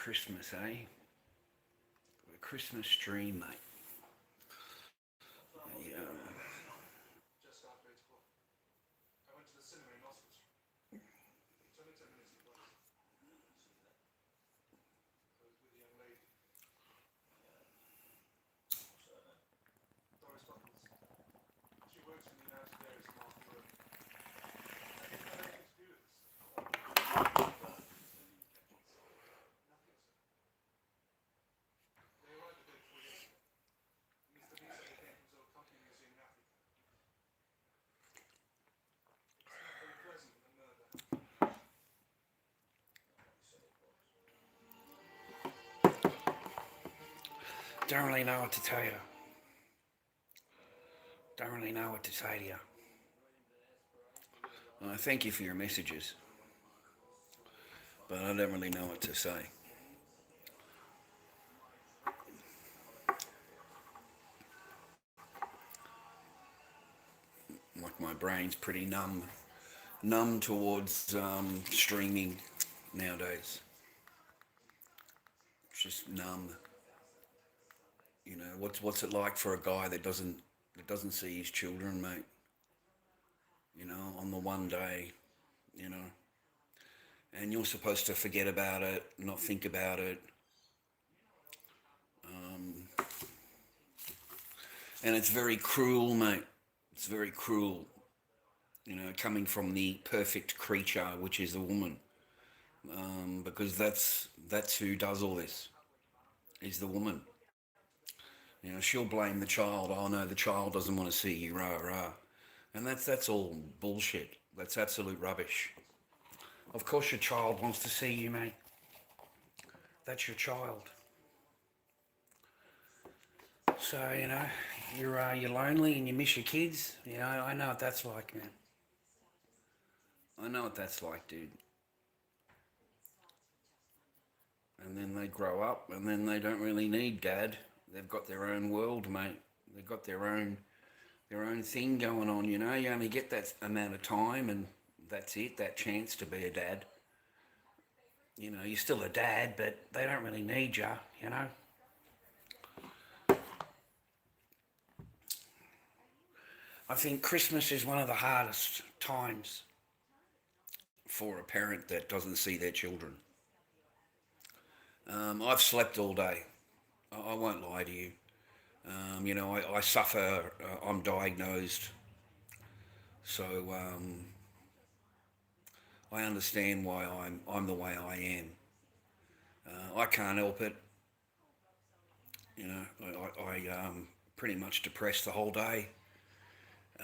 Christmas, eh? A Christmas stream, mate. Yeah. Don't really know what to tell you. Don't really know what to say to you. Thank you for your messages, but I don't really know what to say. Like my brain's pretty numb towards streaming nowadays. It's just numb. You know, what's it like for a guy that doesn't see his children, mate? You know, on the one day, you know, and you're supposed to forget about it, not think about it. Um, and it's very cruel, mate. It's very cruel, you know, coming from the perfect creature, which is the woman, because that's who does all this, is the woman. You know, she'll blame the child. Oh no, the child doesn't want to see you, rah rah, and that's all bullshit. That's absolute rubbish. Of course, your child wants to see you, mate. That's your child. So you know, you're lonely and you miss your kids. You know, I know what that's like, man. I know what that's like, dude. And then they grow up, and then they don't really need dad. They've got their own world, mate. They've got their own thing going on. You know, you only get that amount of time, and that's it. That chance to be a dad. You know, you're still a dad, but they don't really need you. You know. I think Christmas is one of the hardest times for a parent that doesn't see their children. I've slept all day. I won't lie to you. You know, I suffer. I'm diagnosed, so I understand why I'm the way I am. I can't help it. You know, I pretty much depressed the whole day.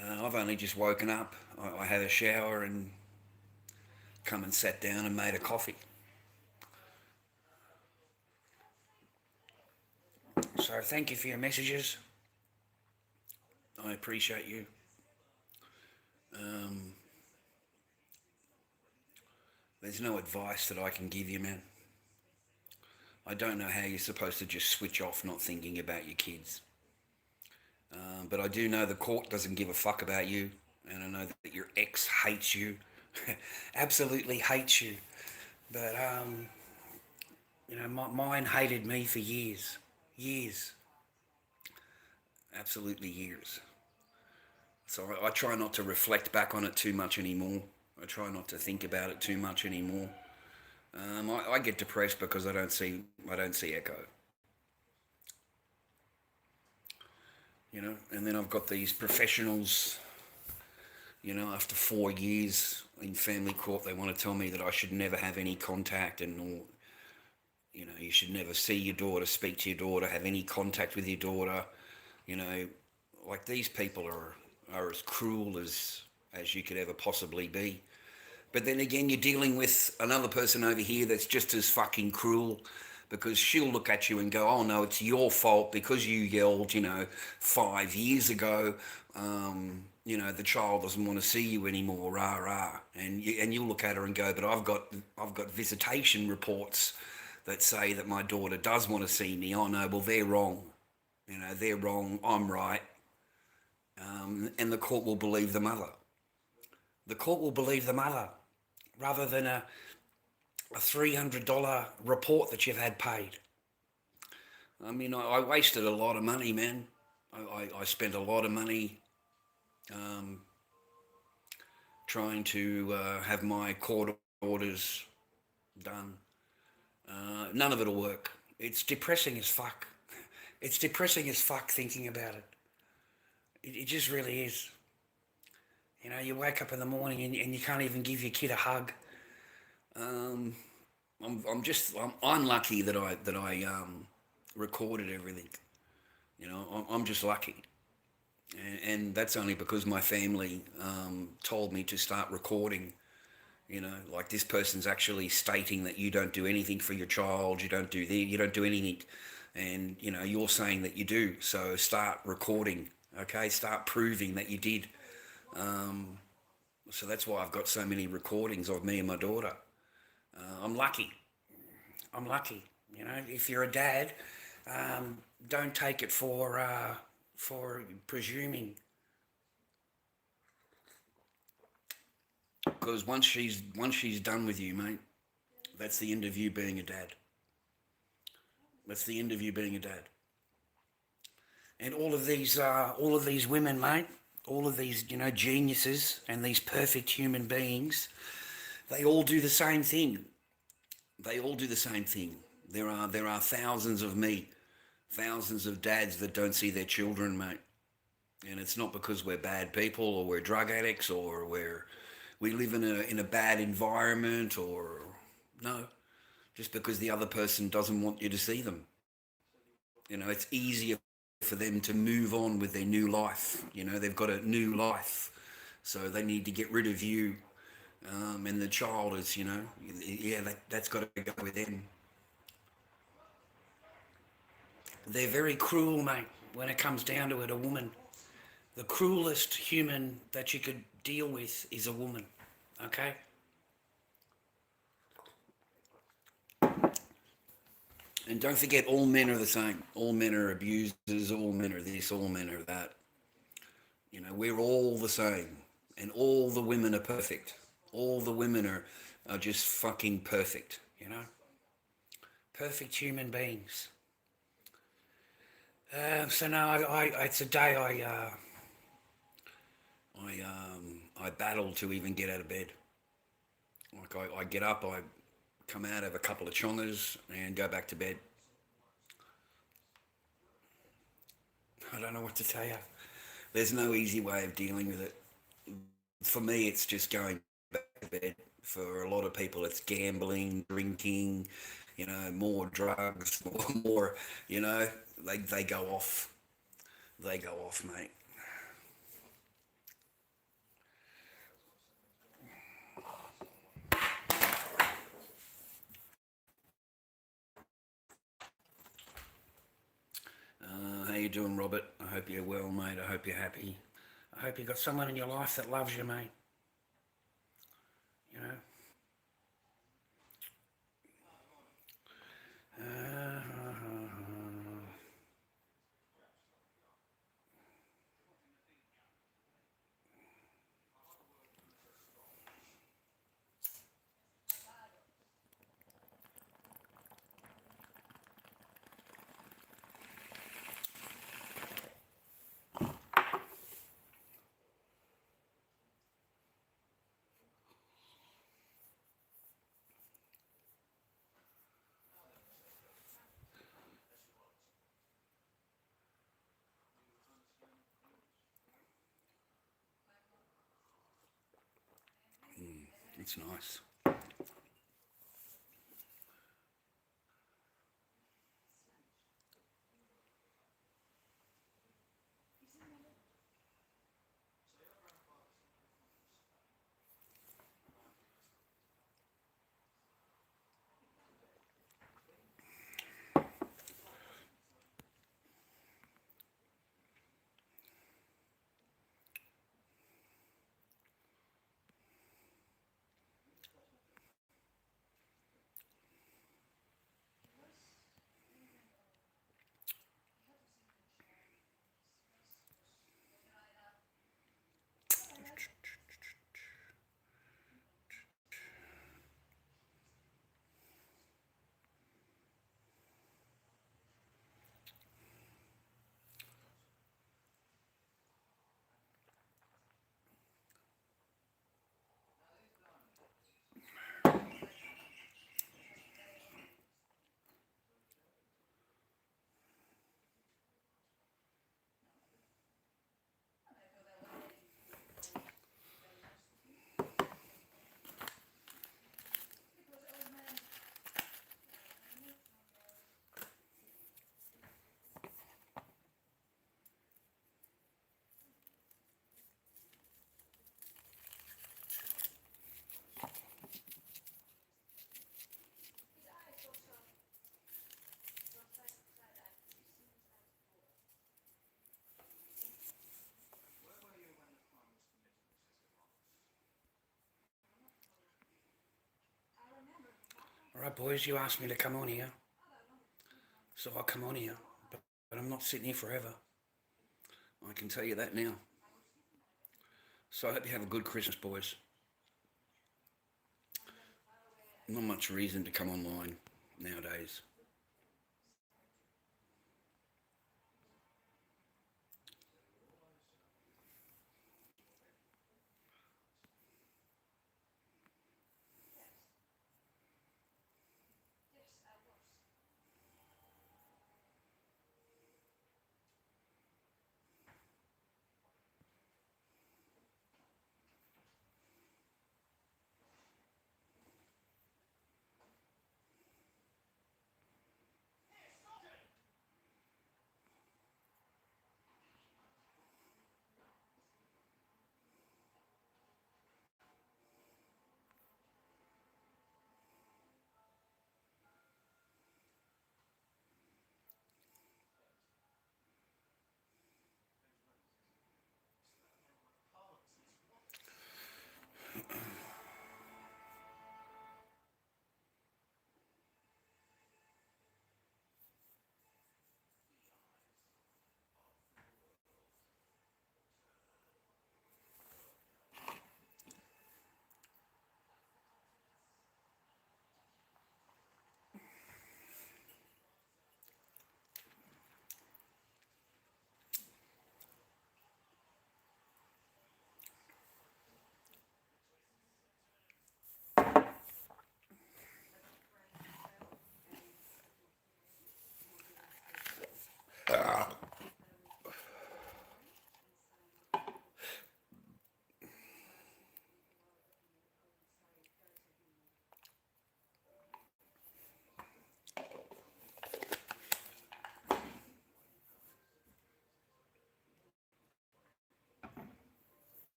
I've only just woken up. I had a shower and come and sat down and made a coffee. So thank you for your messages. I appreciate you. Um, there's no advice that I can give you, man. I don't know how you're supposed to just switch off not thinking about your kids. But I do know the court doesn't give a fuck about you. And I know that your ex hates you. Absolutely hates you. But, you know, mine hated me for years. Years. Absolutely years. So I try not to reflect back on it too much anymore. I try not to think about it too much anymore. I get depressed because I don't see Echo. You know, and then I've got these professionals. You know, after 4 years in family court, they want to tell me that I should never have any contact and or, you know, you should never see your daughter, speak to your daughter, have any contact with your daughter. You know, like these people are as cruel as you could ever possibly be. But then again, you're dealing with another person over here that's just as fucking cruel, because she'll look at you and go, oh no, it's your fault because you yelled, you know, 5 years ago, you know, the child doesn't want to see you anymore, rah rah. And you'll look at her and go, but I've got visitation reports that say that my daughter does want to see me. Oh no, well they're wrong. You know, they're wrong, I'm right. And the court will believe the mother. The court will believe the mother rather than a $300 report that you've had paid. I mean, I wasted a lot of money, man. I spent a lot of money um, trying to have my court orders done. None of it'll work. It's depressing as fuck. It's depressing as fuck thinking about it. It just really is. You know, you wake up in the morning and you can't even give your kid a hug. Um, I'm unlucky that I recorded everything. You know, I'm just lucky, and that's only because my family told me to start recording. You know, like this person's actually stating that you don't do anything for your child, you don't do anything, and you know you're saying that you do. So start recording, okay? Start proving that you did. Um, so that's why I've got so many recordings of me and my daughter. I'm lucky. I'm lucky. You know, if you're a dad, um, don't take it for presuming, because once she's done with you, mate, that's the end of you being a dad. That's the end of you being a dad. And all of these women, mate, all of these geniuses and these perfect human beings, they all do the same thing. They all do the same thing. There are thousands of me, thousands of dads that don't see their children, mate. And it's not because we're bad people or we're drug addicts or we live in a bad environment, or no, just because the other person doesn't want you to see them. You know, it's easier for them to move on with their new life. You know, they've got a new life, so they need to get rid of you. And the child is, yeah, that's got to go with them. They're very cruel, mate, when it comes down to it, a woman. The cruelest human that you could deal with is a woman, okay? And don't forget, all men are the same. All men are abusers, all men are this, all men are that. You know, we're all the same. And all the women are perfect. All the women are just fucking perfect, you know? Perfect human beings. So no, it's a day I battle to even get out of bed. Like I get up, I come out, have a couple of chongas, and go back to bed. I don't know what to tell you. There's no easy way of dealing with it. For me, it's just going back to bed. For a lot of people, it's gambling, drinking, more drugs, more, they go off. They go off, mate. How you doing, Robert? I hope you're well, mate. I hope you're happy. I hope you've got someone in your life that loves you, mate. You know. Uh, it's nice. Right, boys, you asked me to come on here, so I'll come on here, but I'm not sitting here forever. I can tell you that now. So I hope you have a good Christmas, boys. Not much reason to come online nowadays.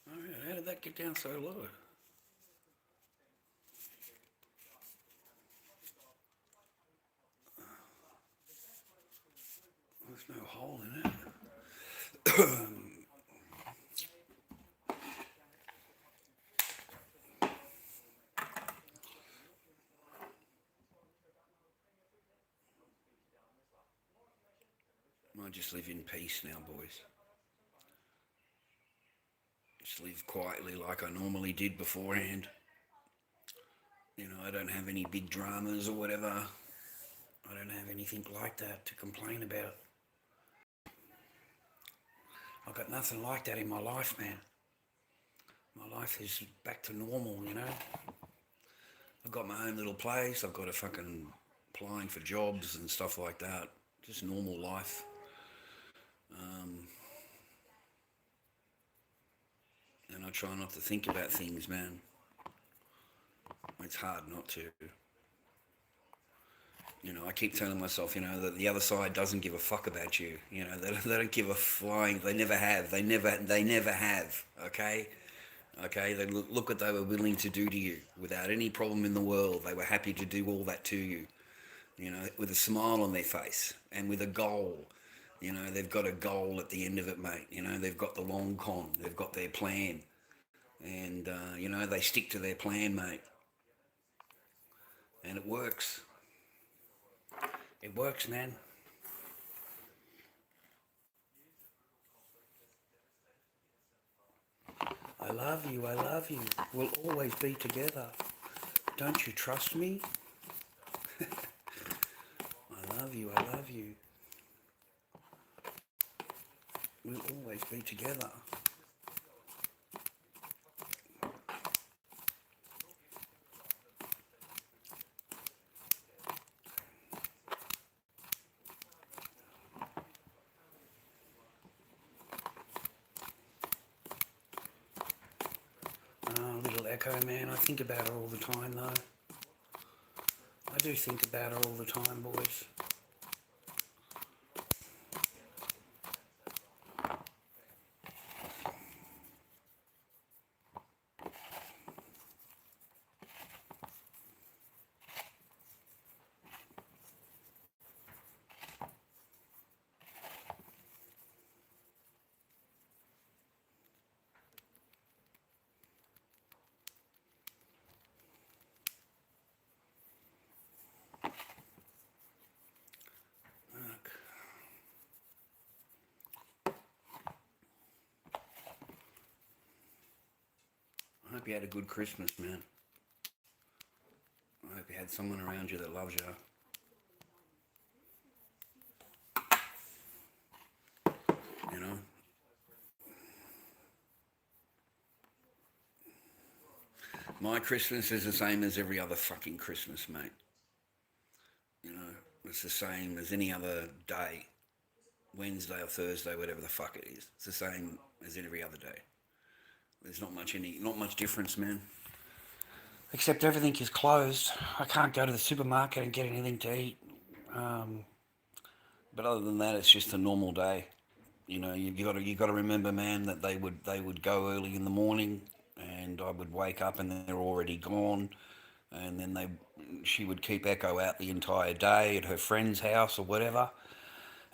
Alright, how did that get down so low? There's no hole in it. I just live in peace now, boys. Just live quietly like I normally did beforehand. You know, I don't have any big dramas or whatever. I don't have anything like that to complain about. I've got nothing like that in my life, man. My life is back to normal, you know. I've got my own little place. I've got a fucking applying for jobs and stuff like that. Just normal life. And I try not to think about things, man. It's hard not to. You know, I keep telling myself, you know, that the other side doesn't give a fuck about you. You know, they don't give a flying. They never have. They never have. Okay. Okay. They look what they were willing to do to you without any problem in the world. They were happy to do all that to you. You know, with a smile on their face and with a goal. You know, they've got a goal at the end of it, mate. You know, they've got the long con. They've got their plan. And, you know, they stick to their plan, mate. And it works. It works, man. I love you, I love you. We'll always be together. Don't you trust me? I love you, I love you. We'll always be together. Little echo, man. I think about her all the time, though. I do think about her all the time, boys. hope you had a good Christmas, man. I hope you had someone around you that loves you. You know, my Christmas is the same as every other fucking Christmas, mate. You know, it's the same as any other day. Wednesday or Thursday, whatever the fuck it is. It's the same as every other day. There's not much difference, man. Except everything is closed. I can't go to the supermarket and get anything to eat. Um, but other than that, it's just a normal day. You know, you got to remember, man, that they would go early in the morning, and I would wake up and they're already gone, and then she would keep Echo out the entire day at her friend's house or whatever,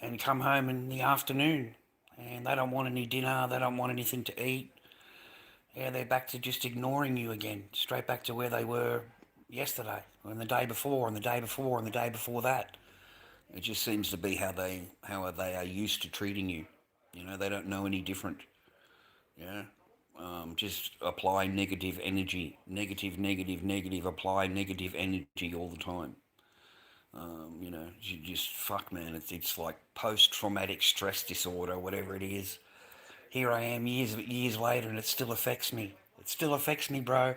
and come home in the afternoon, and they don't want any dinner, they don't want anything to eat. Yeah, they're back to just ignoring you again, straight back to where they were yesterday, and the day before, and the day before, and the day before that. It just seems to be how they are used to treating you. You know, they don't know any different. Yeah. Just apply negative energy, negative, negative, negative. Apply negative energy all the time. You know, you just fuck, man. It's like post-traumatic stress disorder, whatever it is. Here I am years later, and it still affects me. It still affects me, bro.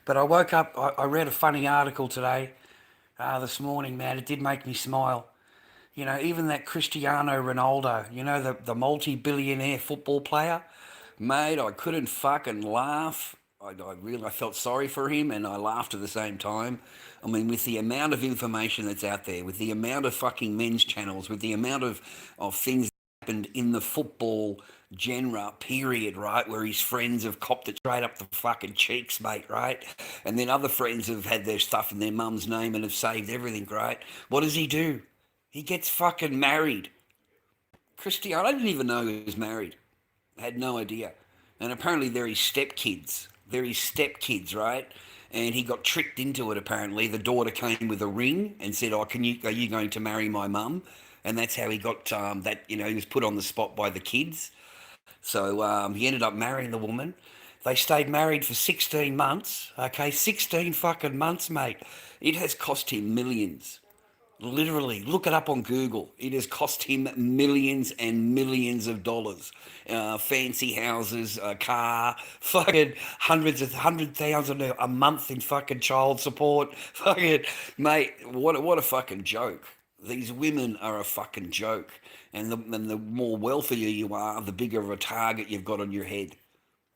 But I woke up. I read a funny article today, this morning, man. It did make me smile. You know, even that Cristiano Ronaldo, you know, the multi-billionaire football player, mate, I couldn't fucking laugh. I felt sorry for him, and I laughed at the same time. I mean, with the amount of information that's out there, with the amount of fucking men's channels, with the amount of things that happened in the football genre, period, right, where his friends have copped it straight up the fucking cheeks, mate, right? And then other friends have had their stuff in their mum's name and have saved everything, right? What does he do? He gets fucking married. Cristiano, I didn't even know he was married. I had no idea. And apparently they're his stepkids. They're his stepkids, right? And he got tricked into it, apparently. The daughter came with a ring and said, oh, are you going to marry my mum? And that's how he got that, you know, he was put on the spot by the kids. So he ended up marrying the woman. They stayed married for 16 months, okay? 16 fucking months, mate. It has cost him millions. Literally, look it up on Google. It has cost him millions and millions of dollars. Fancy houses, a car, fucking $100,000 a month in fucking child support. Fucking, mate, what a fucking joke. These women are a fucking joke. And the more wealthier you are, the bigger of a target you've got on your head.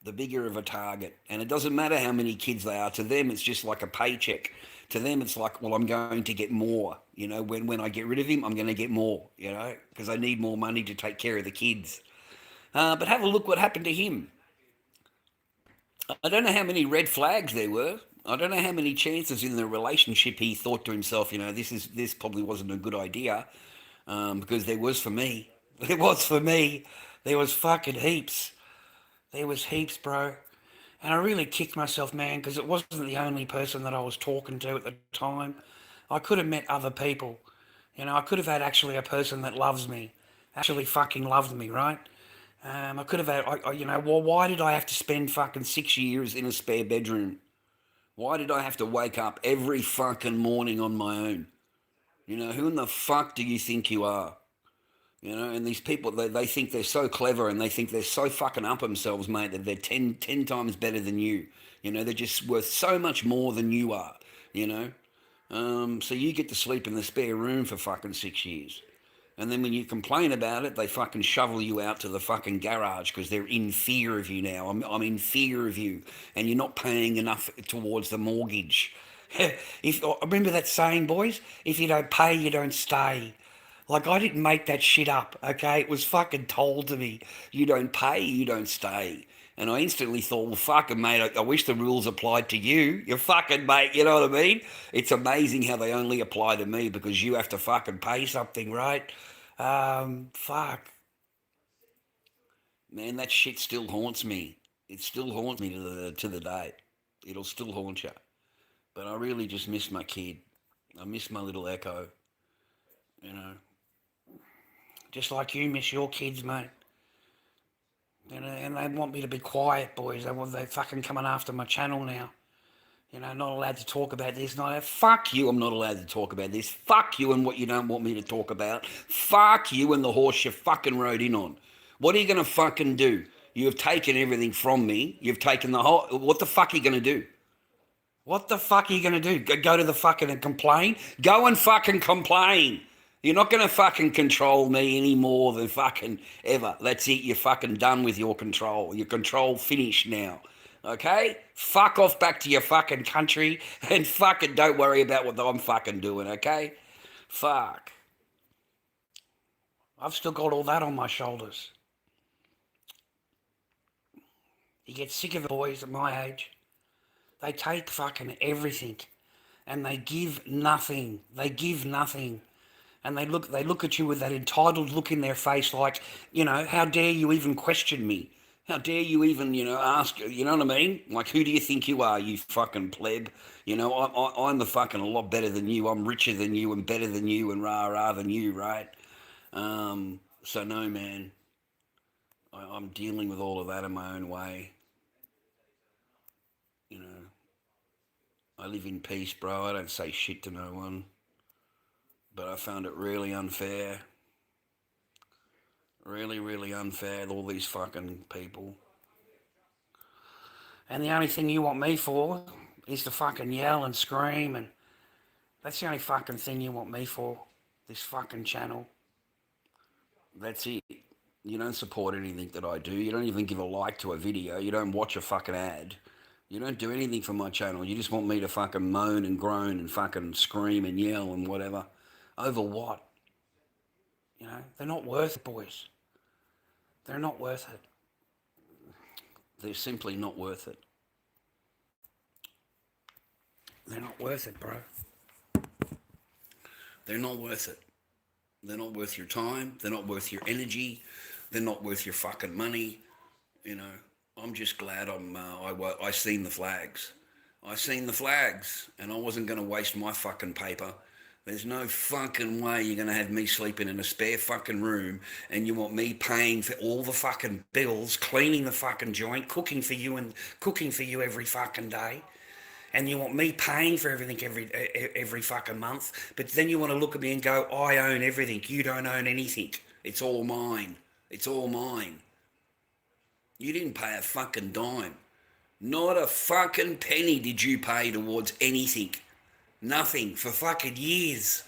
The bigger of a target. And it doesn't matter how many kids they are. To them, it's just like a paycheck. To them, it's like, well, I'm going to get more. You know, when I get rid of him, I'm going to get more, you know, because I need more money to take care of the kids. But have a look what happened to him. I don't know how many red flags there were. I don't know how many chances in the relationship he thought to himself, you know, this probably wasn't a good idea, because there was for me. There was for me. There was fucking heaps. There was heaps, bro. And I really kicked myself, man, because it wasn't the only person that I was talking to at the time. I could have met other people. You know, I could have had actually a person that loves me, actually fucking loved me, right? I could have had, you know, well, why did I have to spend fucking 6 years in a spare bedroom? Why did I have to wake up every fucking morning on my own? You know, who in the fuck do you think you are? You know, and these people, they think they're so clever and they think they're so fucking up themselves, mate, that they're ten times better than you. You know, they're just worth so much more than you are, you know. So you get to sleep in the spare room for fucking 6 years. And then when you complain about it, they fucking shovel you out to the fucking garage because they're in fear of you now. I'm in fear of you. And you're not paying enough towards the mortgage. Remember that saying, boys? If you don't pay, you don't stay. Like, I didn't make that shit up, okay? It was fucking told to me. You don't pay, you don't stay. And I instantly thought, well, fucking mate, I wish the rules applied to you. You fucking mate, you know what I mean? It's amazing how they only apply to me because you have to fucking pay something, right? Fuck. Man, that shit still haunts me. It still haunts me to the day. It'll still haunt you. But I really just miss my kid. I miss my little Echo, you know. Just like you miss your kids, mate. And they want me to be quiet, boys. They're fucking coming after my channel now. Not allowed to talk about this. Fuck you, I'm not allowed to talk about this. Fuck you and what you don't want me to talk about. Fuck you and the horse you fucking rode in on. What are you going to fucking do? You've taken everything from me. You've taken the whole... What the fuck are you going to do? What the fuck are you going to do? Go to the fucking and complain? Go and fucking complain. You're not going to fucking control me any more than fucking ever. That's it. You're fucking done with your control. Your control finished now. Okay? Fuck off back to your fucking country and fucking don't worry about what I'm fucking doing, okay? Fuck. I've still got all that on my shoulders. You get sick of the boys at my age. They take fucking everything and they give nothing. They give nothing. And they look at you with that entitled look in their face like, how dare you even question me? How dare you even, ask, you know what I mean? Like, who do you think you are, you fucking pleb? I'm the fucking a lot better than you. I'm richer than you and better than you and rah-rah than you, right? So no, man. I'm dealing with all of that in my own way. I live in peace, bro. I don't say shit to no one. But I found it really unfair. Really, really unfair, all these fucking people. And the only thing you want me for is to fucking yell and scream, and that's the only fucking thing you want me for, this fucking channel. That's it. You don't support anything that I do. You don't even give a like to a video. You don't watch a fucking ad. You don't do anything for my channel. You just want me to fucking moan and groan and fucking scream and yell and whatever. Over what? They're not worth it, boys. They're not worth it. They're simply not worth it. They're not worth it, bro. They're not worth it. They're not worth your time. They're not worth your energy. They're not worth your fucking money. I'm just glad I seen the flags. I seen the flags, and I wasn't going to waste my fucking paper. There's no fucking way you're going to have me sleeping in a spare fucking room and you want me paying for all the fucking bills, cleaning the fucking joint, cooking for you every fucking day. And you want me paying for everything every fucking month. But then you want to look at me and go, I own everything. You don't own anything. It's all mine. It's all mine. You didn't pay a fucking dime. Not a fucking penny did you pay towards anything. Nothing for fucking years.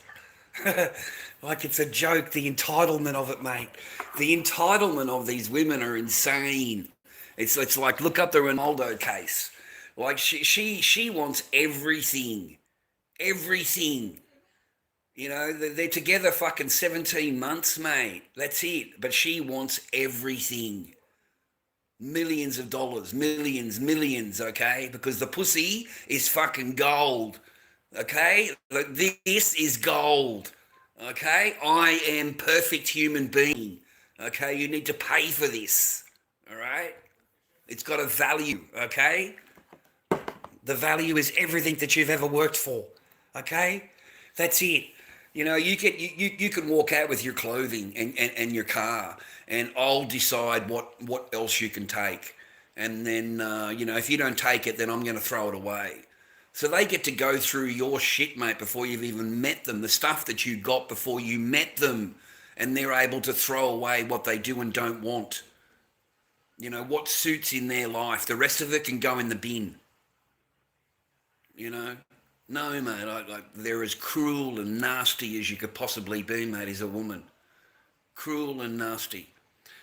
Like it's a joke, the entitlement of it, mate. The entitlement of these women are insane. It's like, look up the Ronaldo case. Like she wants everything. Everything. They're together fucking 17 months, mate. That's it. But she wants everything. Millions of dollars, millions, okay? Because the pussy is fucking gold. Okay, this is gold. Okay, I am perfect human being. Okay, you need to pay for this. All right, it's got a value. Okay, the value is everything that you've ever worked for. Okay, that's it. You can walk out with your clothing and your car, and I'll decide what else you can take. And then if you don't take it, then I'm going to throw it away. So they get to go through your shit, mate, before you've even met them, the stuff that you got before you met them, and they're able to throw away what they do and don't want. What suits in their life. The rest of it can go in the bin. No, mate, they're as cruel and nasty as you could possibly be, mate, as a woman. Cruel and nasty.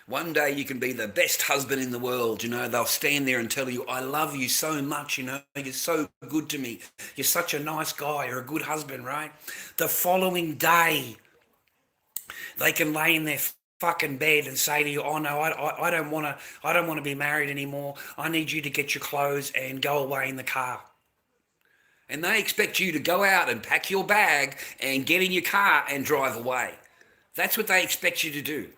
One day you can be the best husband in the world, they'll stand there and tell you, I love you so much, you're so good to me. You're such a nice guy, you're a good husband, right? The following day, they can lay in their fucking bed and say to you, oh no, I don't want to be married anymore. I need you to get your clothes and go away in the car. And they expect you to go out and pack your bag and get in your car and drive away. That's what they expect you to do.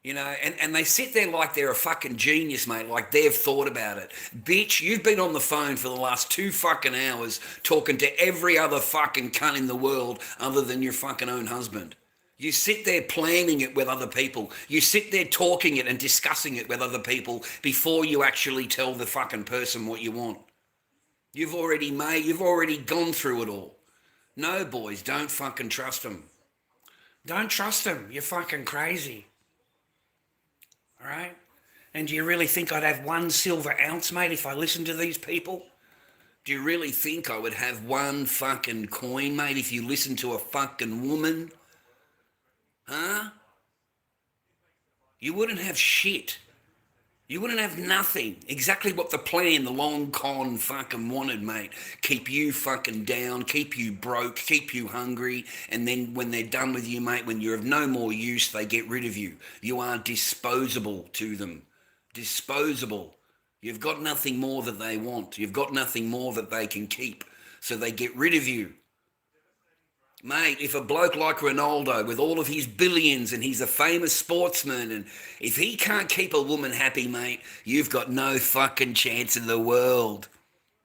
And they sit there like they're a fucking genius, mate, like they've thought about it. Bitch, you've been on the phone for the last 2 fucking hours talking to every other fucking cunt in the world other than your fucking own husband. You sit there planning it with other people. You sit there talking it and discussing it with other people before you actually tell the fucking person what you want. You've already gone through it all. No, boys, don't fucking trust them. Don't trust them. You're fucking crazy. All right? And do you really think I'd have 1 silver ounce, mate, if I listened to these people? Do you really think I would have 1 fucking coin, mate, if you listened to a fucking woman? Huh? You wouldn't have shit. You wouldn't have nothing. Exactly what the plan, the long con fucking wanted, mate. Keep you fucking down, keep you broke, keep you hungry, and then when they're done with you, mate, when you're of no more use, they get rid of you. You are disposable to them. Disposable. You've got nothing more that they want. You've got nothing more that they can keep. So they get rid of you. Mate, if a bloke like Ronaldo, with all of his billions and he's a famous sportsman, and if he can't keep a woman happy, mate, you've got no fucking chance in the world.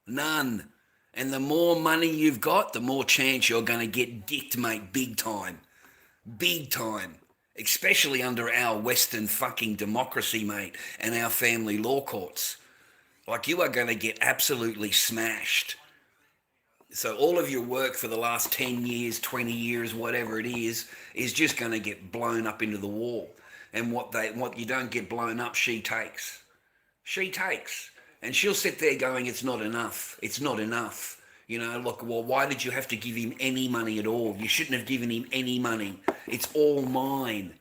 None. And the more money you've got, the more chance you're going to get dicked, mate, big time. Big time. Especially under our Western fucking democracy, mate, and our family law courts. Like, you are going to get absolutely smashed. So all of your work for the last 10 years, 20 years, whatever it is just going to get blown up into the wall. And what you don't get blown up, she takes. She takes. And she'll sit there going, it's not enough. It's not enough. You know, look, well, why did you have to give him any money at all? You shouldn't have given him any money. It's all mine.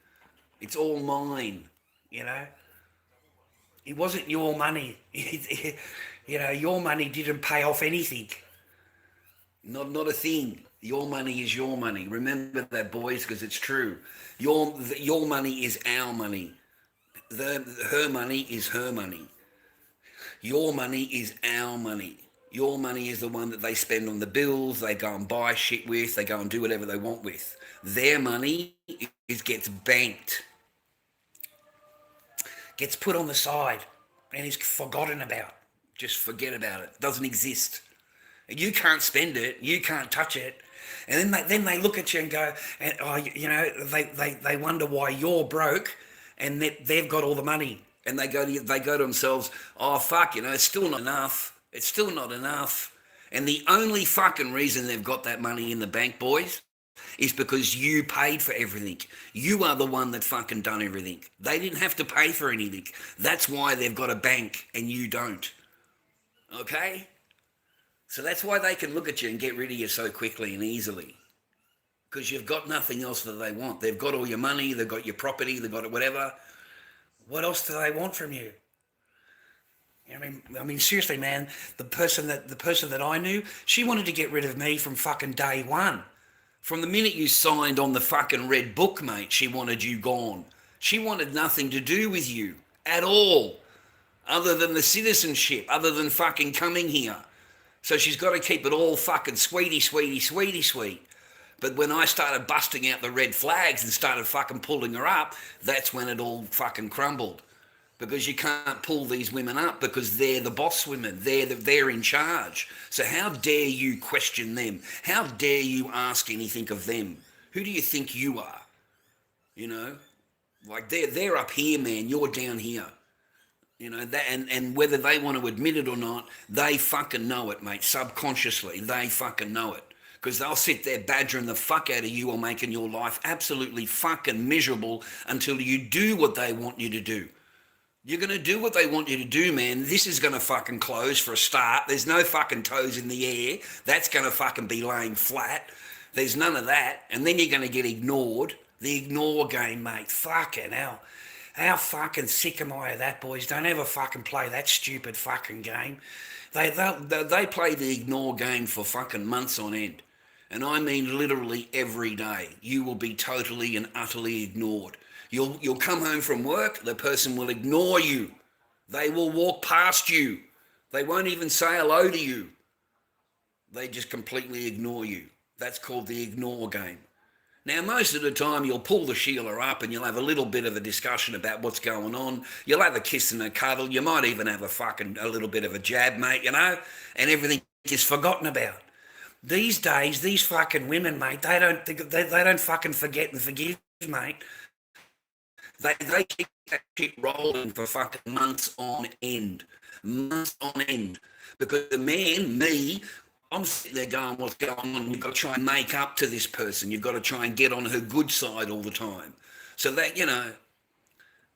It's all mine, you know. It wasn't your money. You know, your money didn't pay off anything. Not a thing. Your money is your money. Remember that, boys, because it's true. Your money is our money. Her money is her money. Your money is our money. Your money is the one that they spend on the bills, they go and buy shit with, they go and do whatever they want with. Their money gets banked. Gets put on the side and is forgotten about. Just forget about it. Doesn't exist. You can't spend it. You can't touch it. And then they look at you and go, you know, they wonder why you're broke and that they've got all the money. And they go to themselves, oh, fuck, you know, it's still not enough. It's still not enough. And the only fucking reason they've got that money in the bank, boys, is because you paid for everything. You are the one that fucking done everything. They didn't have to pay for anything. That's why they've got a bank and you don't. Okay? So that's why they can look at you and get rid of you so quickly and easily. Because you've got nothing else that they want. They've got all your money, they've got your property, they've got whatever. What else do they want from you? You know, I mean, seriously, man, the person that I knew, she wanted to get rid of me from fucking day one. From the minute you signed on the fucking red book, mate, she wanted you gone. She wanted nothing to do with you at all, other than the citizenship, other than fucking coming here. So she's got to keep it all fucking sweet. But when I started busting out the red flags and started fucking pulling her up, that's when it all fucking crumbled. Because you can't pull these women up because they're the boss women. They're in charge. So how dare you question them? How dare you ask anything of them? Who do you think you are? You know? Like they're up here, man. You're down here. You know, that, and whether they want to admit it or not, they fucking know it, mate. Subconsciously, they fucking know it. Because they'll sit there badgering the fuck out of you or making your life absolutely fucking miserable until you do what they want you to do. You're going to do what they want you to do, man. This is going to fucking close for a start. There's no fucking toes in the air. That's going to fucking be laying flat. There's none of that. And then you're going to get ignored. The ignore game, mate. Fucking hell. How fucking sick am I of that, boys? Don't ever fucking play that stupid fucking game. They play the ignore game for fucking months on end. And I mean literally every day. You will be totally and utterly ignored. You'll come home from work, the person will ignore you. They will walk past you. They won't even say hello to you. They just completely ignore you. That's called the ignore game. Now, most of the time, you'll pull the Sheila up and you'll have a little bit of a discussion about what's going on. You'll have a kiss and a cuddle. You might even have a little bit of a jab, mate, you know, and everything is forgotten about. These days, these fucking women, mate, they don't fucking forget and forgive, mate. They keep that shit rolling for fucking months on end, because the man, me, I'm sitting there going, what's going on? You've got to try and make up to this person. You've got to try and get on her good side all the time. So that,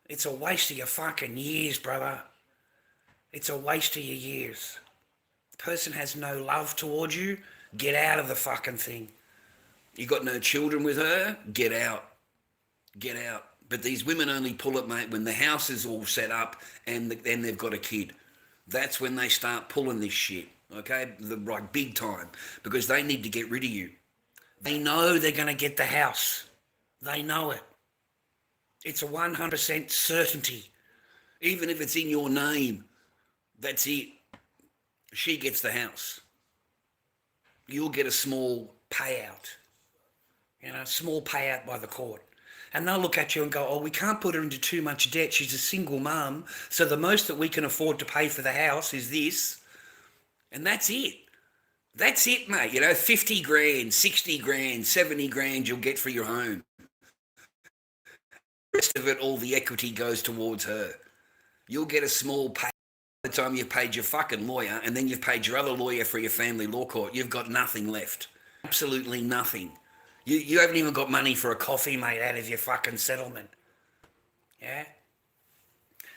it's a waste of your fucking years, brother. It's a waste of your years. The person has no love towards you, get out of the fucking thing. You got no children with her, get out. Get out. But these women only pull it, mate, when the house is all set up and then they've got a kid. That's when they start pulling this shit, okay? Like big time, because they need to get rid of you. They know they're going to get the house. They know it. It's a 100% certainty. Even if it's in your name, that's it. She gets the house. You'll get a small payout. Small payout by the court. And they'll look at you and go, oh, we can't put her into too much debt. She's a single mum. So the most that we can afford to pay for the house is this. And that's it. That's it, mate. 50 grand, 60 grand, 70 grand you'll get for your home. The rest of it, all the equity goes towards her. You'll get a small pay by the time you've paid your fucking lawyer, and then you've paid your other lawyer for your family law court. You've got nothing left. Absolutely nothing. You haven't even got money for a coffee, mate, out of your fucking settlement. Yeah?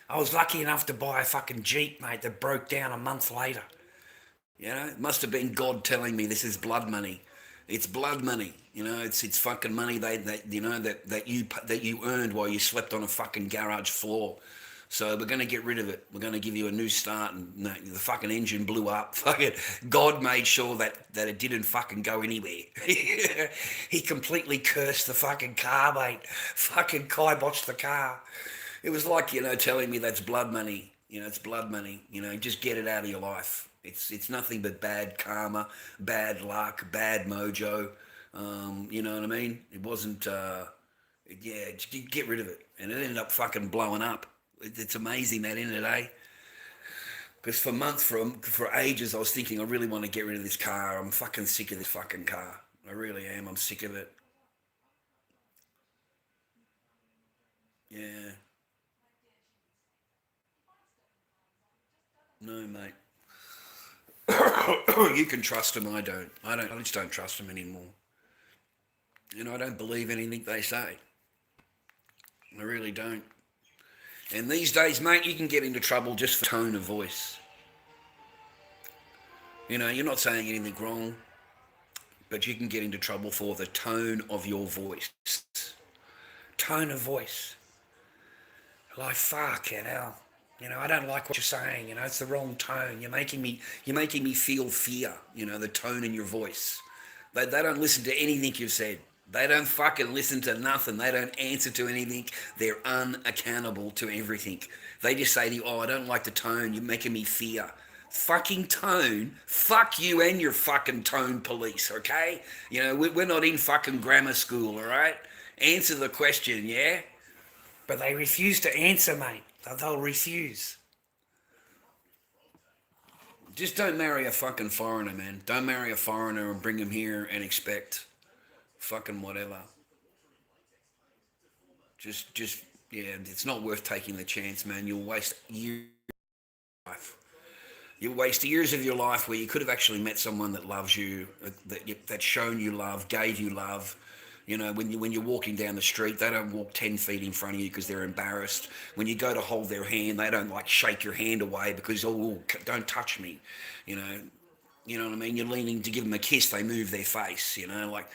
I was lucky enough to buy a fucking Jeep, mate, that broke down a month later. It must have been God telling me this is blood money. It's blood money. It's fucking money that you earned while you slept on a fucking garage floor. So we're going to get rid of it. We're going to give you a new start. And no, the fucking engine blew up. Fucking God made sure that it didn't fucking go anywhere. He completely cursed the fucking car, mate. Fucking kiboshed the car. It was like, telling me that's blood money. It's blood money. Just get it out of your life. It's nothing but bad karma, bad luck, bad mojo. You know what I mean? It wasn't, get rid of it. And it ended up fucking blowing up. It's amazing that ended, eh? Because for months, for ages, I was thinking I really want to get rid of this car. I'm fucking sick of this fucking car. I really am. I'm sick of it. Yeah. No, mate. You can trust them. I don't. I just don't trust them anymore. I don't believe anything they say. I really don't. And these days, mate, you can get into trouble just for tone of voice. You're not saying anything wrong, but you can get into trouble for the tone of your voice. Tone of voice. Like, fucking hell. I don't like what you're saying. It's the wrong tone. You're making me feel fear. The tone in your voice. They don't listen to anything you've said. They don't fucking listen to nothing. They don't answer to anything. They're unaccountable to everything. They just say to you, oh, I don't like the tone. You're making me fear. Fucking tone. Fuck you and your fucking tone police, okay? We're not in fucking grammar school, all right? Answer the question, yeah? But they refuse to answer, mate. They'll refuse. Just don't marry a fucking foreigner, man. Don't marry a foreigner and bring him here and expect fucking whatever. Yeah, it's not worth taking the chance, man. You'll waste years of your life. You'll waste years of your life where you could have actually met someone that loves you, that's shown you love, gave you love. When you're walking down the street, they don't walk 10 feet in front of you because they're embarrassed. When you go to hold their hand, they don't like shake your hand away because, oh, don't touch me. You know what I mean? You're leaning to give them a kiss, they move their face, You know what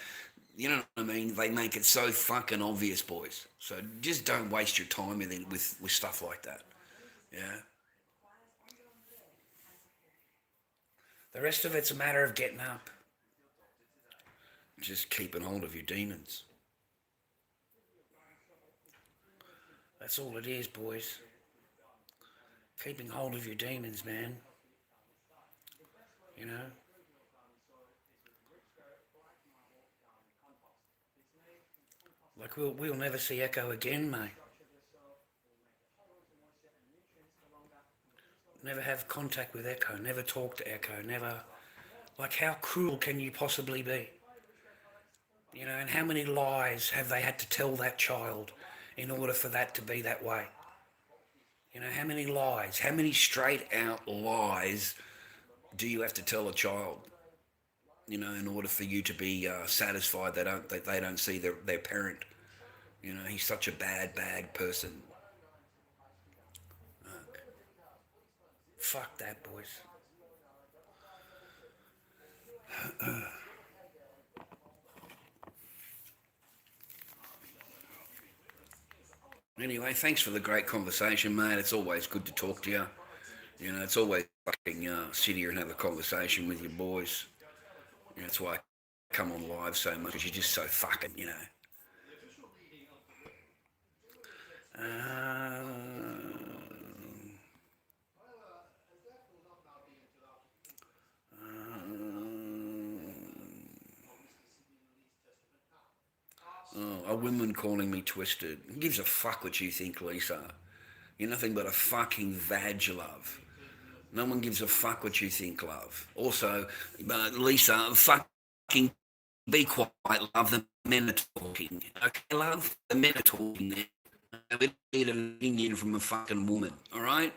I mean? They make it so fucking obvious, boys. So just don't waste your time with stuff like that. Yeah. The rest of it's a matter of getting up. Just keeping hold of your demons. That's all it is, boys. Keeping hold of your demons, man. Like we'll never see Echo again, mate. Never have contact with Echo. Never talk to Echo. Never Like, how cruel can you possibly be? You know, and how many lies have they had to tell that child in order for that to be that way? You know, how many lies, how many straight out lies do you have to tell a child? You know, in order for you to be satisfied that they don't see their parent. You know, he's such a bad person. Fuck that, boys. Anyway, thanks for the great conversation, mate. It's always good to talk to you. You know, it's always fucking sit here and have a conversation with your boys. You know, that's why I come on live so much, because you're just so fucking, you know. Uh, a woman calling me twisted. Who gives a fuck what you think, Lisa? You're nothing but a fucking vag, love. No one gives a fuck what you think, love. Also, Lisa, fucking be quiet, love. The men are talking. Okay, love? The men are talking there. We don't need an opinion from a fucking woman, all right?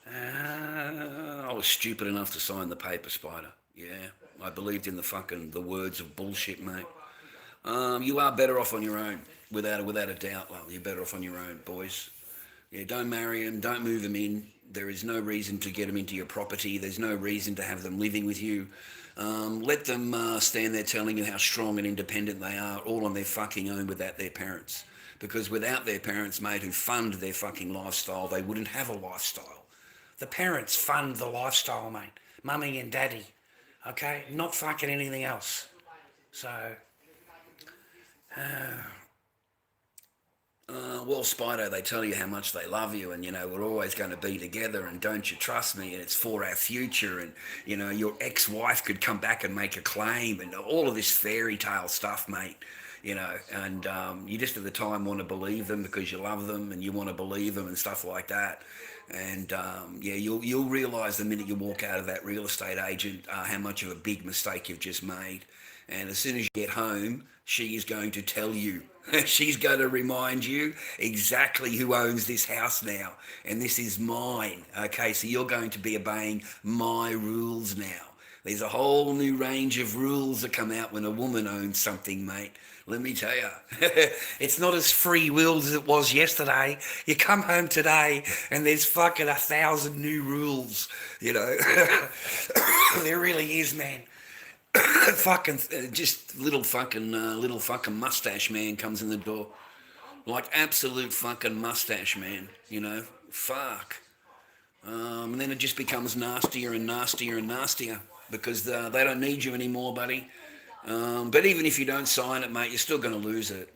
I was stupid enough to sign the paper, Spider. Yeah, I believed in the words of bullshit, mate. You are better off on your own, without a doubt, love. You're better off on your own, boys. Yeah, don't marry him, don't move him in. There is no reason to get them into your property. There's no reason to have them living with you. Let them stand there telling you how strong and independent they are, all on their fucking own without their parents. Because without their parents, mate, who fund their fucking lifestyle, they wouldn't have a lifestyle. The parents fund the lifestyle, mate. Mummy and daddy, okay? Not fucking anything else. So, well, Spider, they tell you how much they love you and, you know, we're always going to be together and don't you trust me and it's for our future and, you know, your ex-wife could come back and make a claim and all of this fairy tale stuff, mate, you know, and you just at the time want to believe them because you love them and you want to believe them and stuff like that. And, yeah, you'll realise the minute you walk out of that real estate agent how much of a big mistake you've just made. And as soon as you get home, she is going to tell you. She's going to remind you exactly who owns this house now. And this is mine. Okay, so you're going to be obeying my rules now. There's a whole new range of rules that come out when a woman owns something, mate. Let me tell you. It's not as free willed as it was yesterday. You come home today and there's fucking 1,000 new rules, you know. There really is, man. Fucking just little fucking mustache man comes in the door, like absolute fucking mustache man, you know. Fuck. And then it just becomes nastier and nastier and nastier because they don't need you anymore, buddy. But even if you don't sign it, mate, you're still going to lose it.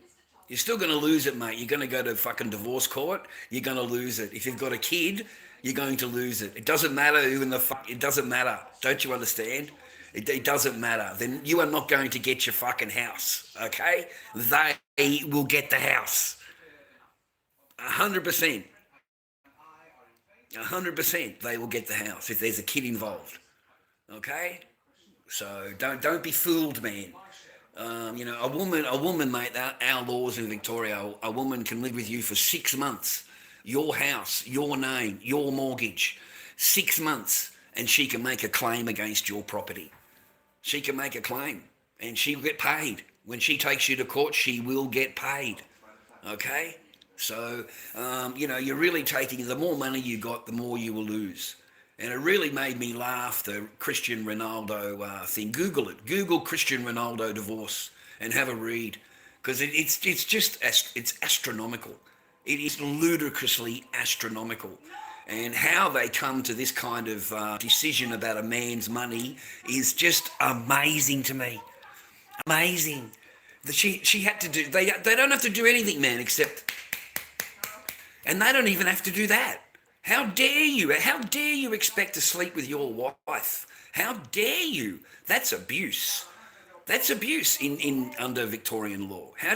You're still going to lose it, mate. You're going to go to fucking divorce court. You're going to lose it. If you've got a kid, you're going to lose it. It doesn't matter who in the fuck. It doesn't matter. Don't you understand? It doesn't matter. Then you are not going to get your fucking house, okay? They will get the house. 100%. 100% they will get the house if there's a kid involved, okay? So don't be fooled, man. You know, a woman, mate, our laws in Victoria, a woman can live with you for 6 months. Your house, your name, your mortgage. 6 months, and she can make a claim against your property. She can make a claim and she'll get paid. When she takes you to court, she will get paid. Okay? So, you know, you're really taking, the more money you got, the more you will lose. And it really made me laugh, the Cristiano Ronaldo thing. Google it. Google Cristiano Ronaldo divorce and have a read. Because it's astronomical. It is ludicrously astronomical. And how they come to this kind of decision about a man's money is just amazing to me. Amazing. She had to do, they don't have to do anything, man, except, and they don't even have to do that. How dare you? How dare you expect to sleep with your wife? How dare you? That's abuse. That's abuse in under Victorian law. How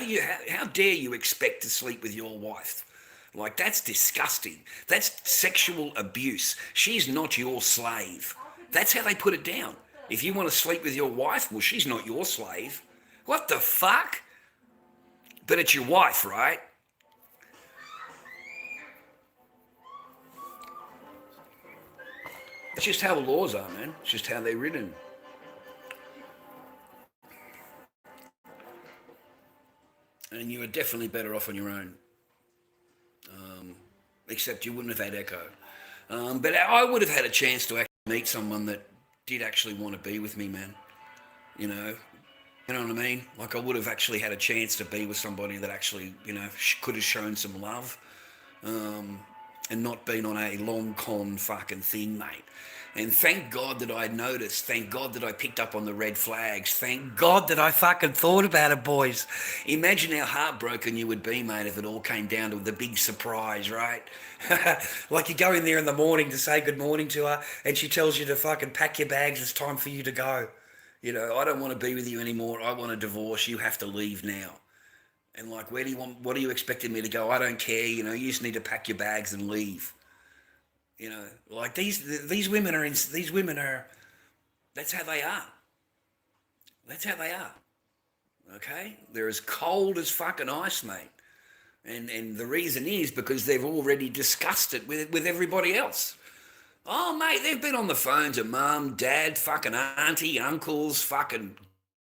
dare you expect to sleep with your wife? Like, that's disgusting. That's sexual abuse. She's not your slave. That's how they put it down. If you want to sleep with your wife, well, she's not your slave. What the fuck? But it's your wife, right? That's just how the laws are, man. It's just how they're written. And you are definitely better off on your own. Except you wouldn't have had Echo. But I would have had a chance to actually meet someone that did actually want to be with me, man. You know, you know what I mean? Like, I would have actually had a chance to be with somebody that actually, could have shown some love, and not been on a long con fucking thing, mate. And thank God that I noticed. Thank God that I picked up on the red flags. Thank God that I fucking thought about it, boys. Imagine how heartbroken you would be, mate, if it all came down to the big surprise, right? Like, you go in there in the morning to say good morning to her, and she tells you to fucking pack your bags. It's time for you to go. I don't want to be with you anymore. I want a divorce. You have to leave now. And like, what are you expecting me to go? I don't care. You just need to pack your bags and leave. Like, these women are, that's how they are. That's how they are. Okay? They're as cold as fucking ice, mate. And the reason is because they've already discussed it with everybody else. Oh, mate, they've been on the phone to mum, dad, fucking auntie, uncles, fucking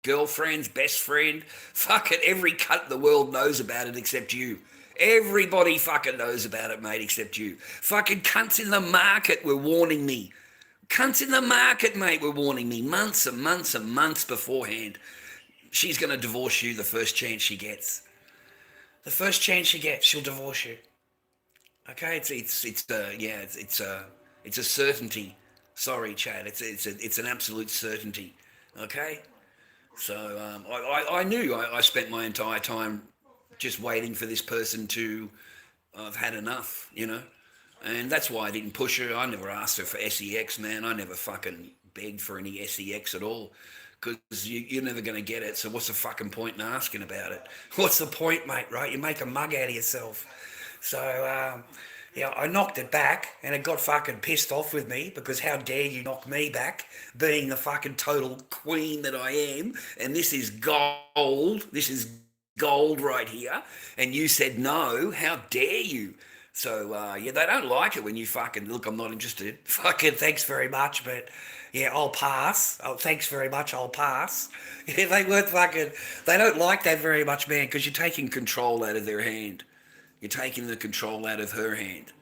girlfriends, best friend. Fucking every cunt in the world knows about it except you. Everybody fucking knows about it, mate, except you. Fucking cunts in the market were warning me. Cunts in the market, mate, were warning me months and months and months beforehand. She's going to divorce you the first chance she gets. The first chance she gets, she'll divorce you. Okay, it's a certainty. Sorry, Chad, it's an absolute certainty. Okay, so I knew I spent my entire time just waiting for this person to have had enough, and that's why I didn't push her. I never asked her for sex, man. I never fucking begged for any sex at all, because you're never going to get it. So what's the fucking point in asking about it? What's the point, mate, right? You make a mug out of yourself. So, I knocked it back, and it got fucking pissed off with me, because how dare you knock me back, being the fucking total queen that I am, and this is gold. This is gold right here, and you said no. How dare you? So, they don't like it when you fucking, look, I'm not interested. Fucking thanks very much, but yeah, I'll pass. Oh, thanks very much, I'll pass. Yeah, they don't like that very much, man, because you're taking control out of their hand. You're taking the control out of her hand.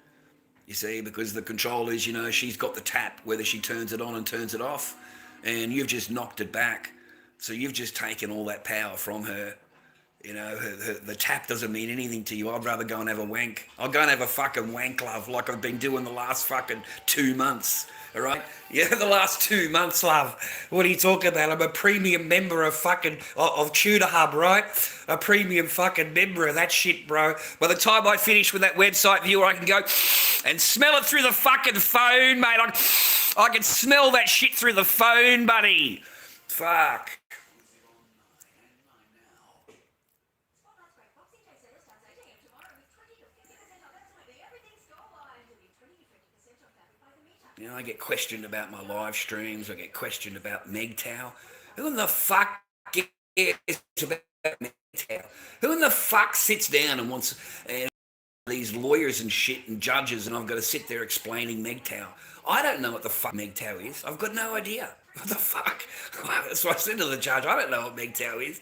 You see, because the control is, she's got the tap, whether she turns it on and turns it off, and you've just knocked it back. So you've just taken all that power from her. The tap doesn't mean anything to you. I'd rather go and have a wank. I'll go and have a fucking wank, love, like I've been doing the last fucking 2 months. All right? Yeah, the last 2 months, love. What are you talking about? I'm a premium member of Tutor Hub, right? A premium fucking member of that shit, bro. By the time I finish with that website viewer, I can go and smell it through the fucking phone, mate. I can smell that shit through the phone, buddy. Fuck. I get questioned about my live streams. I get questioned about MGTOW. Who in the fuck cares about MGTOW? Who in the fuck sits down and wants these lawyers and shit and judges, and I've got to sit there explaining MGTOW? I don't know what the fuck MGTOW is. I've got no idea. What the fuck? So I said to the judge, I don't know what MGTOW is.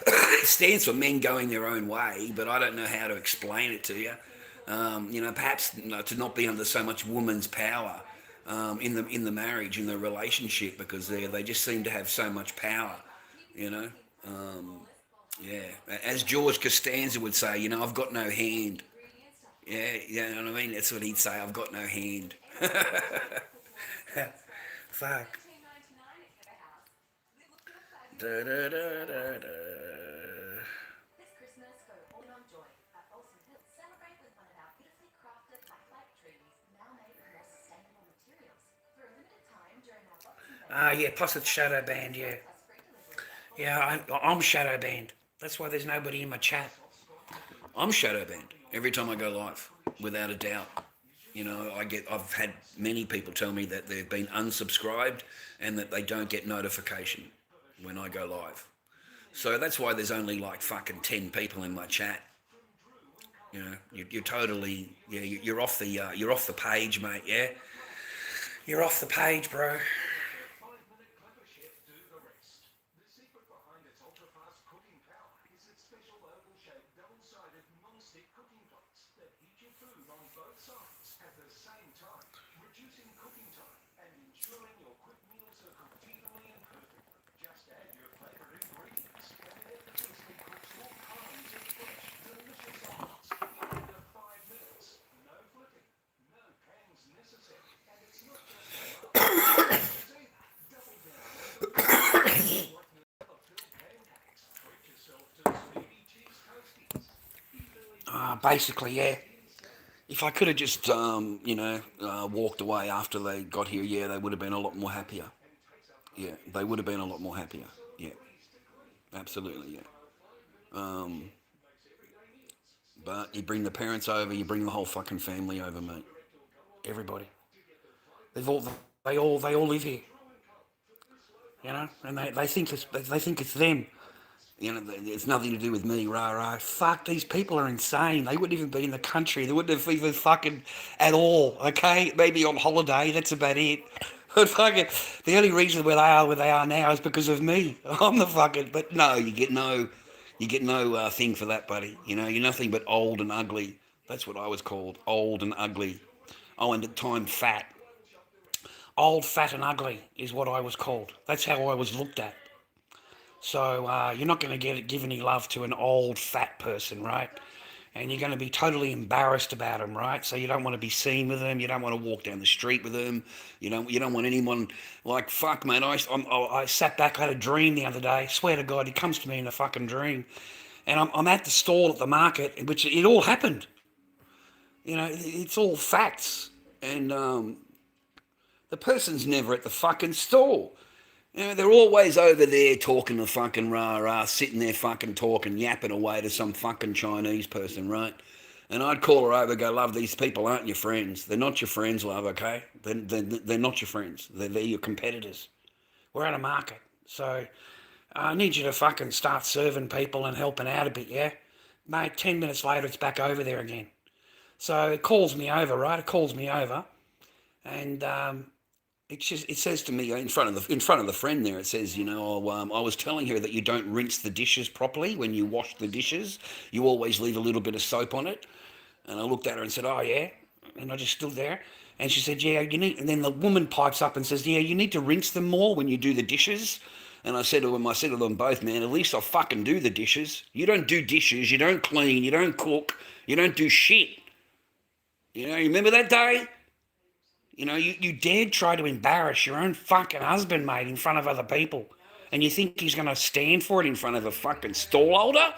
It stands for men going their own way, but I don't know how to explain it to you. Perhaps to not be under so much woman's power in the marriage, in the relationship, because they just seem to have so much power, As George Costanza would say, I've got no hand. Yeah, you know what I mean? That's what he'd say, I've got no hand. Fuck. Da, da, da, da, da. Plus it's shadow banned, yeah. Yeah, I'm shadow banned. That's why there's nobody in my chat. I'm shadow banned every time I go live, without a doubt. I've had many people tell me that they've been unsubscribed and that they don't get notification when I go live. So that's why there's only like fucking 10 people in my chat. You're totally, yeah, you're off the page, mate. Yeah, you're off the page, bro. Basically, yeah. If I could have just, walked away after they got here, yeah, they would have been a lot more happier. Yeah, they would have been a lot more happier. Yeah, absolutely, yeah. Um, but you bring the parents over, you bring the whole fucking family over, mate. Everybody. They all live here, and they think it's them. It's nothing to do with me, rah rah. Fuck, these people are insane. They wouldn't even be in the country. They wouldn't have even fucking at all. Okay, maybe on holiday. That's about it. But fucking, the only reason where they are now is because of me. I'm the fucking. But no, you get no thing for that, buddy. You're nothing but old and ugly. That's what I was called, old and ugly. Oh, and at time fat. Old, fat, and ugly is what I was called. That's how I was looked at. So you're not going to give any love to an old fat person, right? And you're going to be totally embarrassed about them, right? So you don't want to be seen with them. You don't want to walk down the street with them. You don't want anyone like, fuck, man. I sat back. I had a dream the other day. Swear to God, he comes to me in a fucking dream, and I'm at the stall at the market, in which it all happened. It's all facts, and the person's never at the fucking stall. They're always over there talking to fucking rah-rah, sitting there fucking talking, yapping away to some fucking Chinese person, right? And I'd call her over and go, love, these people aren't your friends. They're not your friends, love, okay? They're not your friends. They're your competitors. We're at a market. So I need you to fucking start serving people and helping out a bit, yeah? Mate, 10 minutes later, it's back over there again. So it calls me over, right? It calls me over. And it says to me in front of the friend there. It says, I was telling her that you don't rinse the dishes properly when you wash the dishes. You always leave a little bit of soap on it. And I looked at her and said, oh yeah. And I just stood there. And she said, yeah, you need. And then the woman pipes up and says, yeah, you need to rinse them more when you do the dishes. And I said to them both, man, at least I fucking do the dishes. You don't do dishes. You don't clean. You don't cook. You don't do shit. You remember that day? You dared try to embarrass your own fucking husband, mate, in front of other people. And you think he's going to stand for it in front of a fucking stallholder?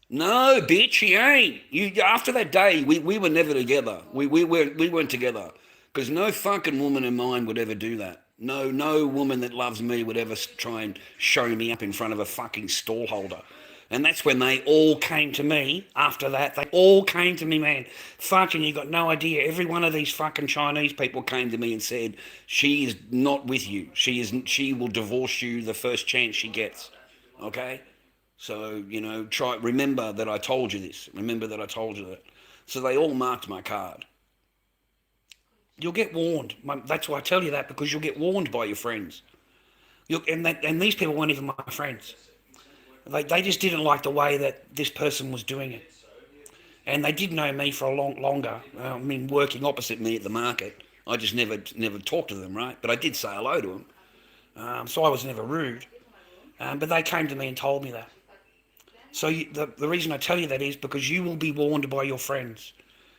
No, bitch, he ain't. After that day, we were never together. We weren't together. Because no fucking woman in mine would ever do that. No woman that loves me would ever try and show me up in front of a fucking stallholder. And that's when they all came to me after that. They all came to me, man. Fucking, you got no idea. Every one of these fucking Chinese people came to me and said, she is not with you. She will divorce you the first chance she gets. Okay? So, remember that I told you this. Remember that I told you that. So they all marked my card. You'll get warned. That's why I tell you that, because you'll get warned by your friends. And these people weren't even my friends. They just didn't like the way that this person was doing it. And they did know me for a longer. Working opposite me at the market. I just never talked to them, right? But I did say hello to them. So I was never rude. But they came to me and told me that. So the reason I tell you that is because you will be warned by your friends.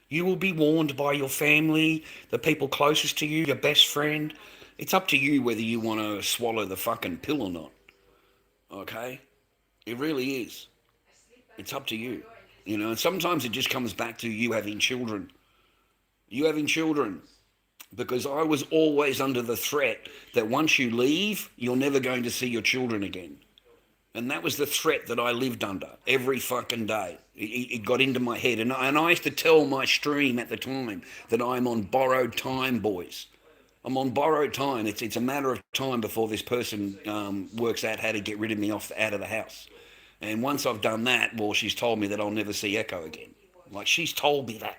You will be warned by your family, the people closest to you, your best friend. It's up to you whether you want to swallow the fucking pill or not. Okay? It really is. It's up to you. And sometimes it just comes back to you having children. You having children. Because I was always under the threat that once you leave, you're never going to see your children again. And that was the threat that I lived under every fucking day. It got into my head, and I used to tell my stream at the time that I'm on borrowed time, boys. I'm on borrowed time. It's a matter of time before this person works out how to get rid of me out of the house. And once I've done that, well, she's told me that I'll never see Echo again. Like, she's told me that.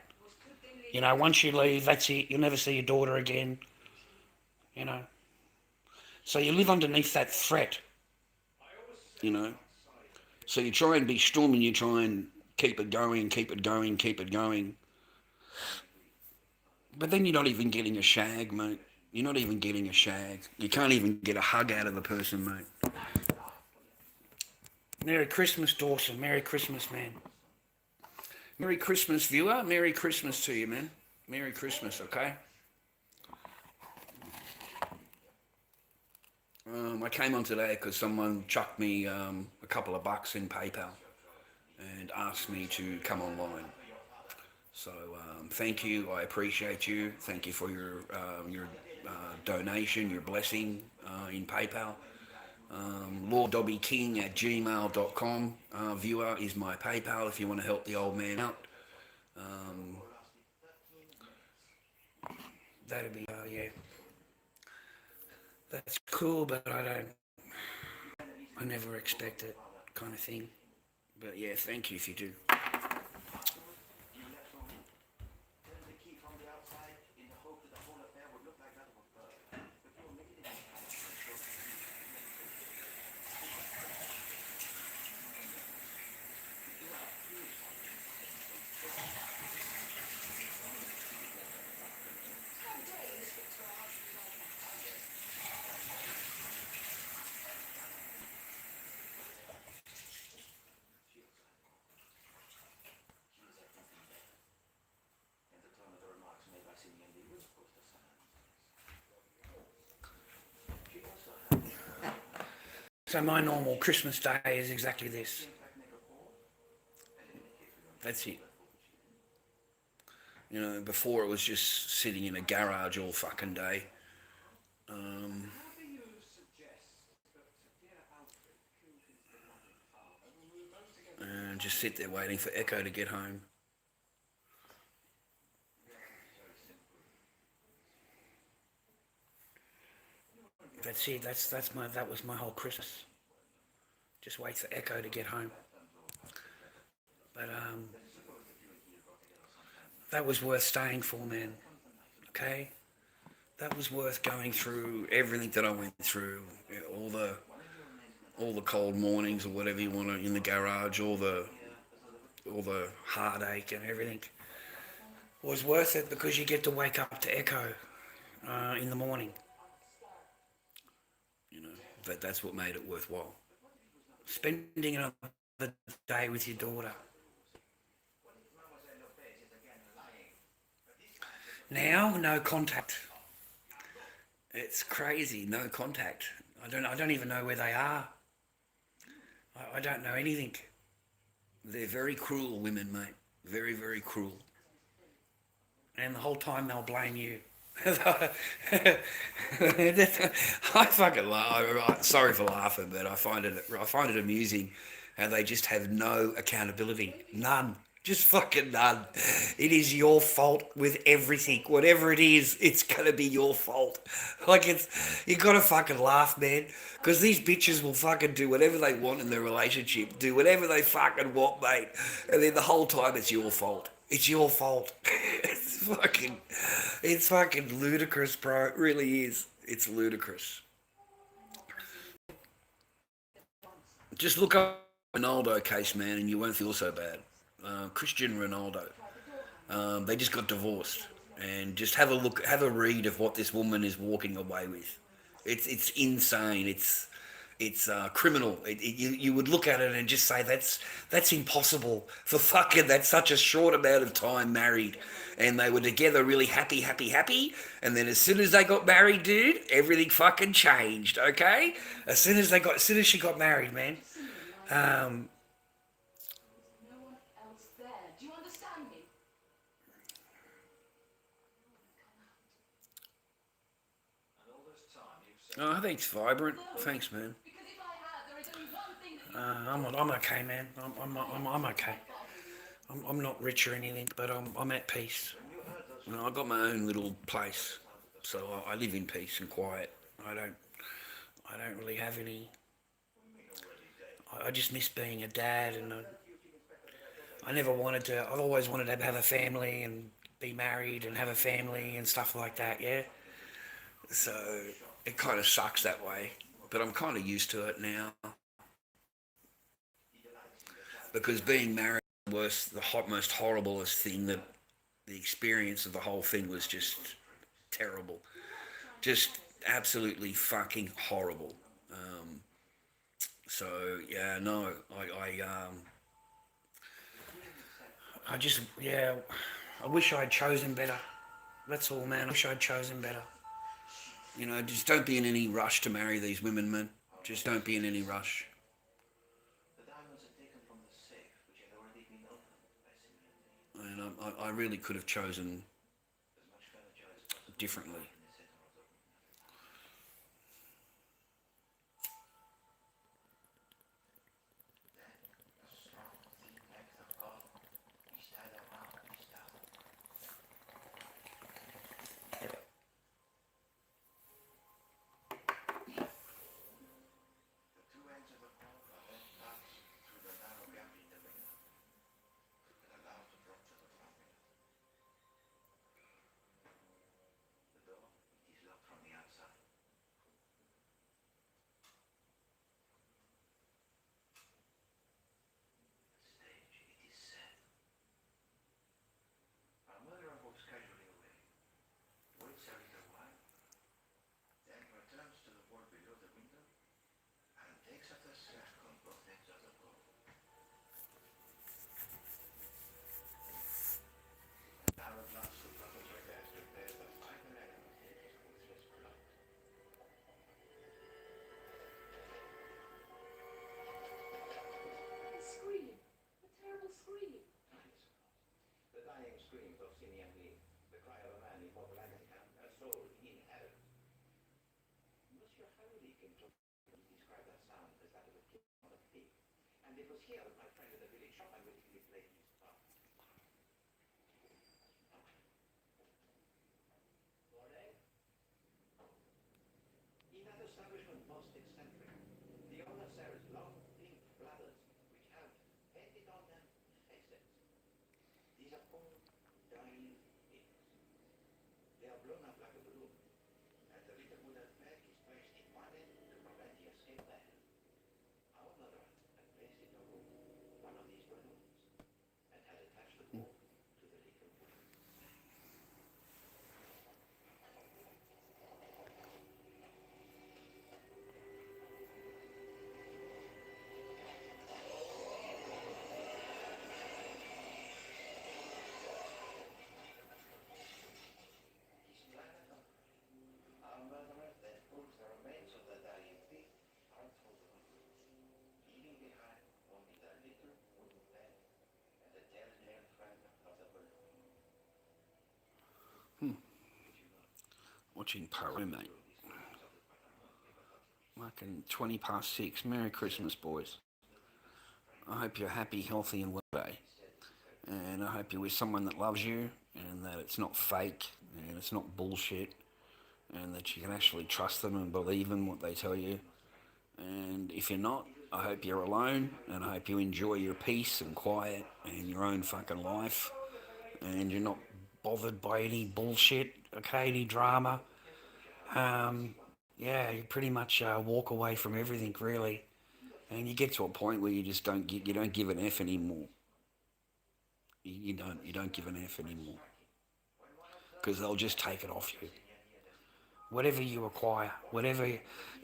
You know, once you leave, that's it. You'll never see your daughter again. You know. So you live underneath that threat. You know. So you try and be strong, and you try and keep it going, keep it going, keep it going. But then you're not even getting a shag, mate. You're not even getting a shag. You can't even get a hug out of the person, mate. Merry Christmas, Dawson. Merry Christmas, man. Merry Christmas, viewer. Merry Christmas to you, man. Merry Christmas, okay? I came on today because someone chucked me a couple of bucks in PayPal and asked me to come online. So thank you. I appreciate you. Thank you for your donation, your blessing in PayPal. lorddobby@gmail.com. Viewer is my PayPal if you want to help the old man out. That'd be, yeah. That's cool, but I never expect it, kind of thing. But yeah, thank you if you do. So my normal Christmas day is exactly this. That's it. You know, before it was just sitting in a garage all fucking day. And just sit there waiting for Echo to get home. That's it. That was my whole Christmas. Just wait for Echo to get home. But that was worth staying for, man. Okay, that was worth going through everything that I went through. All the cold mornings or whatever you want to in the garage. All the heartache and everything was worth it because you get to wake up to Echo in the morning. You know, that's what made it worthwhile. Spending another day with your daughter. Now, no contact. It's crazy, no contact. I don't even know where they are. I don't know anything. They're very cruel women, mate. Very, very cruel. And the whole time they'll blame you. I fucking laugh. Sorry for laughing, but I find it amusing how they just have no accountability. None. Just fucking none. It is your fault with everything. Whatever it is, it's gonna be your fault. Like, you gotta fucking laugh, man. Because these bitches will fucking do whatever they want in their relationship. Do whatever they fucking want, mate. And then the whole time it's your fault. It's your fault. It's fucking ludicrous, bro. It really is. It's ludicrous. Just look up Ronaldo case, man, and you won't feel so bad. Christian Ronaldo. They just got divorced, and just have a read of what this woman is walking away with. It's insane. It's criminal. You would look at it and just say that's impossible for fucking that's such a short amount of time married, and they were together really happy, and then as soon as they got married, dude, everything fucking changed. Okay, as soon as she got married, man. Oh, thanks, Vibrant. Thanks, man. I'm okay, man. I'm okay. I'm not rich or anything, but I'm at peace. You know, I got my own little place, so I live in peace and quiet. I don't I don't really have any. I just miss being a dad, and I never wanted to. I've always wanted to have a family and be married and have a family and stuff like that. Yeah, so it kind of sucks that way, but I'm kind of used to it now because being married was the most horriblest thing. That the experience of the whole thing was just terrible, just absolutely fucking horrible. So yeah, no, I just yeah, I wish I'd chosen better. That's all, man. I wish I'd chosen better. You know, just don't be in any rush to marry these women, man. Just don't be in any rush. And I really could have chosen differently. Watching Peru, mate. Fucking 20 past 6. Merry Christmas, boys. I hope you're happy, healthy, and well today. And I hope you're with someone that loves you and that it's not fake and it's not bullshit and that you can actually trust them and believe in what they tell you. And if you're not, I hope you're alone and I hope you enjoy your peace and quiet and your own fucking life and you're not bothered by any bullshit, okay, any drama. Yeah, you pretty much walk away from everything really, and you get to a point where you just you don't give an f anymore. You don't give an f anymore because they'll just take it off you. Whatever you acquire,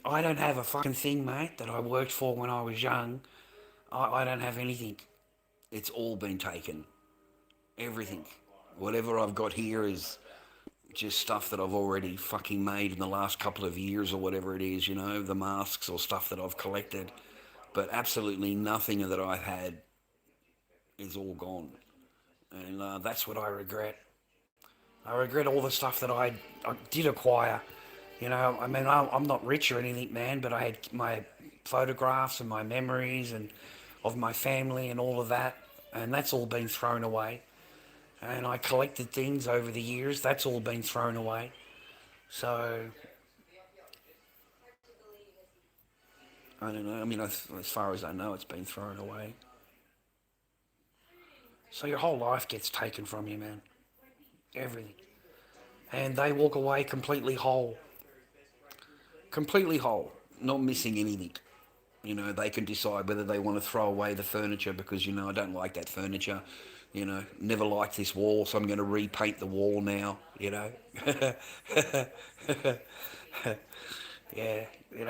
I don't have a fucking thing, mate, that I worked for when I was young. I don't have anything. It's all been taken. Everything. Whatever I've got here is just stuff that I've already fucking made in the last couple of years or whatever it is, you know, the masks or stuff that I've collected. But absolutely nothing that I've had is all gone. And that's what I regret. I regret all the stuff that I did acquire. You know, I mean, I'm not rich or anything, man, but I had my photographs and my memories and of my family and all of that. and that's all been thrown away. And I collected things over the years, that's all been thrown away. So, I don't know, I mean, as far as I know, it's been thrown away. So your whole life gets taken from you, man. Everything. And they walk away completely whole. Completely whole. Not missing anything. You know, they can decide whether they want to throw away the furniture because, I don't like that furniture. Never liked this wall, so I'm going to repaint the wall now, Yeah,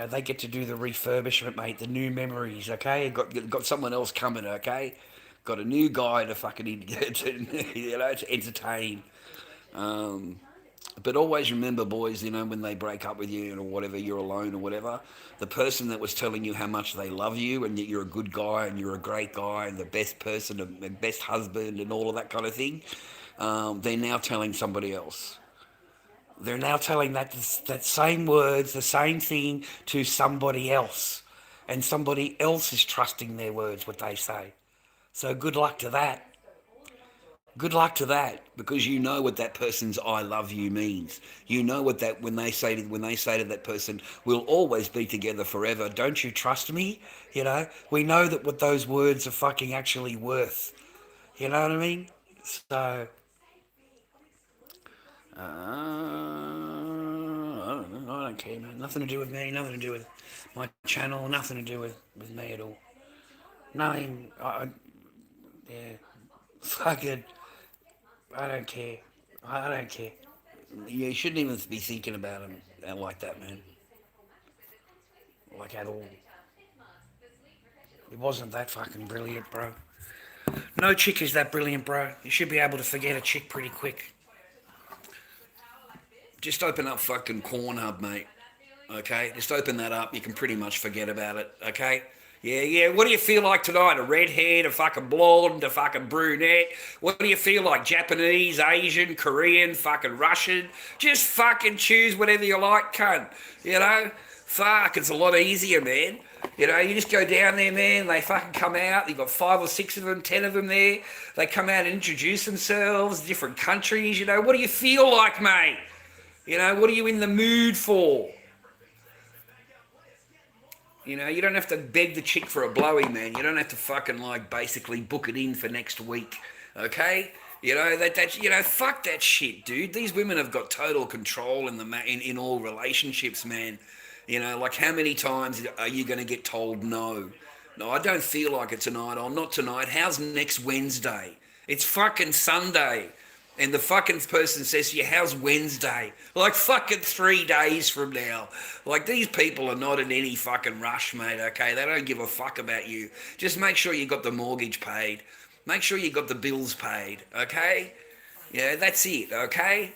they get to do the refurbishment, mate, the new memories, okay? Got someone else coming, okay? Got a new guy to fucking, to entertain. But always remember, boys, when they break up with you or whatever, you're alone or whatever, the person that was telling you how much they love you and that you're a good guy and you're a great guy and the best person and the best husband and all of that kind of thing, they're now telling somebody else. They're now telling that same words, the same thing to somebody else. And somebody else is trusting their words, what they say. So good luck to that. Good luck to that, because you know what that person's "I love you" means. You know what that when they say to that person, "We'll always be together forever. Don't you trust me?" We know that what those words are fucking actually worth. You know what I mean? So, I don't know. I don't care, man. Nothing to do with me. Nothing to do with my channel. Nothing to do with me at all. Nothing. Yeah. Fucking. I don't care. I don't care. You shouldn't even be thinking about him like that, man. Like at all. It wasn't that fucking brilliant, bro. No chick is that brilliant, bro. You should be able to forget a chick pretty quick. Just open up fucking Cornhub, mate. Okay? Just open that up. You can pretty much forget about it. Okay? Yeah. What do you feel like tonight? A redhead, a fucking blonde, a fucking brunette? What do you feel like? Japanese, Asian, Korean, fucking Russian? Just fucking choose whatever you like, cunt. Fuck, it's a lot easier, man. You just go down there, man. They fucking come out. You've got 5 or 6 of them, 10 of them there. They come out and introduce themselves, different countries. What do you feel like, mate? What are you in the mood for? You don't have to beg the chick for a blowy, man. You don't have to fucking basically book it in for next week, okay? Fuck that shit, dude. These women have got total control in all relationships, man. How many times are you going to get told no? No, I don't feel like it tonight. Oh, not tonight. How's next Wednesday? It's fucking Sunday. And the fucking person says to you, "How's Wednesday?" Fucking 3 days from now. These people are not in any fucking rush, mate, okay? They don't give a fuck about you. Just make sure you got the mortgage paid. Make sure you got the bills paid, okay? Yeah, that's it, okay?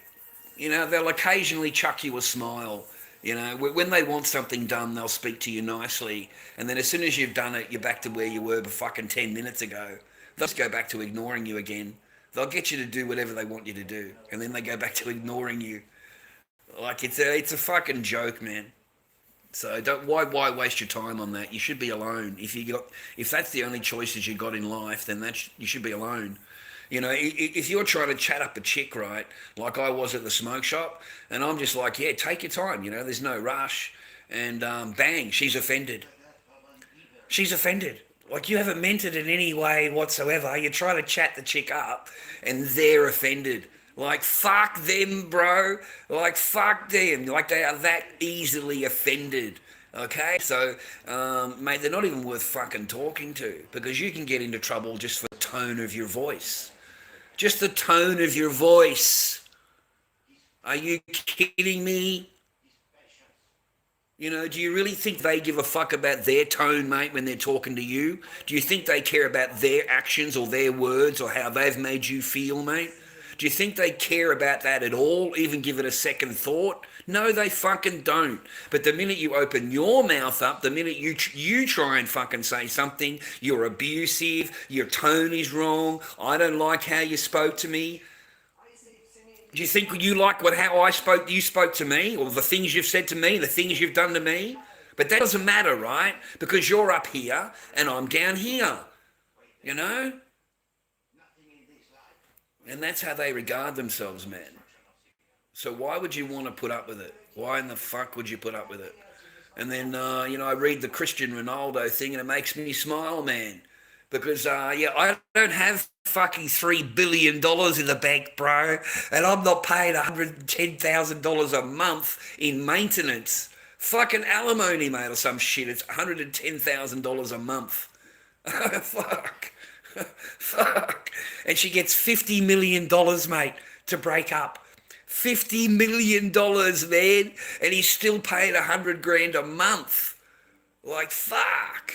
They'll occasionally chuck you a smile. When they want something done, they'll speak to you nicely. And then as soon as you've done it, you're back to where you were fucking 10 minutes ago. They'll just go back to ignoring you again. They'll get you to do whatever they want you to do, and then they go back to ignoring you. It's a fucking joke, man. So why waste your time on that? You should be alone. If that's the only choices you got in life, then you should be alone. If you're trying to chat up a chick, right, like I was at the smoke shop, and I'm just like, yeah, take your time. There's no rush, and bang, she's offended. She's offended. You haven't meant it in any way whatsoever. You try to chat the chick up and they're offended. Fuck them, bro. Fuck them. They are that easily offended. Okay? So, mate, they're not even worth fucking talking to, because you can get into trouble just for the tone of your voice. Just the tone of your voice. Are you kidding me? Do you really think they give a fuck about their tone, mate, when they're talking to you? Do you think they care about their actions or their words or how they've made you feel, mate? Do you think they care about that at all, even give it a second thought? No, they fucking don't. But the minute you open your mouth up, the minute you try and fucking say something, you're abusive, your tone is wrong, I don't like how you spoke to me. Do you think you like how you spoke to me, or the things you've said to me, the things you've done to me? But that doesn't matter, right? Because you're up here and I'm down here, And that's how they regard themselves, man. So why would you want to put up with it? Why in the fuck would you put up with it? And then, I read the Christian Ronaldo thing and it makes me smile, man. Because, I don't have fucking $3 billion in the bank, bro. And I'm not paying $110,000 a month in maintenance. Fucking alimony, mate, or some shit. It's $110,000 a month. Fuck. Fuck. And she gets $50 million, mate, to break up. $50 million, man. And he's still paying $100,000 a month. Like, fuck.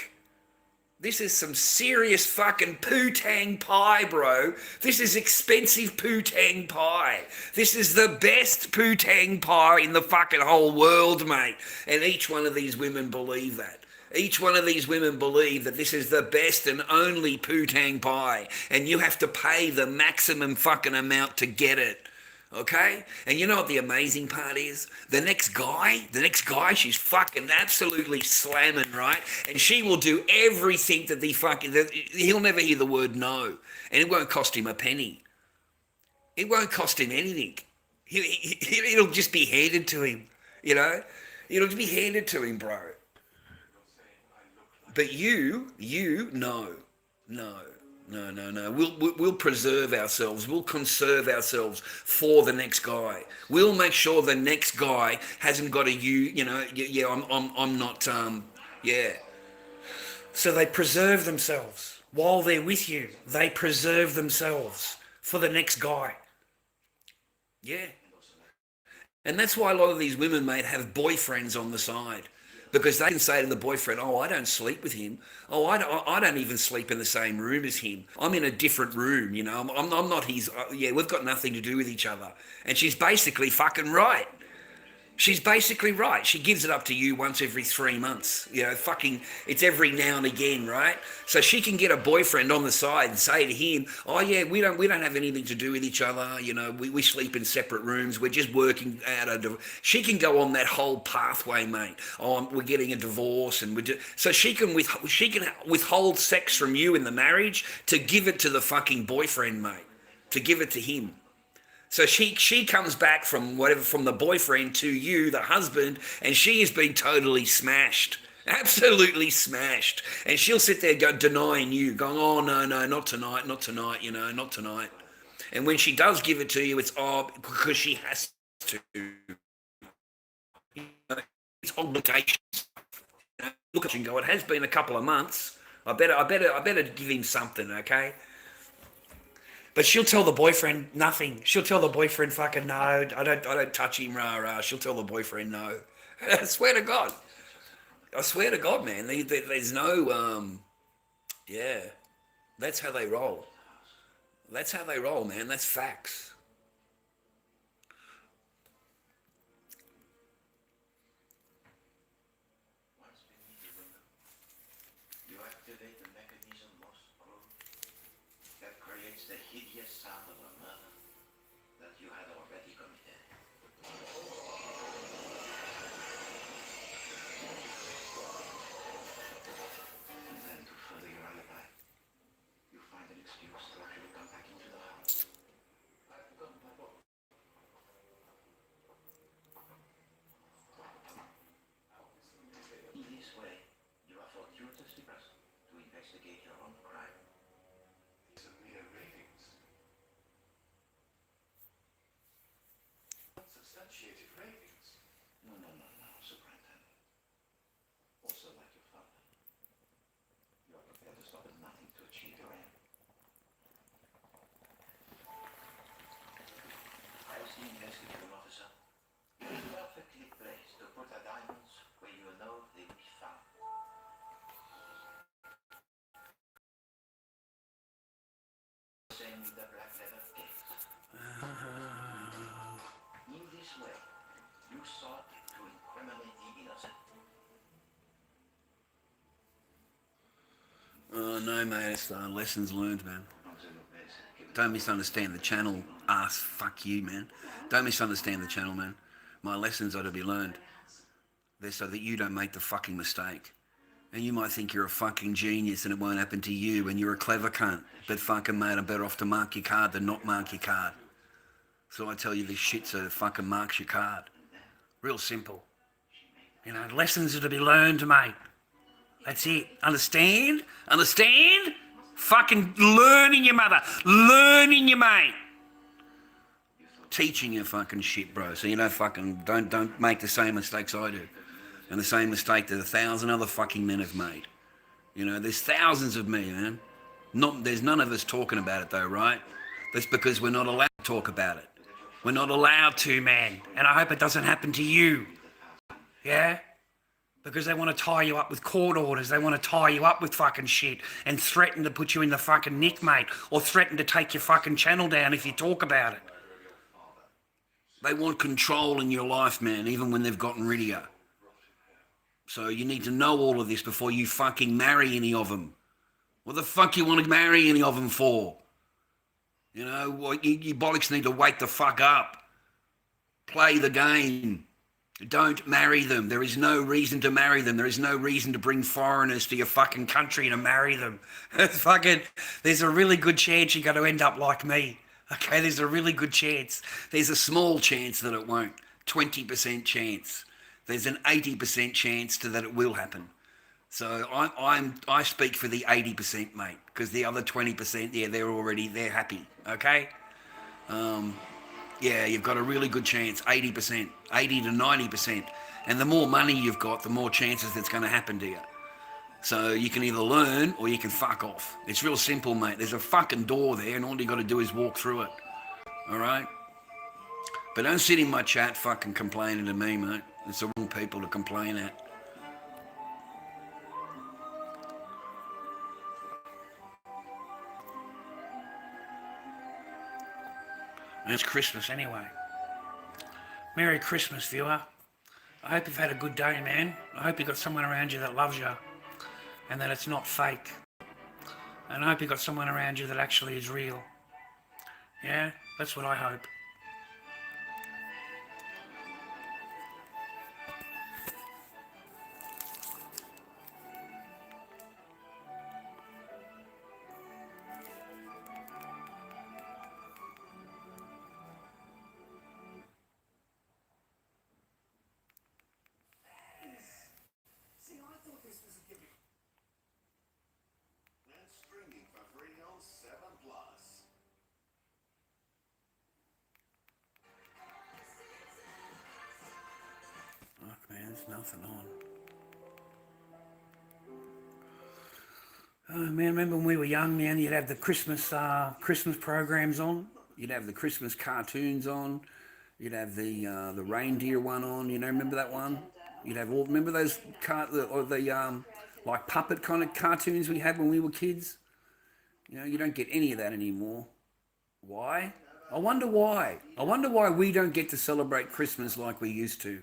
This is some serious fucking poo-tang pie, bro. This is expensive poo-tang pie. This is the best poo-tang pie in the fucking whole world, mate. And each one of these women believe that. Each one of these women believe that this is the best and only poo-tang pie. And you have to pay the maximum fucking amount to get it. Okay? And you know what the amazing part is? The next guy, she's fucking absolutely slamming, right? And she will do everything that he'll never hear the word no. And it won't cost him a penny. It won't cost him anything. It'll just be handed to him, you know? It'll just be handed to him, bro. But no. We'll preserve ourselves. We'll conserve ourselves for the next guy. We'll make sure the next guy hasn't got I'm not. So they preserve themselves while they're with you. They preserve themselves for the next guy. Yeah. And that's why a lot of these women, mate, have boyfriends on the side. Because they can say to the boyfriend, oh, I don't sleep with him. Oh, I don't even sleep in the same room as him. I'm in a different room, you know. I'm not his, we've got nothing to do with each other. And she's basically fucking right. She's basically right. She gives it up to you once every 3 months. You know, it's every now and again, right? So she can get a boyfriend on the side and say to him, oh yeah, we don't have anything to do with each other. You know, we sleep in separate rooms. We're just working out she can go on that whole pathway, mate. Oh, we're getting a divorce, and so she can withhold sex from you in the marriage to give it to the fucking boyfriend, mate. To give it to him. So she comes back from the boyfriend to you, the husband, and she has been totally smashed, absolutely smashed. And she'll sit there denying you, going, oh, no, not tonight, not tonight. And when she does give it to you, it's because she has to. It's obligations. Look at you and go, it has been a couple of months. I better give him something, okay? But she'll tell the boyfriend nothing. She'll tell the boyfriend fucking no. I don't touch him, rah. She'll tell the boyfriend no. I swear to God. Man. There's no, That's how they roll. That's how they roll, man. That's facts. You activate the mechanism that creates the hideous sound of a murder that you had already committed. And then to further your alibi, you find an excuse to actually come back into the house. I've forgotten my book. In this way, you are fortuitously present to investigate your own crime. These are mere ravings. Unsubstantiated ravings. No, Superintendent. Also like your father, you are prepared to stop at nothing to achieve your end. As the investigating officer, you are perfectly placed to put the diamonds where you know they will be found. Same with the black leather case. In this way, you sought to incriminate the innocent. Oh, no, mate. It's lessons learned, man. Don't misunderstand the channel, ass. Fuck you, man. Don't misunderstand the channel, man. My lessons are to be learned. They're so that you don't make the fucking mistake. And you might think you're a fucking genius and it won't happen to you and you're a clever cunt. But fucking mate, I'm better off to mark your card than not mark your card. So I tell you this shit so it fucking marks your card. Real simple. You know, lessons are to be learned, mate. That's it. Understand? Understand? Fucking learning your mother. Learning your mate. Teaching you fucking shit, bro. So you know, fucking don't make the same mistakes I do. And the same mistake that 1,000 other fucking men have made. You know, there's thousands of me, man. There's none of us talking about it though, right? That's because we're not allowed to talk about it. We're not allowed to, man. And I hope it doesn't happen to you. Yeah? Because they want to tie you up with court orders. They want to tie you up with fucking shit and threaten to put you in the fucking nick, mate. Or threaten to take your fucking channel down if you talk about it. They want control in your life, man, even when they've gotten rid of you. So you need to know all of this before you fucking marry any of them. What the fuck you want to marry any of them for? You know, you bollocks need to wake the fuck up. Play the game. Don't marry them. There is no reason to marry them. There is no reason to bring foreigners to your fucking country to marry them. There's a really good chance you're going to end up like me. Okay, there's a really good chance. There's a small chance that it won't. 20% chance. There's an 80% chance that it will happen. So I speak for the 80%, mate, because the other 20%, yeah, they're happy, okay? Yeah, you've got a really good chance, 80%, 80 to 90%. And the more money you've got, the more chances that's going to happen to you. So you can either learn or you can fuck off. It's real simple, mate. There's a fucking door there and all you got to do is walk through it, all right? But don't sit in my chat fucking complaining to me, mate. It's the wrong people to complain at. And it's Christmas anyway. Merry Christmas, viewer. I hope you've had a good day, man. I hope you've got someone around you that loves you and that it's not fake. And I hope you've got someone around you that actually is real. Yeah, that's what I hope. Man, there's nothing on. Oh man, remember when we were young, man, you'd have the Christmas programs on. You'd have the Christmas cartoons on. You'd have the reindeer one on. You know, remember that one? You'd have all. Remember those like puppet kind of cartoons we had when we were kids? You know, you don't get any of that anymore. Why? I wonder why. I wonder why we don't get to celebrate Christmas like we used to.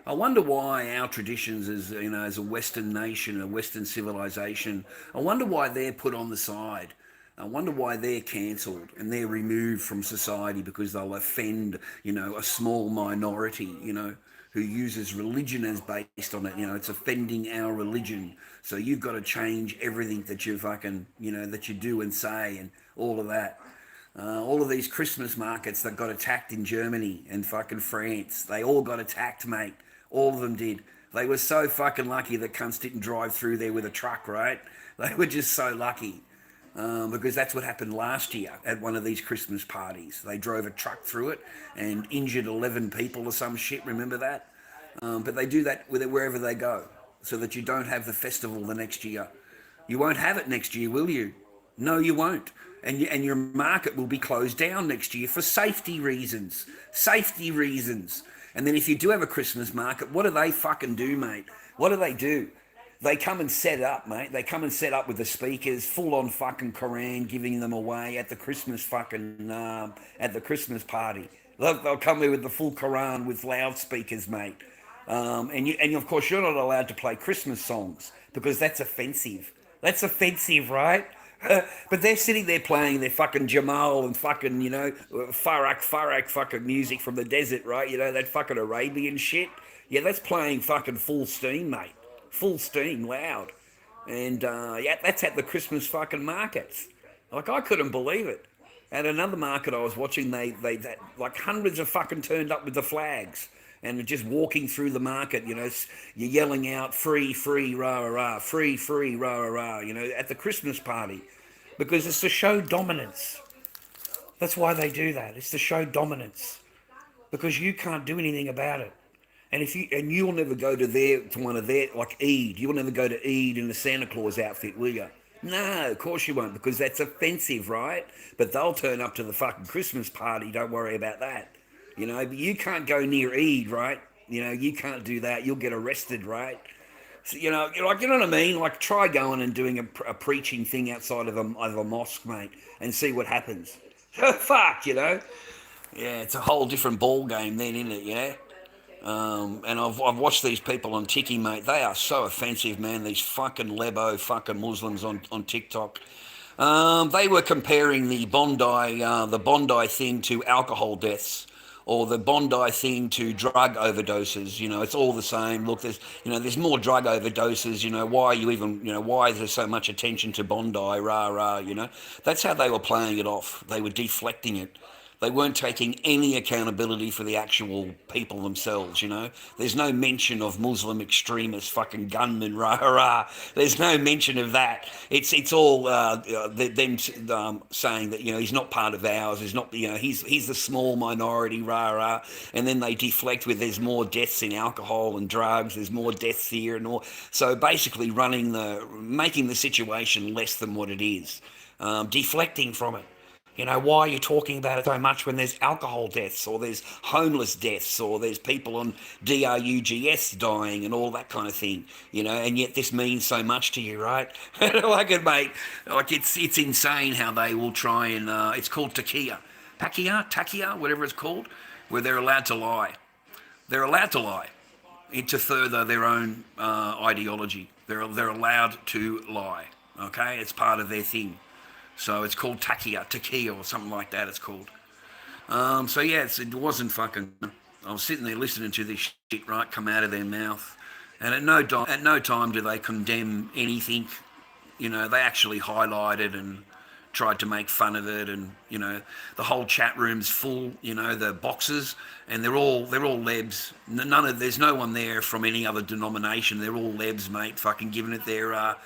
I wonder why our traditions as a Western nation, a Western civilization, I wonder why they're put on the side. I wonder why they're cancelled and they're removed from society because they'll offend, a small minority, who uses religion as based on it. It's offending our religion. So you've got to change everything that you fucking, that you do and say and all of that. All of these Christmas markets that got attacked in Germany and fucking France, they all got attacked, mate. All of them did. They were so fucking lucky that cunts didn't drive through there with a truck, right? They were just so lucky. Because that's what happened last year at one of these Christmas parties. They drove a truck through it and injured 11 people or some shit, remember that? But they do that with it wherever they go, so that you don't have the festival the next year. You won't have it next year, will you? No, you won't. And your market will be closed down next year for safety reasons. Safety reasons. And then if you do have a Christmas market, what do they fucking do, mate? What do? They come and set up, mate. They come and set up with the speakers, full on fucking Quran, giving them away at the Christmas fucking, at the Christmas party. They'll come there with the full Quran with loudspeakers, mate. And of course, you're not allowed to play Christmas songs because that's offensive. That's offensive, right? But they're sitting there playing their fucking Jamal and fucking, Farak fucking music from the desert, right? That fucking Arabian shit. Yeah, that's playing fucking full steam, mate. Full steam, loud. And yeah, that's at the Christmas fucking markets. Like, I couldn't believe it. At another market I was watching, that, like, hundreds of fucking turned up with the flags and are just walking through the market, you know, you're yelling out free, free, rah, rah, rah, free, rah, rah, rah, you know, at the Christmas party. Because it's to show dominance. That's why they do that. It's to show dominance. Because you can't do anything about it. And you'll never go to one of their, like Eid. You'll never go to Eid in a Santa Claus outfit, will you? No, of course you won't, because that's offensive, right? But they'll turn up to the fucking Christmas party. Don't worry about that. You know, but you can't go near Eid, right? You know, you can't do that. You'll get arrested, right? So, you know, like, you know what I mean? Like, try going and doing a preaching thing outside of a mosque, mate, and see what happens. Fuck, you know? Yeah, it's a whole different ball game then, isn't it? Yeah. And I've watched these people on Tiki, mate. They are so offensive, man. These fucking lebo fucking Muslims on TikTok. They were comparing the Bondi thing to alcohol deaths, or the Bondi thing to drug overdoses. You know, it's all the same. Look, there's more drug overdoses. You know, why are you even, why is there so much attention to Bondi? Rah rah. You know, that's how they were playing it off. They were deflecting it. They weren't taking any accountability for the actual people themselves, you know. There's no mention of Muslim extremists, fucking gunmen, rah rah. There's no mention of that. It's all them saying that, he's not part of ours. He's not, he's the small minority, rah rah. And then they deflect with there's more deaths in alcohol and drugs. There's more deaths here and all. So basically making the situation less than what it is, deflecting from it. You know, why are you talking about it so much when there's alcohol deaths, or there's homeless deaths, or there's people on drugs dying and all that kind of thing, and yet this means so much to you, right? Like it, mate. Like, it's insane how they will try and, it's called takia, whatever it's called, where they're allowed to lie. They're allowed to lie to further their own ideology. They're allowed to lie, okay? It's part of their thing. So it's called takia or something like that it's called. So yeah, it wasn't fucking, I was sitting there listening to this shit, right, come out of their mouth. And at no time do they condemn anything. They actually highlighted and tried to make fun of it, and the whole chat room's full, the boxes, and they're all lebs. There's no one there from any other denomination. They're all lebs, mate, fucking giving it their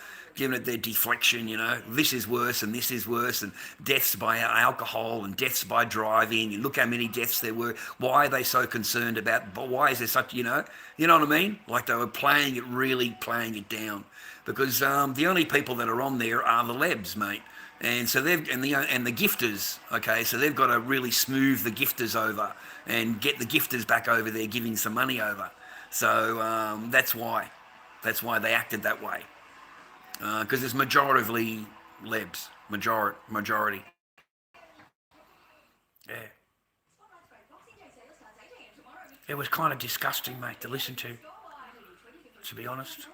deflection, this is worse and this is worse, and deaths by alcohol and deaths by driving, and look how many deaths there were. Why are they so concerned about, but why is there such, you know what I mean? Like, they were really playing it down, because the only people that are on there are the lebs, mate. And so and the gifters, okay, so they've got to really smooth the gifters over and get the gifters back over there giving some money over. So that's why they acted that way. Because it's majoritively lebs, majority. Yeah. It was kind of disgusting, mate, to listen to be honest.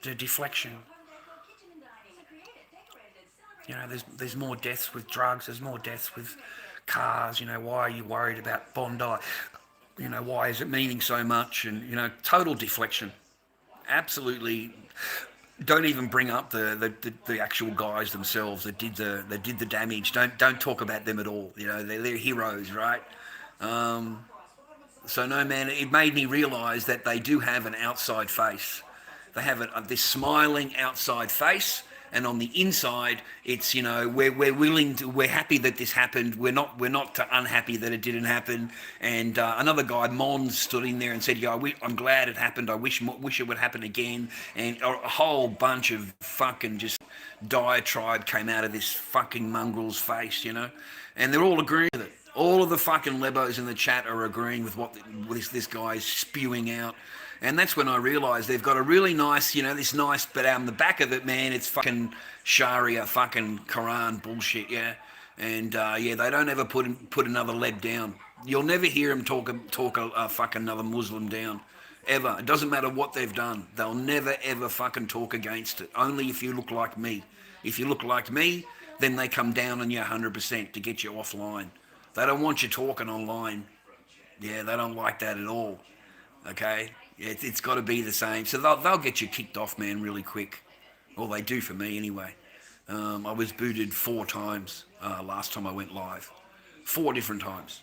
The deflection. There's more deaths with drugs, there's more deaths with cars, why are you worried about Bondi? Why is it meaning so much? And, total deflection. Absolutely. Don't even bring up the actual guys themselves that did the damage. Don't talk about them at all. They're heroes, right? So no, man, it made me realise that they do have an outside face. They have this smiling outside face, and on the inside, it's we're happy that this happened. We're not unhappy that it didn't happen. And another guy, Mons, stood in there and said, "Yeah, I'm glad it happened. I wish it would happen again." And a whole bunch of fucking just diatribe came out of this fucking mongrel's face, and they're all agreeing with it. All of the fucking lebos in the chat are agreeing with what this guy's spewing out. And that's when I realised they've got a really nice, this nice, but on the back of it, man, it's fucking Sharia, fucking Quran bullshit, yeah. And they don't ever put another leb down. You'll never hear them talk a fucking another Muslim down, ever. It doesn't matter what they've done. They'll never ever fucking talk against it. Only if you look like me. If you look like me, then they come down on you 100% to get you offline. They don't want you talking online. Yeah, they don't like that at all. Okay. It's got to be the same. So they'll get you kicked off, man, really quick. Or they do for me anyway. I was booted 4 times last time I went live. 4 different times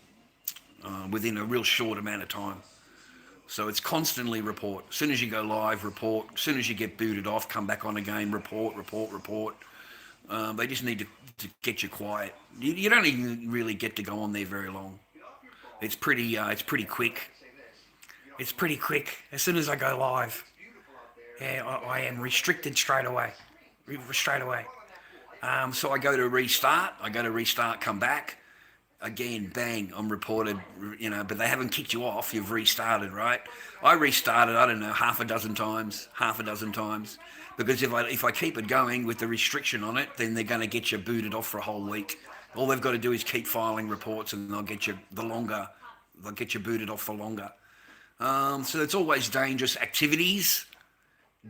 within a real short amount of time. So it's constantly report. As soon as you go live, report. As soon as you get booted off, come back on again, report, report, report. They just need to get you quiet. You don't even really get to go on there very long. It's pretty quick. It's pretty quick. As soon as I go live, yeah, I am restricted straight away. Straight away. So I go to restart, come back. Again, bang, I'm reported, but they haven't kicked you off, you've restarted, right? I restarted, I don't know, half a dozen times, because if I keep it going with the restriction on it, then they're going to get you booted off for a whole week. All they've got to do is keep filing reports and they'll get you booted off for longer. So it's always dangerous activities.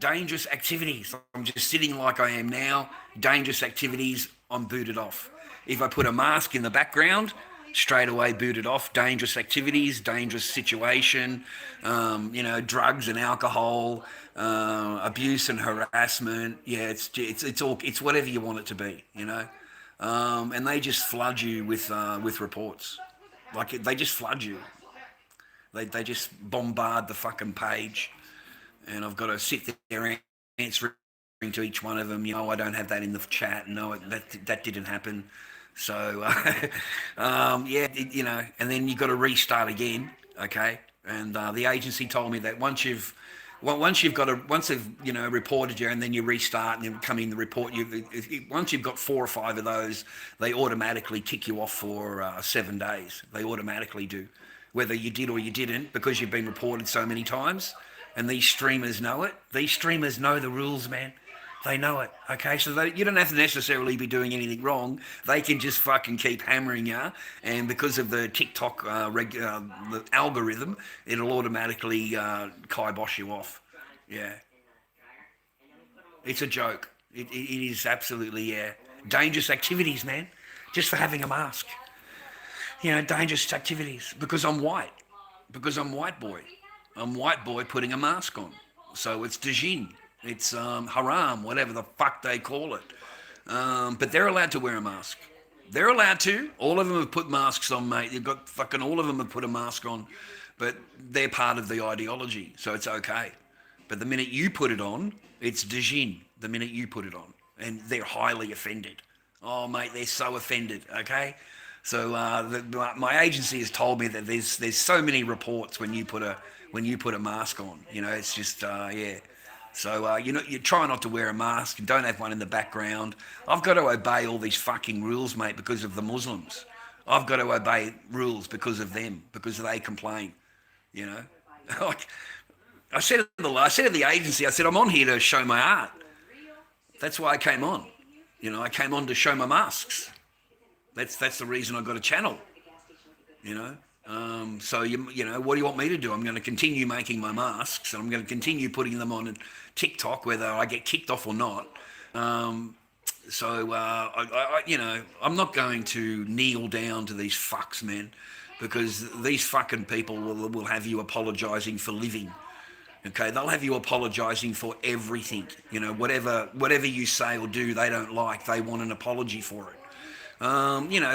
I'm just sitting like I am now. Dangerous activities, I'm booted off. If I put a mask in the background, straight away booted off. Dangerous activities, dangerous situation, drugs and alcohol, abuse and harassment. Yeah, it's whatever you want it to be, and they just flood you with reports. Like they just flood you. They just bombard the fucking page, and I've got to sit there answering to each one of them. I don't have that in the chat. No, that didn't happen. So, and then you've got to restart again, okay? And the agency told me that once they've reported you and then you restart and then come in the report, once you've got 4 or 5 of those, they automatically kick you off for 7 days. They automatically do, whether you did or you didn't, because you've been reported so many times. And these streamers know it. These streamers know the rules, man. They know it, okay? So you don't have to necessarily be doing anything wrong. They can just fucking keep hammering you, and because of the TikTok the algorithm, it'll automatically kibosh you off. Yeah. It's a joke. It is absolutely, yeah. Dangerous activities, man, just for having a mask. Dangerous activities, because I'm white. Because I'm white boy. I'm white boy putting a mask on. So it's djinn. It's haram, whatever the fuck they call it. But they're allowed to wear a mask. They're allowed to. All of them have put masks on, mate. You've got fucking all of them have put a mask on. But they're part of the ideology, so it's okay. But the minute you put it on, it's djinn. The minute you put it on. And they're highly offended. Oh, mate, they're so offended, okay? So my agency has told me that there's so many reports when you put a mask on. It's just, yeah. So, you try not to wear a mask, don't have one in the background. I've got to obey all these fucking rules, mate, because of the Muslims. I've got to obey rules because of them, because they complain, Like, I said to the agency, I said, I'm on here to show my art. That's why I came on. I came on to show my masks. That's the reason I got a channel, So, what do you want me to do? I'm going to continue making my masks, and I'm going to continue putting them on TikTok, whether I get kicked off or not. I'm not going to kneel down to these fucks, man, because these fucking people will have you apologising for living. Okay, they'll have you apologising for everything. Whatever you say or do, they don't like. They want an apology for it.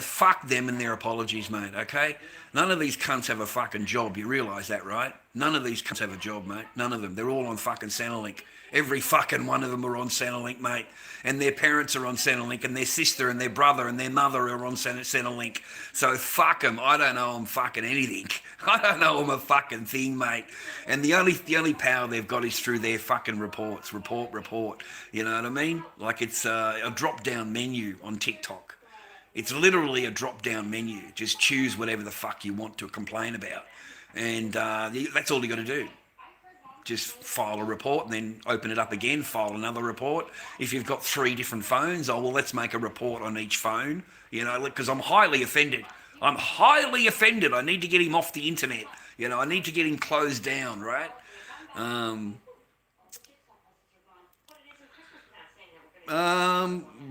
Fuck them and their apologies, mate, okay? None of these cunts have a fucking job, you realise that, right? None of these cunts have a job, mate. None of them. They're all on fucking Centrelink. Every fucking one of them are on Centrelink, mate. And their parents are on Centrelink, and their sister and their brother and their mother are on Centrelink. So fuck them. I don't know them fucking anything. I don't know them a fucking thing, mate. And the only power they've got is through their fucking reports. Report. You know what I mean? Like it's a drop-down menu on TikTok. It's literally a drop-down menu. Just choose whatever the fuck you want to complain about. And that's all you got to do. Just file a report and then open it up again, file another report. If you've got 3 different phones, let's make a report on each phone, because I'm highly offended. I need to get him off the internet. I need to get him closed down, right?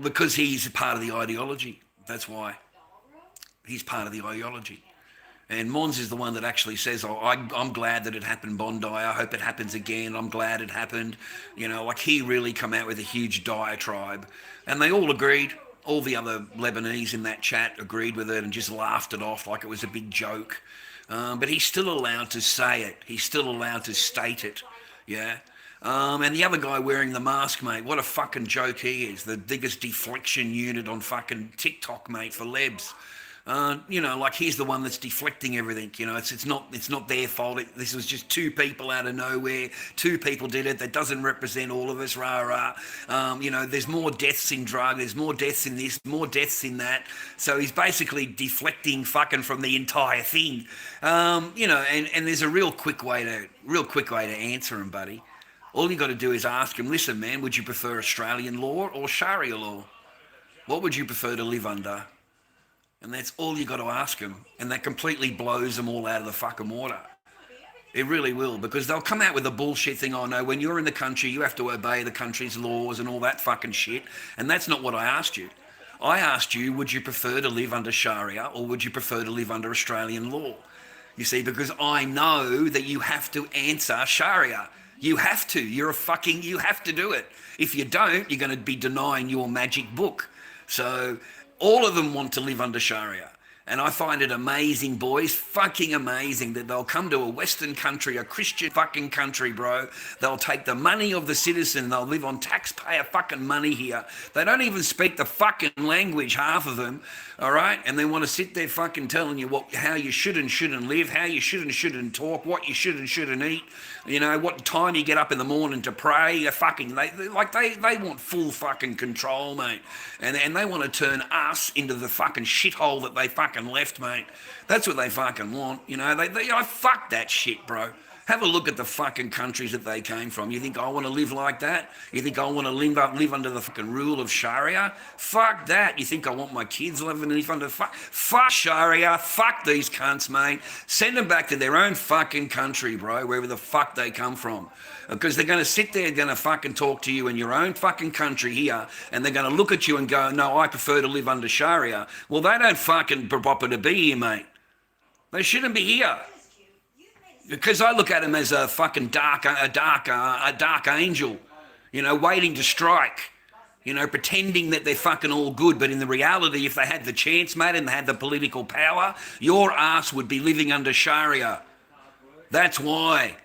Because he's part of the ideology. That's why. He's part of the ideology. And Mons is the one that actually says, oh, I'm glad that it happened Bondi. I hope it happens again. I'm glad it happened. You know, like he really come out with a huge diatribe. And they all agreed. All the other Lebanese in that chat agreed with it and just laughed it off like it was a big joke. But he's still allowed to say it. He's still allowed to state it. Yeah. And the other guy wearing the mask, mate, what a fucking joke he is. The biggest deflection unit on fucking TikTok, mate, for Lebs. You know, like he's the one that's deflecting everything. You know, it's not their fault. This was just two people out of nowhere. Two people did it. That doesn't represent all of us. Rah rah. You know, there's more deaths in drug. There's more deaths in this. More deaths in that. So he's basically deflecting fucking from the entire thing. You know, and there's a real quick way to answer him, buddy. All you got to do is ask him. Listen, man, would you prefer Australian law or Sharia law? What would you prefer to live under? And that's all you got to ask them. And that completely blows them all out of the fucking water. It really will, because they'll come out with a bullshit thing. Oh no, when you're in the country, you have to obey the country's laws and all that fucking shit. And that's not what I asked you. I asked you, would you prefer to live under Sharia or would you prefer to live under Australian law? You see, because I know that you have to answer Sharia. You have to. You have to do it. If you don't, you're going to be denying your magic book. So all of them want to live under Sharia. And I find it amazing, boys, fucking amazing that they'll come to a Western country, a Christian fucking country, bro. They'll take the money of the citizen. They'll live on taxpayer fucking money here. They don't even speak the fucking language, half of them, all right? And they want to sit there fucking telling you how you should and shouldn't live, how you should and shouldn't talk, what you should and shouldn't eat, you know, what time you get up in the morning to pray. They want full fucking control, mate. And they want to turn us into the fucking shithole that they fucking left, mate. That's what they fucking want, you know. Fuck that shit, bro. Have a look at the fucking countries that they came from. You think I want to live like that? You think I want to live under the fucking rule of Sharia? Fuck that. You think I want my kids living under fuck Sharia? Fuck these cunts, mate. Send them back to their own fucking country, bro, wherever the fuck they come from. Because they're going to sit there, going to fucking talk to you in your own fucking country here, and they're going to look at you and go, no, I prefer to live under Sharia. Well, they don't fucking proper to be here, mate. They shouldn't be here. Because I look at them as a fucking dark angel, you know, waiting to strike, you know, pretending that they're fucking all good. But in the reality, if they had the chance, mate, and they had the political power, your ass would be living under Sharia. That's why.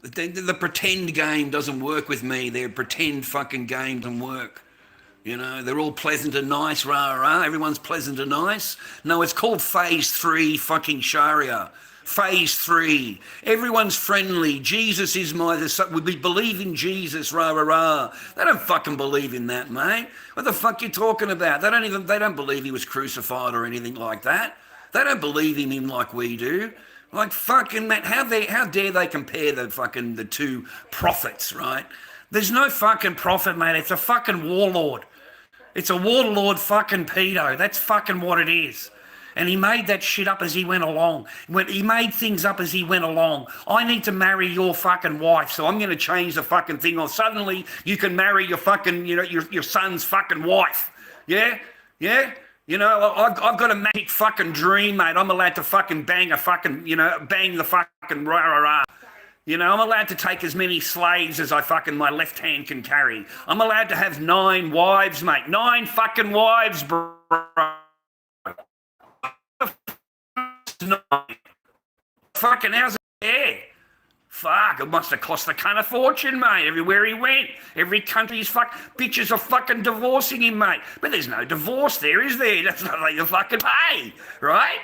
The pretend game doesn't work with me. Their pretend fucking game doesn't work. You know, they're all pleasant and nice, rah, rah. Everyone's pleasant and nice. No, it's called Phase 3 fucking Sharia. Phase 3. Everyone's friendly. Jesus is we believe in Jesus, rah, rah, rah. They don't fucking believe in that, mate. What the fuck you talking about? They don't believe he was crucified or anything like that. They don't believe in him like we do. Like fucking Matt, how dare they compare the two prophets, right? There's no fucking prophet, mate. It's a fucking warlord. It's a warlord fucking pedo. That's fucking what it is. And he made that shit up as he went along. He made things up as he went along. I need to marry your fucking wife, so I'm going to change the fucking thing. Or suddenly you can marry your fucking, you know, your son's fucking wife. Yeah? Yeah? You know, I've got a magic fucking dream, mate. I'm allowed to fucking bang the fucking rah, rah, rah. You know, I'm allowed to take as many slaves as my left hand can carry. I'm allowed to have 9 wives, mate. 9 fucking wives, bro. 9. Fucking how's it there? Fuck, it must have cost the cunt a fortune, mate, everywhere he went. Every country's bitches are fucking divorcing him, mate. But there's no divorce there, is there? That's not like you fucking pay, right?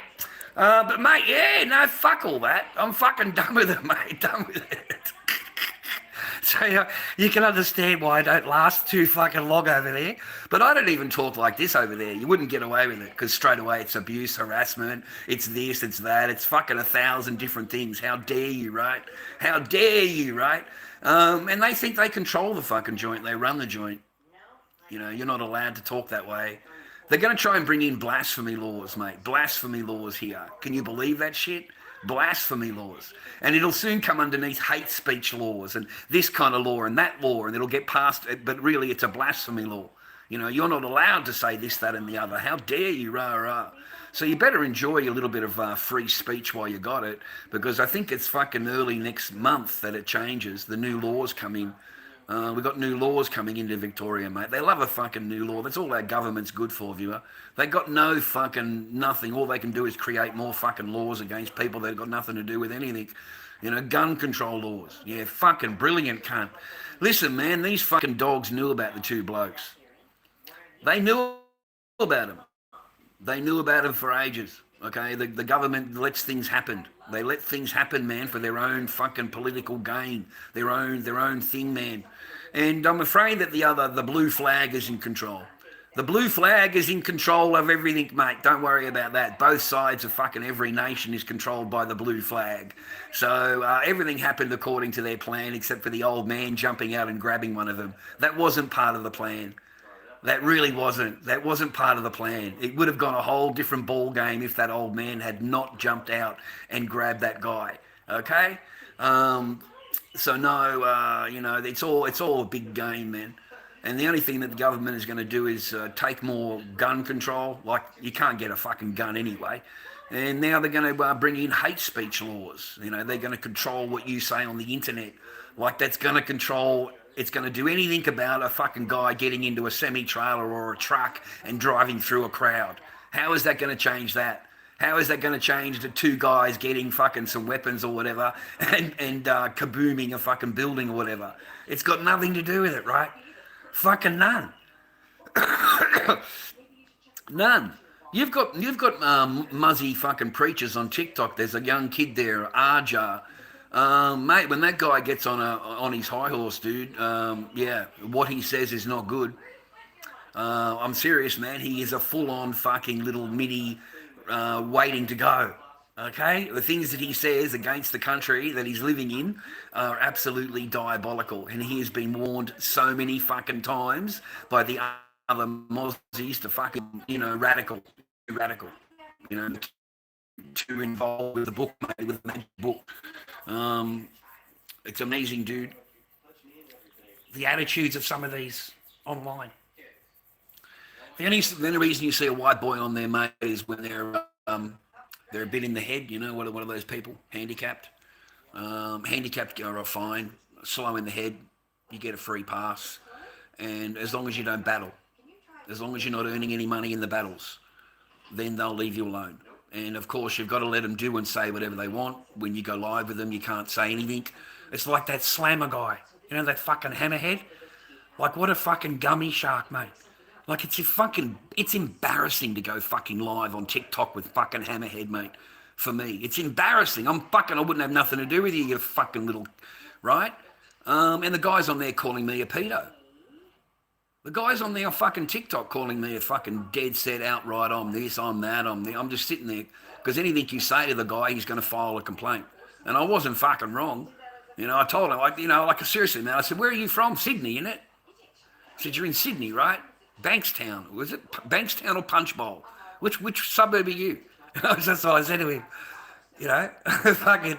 But mate, yeah, no, fuck all that. I'm fucking done with it, mate, done with it. So you can understand why I don't last too fucking long over there. But I don't even talk like this over there. You wouldn't get away with it because straight away it's abuse, harassment, it's this, it's that, it's fucking 1,000 different things. How dare you, right? How dare you, right? And they think they control the fucking joint. They run the joint. You know, you're not allowed to talk that way. They're going to try and bring in blasphemy laws, mate. Blasphemy laws here. Can you believe that shit? Blasphemy laws. And it'll soon come underneath hate speech laws and this kind of law and that law, and it'll get passed, but really it's a blasphemy law. You know, you're not allowed to say this, that and the other. How dare you, rah, rah. So you better enjoy a little bit of free speech while you got it, because I think it's fucking early next month that it changes. The new laws come in. We've got new laws coming into Victoria, mate. They love a fucking new law. That's all our government's good for, viewer. They got no fucking nothing. All they can do is create more fucking laws against people that have got nothing to do with anything. You know, gun control laws. Yeah, fucking brilliant, cunt. Listen, man, these fucking dogs knew about the two blokes. They knew about them. They knew about them for ages. Okay, the government lets things happen. They let things happen, man, for their own fucking political gain, their own thing, man. And I'm afraid that the blue flag is in control. The blue flag is in control of everything, mate. Don't worry about that. Both sides of fucking every nation is controlled by the blue flag. So everything happened according to their plan, except for the old man jumping out and grabbing one of them. That wasn't part of the plan. That really wasn't. That wasn't part of the plan. It would have gone a whole different ball game if that old man had not jumped out and grabbed that guy. Okay? So no, you know, it's all a big game, man. And the only thing that the government is going to do is take more gun control. Like, you can't get a fucking gun anyway. And now they're going to bring in hate speech laws. You know, they're going to control what you say on the internet. Like, that's going to control... It's going to do anything about a fucking guy getting into a semi-trailer or a truck and driving through a crowd. How is that going to change that? How is that going to change the two guys getting fucking some weapons or whatever and kabooming a fucking building or whatever? It's got nothing to do with it, right? Fucking none. None. You've got muzzy fucking preachers on TikTok. There's a young kid there, Arja. Mate, when that guy gets on his high horse, dude, yeah, what he says is not good. I'm serious, man. He is a full-on fucking little mini waiting to go. Okay? The things that he says against the country that he's living in are absolutely diabolical. And he has been warned so many fucking times by the other Mozzies to fucking, you know, radical. You know, too involved with the book, mate, with the magic book. It's amazing, dude. The attitudes of some of these online. The only reason you see a white boy on there, mate, is when they're a bit in the head. You know, what are those people? Handicapped. Handicapped are fine. Slow in the head, you get a free pass. And as long as you don't battle, as long as you're not earning any money in the battles, then they'll leave you alone. And of course, you've got to let them do and say whatever they want. When you go live with them, you can't say anything. It's like that slammer guy, you know, that fucking hammerhead. Like, what a fucking gummy shark, mate. Like, it's embarrassing to go fucking live on TikTok with fucking hammerhead, mate. For me, it's embarrassing. I wouldn't have nothing to do with you, you fucking little, right? And the guys on there calling me a pedo. The guys on there fucking TikTok calling me a fucking dead set outright, I'm this, I'm that, I'm just sitting there, because anything you say to the guy, he's going to file a complaint. And I wasn't fucking wrong. You know, I told him, like, you know, like, seriously, man, I said, where are you from? Sydney, innit? I said, you're in Sydney, right? Bankstown. Was it Bankstown or Punchbowl? Which suburb are you? That's what I said to him. You know, fucking,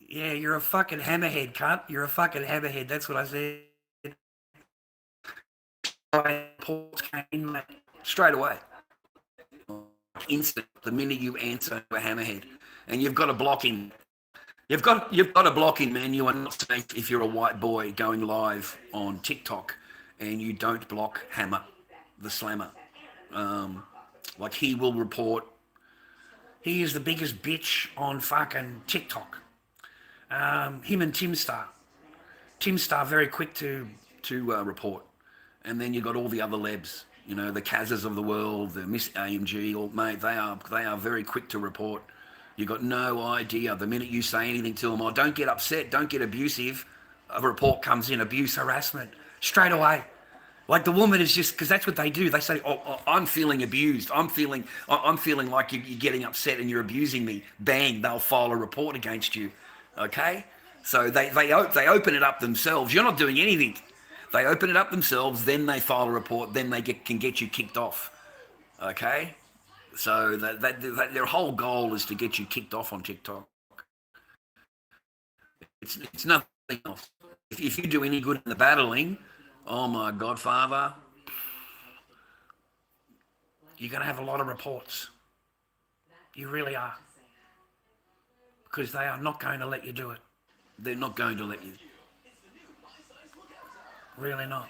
yeah, you're a fucking hammerhead, cunt. You're a fucking hammerhead. That's what I said. Straight away. Instant, the minute you answer a hammerhead. And you've got to block him. You've got to block him, man. You are not safe if you're a white boy going live on TikTok and you don't block Hammer, the slammer. Like, he will report. He is the biggest bitch on fucking TikTok. Him and Tim Star. Tim Star very quick to report. And then you've got all the other lebs, you know, the Kazas of the world, the Miss AMG, or mate, they are very quick to report. You've got no idea. The minute you say anything to them, don't get upset, don't get abusive, a report comes in, abuse, harassment, straight away. Like, the woman is just, because that's what they do. They say, oh, I'm feeling abused. I'm feeling like you're getting upset and you're abusing me. Bang, they'll file a report against you. Okay? So they open it up themselves. You're not doing anything. They open it up themselves, then they file a report, then they can get you kicked off. Okay? So their whole goal is to get you kicked off on TikTok. It's nothing else. If you do any good in the battling, oh my Godfather, you're going to have a lot of reports. You really are. Because they are not going to let you do it. They're not going to let you. Really not.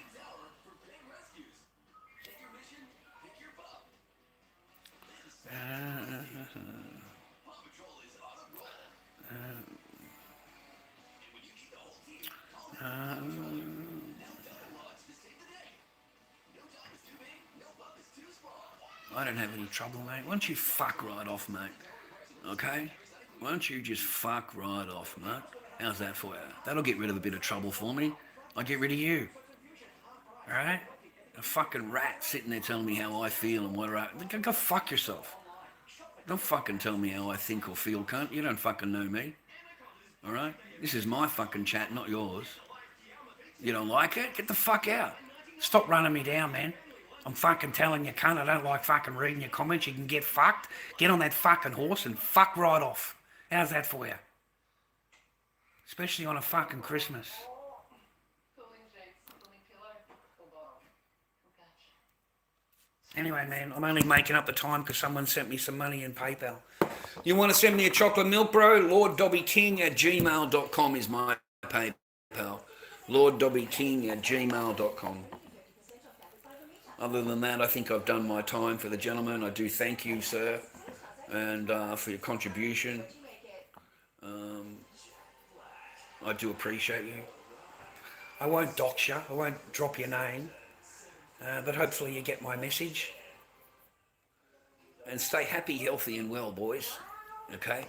I don't have any trouble, mate. Why don't you fuck right off, mate? Okay? Why don't you just fuck right off, mate? How's that for you? That'll get rid of a bit of trouble for me. I'll get rid of you. Alright? A fucking rat sitting there telling me how I feel and what I... Go fuck yourself. Don't fucking tell me how I think or feel, cunt. You don't fucking know me. Alright? This is my fucking chat, not yours. You don't like it? Get the fuck out. Stop running me down, man. I'm fucking telling you, cunt, I don't like fucking reading your comments. You can get fucked. Get on that fucking horse and fuck right off. How's that for you? Especially on a fucking Christmas. Anyway, man, I'm only making up the time because someone sent me some money in PayPal. You want to send me a chocolate milk, bro? lorddobbyking@gmail.com is my PayPal. lorddobbyking@gmail.com. Other than that, I think I've done my time for the gentleman. I do thank you, sir, and for your contribution. I do appreciate you. I won't dox you. I won't drop your name. But hopefully you get my message. And stay happy, healthy, and well, boys. Okay?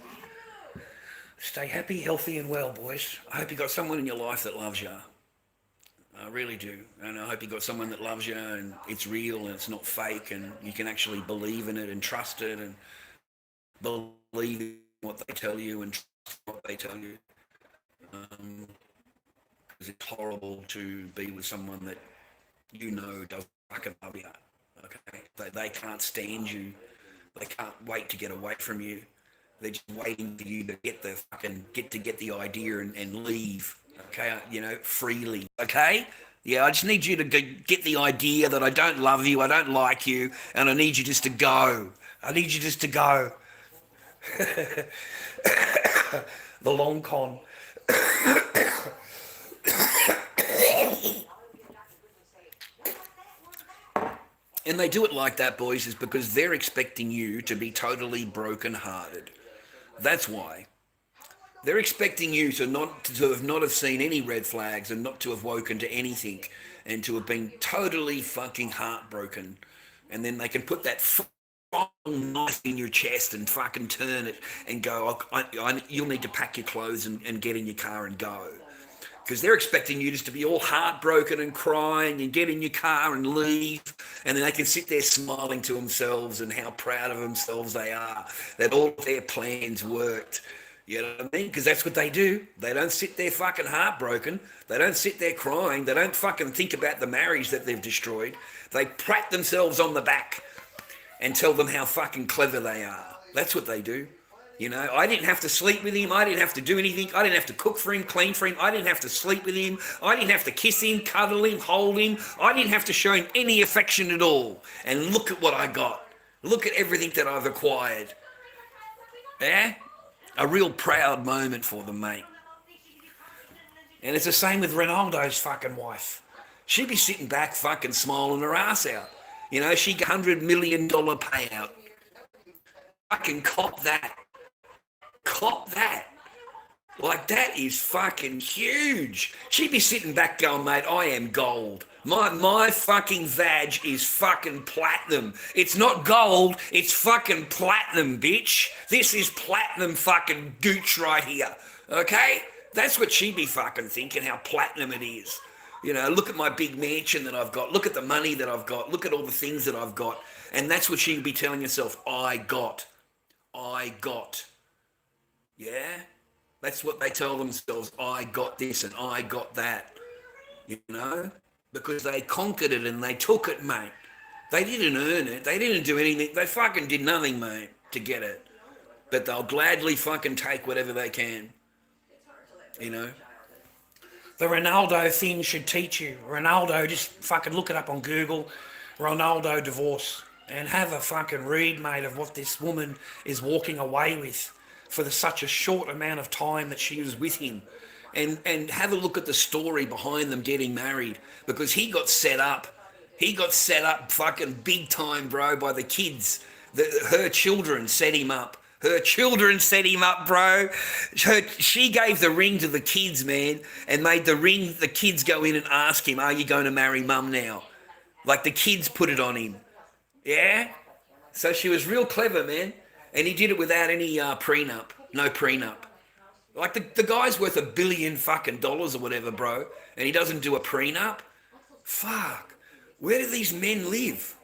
Stay happy, healthy, and well, boys. I hope you got someone in your life that loves you. I really do. And I hope you got someone that loves you and it's real and it's not fake and you can actually believe in it and trust it and believe in what they tell you and trust what they tell you. Because it's horrible to be with someone that you know doesn't fucking love you. Okay? They can't stand you. They can't wait to get away from you. They're just waiting for you to get the idea and leave. Okay, you know, freely. Okay, yeah, I just need you to get the idea that I don't love you, I don't like you, and I need you just to go. I need you just to go. The long con. And they do it like that, boys, is because they're expecting you to be totally broken-hearted. That's why. They're expecting you to not have seen any red flags and not to have woken to anything and to have been totally fucking heartbroken. And then they can put that knife in your chest and fucking turn it and go, you'll need to pack your clothes and get in your car and go. Because they're expecting you just to be all heartbroken and crying and get in your car and leave. And then they can sit there smiling to themselves and how proud of themselves they are, that all their plans worked. You know what I mean? Because that's what they do. They don't sit there fucking heartbroken. They don't sit there crying. They don't fucking think about the marriage that they've destroyed. They pat themselves on the back and tell them how fucking clever they are. That's what they do. You know, I didn't have to sleep with him. I didn't have to do anything. I didn't have to cook for him, clean for him. I didn't have to sleep with him. I didn't have to kiss him, cuddle him, hold him. I didn't have to show him any affection at all. And look at what I got. Look at everything that I've acquired. Yeah? A real proud moment for them, mate. And it's the same with Ronaldo's fucking wife. She'd be sitting back fucking smiling her ass out. You know, she got $100 million payout. Fucking cop that. Cop that. Like, that is fucking huge. She'd be sitting back going, mate, I am gold. My fucking vag is fucking platinum. It's not gold, it's fucking platinum, bitch. This is platinum fucking gooch right here. Okay? That's what she'd be fucking thinking, how platinum it is. You know, look at my big mansion that I've got. Look at the money that I've got. Look at all the things that I've got. And that's what she'd be telling herself, I got. Yeah? That's what they tell themselves, I got this and I got that. You know? Because they conquered it and they took it, mate. They didn't earn it. They didn't do anything. They fucking did nothing, mate, to get it. But they'll gladly fucking take whatever they can. You know? The Ronaldo thing should teach you. Ronaldo, just fucking look it up on Google. Ronaldo divorce. and have a fucking read, mate, of what this woman is walking away with for such a short amount of time that she was with him. And have a look at the story behind them getting married, because he got set up. He got set up fucking big time, bro, by the kids. Her children set him up. Her children set him up, bro. She gave the ring to the kids, man, and made the kids go in and ask him, are you going to marry mum now? Like the kids put it on him. Yeah? So she was real clever, man. And he did it without any prenup. No prenup. Like the guy's worth $1 billion fucking dollars or whatever, bro. And he doesn't do a prenup? Fuck. Where do these men live?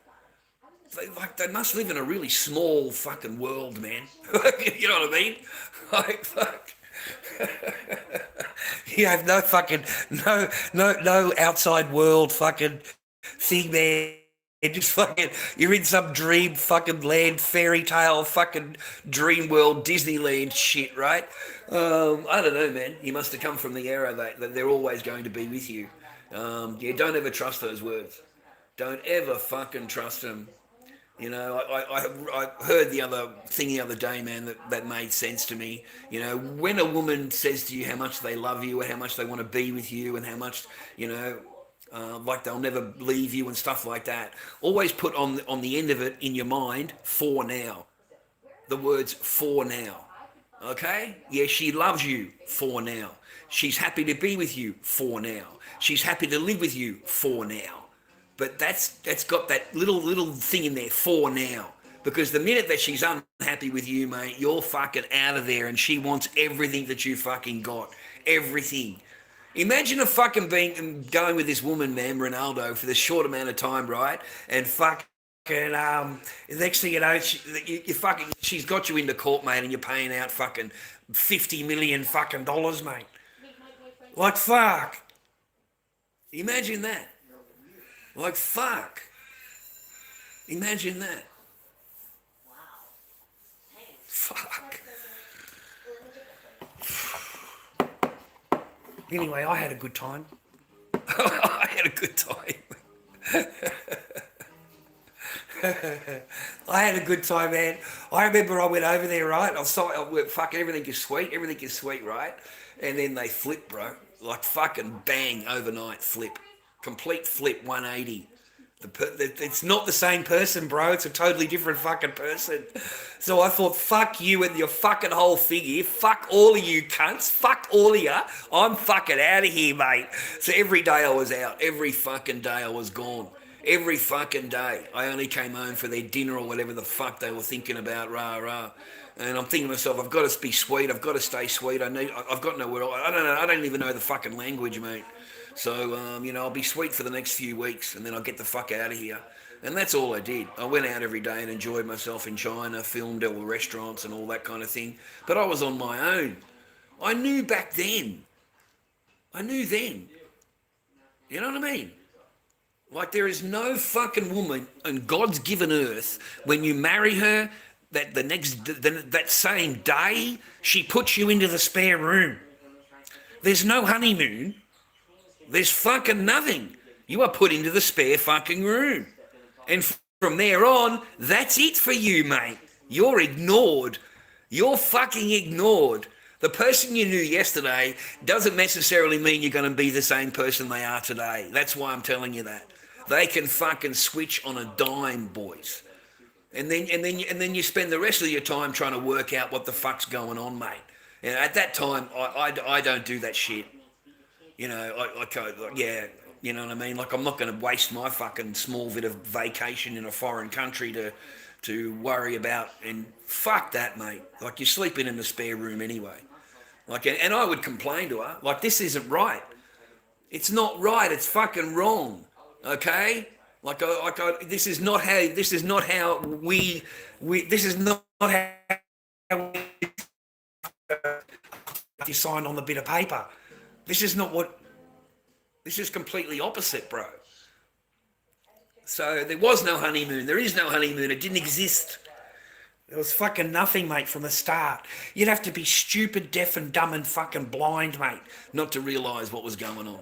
They must live in a really small fucking world, man. You know what I mean? Like, fuck. You have no fucking, no outside world fucking thing, man. Just fucking, you're in some dream fucking land, fairy tale fucking dream world, Disneyland shit, right? I don't know, man. You must have come from the era that they're always going to be with you. Yeah, don't ever trust those words. Don't ever fucking trust them. You know, I heard the other day, man, that made sense to me. You know, when a woman says to you how much they love you and how much they want to be with you and how much, you know, like they'll never leave you and stuff like that, always put on the end of it in your mind, for now. The words for now. Okay? Yeah, she loves you for now. She's happy to be with you for now. She's happy to live with you for now. But that's got that little thing in there, for now. Because the minute that she's unhappy with you, mate, you're fucking out of there, and she wants everything that you fucking got. Everything. Imagine a fucking going with this woman, man, Ronaldo, for this short amount of time, right? And fucking, next thing you know, she's got you into court, mate, and you're paying out fucking $50 million fucking dollars, mate. Like, fuck. Imagine that. Like, fuck. Imagine that. Fuck. Anyway, I had a good time. I had a good time. I had a good time, man. I remember I went over there, right? Fucking everything is sweet, right? And then they flip, bro. Like fucking bang, overnight flip. Complete flip 180. It's not the same person, bro. It's a totally different fucking person. So I thought, fuck you and your fucking whole thing here. Fuck all of you cunts. Fuck all of you. I'm fucking out of here, mate. So every day I was out. Every fucking day I was gone. Every fucking day. I only came home for their dinner or whatever the fuck they were thinking about, rah. And I'm thinking to myself, I've got to be sweet. I've got to stay sweet. I've got nowhere. I don't know. I don't even know the fucking language, mate. So, you know, I'll be sweet for the next few weeks and then I'll get the fuck out of here. And that's all I did. I went out every day and enjoyed myself in China, filmed all the restaurants and all that kind of thing. But I was on my own. I knew back then. I knew then. You know what I mean? Like, there is no fucking woman on God's given earth, when you marry her, that same day, she puts you into the spare room. There's no honeymoon. There's fucking nothing. You are put into the spare fucking room. And from there on, that's it for you, mate. You're ignored. You're fucking ignored. The person you knew yesterday doesn't necessarily mean you're going to be the same person they are today. That's why I'm telling you that. They can fucking switch on a dime, boys. And then you spend the rest of your time trying to work out what the fuck's going on, mate. And at that time, I don't do that shit. You know, yeah, you know what I mean? Like, I'm not going to waste my fucking small bit of vacation in a foreign country to worry about, and fuck that, mate. Like, you're sleeping in the spare room anyway. Like, and I would complain to her, like, this isn't right. It's not right. It's fucking wrong. Okay? This is not how you sign on the bit of paper. This is completely opposite, bro. So there was no honeymoon. There is no honeymoon. It didn't exist. There was fucking nothing, mate, from the start. You'd have to be stupid, deaf and dumb and fucking blind, mate, not to realise what was going on.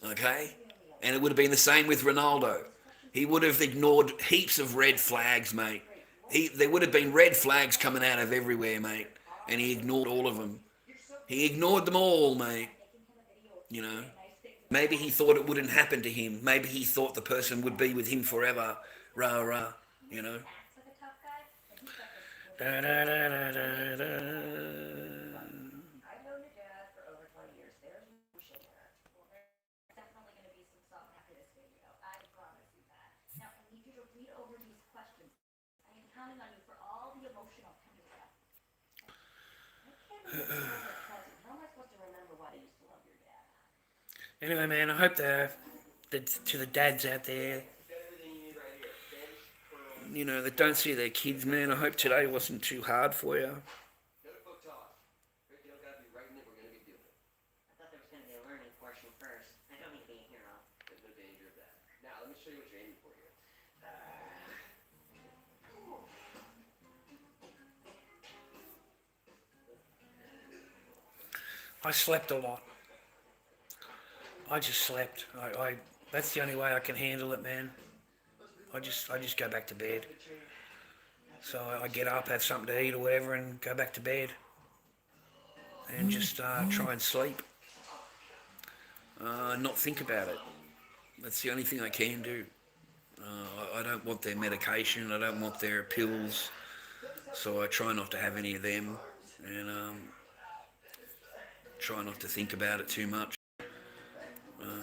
Okay? And it would have been the same with Ronaldo. He would have ignored heaps of red flags, mate. There would have been red flags coming out of everywhere, mate. And he ignored all of them. He ignored them all, mate. You know. Maybe he thought it wouldn't happen to him. Maybe he thought the person would be with him forever. Rah, rah, you know. Da, da, da, da, da, da. Anyway, man, I hope to the dads out there, You know, that don't see their kids, man. I hope today wasn't too hard for you. I thought there was going to be a learning portion first. I don't need to be a hero. There's no danger of that. Now, let me show you what you're aiming for here. I slept a lot. I just slept. That's the only way I can handle it, man. I just go back to bed. So I get up, have something to eat or whatever, and go back to bed. And just try and sleep. Not think about it. That's the only thing I can do. I don't want their medication. I don't want their pills. So I try not to have any of them. And try not to think about it too much.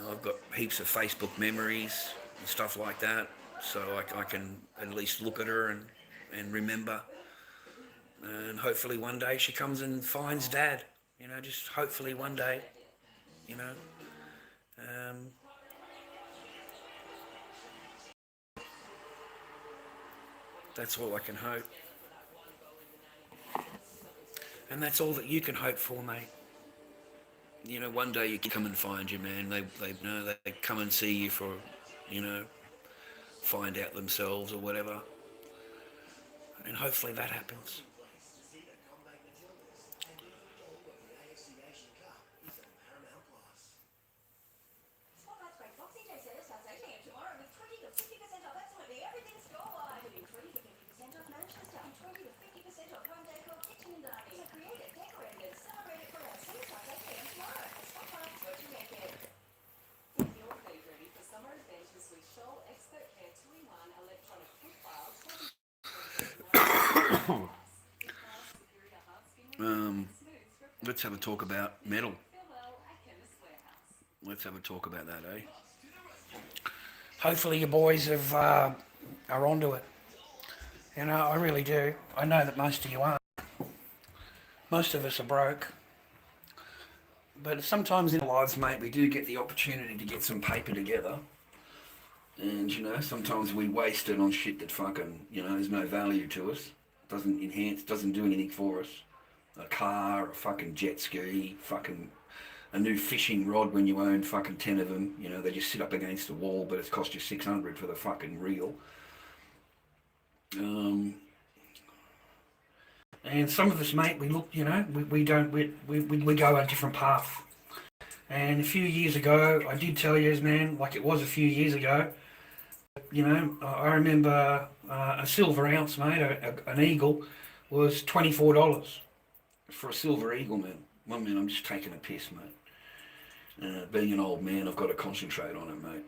I've got heaps of Facebook memories and stuff like that. So I can at least look at her and remember. And hopefully one day she comes and finds Dad. You know, just hopefully one day, you know. That's all I can hope. And that's all that you can hope for, mate. You know, one day you can come and find you, man. They come and see you for, you know, find out themselves or whatever. And hopefully that happens. Let's have a talk about metal. Let's have a talk about that, eh? Hopefully you boys are onto it. You know, I really do. I know that most of you aren't. Most of us are broke. But sometimes in our lives, mate, we do get the opportunity to get some paper together. And, you know, sometimes we waste it on shit that fucking, you know, there's no value to us. Doesn't enhance, doesn't do anything for us. A car, a fucking jet ski, fucking a new fishing rod when you own fucking 10 of them. You know, they just sit up against the wall, but it's cost you $600 for the fucking reel. And some of us, mate, we look, you know, we go a different path. And a few years ago, I did tell you, man, like it was a few years ago, you know, I remember a silver ounce, mate, an eagle, was $24. For a silver eagle, man. Well, man, I'm just taking a piss, mate. Being an old man, I've got to concentrate on it, mate.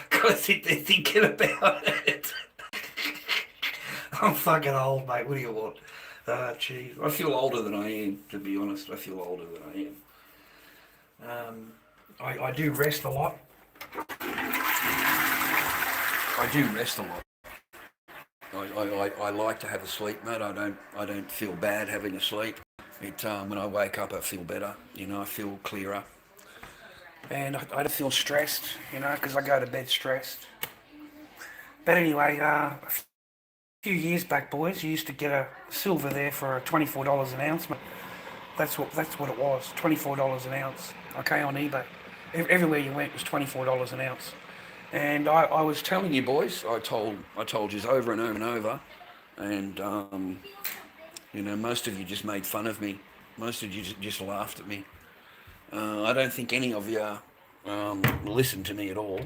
Gotta sit there thinking about it. I'm fucking old, mate. What do you want? Jeez. I feel older than I am, to be honest. I feel older than I am. I do rest a lot. I do rest a lot. I like to have a sleep, mate. I don't feel bad having a sleep. When I wake up, I feel better. You know, I feel clearer. And I don't feel stressed, you know, because I go to bed stressed. But anyway, a few years back, boys, you used to get a silver there for $24 an ounce. That's what it was, $24 an ounce. Okay, on eBay. Everywhere you went was $24 an ounce. And I was telling you boys, I told you over and over and over, and you know, most of you just made fun of me. Most of you just laughed at me. I don't think any of you listen to me at all.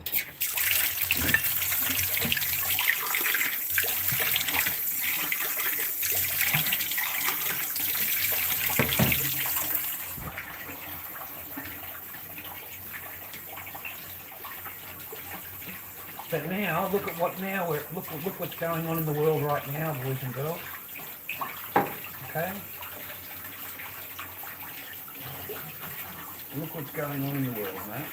But now, look at what now we're look what's going on in the world right now, boys and girls. Okay? Look what's going on in the world, mate.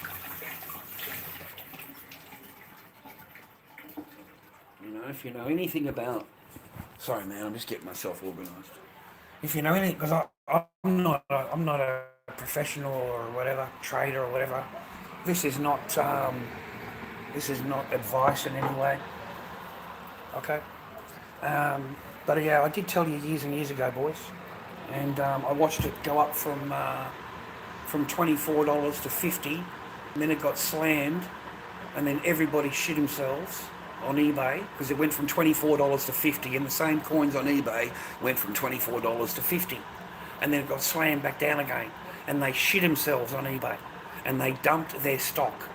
You know, if you know anything about... Sorry, man, I'm just getting myself organised. If you know anything, because I'm not a professional or whatever, trader or whatever. This is not advice in any way. Okay? But yeah, I did tell you years and years ago, boys, and I watched it go up from $24 to $50, and then it got slammed, and then everybody shit themselves on eBay because it went from $24 to $50, and the same coins on eBay went from $24 to $50, and then it got slammed back down again, and they shit themselves on eBay, and they dumped their stock.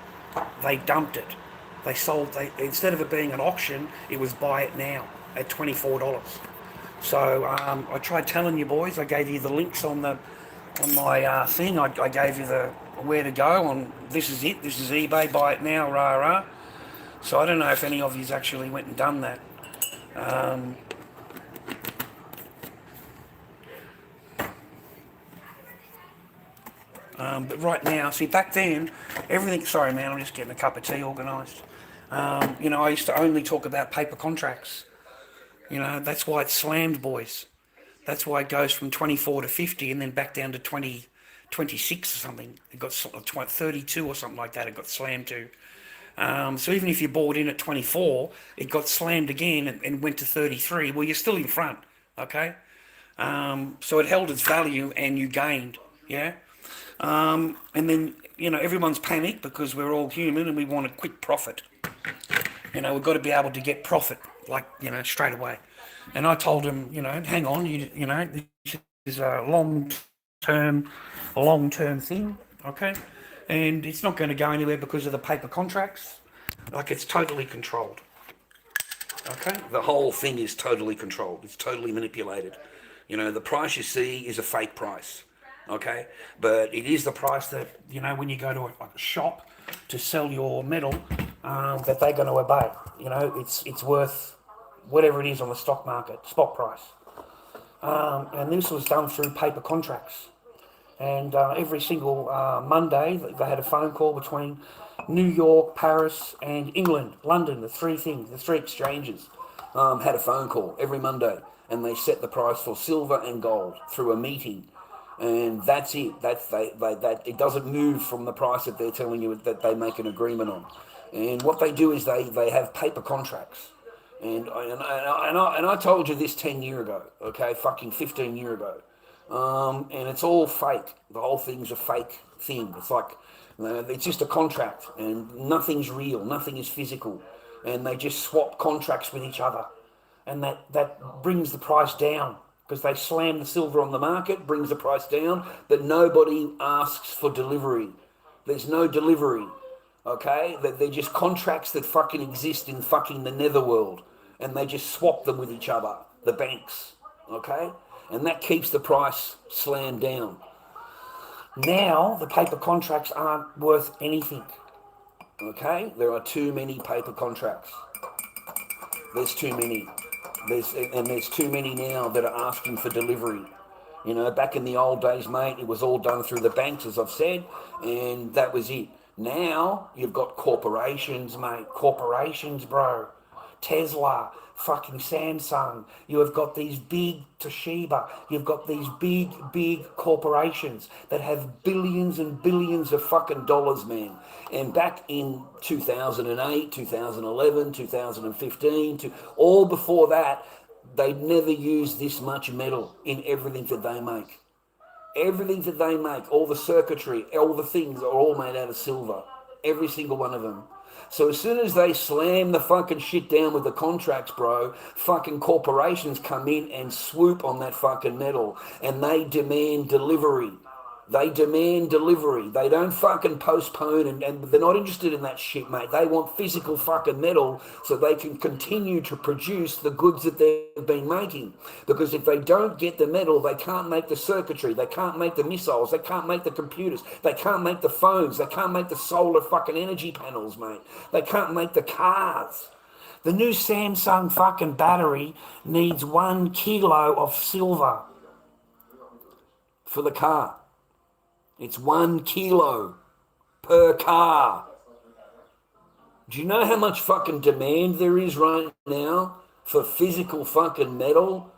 They dumped it. They sold. Instead of it being an auction, it was buy it now at $24. So I tried telling you boys. I gave you the links on my thing. I gave you the where to go on. This is it. This is eBay. Buy it now. Rah rah. So I don't know if any of you actually went and done that. But right now, see, back then, everything... Sorry, man, I'm just getting a cup of tea organised. You know, I used to only talk about paper contracts. You know, that's why it's slammed, boys. That's why it goes from 24 to 50 and then back down to 26 or something. It got 32 or something like that. It got slammed to. So even if you bought in at 24, it got slammed again and went to 33. Well, you're still in front, okay? So it held its value and you gained, yeah? And then, you know, everyone's panicked because we're all human and we want a quick profit. You know, we've got to be able to get profit, like, you know, straight away. And I told him, you know, hang on, you know, this is a long-term thing, okay? And it's not going to go anywhere because of the paper contracts. Like, it's totally controlled, okay? The whole thing is totally controlled. It's totally manipulated. You know, the price you see is a fake price, okay? But it is the price that, you know, when you go to a shop to sell your metal, that they're going to obey. You know, it's worth whatever it is on the stock market, spot price. And this was done through paper contracts. And every single Monday, they had a phone call between New York, Paris, and England, London, the three exchanges, had a phone call every Monday. And they set the price for silver and gold through a meeting. And that's it. It doesn't move from the price that they're telling you that they make an agreement on. And what they do is they have paper contracts. And I told you this 10 years ago, okay, fucking 15 years ago. And it's all fake. The whole thing's a fake thing. It's like, it's just a contract and nothing's real, nothing is physical. And they just swap contracts with each other. And that brings the price down because they slam the silver on the market, brings the price down, but nobody asks for delivery. There's no delivery, okay? They're just contracts that fucking exist in fucking the netherworld. And they just swap them with each other, the banks, okay? And that keeps the price slammed down. Now, the paper contracts aren't worth anything, okay? There are too many paper contracts. There's too many. There's too many now that are asking for delivery. You know, back in the old days, mate, it was all done through the banks, as I've said, and that was it. Now, you've got corporations, mate. Corporations, bro. Tesla, fucking Samsung. You have got these big Toshiba. You've got these big corporations that have billions and billions of fucking dollars, man. And back in 2008, 2011, 2015, all before that, they'd never used this much metal in everything that they make. Everything that they make, all the circuitry, all the things are all made out of silver. Every single one of them. So as soon as they slam the fucking shit down with the contracts, bro, fucking corporations come in and swoop on that fucking metal and they demand delivery. They demand delivery. They don't fucking postpone, and they're not interested in that shit, mate. They want physical fucking metal so they can continue to produce the goods that they've been making. Because if they don't get the metal, they can't make the circuitry, they can't make the missiles, they can't make the computers, they can't make the phones, they can't make the solar fucking energy panels, mate. They can't make the cars. The new Samsung fucking battery needs 1 kilo of silver for the car. It's 1 kilo per car. Do you know how much fucking demand there is right now for physical fucking metal?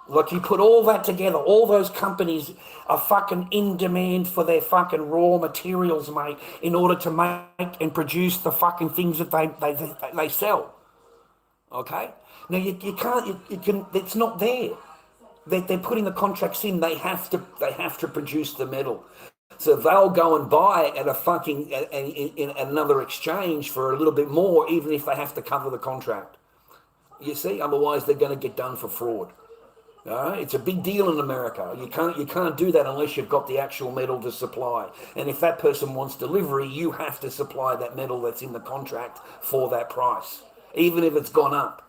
Like, you put all that together, all those companies are fucking in demand for their fucking raw materials, mate, in order to make and produce the fucking things that they sell. Okay? Now, you can't, you can, it's not there. They're putting the contracts in. They have to produce the metal, so they'll go and buy it at a fucking in another exchange for a little bit more, even if they have to cover the contract. You see, otherwise they're going to get done for fraud. All right? It's a big deal in America. You can't do that unless you've got the actual metal to supply. And if that person wants delivery, you have to supply that metal that's in the contract for that price, even if it's gone up.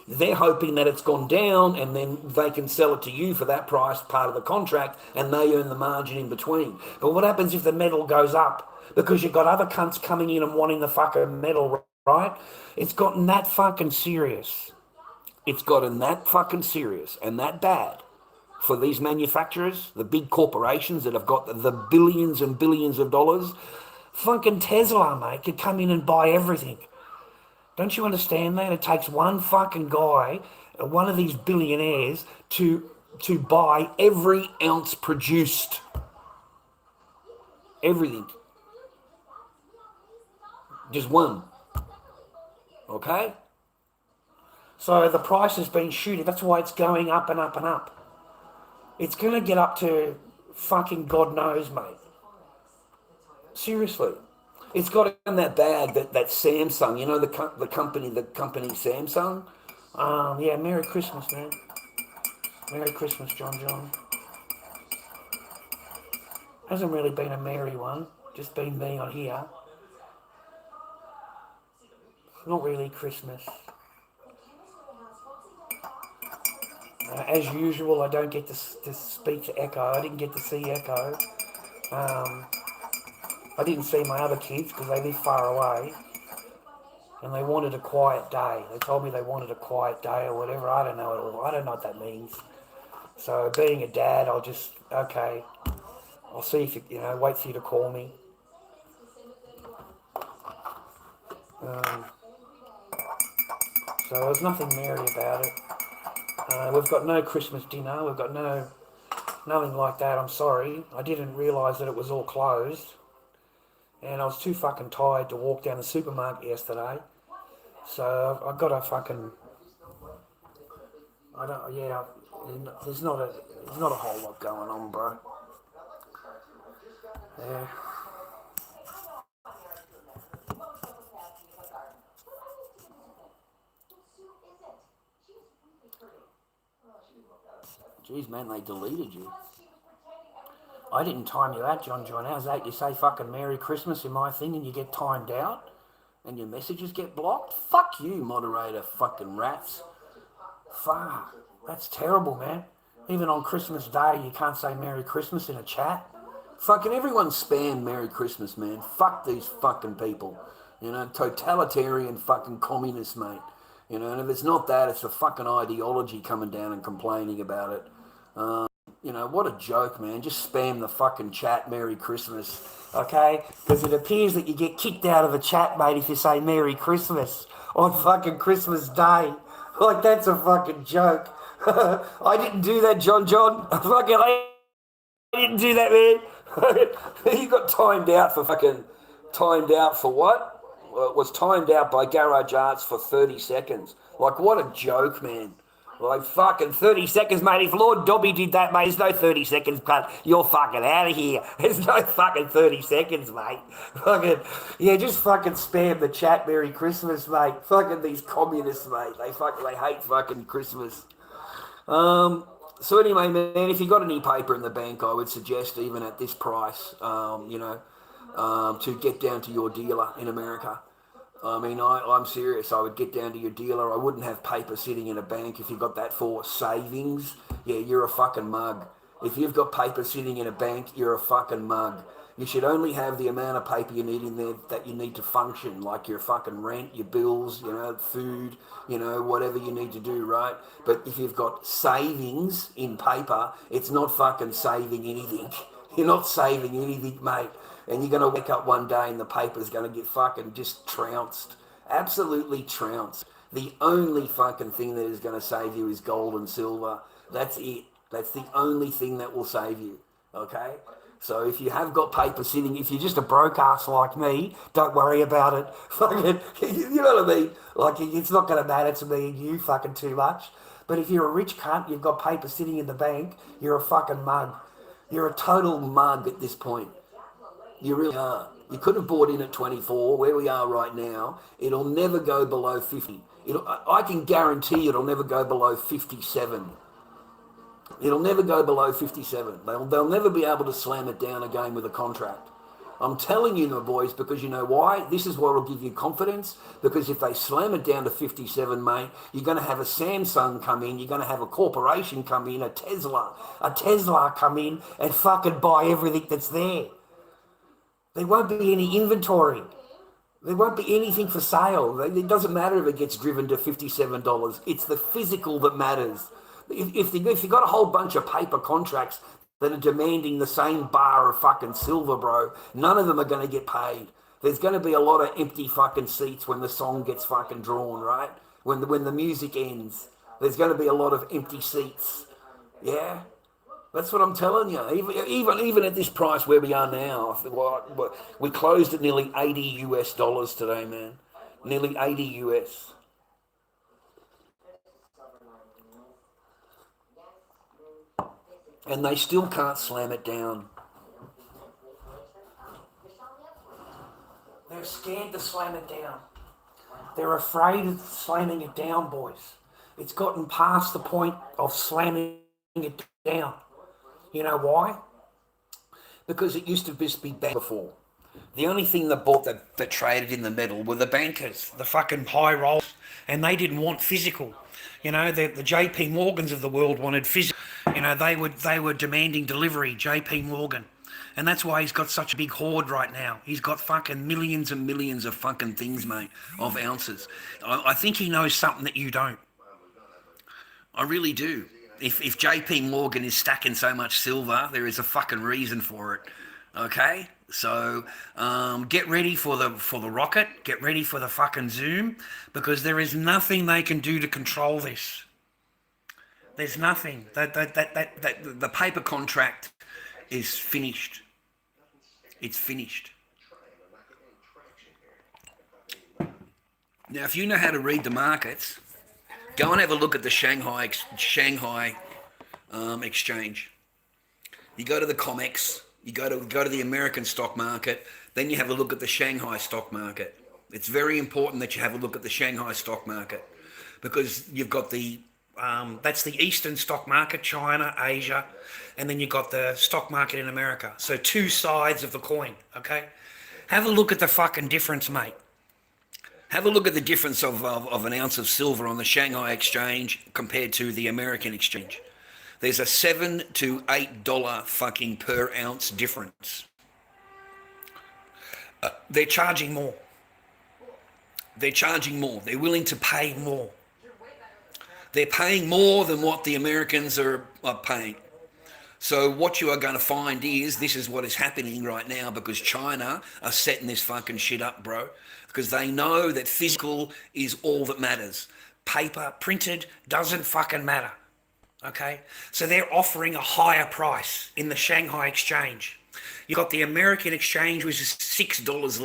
They're hoping that it's gone down and then they can sell it to you for that price, part of the contract, and they earn the margin in between. But what happens if the metal goes up? Because you've got other cunts coming in and wanting the fucking metal, right? It's gotten that fucking serious. It's gotten that fucking serious and that bad for these manufacturers, the big corporations that have got the billions and billions of dollars. Fucking Tesla, mate, could come in and buy everything. Don't you understand that? It takes one fucking guy, one of these billionaires, to buy every ounce produced. Everything. Just one. Okay? So the price has been shooting. That's why it's going up and up and up. It's going to get up to fucking God knows, mate. Seriously. It's got in that bag that Samsung, you know, the company Samsung. Yeah, Merry Christmas, man. Merry Christmas, John. Hasn't really been a merry one, just been me on here. Not really Christmas. As usual, I don't get to speak to Echo. I didn't get to see Echo. I didn't see my other kids because they live far away and they wanted a quiet day. They told me they wanted a quiet day or whatever. I don't know at all. I don't know what that means. So being a dad, I'll just, okay, I'll see if you know, wait for you to call me. So there's nothing merry about it. We've got no Christmas dinner. We've got nothing like that. I'm sorry. I didn't realise that it was all closed. And I was too fucking tired to walk down the supermarket yesterday. So I've got to fucking... there's not a whole lot going on, bro. Yeah. Jeez, man, they deleted you. I didn't time you out, John. How's that? You say fucking Merry Christmas in my thing and you get timed out and your messages get blocked? Fuck you, moderator fucking rats. Fuck. That's terrible, man. Even on Christmas Day, you can't say Merry Christmas in a chat. Fucking everyone spam Merry Christmas, man. Fuck these fucking people. You know, totalitarian fucking communists, mate. You know, and if it's not that, it's the fucking ideology coming down and complaining about it. You know, what a joke, man. Just spam the fucking chat, Merry Christmas, okay? Because it appears that you get kicked out of the chat, mate, if you say Merry Christmas on fucking Christmas Day. Like, that's a fucking joke. I didn't do that, John. I didn't do that, man. You got timed out for what? Well, it was timed out by Garage Arts for 30 seconds. Like, what a joke, man. Like, fucking 30 seconds, mate. If Lord Dobby did that, mate, there's no 30 seconds, but you're fucking out of here. There's no fucking 30 seconds, mate. Fucking, yeah, just fucking spam the chat, Merry Christmas, mate. Fucking these communists, mate. They hate fucking Christmas. So anyway, man, if you got any paper in the bank, I would suggest even at this price, to get down to your dealer in America. I mean, I'm serious. I would get down to your dealer. I wouldn't have paper sitting in a bank if you got that for savings. Yeah, you're a fucking mug. If you've got paper sitting in a bank, you're a fucking mug. You should only have the amount of paper you need in there that you need to function, like your fucking rent, your bills, food, whatever you need to do, right? But if you've got savings in paper, it's not fucking saving anything. You're not saving anything, mate. And you're going to wake up one day and the paper's going to get fucking just trounced. Absolutely trounced. The only fucking thing that is going to save you is gold and silver. That's it. That's the only thing that will save you. Okay? So if you have got paper sitting, if you're just a broke ass like me, don't worry about it. Fucking, you know what I mean? Like, it's not going to matter to me and you fucking too much. But if you're a rich cunt, you've got paper sitting in the bank, you're a fucking mug. You're a total mug at this point. You really are. You could have bought in at 24, where we are right now. It'll never go below 50. I can guarantee it'll never go below 57. It'll never go below 57. They'll never be able to slam it down again with a contract. I'm telling you, my boys, because you know why? This is what will give you confidence. Because if they slam it down to 57, mate, you're going to have a Samsung come in. You're going to have a corporation come in, a Tesla come in and fucking buy everything that's there. There won't be any inventory. There won't be anything for sale. It doesn't matter if it gets driven to $57. It's the physical that matters. If you've got a whole bunch of paper contracts that are demanding the same bar of fucking silver, bro, none of them are going to get paid. There's going to be a lot of empty fucking seats when the song gets fucking drawn, right? When the music ends, there's going to be a lot of empty seats. Yeah? That's what I'm telling you. Even at this price where we are now, we closed at nearly $80 today, man. Nearly 80 US. And they still can't slam it down. They're scared to slam it down. They're afraid of slamming it down, boys. It's gotten past the point of slamming it down. You know why? Because it used to just be bad before. The only thing that traded in the metal were the bankers, the fucking high rolls, and they didn't want physical. The JP Morgans of the world wanted physical. They were demanding delivery, JP Morgan. And that's why he's got such a big hoard right now. He's got fucking millions and millions of fucking things, mate, of ounces. I think he knows something that you don't. I really do. If JP Morgan is stacking so much silver, there is a fucking reason for it. Okay? So get ready for the rocket. Get ready for the fucking zoom, because there is nothing they can do to control this. There's nothing. The paper contract is finished. It's finished. Now, if you know how to read the markets, go and have a look at the Shanghai exchange. You go to the COMEX, you go to the American stock market, then you have a look at the Shanghai stock market. It's very important that you have a look at the Shanghai stock market, because you've got that's the Eastern stock market, China, Asia, and then you've got the stock market in America. So two sides of the coin, okay? Have a look at the fucking difference, mate. Have a look at the difference of an ounce of silver on the Shanghai exchange compared to the American exchange. There's a $7 to $8 fucking per ounce difference. They're charging more. They're charging more. They're willing to pay more. They're paying more than what the Americans are paying. So what you are going to find is, this is what is happening right now, because China are setting this fucking shit up, bro. Because they know that physical is all that matters. Paper, printed, doesn't fucking matter. Okay? So they're offering a higher price in the Shanghai exchange. You got the American exchange, which is $6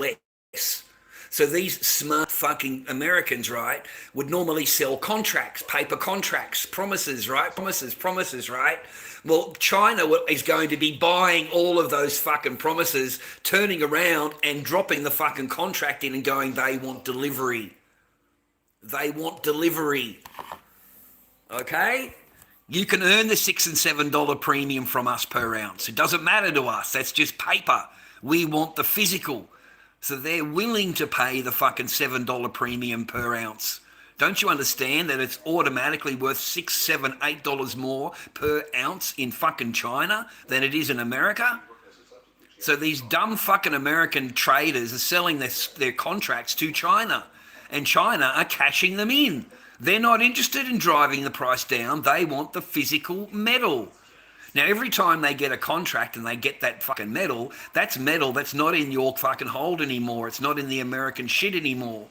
less. So these smart fucking Americans, right, would normally sell contracts, paper contracts, promises, right? Promises, right? Well, China is going to be buying all of those fucking promises, turning around and dropping the fucking contract in and going, they want delivery. They want delivery. Okay? You can earn the $6 and $7 premium from us per ounce. It doesn't matter to us. That's just paper. We want the physical. So they're willing to pay the fucking $7 premium per ounce. Don't you understand that it's automatically worth $6, $7, $8 more per ounce in fucking China than it is in America? So these dumb fucking American traders are selling their contracts to China, and China are cashing them in. They're not interested in driving the price down. They want the physical metal. Now, every time they get a contract and they get that fucking metal that's not in your fucking hold anymore. It's not in the American shit anymore.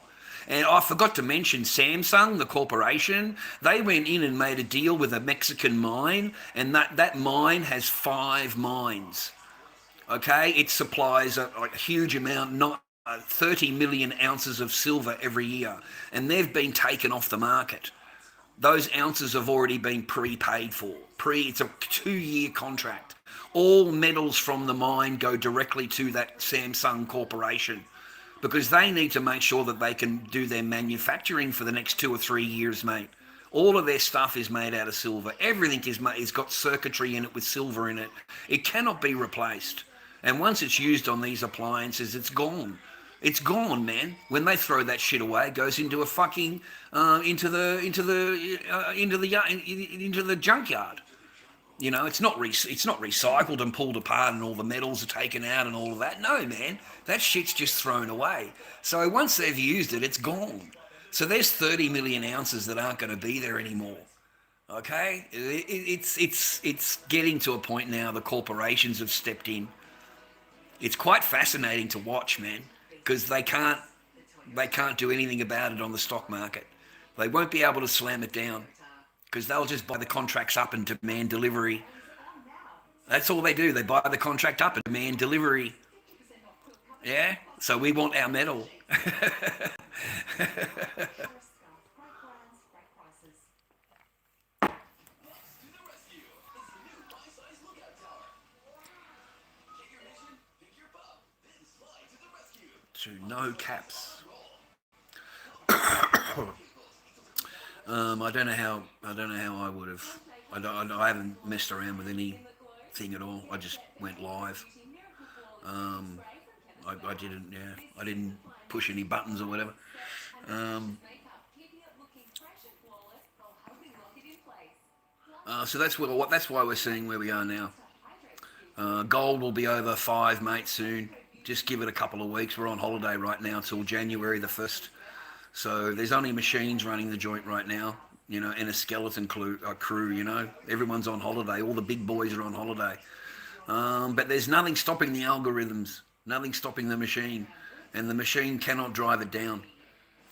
And I forgot to mention Samsung, the corporation. They went in and made a deal with a Mexican mine, and that mine has 5 mines. Okay? It supplies a huge amount, not 30 million ounces of silver every year, and they've been taken off the market. Those ounces have already been prepaid for. It's a 2-year contract. All metals from the mine go directly to that Samsung corporation because they need to make sure that they can do their manufacturing for the next 2 or 3 years, mate. All of their stuff is made out of silver. Everything is got circuitry in it with silver in it. It cannot be replaced. And once it's used on these appliances, it's gone. It's gone, man. When they throw that shit away, it goes into a fucking into the junkyard. You know, it's not recycled and pulled apart and all the metals are taken out and all of that. No, man, that shit's just thrown away. So once they've used it, it's gone. So there's 30 million ounces that aren't going to be there anymore. Okay, it's getting to a point now. The corporations have stepped in. It's quite fascinating to watch, man, because they can't do anything about it on the stock market. They won't be able to slam it down because they'll just buy the contracts up and demand delivery. That's all they do. They buy the contract up and demand delivery. Yeah, so we want our metal. To no caps. I don't know how I would have. I haven't messed around with anything at all. I just went live. I didn't. Yeah, I didn't push any buttons or whatever. So that's why we're seeing where we are now. Gold will be over 5, mate, soon. Just give it a couple of weeks. We're on holiday right now till January the 1st. So there's only machines running the joint right now, you know, and a skeleton crew, you know. Everyone's on holiday. All the big boys are on holiday. But there's nothing stopping the algorithms, nothing stopping the machine. And the machine cannot drive it down.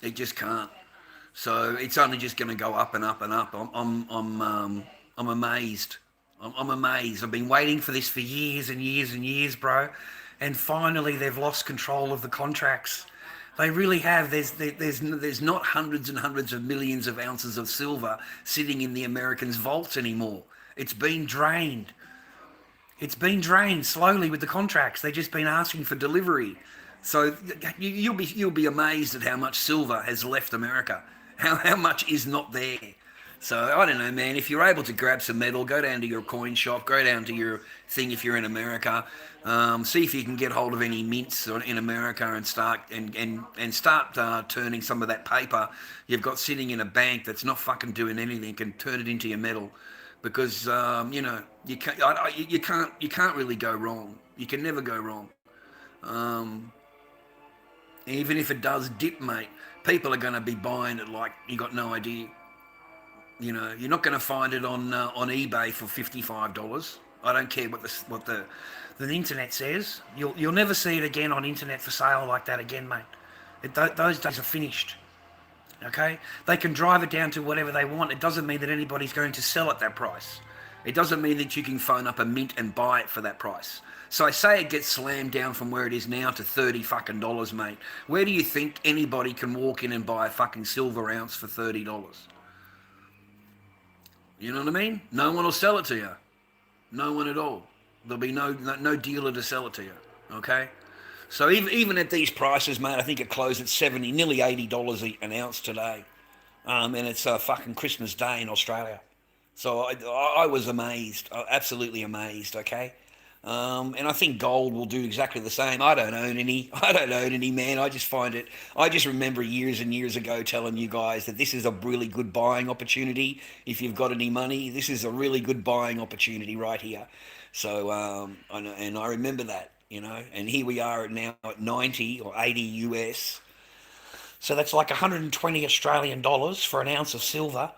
It just can't. So it's only just going to go up and up and up. I'm amazed. I'm amazed. I've been waiting for this for years and years and years, bro. And finally, they've lost control of the contracts. They really have. There's not hundreds and hundreds of millions of ounces of silver sitting in the Americans' vaults anymore. It's been drained. It's been drained slowly with the contracts. They've just been asking for delivery. So you'll be amazed at how much silver has left America. How much is not there. So I don't know, man. If you're able to grab some metal, go down to your coin shop, go down to your thing if you're in America. See if you can get hold of any mints in America and start turning some of that paper you've got sitting in a bank that's not fucking doing anything and turn it into your metal, because you know you can't really go wrong. You can never go wrong. Even if it does dip, mate, people are going to be buying it like you got no idea. You know, you're not going to find it on eBay for $55. I don't care what the internet says. You'll never see it again on internet for sale like that again, mate. Those days are finished. Okay, they can drive it down to whatever they want. It doesn't mean that anybody's going to sell at that price. It doesn't mean that you can phone up a mint and buy it for that price. So I say it gets slammed down from where it is now to $30 fucking dollars, mate. Where do you think anybody can walk in and buy a fucking silver ounce for $30? You know what I mean? No one will sell it to you. No one at all. There'll be no dealer to sell it to you. Okay? So even at these prices, mate, I think it closed at $70, nearly $80 an ounce today. And it's a fucking Christmas Day in Australia. So I was amazed, absolutely amazed. Okay, and I think gold will do exactly the same. I don't own any. I don't own any, man. I just find it. I just remember years and years ago telling you guys that this is a really good buying opportunity. If you've got any money, this is a really good buying opportunity right here. So and I remember that, and here we are now at 90 or 80 US. So that's like 120 Australian dollars for an ounce of silver.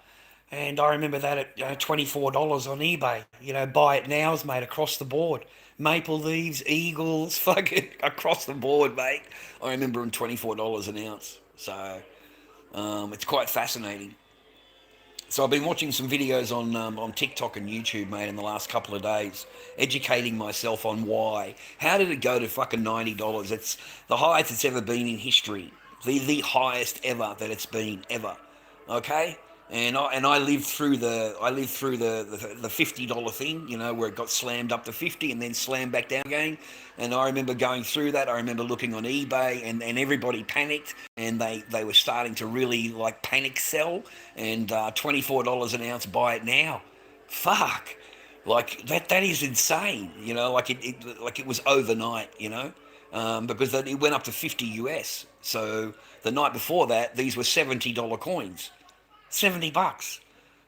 And I remember that at $24 on eBay. Buy it nows, mate, across the board. Maple leaves, eagles, fucking across the board, mate. I remember them $24 an ounce. So it's quite fascinating. So I've been watching some videos on TikTok and YouTube, mate, in the last couple of days, educating myself on why. How did it go to fucking $90? It's the highest it's ever been in history. The highest ever that it's been ever. Okay? And I lived through the $50 thing, where it got slammed up to 50 and then slammed back down again. And I remember going through that. I remember looking on eBay and everybody panicked, and they were starting to really like panic sell, and $24 an ounce, buy it now. Fuck. Like that is insane, like it was overnight, because it went up to 50 US. So the night before that, these were $70 coins. $70,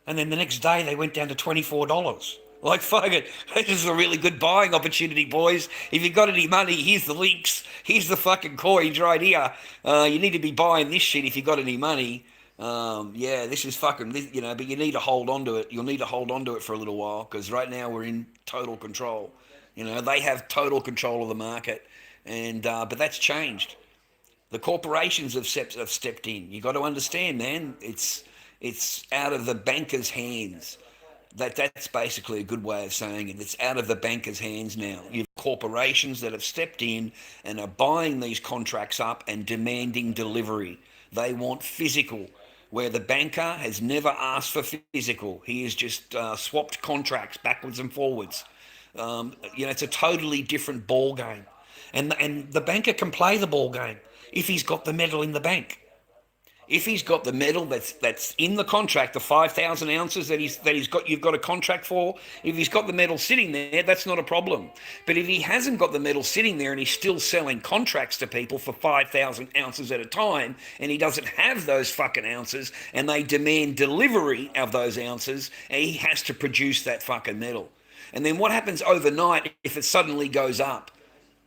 and then the next day they went down to $24. Like, fuck it, this is a really good buying opportunity, boys. If you've got any money, here's the links, here's the fucking coins right here. You need to be buying this shit if you've got any money. This is fucking, but you need to hold on to it. You'll need to hold on to it for a little while, because right now we're in total control. They have total control of the market, and but that's changed. The corporations have stepped in. You got to understand, man. It's out of the bankers' hands. That's basically a good way of saying it. It's out of the bankers' hands now. You've corporations that have stepped in and are buying these contracts up and demanding delivery. They want physical, where the banker has never asked for physical. He has just swapped contracts backwards and forwards. It's a totally different ball game. And the banker can play the ball game if he's got the metal in the bank. If he's got the metal that's in the contract, the 5,000 ounces that you've got a contract for, if he's got the metal sitting there, that's not a problem. But if he hasn't got the metal sitting there and he's still selling contracts to people for 5,000 ounces at a time, and he doesn't have those fucking ounces, and they demand delivery of those ounces, and he has to produce that fucking metal. And then what happens overnight if it suddenly goes up?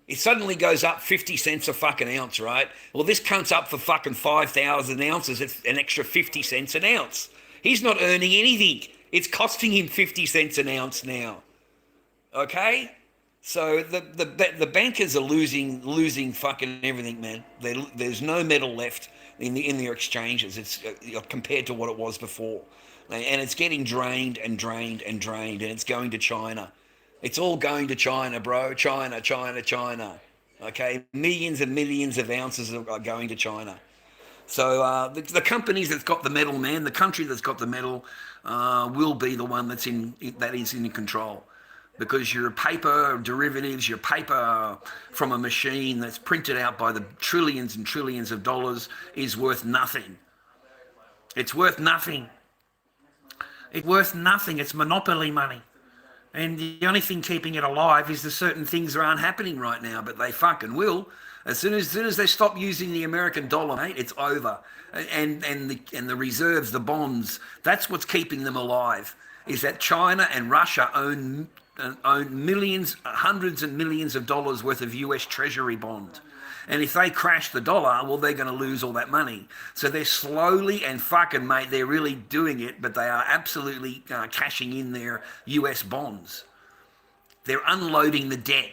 It suddenly goes up 50 cents a fucking ounce, right? Well, this comes up for fucking 5,000 ounces at an extra 50 cents an ounce. He's not earning anything. It's costing him 50 cents an ounce now. Okay? So the bankers are losing fucking everything, man. There's no metal left in their exchanges. It's compared to what it was before. And it's getting drained and drained and drained, and it's going to China. It's all going to China, bro. China. Okay? Millions and millions of ounces are going to China. So the companies that's got the metal, man, the country that's got the metal will be the one that is in control. Because your paper derivatives, your paper from a machine that's printed out by the trillions and trillions of dollars is worth nothing. It's worth nothing. It's worth nothing. It's monopoly money. And the only thing keeping it alive is the certain things that aren't happening right now, but they fucking will. As soon as they stop using the American dollar, mate, it's over. And the reserves, the bonds, that's what's keeping them alive. Is that China and Russia own millions, hundreds and millions of dollars worth of US Treasury bond. And if they crash the dollar, well, they're going to lose all that money. So they're slowly and fucking, mate, they're really doing it, but they are absolutely cashing in their US bonds. They're unloading the debt.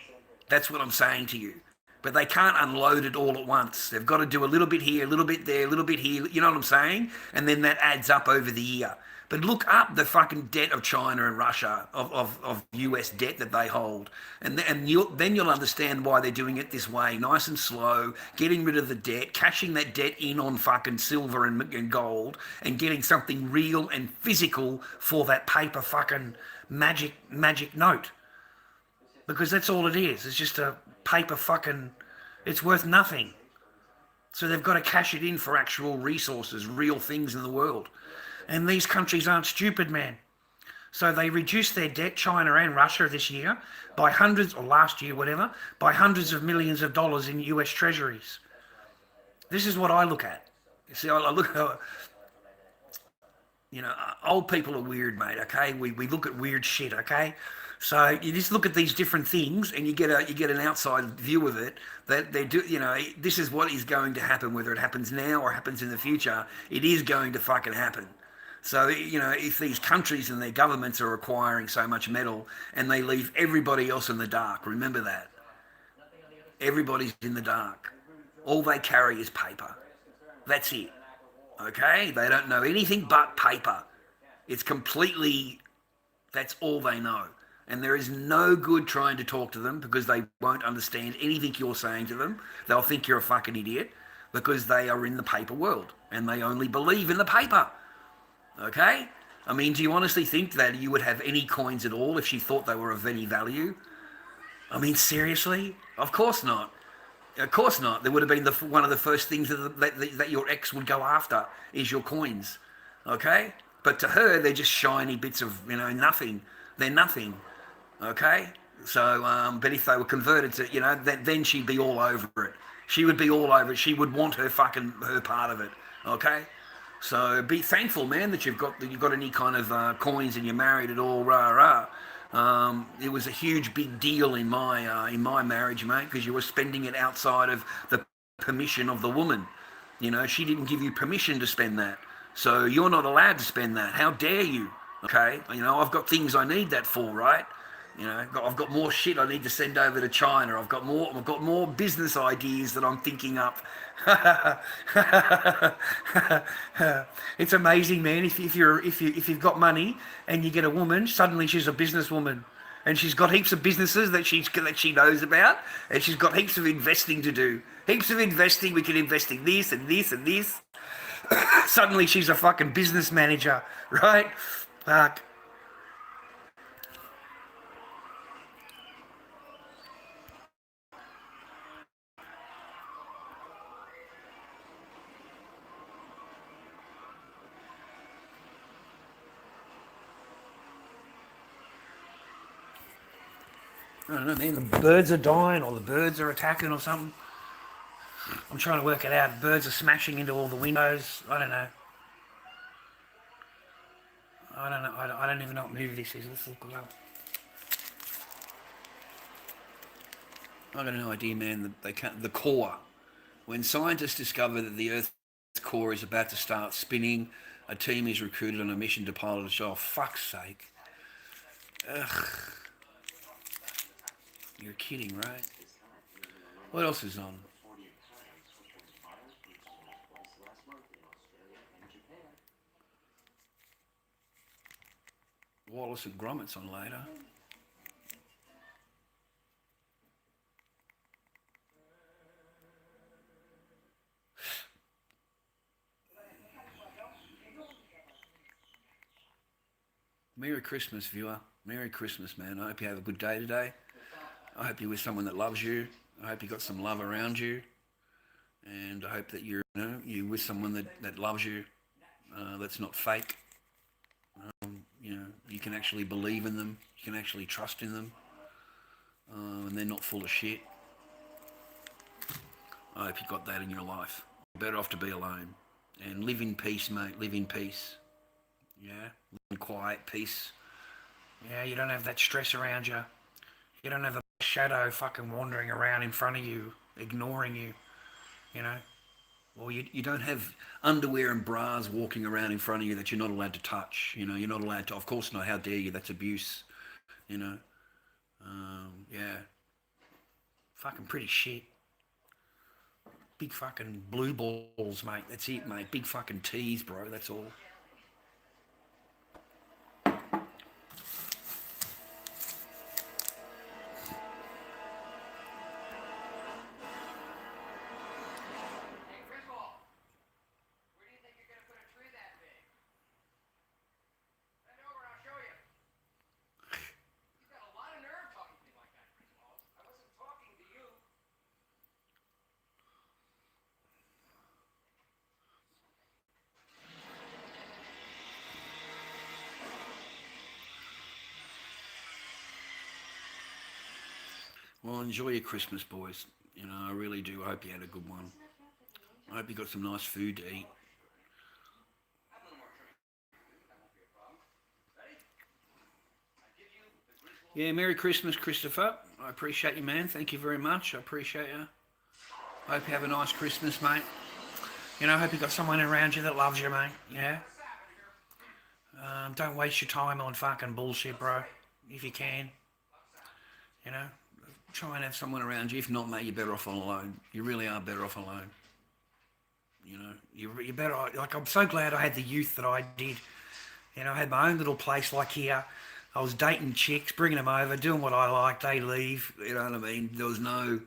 That's what I'm saying to you. But they can't unload it all at once. They've got to do a little bit here, a little bit there, a little bit here. You know what I'm saying? And then that adds up over the year. But look up the fucking debt of China and Russia, of US debt that they hold. And then you'll understand why they're doing it this way, nice and slow, getting rid of the debt, cashing that debt in on fucking silver and gold, and getting something real and physical for that paper fucking magic note. Because that's all it is. It's just a paper fucking, it's worth nothing. So they've got to cash it in for actual resources, real things in the world. And these countries aren't stupid, man. So they reduced their debt, China and Russia, this year by hundreds, or last year, whatever, by hundreds of millions of dollars in US treasuries. This is what I look at. You see, I look at, old people are weird, mate, okay? We look at weird shit, okay? So you just look at these different things and you get an outside view of it that they do, this is what is going to happen, whether it happens now or happens in the future, it is going to fucking happen. So, if these countries and their governments are acquiring so much metal and they leave everybody else in the dark, remember that. Everybody's in the dark. All they carry is paper. That's it. Okay? They don't know anything but paper. It's completely, that's all they know. And there is no good trying to talk to them because they won't understand anything you're saying to them. They'll think you're a fucking idiot because they are in the paper world and they only believe in the paper. Okay? I mean, do you honestly think that you would have any coins at all if she thought they were of any value? I mean, seriously? Of course not. Of course not. There would have been one of the first things that your ex would go after is your coins. Okay? But to her, they're just shiny bits of, nothing. They're nothing. Okay? So, but if they were converted to, then she'd be all over it. She would be all over it. She would want her part of it. Okay? So be thankful, man, that you've got any kind of coins and you're married at all, rah. It was a huge big deal in my marriage, mate, because you were spending it outside of the permission of the woman. She didn't give you permission to spend that. So you're not allowed to spend that. How dare you? Okay? I've got things I need that for, right? I've got more shit I need to send over to China. I've got more business ideas that I'm thinking up. It's amazing, man. If you've got money and you get a woman, suddenly she's a businesswoman, and she's got heaps of businesses that she knows about, and she's got heaps of investing to do. Heaps of investing. We can invest in this and this and this. Suddenly she's a fucking business manager, right? Fuck. I don't know, man, the birds are dying or the birds are attacking or something. I'm trying to work it out. Birds are smashing into all the windows. I don't know. I don't even know what movie this is. Let's look it up. I got no idea, man. The core. When scientists discover that the Earth's core is about to start spinning, a team is recruited on a mission to pilot a show. Oh, fuck's sake. Ugh. You're kidding, right? What else is on? Wallace and Gromit's on later. Merry Christmas, viewer. Merry Christmas, man. I hope you have a good day today. I hope you're with someone that loves you. I hope you got some love around you. And I hope that you're with someone that loves you, that's not fake. You can actually believe in them. You can actually trust in them. And they're not full of shit. I hope you got that in your life. Better off to be alone. And live in peace, mate. Live in peace. Yeah? Live in quiet peace. Yeah, you don't have that stress around you. You don't have a shadow fucking wandering around in front of you, ignoring you, Well, you don't have underwear and bras walking around in front of you that you're not allowed to touch. You're not allowed to. Of course not. How dare you? That's abuse. Yeah. Fucking pretty shit. Big fucking blue balls, mate. That's it, mate. Big fucking tees, bro. That's all. Well, enjoy your Christmas, boys. I really do hope you had a good one. I hope you got some nice food to eat. Yeah, Merry Christmas, Christopher. I appreciate you, man. Thank you very much. I appreciate you. I hope you have a nice Christmas, mate. I hope you got someone around you that loves you, mate. Yeah? Don't waste your time on fucking bullshit, bro. If you can. Try and have someone around you. If not, mate, you're better off alone. You really are better off alone. You're better off. Like, I'm so glad I had the youth that I did. I had my own little place like here. I was dating chicks, bringing them over, doing what I liked. They leave. You know what I mean? There was no...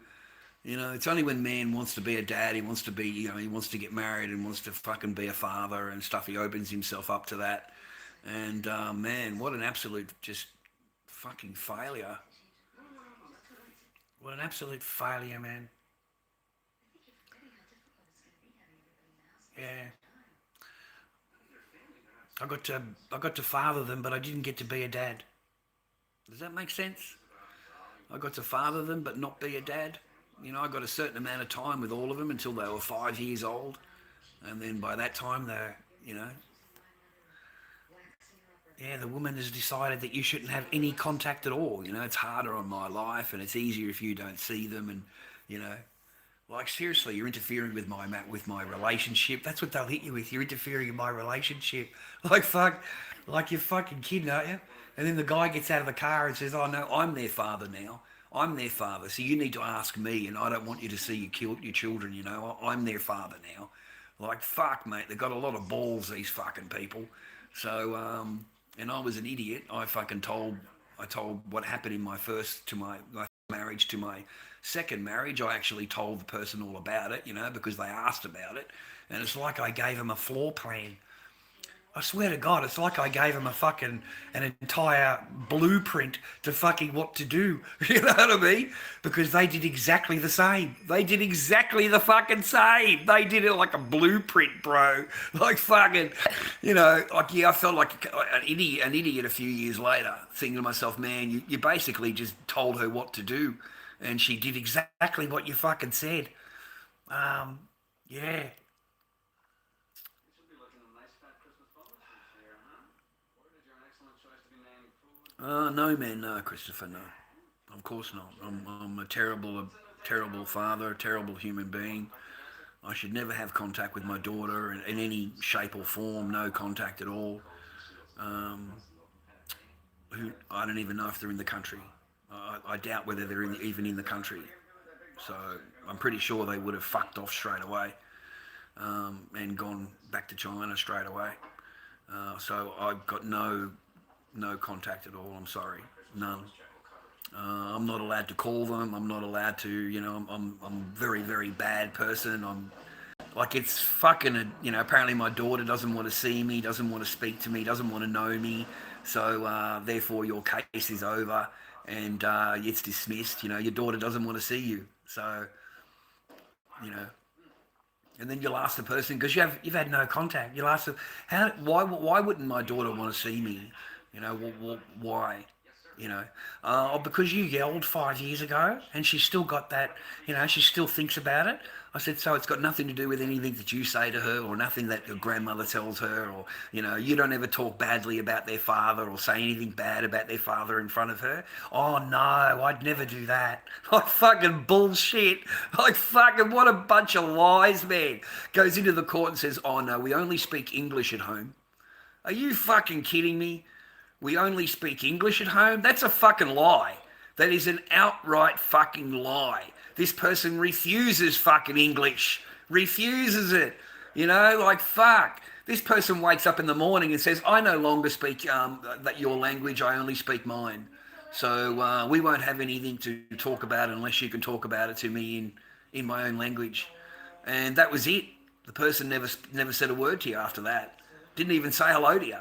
it's only when man wants to be a dad, he wants to be, he wants to get married and wants to fucking be a father and stuff. He opens himself up to that. And, man, what an absolute just fucking failure. What an absolute failure, man. Yeah. I got to father them, but I didn't get to be a dad. Does that make sense? I got to father them, but not be a dad. I got a certain amount of time with all of them until they were 5 years old. And then by that time, they're, the woman has decided that you shouldn't have any contact at all. It's harder on my life and it's easier if you don't see them. And, like seriously, you're interfering with my relationship. That's what they'll hit you with. You're interfering in my relationship. Like, fuck, like you're fucking kidding, aren't you? And then the guy gets out of the car and says, oh no, I'm their father now. I'm their father, so you need to ask me, and I don't want you to see your children, I'm their father now. Like, fuck, mate, they've got a lot of balls, these fucking people. So, and I was an idiot. I told what happened in my marriage to my second marriage. I actually told the person all about it, because they asked about it. And it's like I gave them a floor plan. I swear to God, it's like I gave them an entire blueprint to fucking what to do. You know what I mean? Because they did exactly the same. They did exactly the fucking same. They did it like a blueprint, bro. Like fucking, I felt like an idiot a few years later, thinking to myself, man, you basically just told her what to do. And she did exactly what you fucking said. Yeah. No, man, no, Christopher, no. Of course not. I'm a terrible father, a terrible human being. I should never have contact with my daughter in any shape or form, no contact at all. I don't even know if they're in the country. I doubt whether they're even in the country. So I'm pretty sure they would have fucked off straight away and gone back to China straight away. So I've got no contact at all. I'm sorry, none. I'm not allowed to call them. I'm not allowed to. I'm a very, very bad person. I'm like, it's fucking. Apparently my daughter doesn't want to see me, doesn't want to speak to me, doesn't want to know me. So therefore your case is over and it's dismissed. Your daughter doesn't want to see you. So and then you'll ask the person, because you've had no contact. You'll ask them, why wouldn't my daughter want to see me? Why? Because you yelled 5 years ago and she's still got that, she still thinks about it. I said, so it's got nothing to do with anything that you say to her or nothing that your grandmother tells her, or, you don't ever talk badly about their father or say anything bad about their father in front of her. Oh no, I'd never do that. Like fucking bullshit. Like fucking what a bunch of lies, man. Goes into the court and says, oh no, we only speak English at home. Are you fucking kidding me? We only speak English at home? That's a fucking lie. That is an outright fucking lie. This person refuses fucking English. Refuses it. Like fuck. This person wakes up in the morning and says, I no longer speak that your language, I only speak mine. So we won't have anything to talk about unless you can talk about it to me in my own language. And that was it. The person never said a word to you after that. Didn't even say hello to you.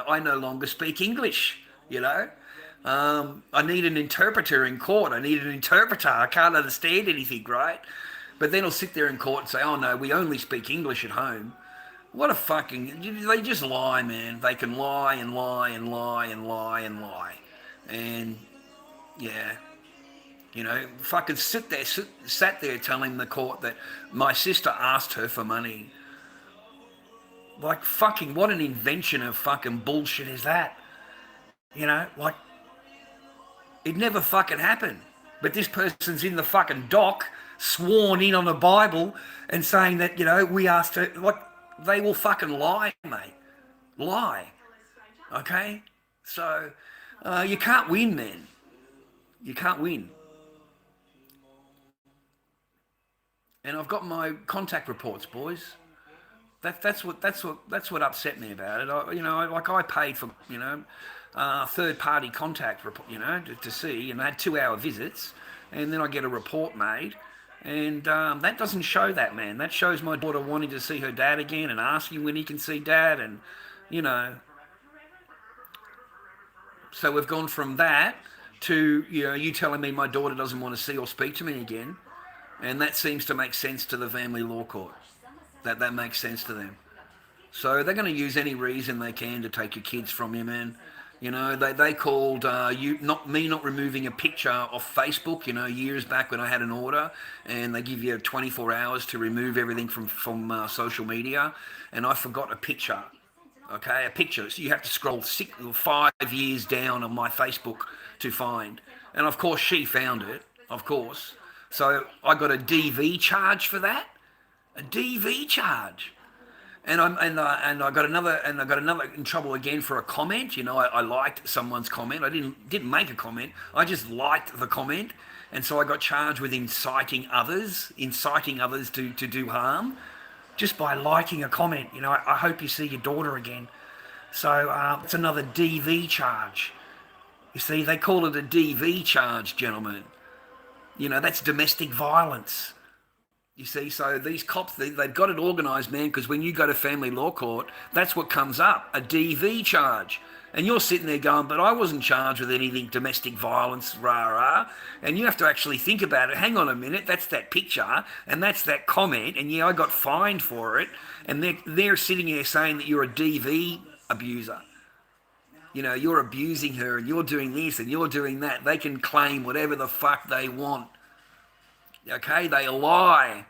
I no longer speak English, I need an interpreter in court. I need an interpreter. I can't understand anything, right? But then I'll sit there in court and say, oh no, we only speak English at home. What a fucking... They just lie, man. They can lie and lie and lie and lie and lie. And, yeah. You know, fucking sat there telling the court that my sister asked her for money. Like, fucking, what an invention of fucking bullshit is that? You know, like, it never fucking happened. But this person's in the fucking dock, sworn in on the Bible, and saying that, you know, we asked her, like, they will fucking lie, mate. Lie. Okay? So, you can't win, man. You can't win. And I've got my contact reports, boys. That's what upset me about it. I paid for third party contact report, to see, and I had 2-hour visits, and then I get a report made, and that doesn't show that, man. That shows my daughter wanting to see her dad again and asking when he can see dad, and so we've gone from that to you telling me my daughter doesn't want to see or speak to me again, and that seems to make sense to the family law court. That makes sense to them. So they're going to use any reason they can to take your kids from you, man. They called not removing a picture off Facebook, years back when I had an order, and they give you 24 hours to remove everything from social media, and I forgot a picture. Okay, a picture. So you have to scroll 5 years down on my Facebook to find, and of course she found it. Of course, so I got a DV charge for that. A DV charge, and I got another in trouble again for a comment. I liked someone's comment. I didn't make a comment. I just liked the comment, and so I got charged with inciting others to do harm, just by liking a comment. I hope you see your daughter again. So it's another DV charge. You see, they call it a DV charge, gentlemen. That's domestic violence. You see, so these cops, they've got it organised, man, because when you go to family law court, that's what comes up, a DV charge. And you're sitting there going, but I wasn't charged with anything domestic violence, rah. And you have to actually think about it. Hang on a minute, that's that picture, and that's that comment, and yeah, I got fined for it. And they're sitting there saying that you're a DV abuser. You're abusing her, and you're doing this, and you're doing that. They can claim whatever the fuck they want. Okay, they lie.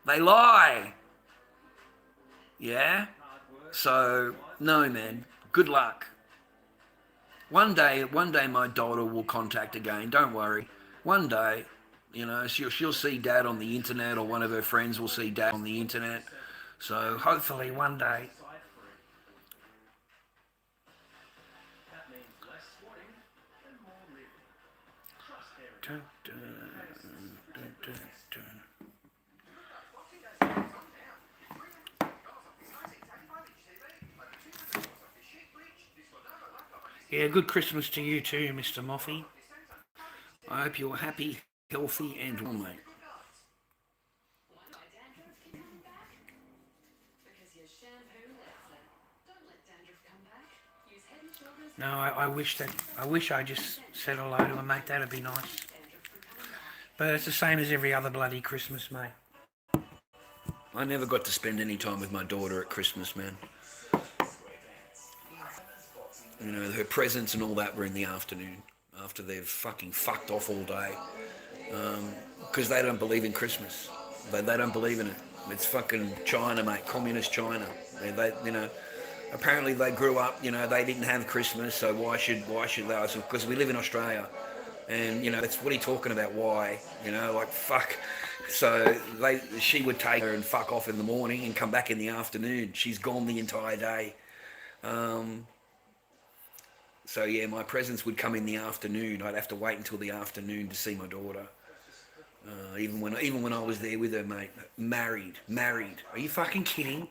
They lie. Yeah? So, no, man. Good luck. One day my daughter will contact again. Don't worry. One day, she'll see dad on the internet, or one of her friends will see dad on the internet. So, hopefully one day. Yeah, good Christmas to you too, Mr. Moffy. I hope you're happy, healthy, and well, mate. No, I wish I just said hello to him, mate. That'd be nice. But it's the same as every other bloody Christmas, mate. I never got to spend any time with my daughter at Christmas, man. Her presents and all that were in the afternoon, after they've fucking fucked off all day. Because they don't believe in Christmas. They don't believe in it. It's fucking China, mate. Communist China. They apparently they grew up, they didn't have Christmas, so why should they? Because we live in Australia. And, that's what are you talking about? Why? Like, fuck. So she would take her and fuck off in the morning and come back in the afternoon. She's gone the entire day. So yeah, my presents would come in the afternoon. I'd have to wait until the afternoon to see my daughter. Even when I was there with her, mate. Married. Are you fucking kidding?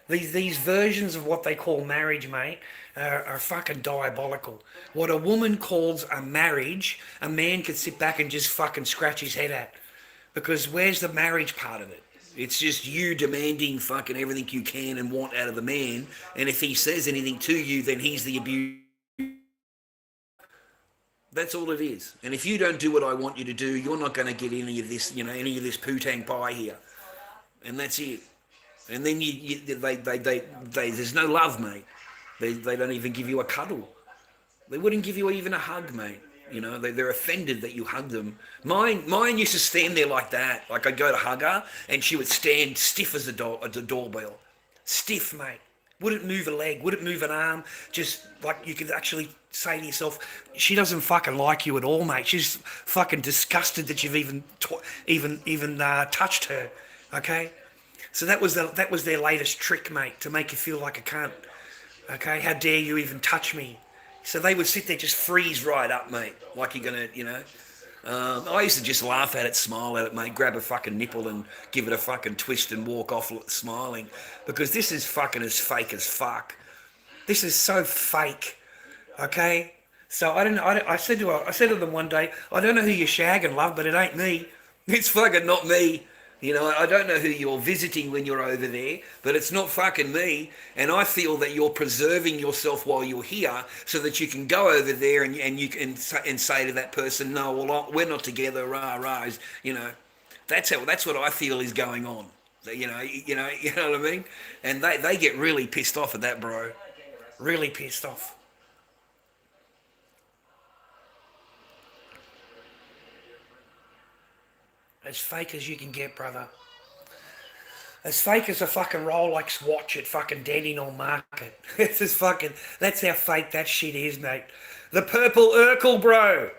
These versions of what they call marriage, mate, are fucking diabolical. What a woman calls a marriage, a man could sit back and just fucking scratch his head at. Because where's the marriage part of it? It's just you demanding fucking everything you can and want out of the man. And if he says anything to you, then he's the abuser. That's all it is. And if you don't do what I want you to do, you're not going to get any of this, any of this poo-tang pie here. And that's it. And then there's no love, mate. They don't even give you a cuddle. They wouldn't give you even a hug, mate. You know, they're offended that you hug them. Mine used to stand there like that. Like I'd go to hug her, and she would stand stiff as a doorbell. Stiff, mate. Wouldn't move a leg, wouldn't move an arm. Just like you could actually say to yourself, she doesn't fucking like you at all, mate. She's fucking disgusted that you've even touched her. Okay, so that was their latest trick, mate, to make you feel like a cunt. Okay, how dare you even touch me? So they would sit there, just freeze right up, mate, like you're gonna, you know. I used to just laugh at it, smile at it, mate, grab a fucking nipple and give it a fucking twist and walk off smiling, because this is fucking as fake as fuck. This is so fake, okay? So I said to them one day, I don't know who you're shagging, love, but it ain't me. It's fucking not me. You know, I don't know who you're visiting when you're over there, but it's not fucking me. And I feel that you're preserving yourself while you're here so that you can go over there and you can say to that person, no, well, we're not together, rah, rah. You know, that's what I feel is going on. You know what I mean? And they get really pissed off at that, bro. Really pissed off. As fake as you can get, brother. As fake as a fucking Rolex watch at fucking Dandenong Market. That's how fake that shit is, mate. The purple Urkel, bro.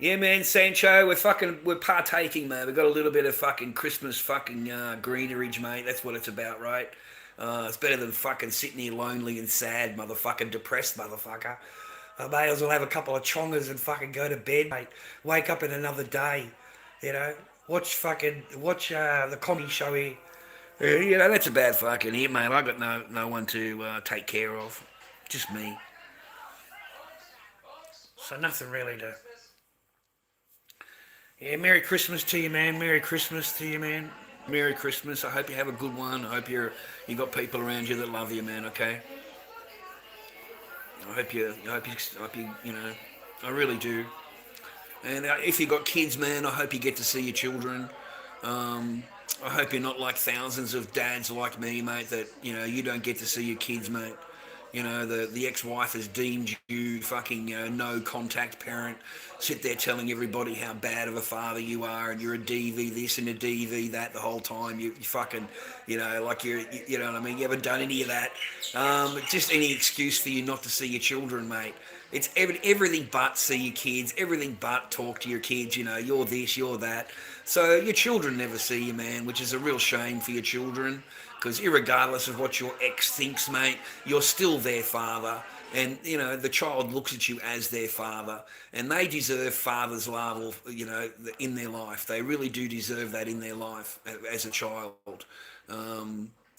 Yeah, man, Sancho, we're partaking, mate. We've got a little bit of fucking Christmas fucking greenery, mate. That's what it's about, right? It's better than fucking sitting here lonely and sad, motherfucking depressed, motherfucker. I may as well have a couple of chongas and fucking go to bed, mate. Wake up in another day. You know, watch the comedy show here. You know, that's about fucking it, mate. I got no one to take care of, just me. So nothing really to. Yeah, Merry Christmas to you, man. Merry Christmas to you, man. Merry Christmas. I hope you have a good one. I hope you got people around you that love you, man. Okay. I hope you. You know, I really do. And if you got kids, man, I hope you get to see your children. I hope you're not like thousands of dads like me, mate, that, you know, you don't get to see your kids, mate. You know, the ex-wife has deemed you fucking, you know, no contact parent. Sit there telling everybody how bad of a father you are, and you're a DV this and a DV that the whole time. You fucking, you know, like you know what I mean? You haven't done any of that. Just any excuse for you not to see your children, mate. It's everything but see your kids, everything but talk to your kids, you know, you're this, you're that. So your children never see you, man, which is a real shame for your children, because irregardless of what your ex thinks, mate, you're still their father. And, you know, the child looks at you as their father, and they deserve father's love, you know, in their life. They really do deserve that in their life as a child.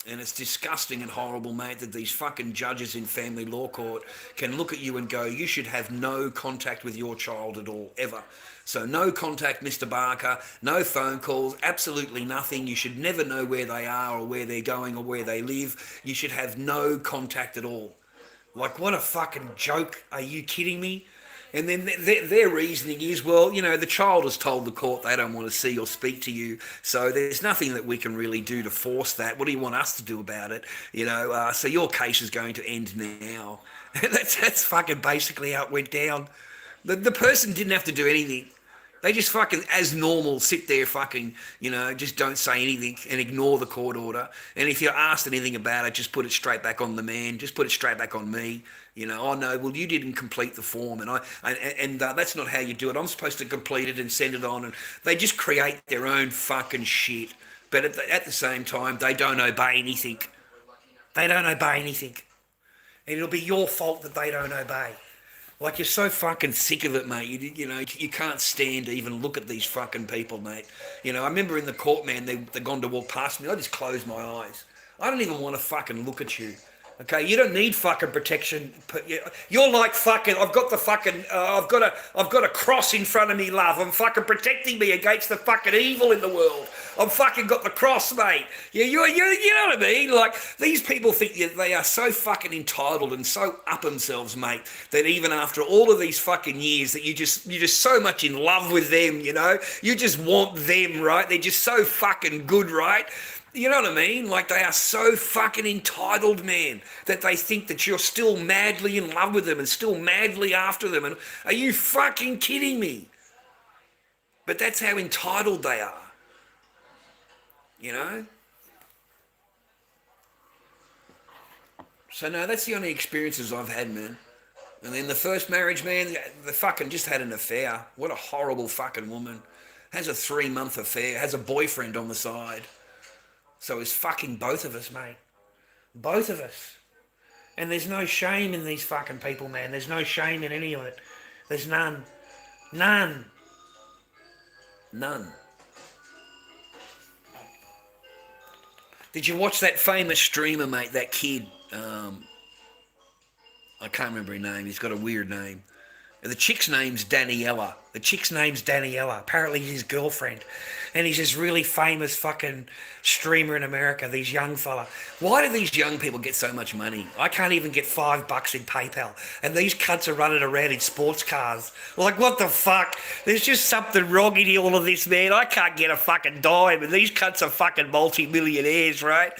And it's disgusting and horrible, mate, that these fucking judges in family law court can look at you and go, you should have no contact with your child at all, ever. So no contact, Mr. Barker, no phone calls, absolutely nothing. You should never know where they are or where they're going or where they live. You should have no contact at all. Like, what a fucking joke. Are you kidding me? And then their reasoning is, well, you know, the child has told the court they don't want to see or speak to you, so there's nothing that we can really do to force that. What do you want us to do about it? You know, so your case is going to end now. That's fucking basically how it went down. The person didn't have to do anything. They just fucking, as normal, sit there fucking, you know, just don't say anything and ignore the court order. And if you're asked anything about it, just put it straight back on the man. Just put it straight back on me. You know, oh no, well, you didn't complete the form, and that's not how you do it. I'm supposed to complete it and send it on, and they just create their own fucking shit. But at the same time, they don't obey anything. They don't obey anything. And it'll be your fault that they don't obey. Like, you're so fucking sick of it, mate. You know, you can't stand to even look at these fucking people, mate. You know, I remember in the court, man, they're gone to walk past me. I just closed my eyes. I don't even want to fucking look at you. Okay, you don't need fucking protection. You're like fucking. I've got the fucking. I've got a cross in front of me, love. I'm fucking protecting me against the fucking evil in the world. I've fucking got the cross, mate. Yeah, you know what I mean? Like, these people think they are so fucking entitled and so up themselves, mate, that even after all of these fucking years, that you're just so much in love with them. You know, you just want them, right? They're just so fucking good, right? You know what I mean? Like, they are so fucking entitled, man, that they think that you're still madly in love with them and still madly after them. And are you fucking kidding me? But that's how entitled they are. You know? So, no, that's the only experiences I've had, man. And then the first marriage, man, they fucking just had an affair. What a horrible fucking woman. Has a 3-month affair, has a boyfriend on the side. So it's fucking both of us, mate. Both of us. And there's no shame in these fucking people, man. There's no shame in any of it. There's none. None. None. Did you watch that famous streamer, mate, that kid? I can't remember his name. He's got a weird name. The chick's name's Daniela. Apparently his girlfriend. And he's this really famous fucking streamer in America, these young fella. Why do these young people get so much money? I can't even get $5 in PayPal. And these cunts are running around in sports cars. Like, what the fuck? There's just something wrong in all of this, man. I can't get a fucking dime. And these cunts are fucking multi-millionaires, right?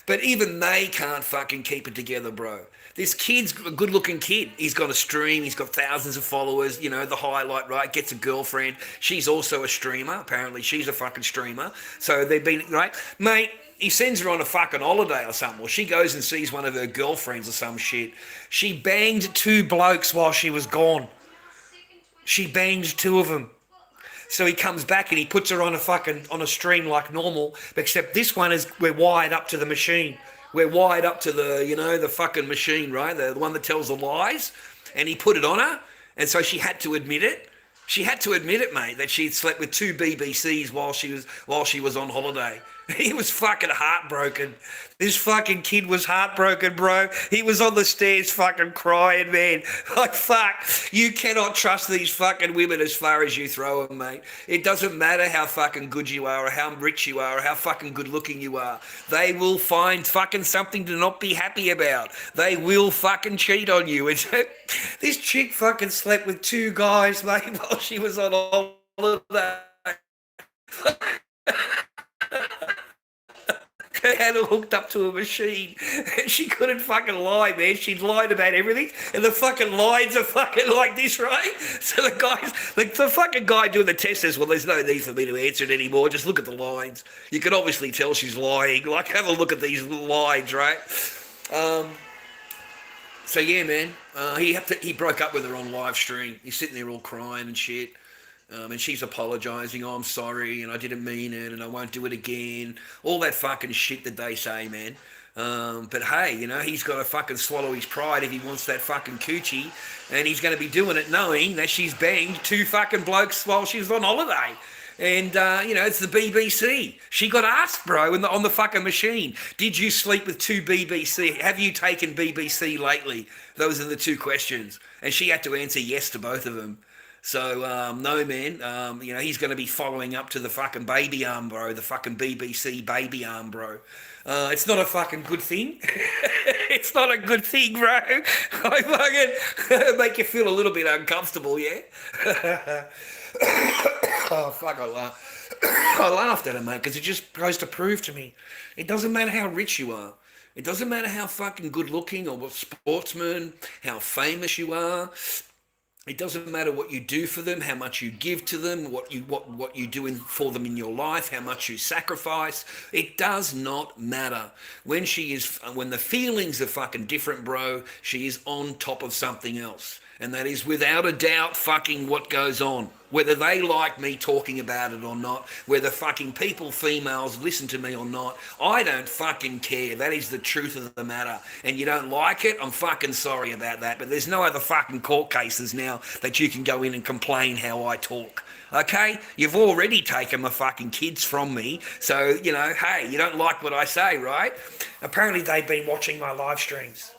But even they can't fucking keep it together, bro. This kid's a good-looking kid. He's got a stream. He's got thousands of followers. You know, the highlight, right? Gets a girlfriend. She's also a streamer. Apparently, she's a fucking streamer. So they've been, right? Mate, he sends her on a fucking holiday or something. Or she goes and sees one of her girlfriends or some shit. She banged 2 blokes while she was gone. She banged 2 of them. So he comes back and he puts her on a stream like normal, except this one we're wired up to the machine. We're wired up to the fucking machine, right? The one that tells the lies. And he put it on her. And so she had to admit it. She had to admit it, mate, that she'd slept with 2 BBCs while she was on holiday. He was fucking heartbroken. This fucking kid was heartbroken, bro. He was on the stairs fucking crying, man. Like, fuck. You cannot trust these fucking women as far as you throw them, mate. It doesn't matter how fucking good you are or how rich you are or how fucking good looking you are. They will find fucking something to not be happy about. They will fucking cheat on you. This chick fucking slept with 2 guys, mate, while she was on holiday. Had her hooked up to a machine. She couldn't fucking lie, man. She'd lied about everything, and the fucking lines are fucking like this, right? So the fucking guy doing the test says, well, there's no need for me to answer it anymore. Just look at the lines. You can obviously tell she's lying. Like, have a look at these lines, right? So yeah, man. He broke up with her on live stream. He's sitting there all crying and shit. And she's apologising, oh, I'm sorry, and I didn't mean it, and I won't do it again. All that fucking shit that they say, man. But hey, you know, he's got to fucking swallow his pride if he wants that fucking coochie, and he's going to be doing it knowing that she's banged 2 fucking blokes while she was on holiday. And, you know, it's the BBC. She got asked, bro, on the fucking machine, did you sleep with 2 BBC? Have you taken BBC lately? Those are the 2 questions. And she had to answer yes to both of them. So, no, man, you know, he's going to be following up to the fucking baby arm, bro, the fucking BBC baby arm, bro. It's not a fucking good thing. It's not a good thing, bro. I fucking make you feel a little bit uncomfortable, yeah? Oh, fuck, I laughed at him, mate, because it just goes to prove to me, it doesn't matter how rich you are. It doesn't matter how fucking good looking or what sportsman, how famous you are. It doesn't matter what you do for them, how much you give to them, what you do for them in your life, how much you sacrifice. It does not matter. When the feelings are fucking different, bro, she is on top of something else. And that is without a doubt fucking what goes on. Whether they like me talking about it or not, whether fucking females listen to me or not, I don't fucking care. That is the truth of the matter. And you don't like it, I'm fucking sorry about that. But there's no other fucking court cases now that you can go in and complain how I talk. Okay? You've already taken my fucking kids from me. So, you know, hey, you don't like what I say, right? Apparently they've been watching my live streams.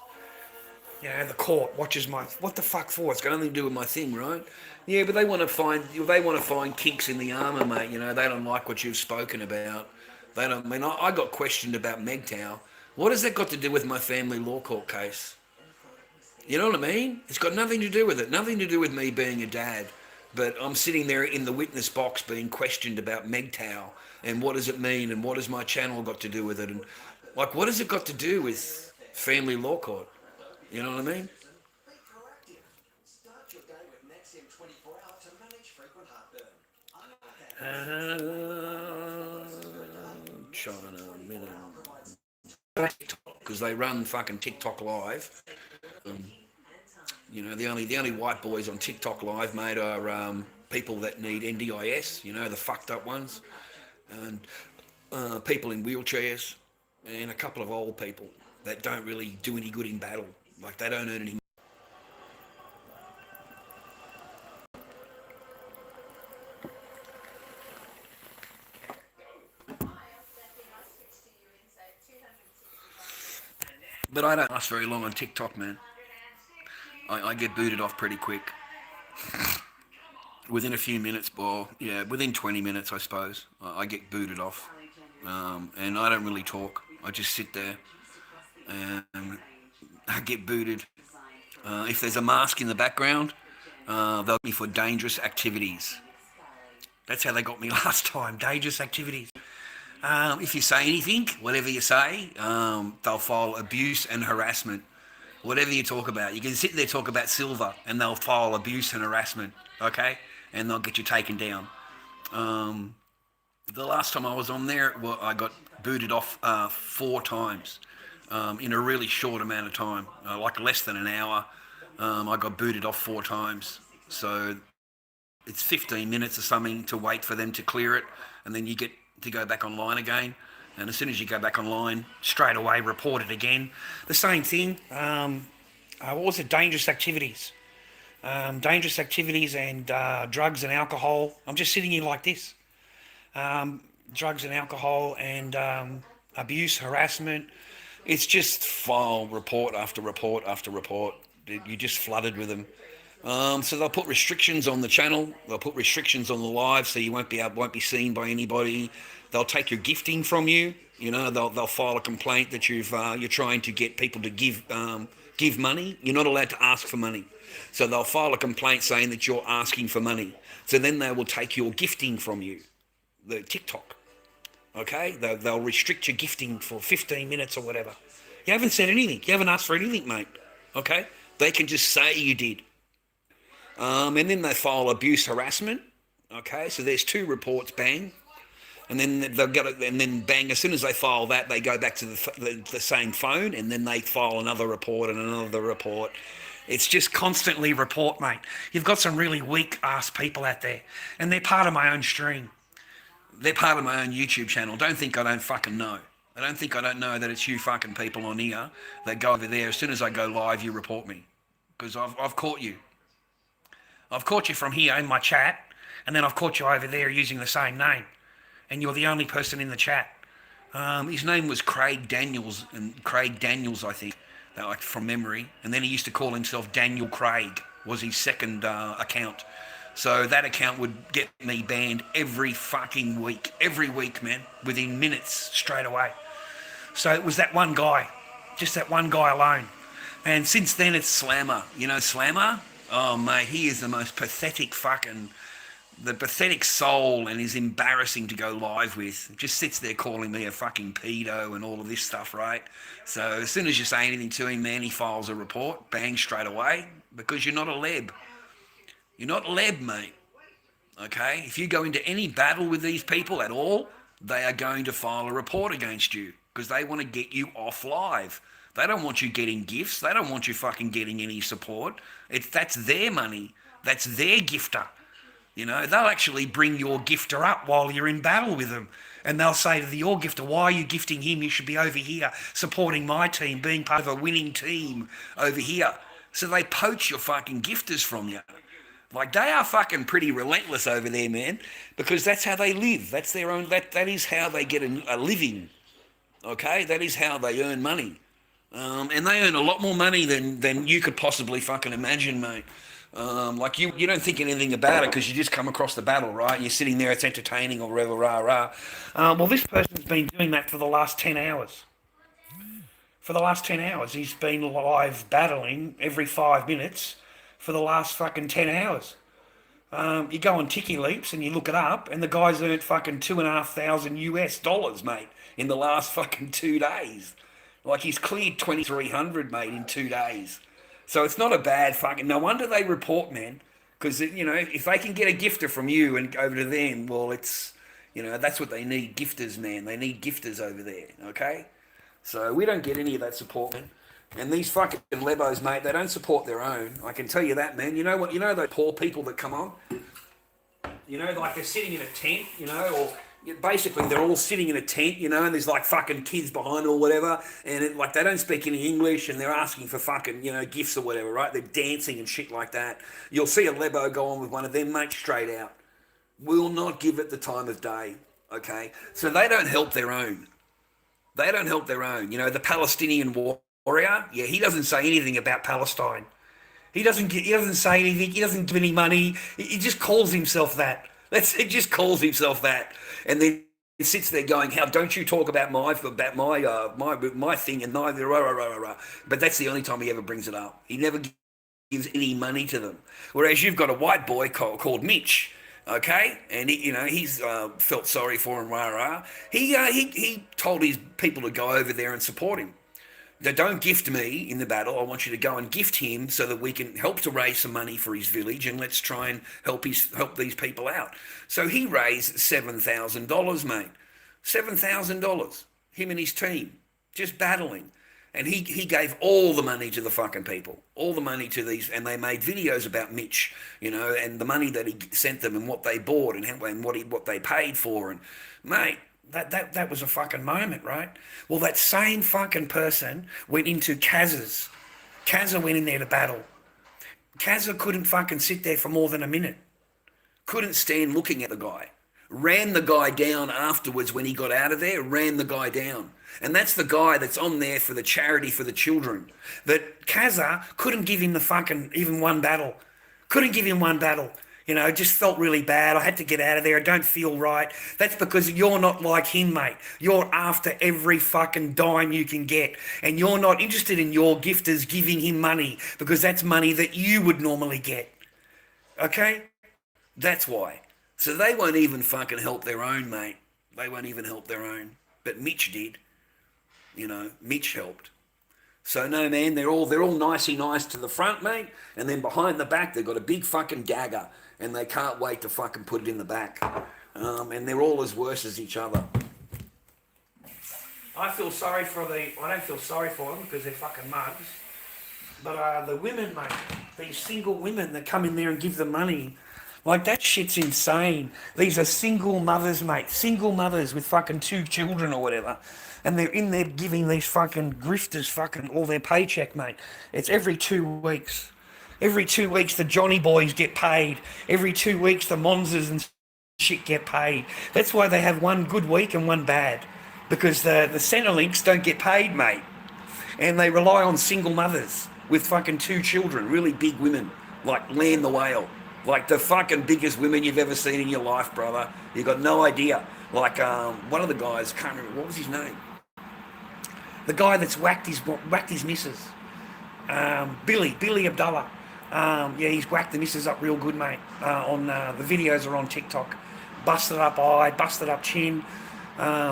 You know, the court watches what the fuck for? It's got nothing to do with my thing, right? Yeah, but they want to find kinks in the armour, mate. You know, they don't like what you've spoken about. They don't. I mean, I got questioned about MGTOW. What has that got to do with my family law court case? You know what I mean? It's got nothing to do with it. Nothing to do with me being a dad. But I'm sitting there in the witness box being questioned about MGTOW and what does it mean and what has my channel got to do with it, and like what has it got to do with family law court? You know what I mean? Be proactive. Start your day with Nexium 24 Hour to manage frequent heartburn. China, minute. Because they run fucking TikTok live. You know, the only white boys on TikTok live, mate, are people that need NDIS. You know, the fucked up ones, and people in wheelchairs, and a couple of old people that don't really do any good in battle. Like they don't earn any. But I don't last very long on TikTok, man. I get booted off pretty quick. Within a few minutes, or yeah, within 20 minutes, I suppose, I get booted off. And I don't really talk. I just sit there and I get booted. If there's a mask in the background, they'll be for dangerous activities. That's how they got me last time, dangerous activities. If you say anything, whatever you say, they'll file abuse and harassment. Whatever you talk about, you can sit there talk about silver, and they'll file abuse and harassment, okay? And they'll get you taken down. The last time I was on there, well, I got booted off 4 times in a really short amount of time, like less than an hour. I got booted off 4 times. So it's 15 minutes or something to wait for them to clear it, and then you get to go back online again. And as soon as you go back online, straight away report it again. The same thing. What was it? Dangerous activities. Dangerous activities and drugs and alcohol. I'm just sitting here like this. Drugs and alcohol and abuse, harassment. It's just file report after report after report. You're just flooded with them. So they'll put restrictions on the channel. They'll put restrictions on the live, so you won't be seen by anybody. They'll take your gifting from you. You know, they'll file a complaint that you're trying to get people to give money. You're not allowed to ask for money. So they'll file a complaint saying that you're asking for money. So then they will take your gifting from you, the TikTok. Okay? They'll restrict your gifting for 15 minutes or whatever. You haven't said anything. You haven't asked for anything, mate. Okay? They can just say you did. And then they file abuse harassment. Okay? So there's 2 reports, bang. And then they'll get it, and then bang, as soon as they file that, they go back to the same phone, and then they file another report and another report. It's just constantly report, mate. You've got some really weak-ass people out there, and they're part of my own stream. They're part of my own YouTube channel. Don't think I don't fucking know. I don't think I don't know that it's you fucking people on here that go over there. As soon as I go live, you report me. Because I've caught you. I've caught you from here in my chat, and then I've caught you over there using the same name. And you're the only person in the chat. His name was Craig Daniels, I think, like from memory. And then he used to call himself Daniel Craig, was his second account. So that account would get me banned every fucking week. Every week, man, within minutes, straight away. So it was that one guy, just that one guy alone. And since then it's Slammer. You know Slammer? Oh, mate, he is the most pathetic the pathetic soul, and is embarrassing to go live with. Just sits there calling me a fucking pedo and all of this stuff, right? So as soon as you say anything to him, man, he files a report, bang, straight away, because you're not a leb. You're not leb, mate. Okay? If you go into any battle with these people at all, they are going to file a report against you because they want to get you off live. They don't want you getting gifts. They don't want you fucking getting any support. That's their money. That's their gifter. You know, they'll actually bring your gifter up while you're in battle with them. And they'll say to your gifter, why are you gifting him? You should be over here supporting my team, being part of a winning team over here. So they poach your fucking gifters from you. Like, they are fucking pretty relentless over there, man, because that's how they live. That's their own, that is how they get a living. Okay? That is how they earn money. And they earn a lot more money than you could possibly fucking imagine, mate. Like you don't think anything about it because you just come across the battle, right? You're sitting there, it's entertaining or whatever, rah. Well, this person's been doing that for the last 10 hours. For the last 10 hours, he's been live battling every 5 minutes for the last fucking 10 hours. You go on Ticky Leaps and you look it up, and the guy's earned fucking $2,500 US, mate, in the last fucking 2 days. Like he's cleared 2,300, mate, in 2 days. So it's not a bad fucking. No wonder they report, man, because you know if they can get a gifter from you and over to them, well, it's that's what they need. Gifters, man. They need gifters over there. Okay. So we don't get any of that support, man. And these fucking lebos, mate, they don't support their own. I can tell you that, man. You know what? You know those poor people that come on? Like they're sitting in a tent, or basically they're all sitting in a tent, and there's like fucking kids behind or whatever. And like they don't speak any English and they're asking for fucking, gifts or whatever, right? They're dancing and shit like that. You'll see a lebo go on with one of them, mate, straight out. Will not give it the time of day, okay? So they don't help their own. They don't help their own. The Palestinian warrior, yeah, he doesn't say anything about Palestine. He doesn't say anything. He doesn't give any money. He just calls himself that. It just calls himself that. And then he sits there going, "How don't you talk about my thing?" And neither, rah, rah, rah, rah. But that's the only time he ever brings it up. He never gives any money to them. Whereas you've got a white boy called Mitch. Okay, and he's felt sorry for him, rah rah. He told his people to go over there and support him. Now, don't gift me in the battle. I want you to go and gift him so that we can help to raise some money for his village, and let's try and help these people out. So he raised $7,000, mate. $7,000. Him and his team just battling. And he gave all the money to the fucking people, all the money to these, and they made videos about Mitch, and the money that he sent them and what they bought and what they paid for. And mate, that was a fucking moment, right? Well, that same fucking person went into Kaz's. Kazza went in there to battle. Kazza couldn't fucking sit there for more than a minute. Couldn't stand looking at the guy. Ran the guy down afterwards when he got out of there, ran the guy down. And that's the guy that's on there for the charity for the children. That Kazza couldn't give him even one battle. Couldn't give him one battle. Just felt really bad. I had to get out of there. I don't feel right. That's because you're not like him, mate. You're after every fucking dime you can get. And you're not interested in your gifters giving him money because that's money that you would normally get. Okay? That's why. So they won't even fucking help their own, mate. They won't even help their own. But Mitch did. Mitch helped. So no, man, they're all nicey nice to the front, mate, and then behind the back they've got a big fucking dagger, and they can't wait to fucking put it in the back. And they're all as worse as each other. I don't feel sorry for them because they're fucking mugs. But the women, mate, these single women that come in there and give them money, like that shit's insane. These are single mothers, mate, single mothers with fucking 2 children or whatever. And they're in there giving these fucking grifters fucking all their paycheck, mate. It's every 2 weeks. Every 2 weeks the Johnny boys get paid. Every 2 weeks the Monzas and shit get paid. That's why they have one good week and one bad. Because the Centrelinks don't get paid, mate. And they rely on single mothers with fucking 2 children, really big women, like Lan the Whale. Like the fucking biggest women you've ever seen in your life, brother. You got no idea. Like one of the guys, can't remember, what was his name? The guy that's whacked his missus. Billy Abdullah. Yeah, he's whacked the missus up real good, mate. The videos are on TikTok. Busted up eye, busted up chin.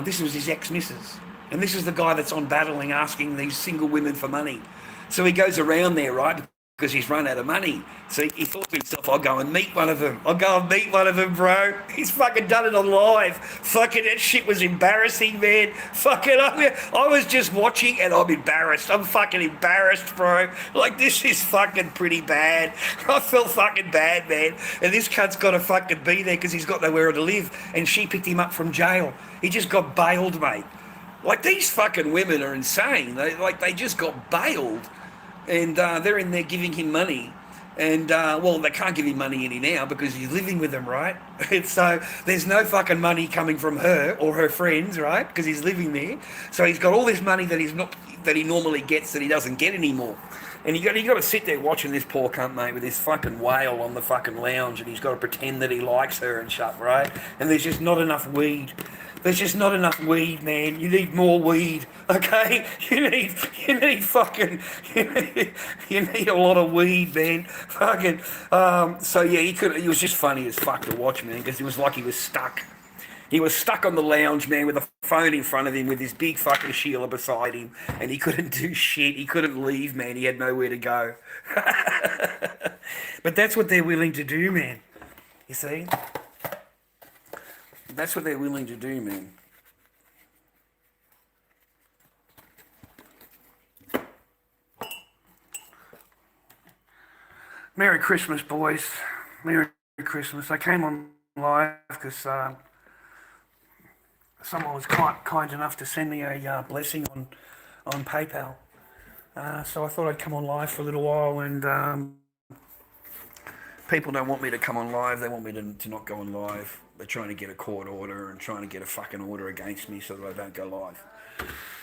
This was his ex-missus. And this is the guy that's on battling, asking these single women for money. So he goes around there, right? Because he's run out of money. So he thought to himself, I'll go and meet one of them. Bro. He's fucking done it on live. Fucking that shit was embarrassing, man. Fucking, I was just watching and I'm embarrassed. I'm fucking embarrassed, bro. Like, this is fucking pretty bad. I felt fucking bad, man. And this cunt's got to fucking be there because he's got nowhere to live. And she picked him up from jail. He just got bailed, mate. Like, these fucking women are insane. They just got bailed. And they're in there giving him money. And, well, they can't give him money any now because he's living with them, right? And so there's no fucking money coming from her or her friends, right? Because he's living there. So he's got all this money that he normally gets that he doesn't get anymore. And you got to sit there watching this poor cunt, mate, with this fucking whale on the fucking lounge, and he's got to pretend that he likes her and shit, right? And there's just not enough weed. There's just not enough weed, man. You need more weed, okay? You need fucking, you need a lot of weed, man. Fucking, so yeah, he was just funny as fuck to watch, man, because he was like he was stuck. He was stuck on the lounge, man, with a phone in front of him, with his big fucking Sheila beside him, and he couldn't do shit. He couldn't leave, man. He had nowhere to go. But that's what they're willing to do, man. You see? That's what they're willing to do, man. Merry Christmas, boys. Merry Christmas. I came on live because someone was kind enough to send me a blessing on PayPal. So I thought I'd come on live for a little while, and people don't want me to come on live. They want me to not go on live. They're trying to get a court order and trying to get a fucking order against me so that I don't go live.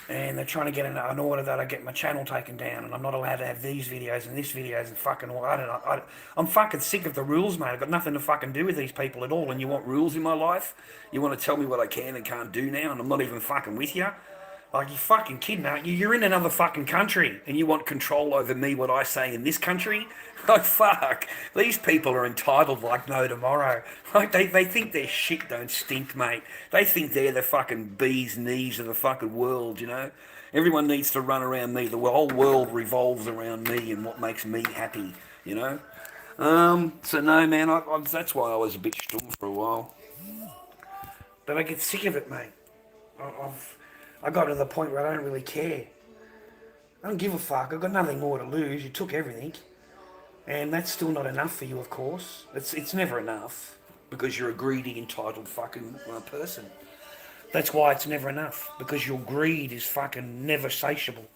And they're trying to get an order that I get my channel taken down, and I'm not allowed to have these videos and this videos and fucking all. I don't know. I'm fucking sick of the rules, mate. I've got nothing to fucking do with these people at all. And you want rules in my life? You want to tell me what I can and can't do now, and I'm not even fucking with you? Like, you fucking kidding, aren't you? You're in another fucking country, and you want control over me, what I say in this country? Like, fuck. These people are entitled like no tomorrow. Like, they think their shit don't stink, mate. They think they're the fucking bee's knees of the fucking world, you know? Everyone needs to run around me. The whole world revolves around me and what makes me happy, you know? So no, man, that's why I was a bit stum for a while. But I get sick of it, mate. I got to the point where I don't really care. I don't give a fuck. I've got nothing more to lose. You took everything. And that's still not enough for you, of course. It's never enough, because you're a greedy, entitled fucking person. That's why it's never enough, because your greed is fucking never satiable.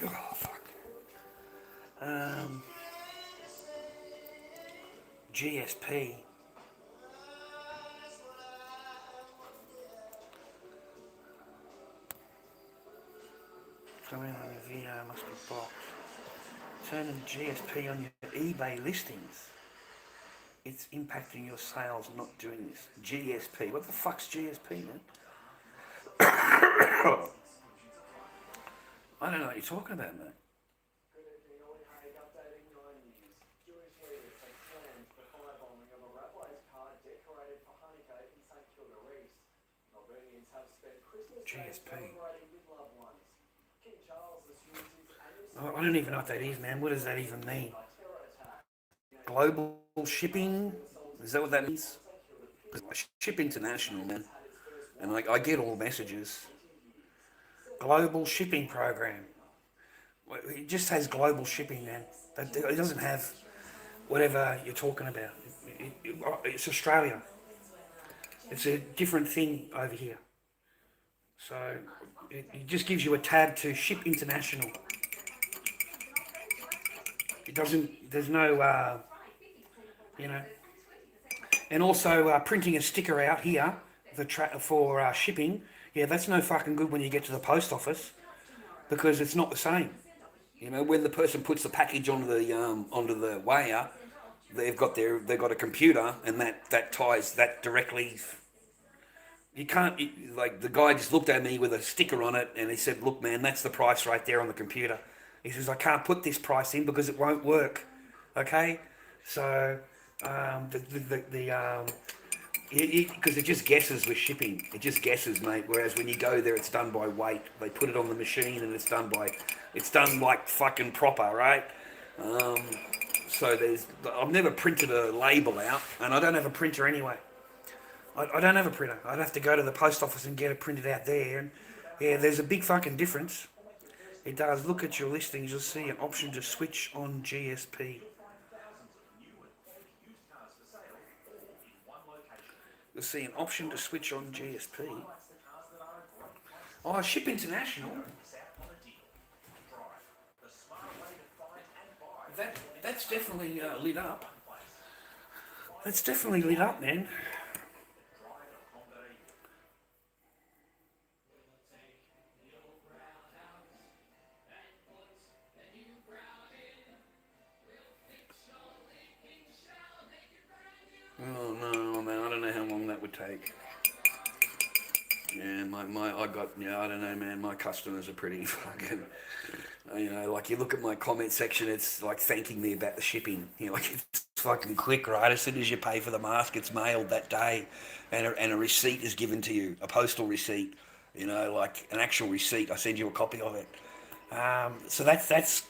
Oh, fuck. GSP. Coming on your video must be blocked. Turning GSP on your eBay listings. It's impacting your sales not doing this. GSP. What the fuck's GSP, man? I don't know what you're talking about, mate. GSP. I don't even know what that is, man. What does that even mean? Global shipping? Is that what that means? I ship international, man. And I get all messages. Global shipping program. It just has global shipping, man. It doesn't have whatever you're talking about. It's Australia. It's a different thing over here. So it just gives you a tab to ship international. It doesn't, there's no, you know, and also printing a sticker out here for shipping. Yeah, that's no fucking good when you get to the post office, because it's not the same. You know, when the person puts the package onto the weigher, they've got a computer, and that ties that directly. You can't, like, the guy just looked at me with a sticker on it, and he said, "Look, man, that's the price right there on the computer." He says, "I can't put this price in because it won't work." Okay, so because it just guesses with shipping. It just guesses, mate. Whereas when you go there, it's done by weight. They put it on the machine, and it's done like fucking proper, right? So I've never printed a label out, and I don't have a printer anyway. I don't have a printer. I'd have to go to the post office and get it printed out there. And yeah, there's a big fucking difference. It does. Look at your listings. You'll see an option to switch on GSP. You'll see an option to switch on GSP. Oh, ship international. That's definitely lit up. That's definitely lit up, man. Yeah, I got, I don't know, man, my customers are pretty fucking, like you look at my comment section, it's like thanking me about the shipping, like it's fucking quick, right? As soon as you pay for the mask, it's mailed that day, and a receipt is given to you, a postal receipt, like an actual receipt. I send you a copy of it. So that's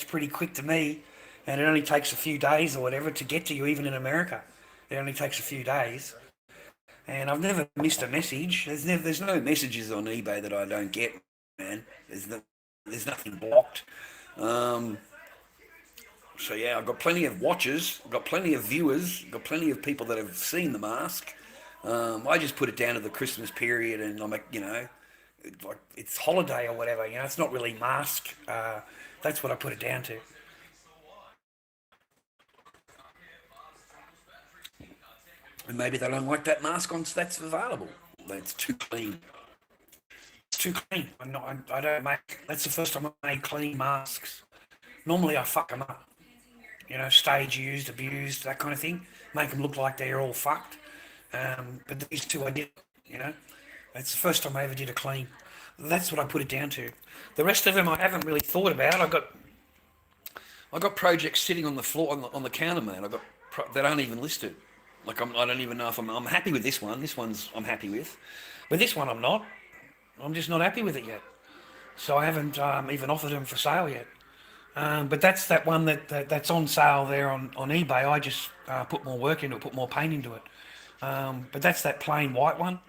pretty quick to me, and it only takes a few days or whatever to get to you, even in America. It only takes a few days. And I've never missed a message. There's no messages on eBay that I don't get, man. There's nothing blocked. So yeah, I've got plenty of watchers, I've got plenty of viewers, I've got plenty of people that have seen the mask. I just put it down to the Christmas period, and I'm like, like it's holiday or whatever. It's not really mask. That's what I put it down to. And maybe they don't like that mask that's available. It's too clean. It's too clean. I don't make. That's the first time I made clean masks. Normally I fuck them up. Stage used, abused, that kind of thing. Make them look like they're all fucked. But these two I did. That's the first time I ever did a clean. That's what I put it down to. The rest of them I haven't really thought about. I got projects sitting on the floor on the counter, man. That aren't even listed. Like I don't even know if I'm happy with this one. This one's I'm happy with, but this one I'm not. I'm just not happy with it yet. So I haven't even offered them for sale yet. But that's that one that's on sale there on eBay. I just put more work into it, put more paint into it. But that's that plain white one.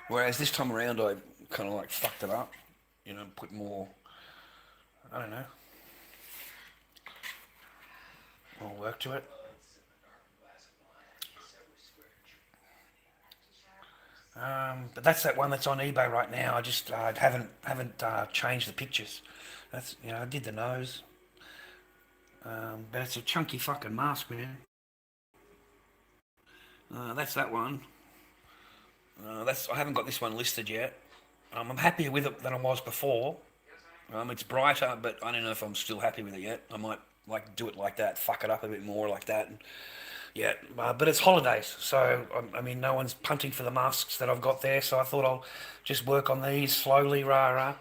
Whereas this time around I kind of like fucked it up. Put more, I don't know, more work to it. But that's that one that's on eBay right now. I just haven't changed the pictures. That's I did the nose, but it's a chunky fucking mask, man. That's that one. I haven't got this one listed yet. I'm happier with it than I was before. It's brighter, but I don't know if I'm still happy with it yet. I might like do it like that, fuck it up a bit more like that. Yeah, but it's holidays, so I mean, no one's punting for the masks that I've got there, so I thought I'll just work on these slowly, rah.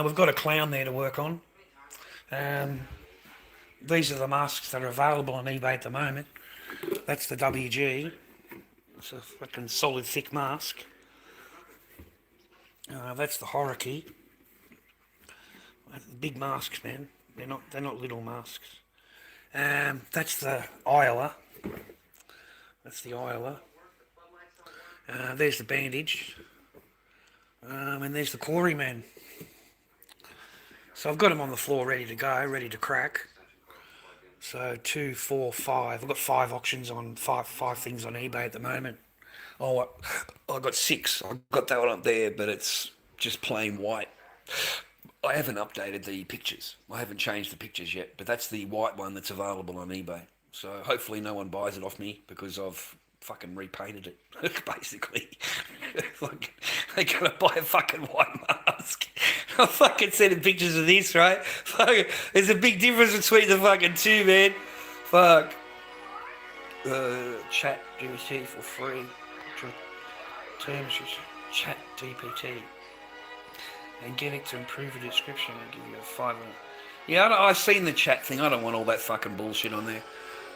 We've got a clown there to work on. These are the masks that are available on eBay at the moment. That's the WG. It's a fucking solid, thick mask. That's the horror key. Big masks, man. They're not little masks. That's the Iowa. That's the Iowa. There's the bandage. And there's the quarryman. So I've got them on the floor ready to go, ready to crack. So 2, 4, 5. I've got 5 auctions on 5 things on eBay at the moment. Oh, I've got 6. I've got that one up there, but it's just plain white. I haven't updated the pictures. I haven't changed the pictures yet, but that's the white one that's available on eBay. So hopefully no one buys it off me because I've fucking repainted it, basically. Like, they're gonna buy a fucking white mask. I'm fucking sending pictures of this, right? Fuck, there's a big difference between the fucking two, man. Fuck. Chat GPT for free. Terms chat GPT. And get it to improve the description and give you a 5 minute. Yeah, I've seen the chat thing. I don't want all that fucking bullshit on there.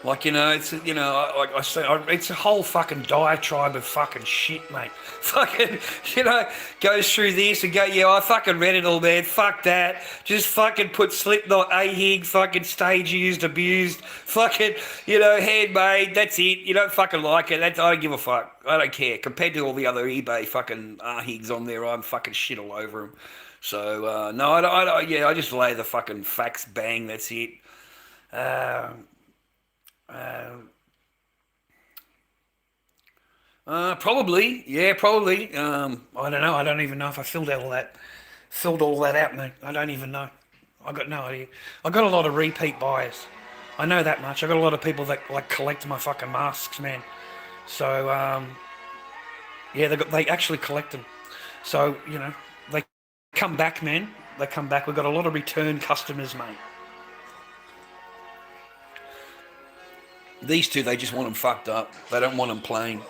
Like, it's, like I say, it's a whole fucking diatribe of fucking shit, mate. Fucking, goes through this and go, yeah, I fucking read it all, man. Fuck that. Just fucking put Slipknot, AHIG, fucking stage used, abused, fucking, handmade. That's it. You don't fucking like it. I don't give a fuck. I don't care. Compared to all the other eBay fucking AHIGs on there, I'm fucking shit all over them. So, no, I just lay the fucking facts, bang, that's it. Probably. I don't know. I don't even know if I filled all that out, mate. I don't even know. I got no idea. I got a lot of repeat buyers. I know that much. I got a lot of people that like collect my fucking masks, man. So, they actually collect them. So, they come back, man. They come back. We've got a lot of return customers, mate. These two, they just want them fucked up. They don't want them plain.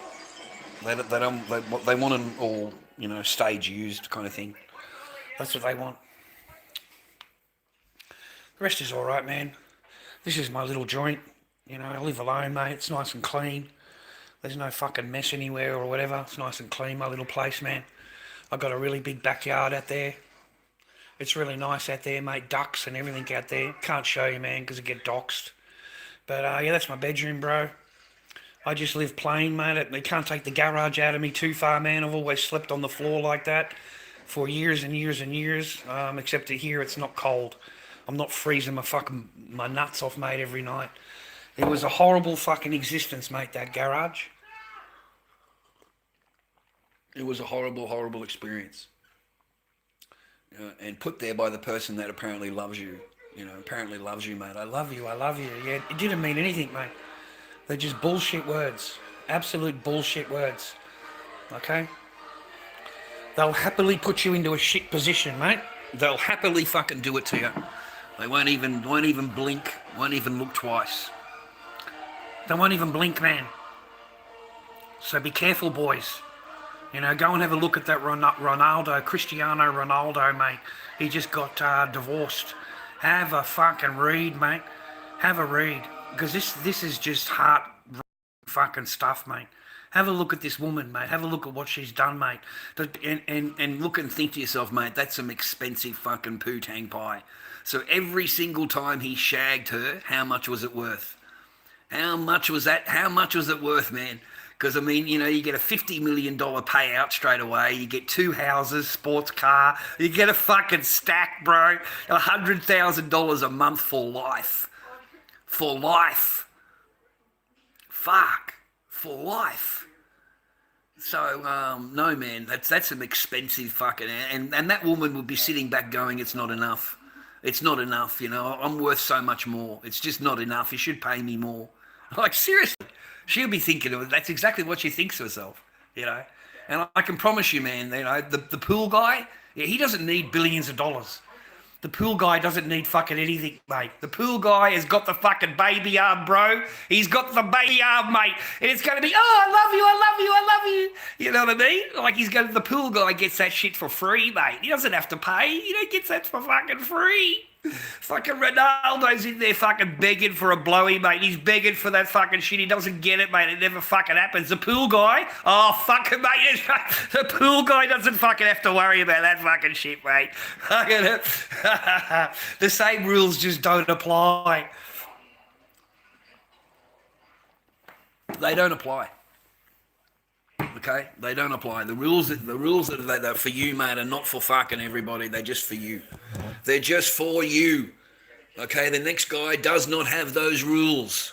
They want an all, you know, stage used kind of thing. That's what they want. The rest is all right, man. This is my little joint. You know, I live alone, mate. It's nice and clean. There's no fucking mess anywhere or whatever. It's nice and clean, my little place, man. I've got a really big backyard out there. It's really nice out there, mate. Ducks and everything out there. Can't show you, man, because I get doxed. But, yeah, that's my bedroom, bro. I just live plain, mate. They can't take the garage out of me too far, man. I've always slept on the floor like that for years and years and years. Except that here it's not cold. I'm not freezing my nuts off, mate, every night. It was a horrible fucking existence, mate, that garage. It was a horrible, horrible experience. And put there by the person that apparently loves you. You know, apparently loves you, mate. I love you, I love you. Yeah, it didn't mean anything, mate. They're just bullshit words. Absolute bullshit words. Okay? They'll happily put you into a shit position, mate. They'll happily fucking do it to you. They won't even blink, won't even look twice. They won't even blink, man. So be careful, boys. You know, go and have a look at that Cristiano Ronaldo, mate. He just got divorced. Have a fucking read, mate. Have a read. Because this is just heart fucking stuff, mate. Have a look at this woman, mate. Have a look at what she's done, mate. And look and think to yourself, mate, that's some expensive fucking poo-tang pie. So every single time he shagged her, how much was it worth? How much was that? How much was it worth, man? Because, I mean, you know, you get a $50 million payout straight away. You get 2 houses, sports car. You get a fucking stack, bro. $100,000 a month for life. For life. Fuck. For life. So, no, man, that's some expensive fucking... And that woman would be sitting back going, it's not enough. It's not enough, you know. I'm worth so much more. It's just not enough. You should pay me more. Like, seriously. She'll be thinking of it. That's exactly what she thinks to herself, you know. And I can promise you, man, you know, the pool guy, yeah, he doesn't need billions of dollars. The pool guy doesn't need fucking anything, mate. The pool guy has got the fucking baby arm, bro. He's got the baby arm, mate. And it's going to be, oh, I love you, I love you, I love you. You know what I mean? Like, the pool guy gets that shit for free, mate. He doesn't have to pay. He gets that for fucking free. Fucking Ronaldo's in there fucking begging for a blowy, mate. He's begging for that fucking shit. He doesn't get it, mate. It never fucking happens. The pool guy, oh, fucking, mate. The pool guy doesn't fucking have to worry about that fucking shit, mate. The same rules just don't apply. They don't apply. Okay? They don't apply. The rules that are for you, mate, are not for fucking everybody. They're just for you. They're just for you. Okay? The next guy does not have those rules.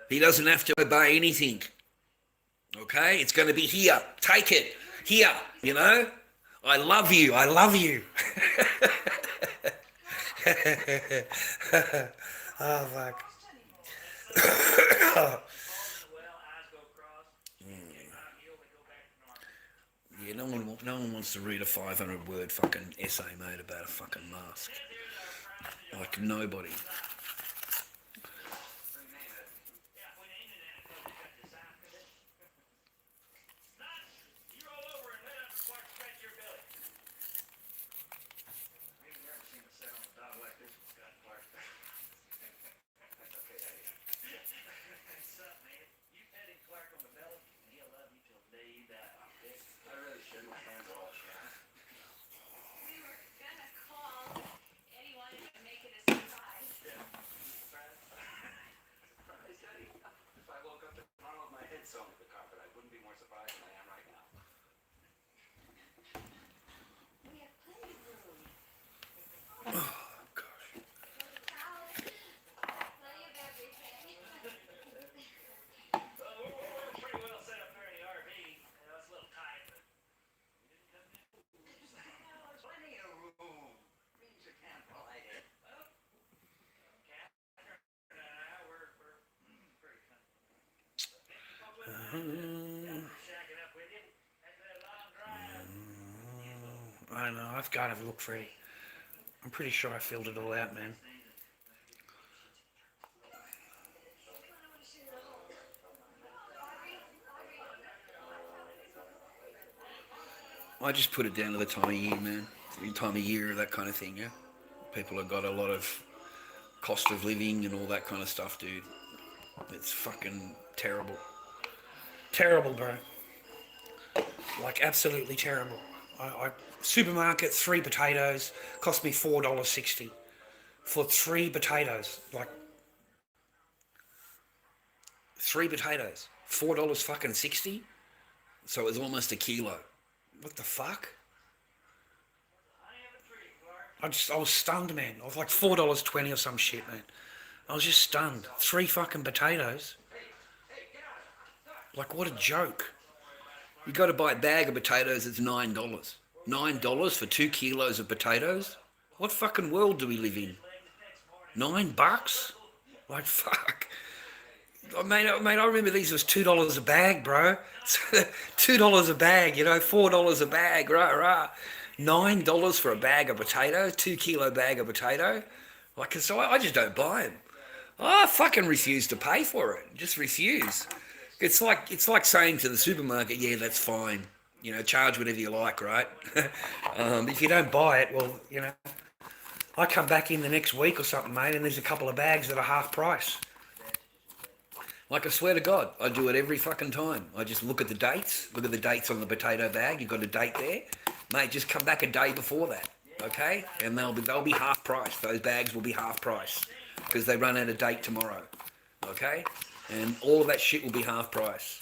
He doesn't have to obey anything. Okay? It's going to be here. Take it. Here. You know? I love you. I love you. Oh, fuck. Yeah, no one wants to read a 500-word fucking essay, mate, about a fucking mask. Like, nobody. I know, I've got to have a look, Freddie. I'm pretty sure I filled it all out, man. I just put it down to the time of year, man. The time of year, that kind of thing, yeah. People have got a lot of cost of living and all that kind of stuff, dude. It's fucking terrible. Terrible, bro. Like, absolutely terrible. Supermarket, 3 potatoes, cost me $4.60 for 3 potatoes. Like, 3 potatoes, $4 fucking 60. So it was almost a kilo. What the fuck? I was stunned, man. I was like $4.20 or some shit, man. I was just stunned. 3 fucking potatoes. Like, what a joke. You got to buy a bag of potatoes, it's $9. $9 for 2 kilos of potatoes? What fucking world do we live in? $9? Like, fuck. Mate, I remember these was $2 a bag, bro. $2 a bag, you know, $4 a bag, right. $9 for a bag of potato, 2 kilo bag of potato. Like, so I just don't buy them. I fucking refuse to pay for it. Just refuse. It's like saying to the supermarket, yeah, that's fine. You know, charge whatever you like, right? If you don't buy it, well, you know, I come back in the next week or something, mate, and there's a couple of bags that are half price. Like, I swear to God, I do it every fucking time. I just look at the dates on the potato bag. You've got a date there. Mate, just come back a day before that, okay? And they'll be half price. Those bags will be half price because they run out of date tomorrow, okay? And all of that shit will be half price.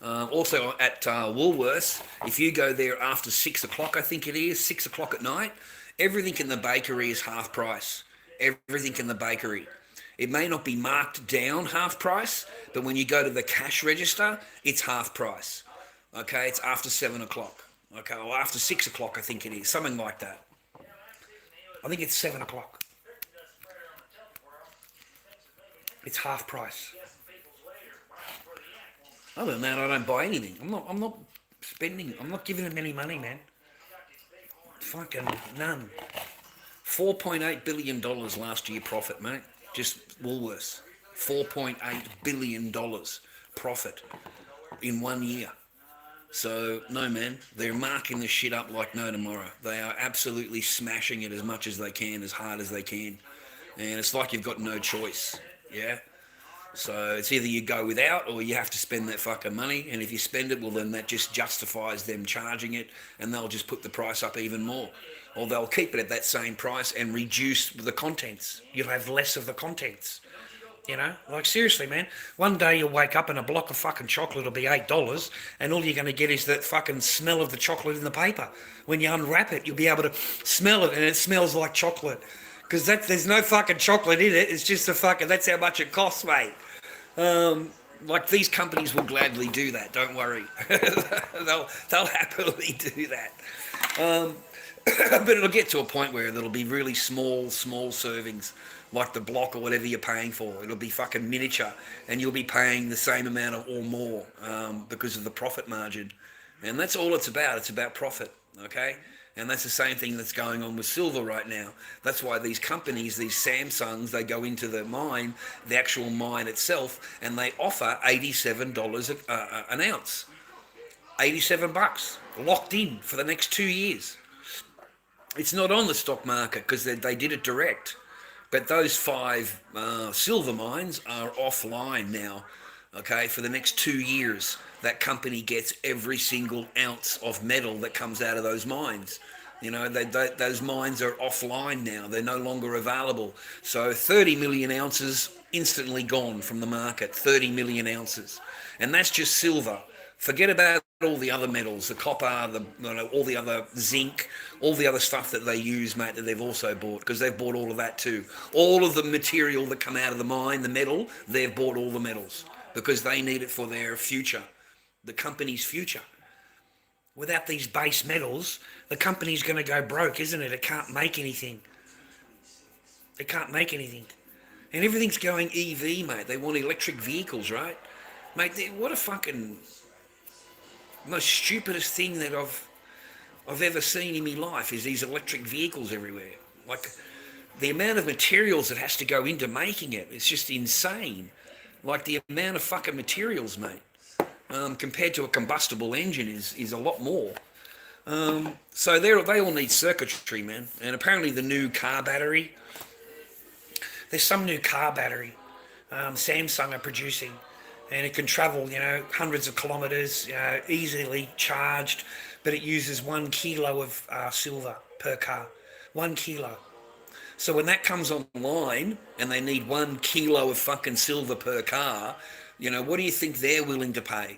Also at Woolworths, if you go there after 6 o'clock, I think it is, 6 o'clock at night, everything in the bakery is half price. Everything in the bakery. It may not be marked down half price, but when you go to the cash register, it's half price. Okay, it's after 7 o'clock. Okay, or after 6 o'clock, I think it is, something like that. I think it's 7 o'clock. It's half price. Other than that, I don't buy anything. I'm not spending. I'm not giving them any money, man. Fucking none. $4.8 billion last year profit, mate. Just Woolworths. $4.8 billion profit in 1 year. So, no, man, they're marking this shit up like no tomorrow. They are absolutely smashing it as much as they can, as hard as they can. And it's like you've got no choice, yeah? So it's either you go without or you have to spend that fucking money. And if you spend it, well, then that just justifies them charging it, and they'll just put the price up even more. Or they'll keep it at that same price and reduce the contents. You'll have less of the contents. You know, like, seriously, man. One day you'll wake up and a block of fucking chocolate will be $8, and all you're going to get is that fucking smell of the chocolate in the paper. When you unwrap it, you'll be able to smell it, and it smells like chocolate. Because there's no fucking chocolate in it. It's just that's how much it costs, mate. Like, these companies will gladly do that, don't worry. they'll happily do that. But it'll get to a point where it'll be really small servings, like the block or whatever you're paying for. It'll be fucking miniature, and you'll be paying the same amount or more because of the profit margin. And that's all it's about. It's about profit, okay? And that's the same thing that's going on with silver right now. That's why these companies, these Samsungs, they go into the mine, the actual mine itself, and they offer $87 an ounce. $87, locked in for the next 2 years. It's not on the stock market because they did it direct. But those 5 silver mines are offline now, okay, for the next 2 years. That company gets every single ounce of metal that comes out of those mines. You know, those mines are offline now. They're no longer available. So 30 million ounces instantly gone from the market, 30 million ounces. And that's just silver. Forget about all the other metals, the copper, all the other zinc, all the other stuff that they use, mate, that they've also bought, because they've bought all of that too. All of the material that come out of the mine, the metal, they've bought all the metals because they need it for their future, the company's future. Without these base metals, the company's going to go broke, isn't it? It can't make anything. It can't make anything. And everything's going EV, mate. They want electric vehicles, right? Mate, what a fucking most stupidest thing that I've ever seen in my life is these electric vehicles everywhere. Like, the amount of materials that has to go into making it, it's just insane. Like, the amount of fucking materials, mate, compared to a combustible engine is a lot more. So they all need circuitry, man. And apparently the new car battery, there's some new car battery Samsung are producing, and it can travel, hundreds of kilometres, easily charged, but it uses 1 kilo of silver per car. 1 kilo. So when that comes online and they need 1 kilo of fucking silver per car, what do you think they're willing to pay?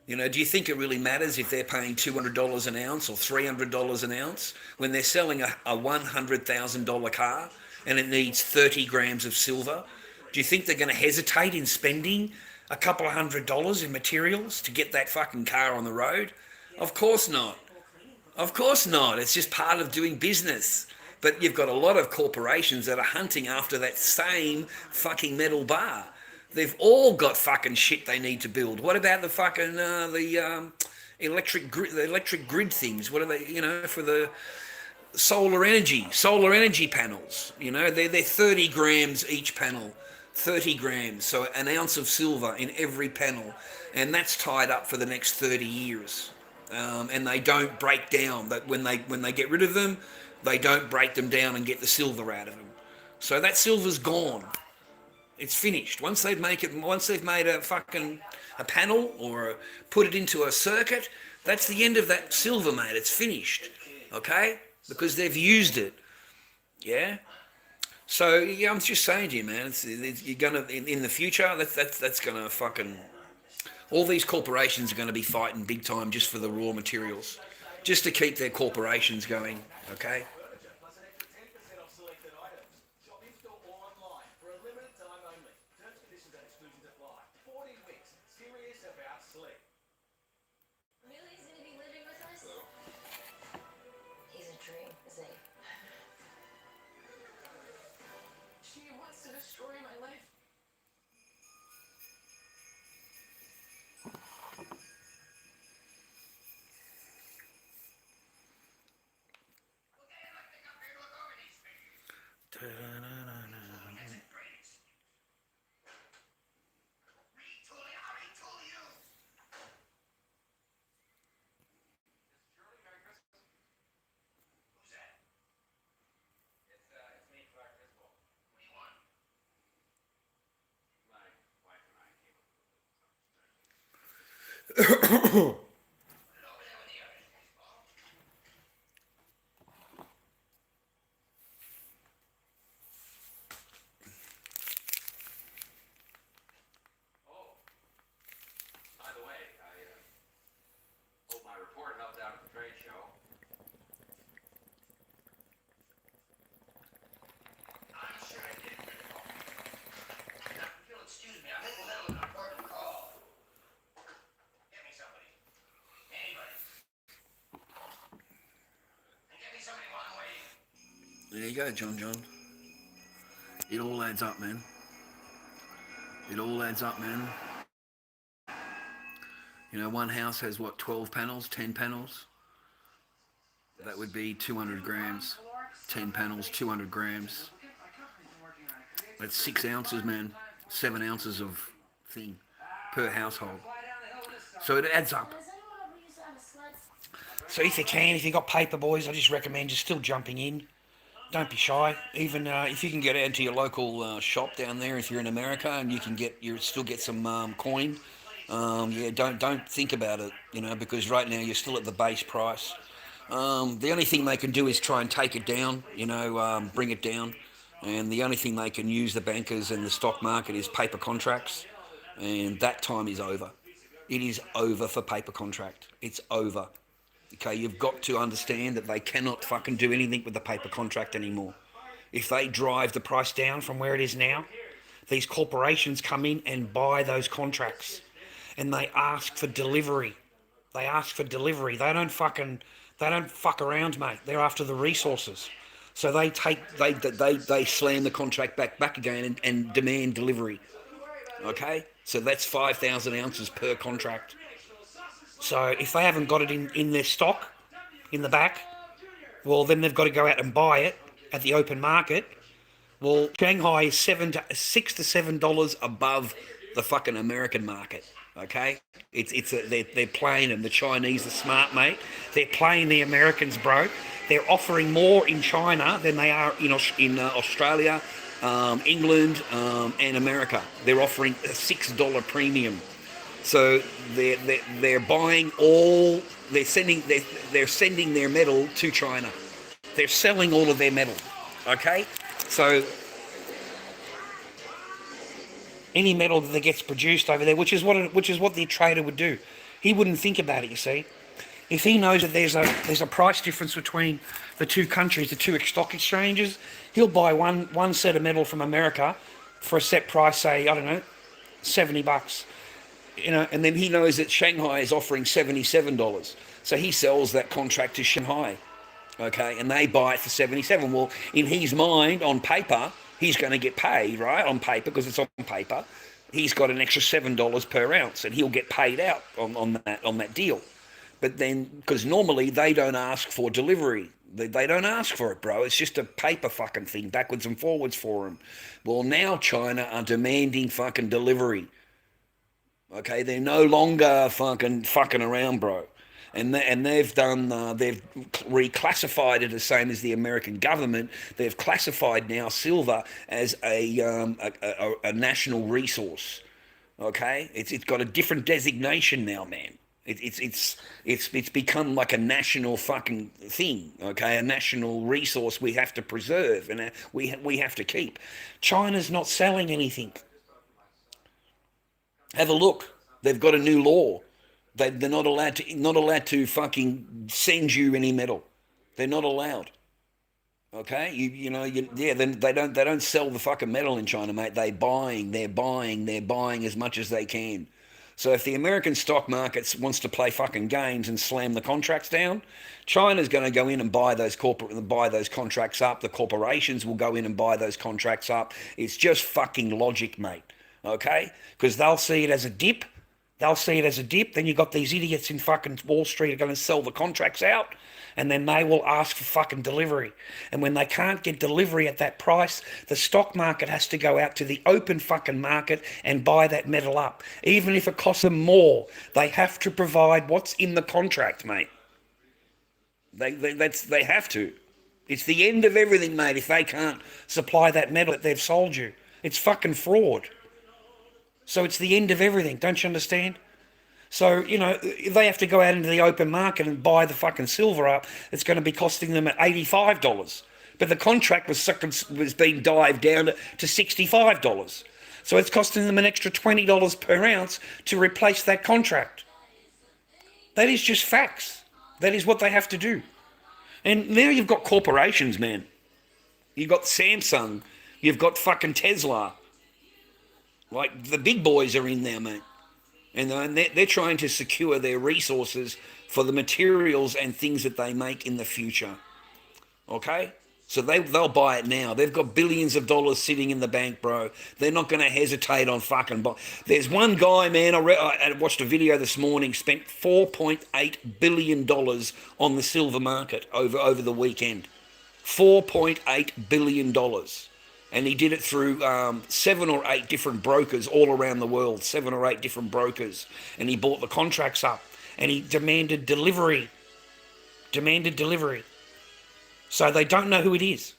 Do you think it really matters if they're paying $200 an ounce or $300 an ounce when they're selling a $100,000 car and it needs 30 grams of silver? Do you think they're going to hesitate in spending a couple of $100 in materials to get that fucking car on the road? Of course not. Of course not. It's just part of doing business. But you've got a lot of corporations that are hunting after that same fucking metal bar. They've all got fucking shit they need to build. What about the fucking electric grid things? What are they? For the solar energy panels. They're 30 grams each panel, 30 grams. So an ounce of silver in every panel, and that's tied up for the next 30 years. And they don't break down. But when they get rid of them, they don't break them down and get the silver out of them. So that silver's gone. It's finished. Once they've made a panel or put it into a circuit, that's the end of that silver, mate. It's finished. Okay? Because they've used it. Yeah? So yeah, I'm just saying to you, man, you're gonna in the future, that's gonna fucking, all these corporations are gonna be fighting big time just for the raw materials, just to keep their corporations going. Okay. Amelie's gonna be living with us? He's a dream, isn't he? She wants to destroy my life. It's me, Clark Griswold. What do you want? My wife and I came up with it. Oh, by the way, I hope my report helped out at the trade show. I'm sure it did. If you'll excuse me, I'm in the middle of an important call. Get me somebody. Anybody. And get me somebody while I'm waiting. There you go, John. It all adds up, man. It all adds up, man. One house has what, 12 panels, 10 panels? That would be 200 grams. 10 panels, 200 grams. That's 6 ounces, man. 7 ounces of thing per household. So it adds up. Does anyone ever used to have a sled? So if you've got paper, boys, I just recommend just still jumping in. Don't be shy. Even if you can get into your local shop down there, if you're in America, and you can still get some coin. Don't think about it, because right now you're still at the base price. The only thing they can do is try and take it down, bring it down. And the only thing they can use, the bankers and the stock market, is paper contracts. And that time is over. It is over for paper contract. It's over. Okay, you've got to understand that they cannot fucking do anything with the paper contract anymore. If they drive the price down from where it is now, these corporations come in and buy those contracts. And they ask for delivery. They don't fuck around, mate. They're after the resources. So they slam the contract back again and demand delivery. Okay? So that's 5,000 ounces per contract. So if they haven't got it in their stock, in the back, well, then they've got to go out and buy it at the open market. Well, Shanghai is $6 to $7 above the fucking American market. Okay, they're playing them. The Chinese are smart, mate. They're playing the Americans, bro. They're offering more in China than they are in Australia, England, and America. They're offering a $6 premium. So they're buying all. They're sending their metal to China. They're selling all of their metal. Okay, so any metal that gets produced over there, which is what the trader would do. He wouldn't think about it, you see. If he knows that there's a price difference between the two countries, the two stock exchanges, he'll buy one set of metal from America for a set price, say, I don't know, $70. And then he knows that Shanghai is offering $77. So he sells that contract to Shanghai. Okay, and they buy it for 77. Well, in his mind, on paper, he's going to get paid, right? On paper, because it's on paper. He's got an extra $7 per ounce, and he'll get paid out on that deal. But then, because normally they don't ask for delivery. They don't ask for it, bro. It's just a paper fucking thing, backwards and forwards for them. Well, now China are demanding fucking delivery. Okay, they're no longer fucking around, bro. And they've reclassified it the same as the American government. They've classified now silver as a national resource. Okay, it's got a different designation now, man. It's become like a national fucking thing. Okay, a national resource we have to preserve and we have to keep. China's not selling anything. Have a look. They've got a new law. They're not allowed to fucking send you any metal. They're not allowed. Okay, Then they don't sell the fucking metal in China, mate. They're buying as much as they can. So if the American stock market wants to play fucking games and slam the contracts down, China's going to go in and buy those contracts up. The corporations will go in and buy those contracts up. It's just fucking logic, mate. Okay, because they'll see it as a dip. Then you've got these idiots in fucking Wall Street are going to sell the contracts out, and then they will ask for fucking delivery. And when they can't get delivery at that price, the stock market has to go out to the open fucking market and buy that metal up. Even if it costs them more, they have to provide what's in the contract, mate. They have to. It's the end of everything, mate, if they can't supply that metal that they've sold you. It's fucking fraud. So it's the end of everything, don't you understand? So, they have to go out into the open market and buy the fucking silver up. It's going to be costing them at $85. But the contract was being dived down to $65. So it's costing them an extra $20 per ounce to replace that contract. That is just facts. That is what they have to do. And now you've got corporations, man. You've got Samsung. You've got fucking Tesla. Like, the big boys are in there, mate. And they're trying to secure their resources for the materials and things that they make in the future. Okay? So they'll buy it now. They've got billions of dollars sitting in the bank, bro. They're not going to hesitate on fucking buy. There's one guy, man, I watched a video this morning, spent $4.8 billion on the silver market over the weekend. $4.8 billion. And he did it through 7 or 8 different brokers all around the world, 7 or 8 different brokers. And he bought the contracts up and he demanded delivery. So they don't know who it is.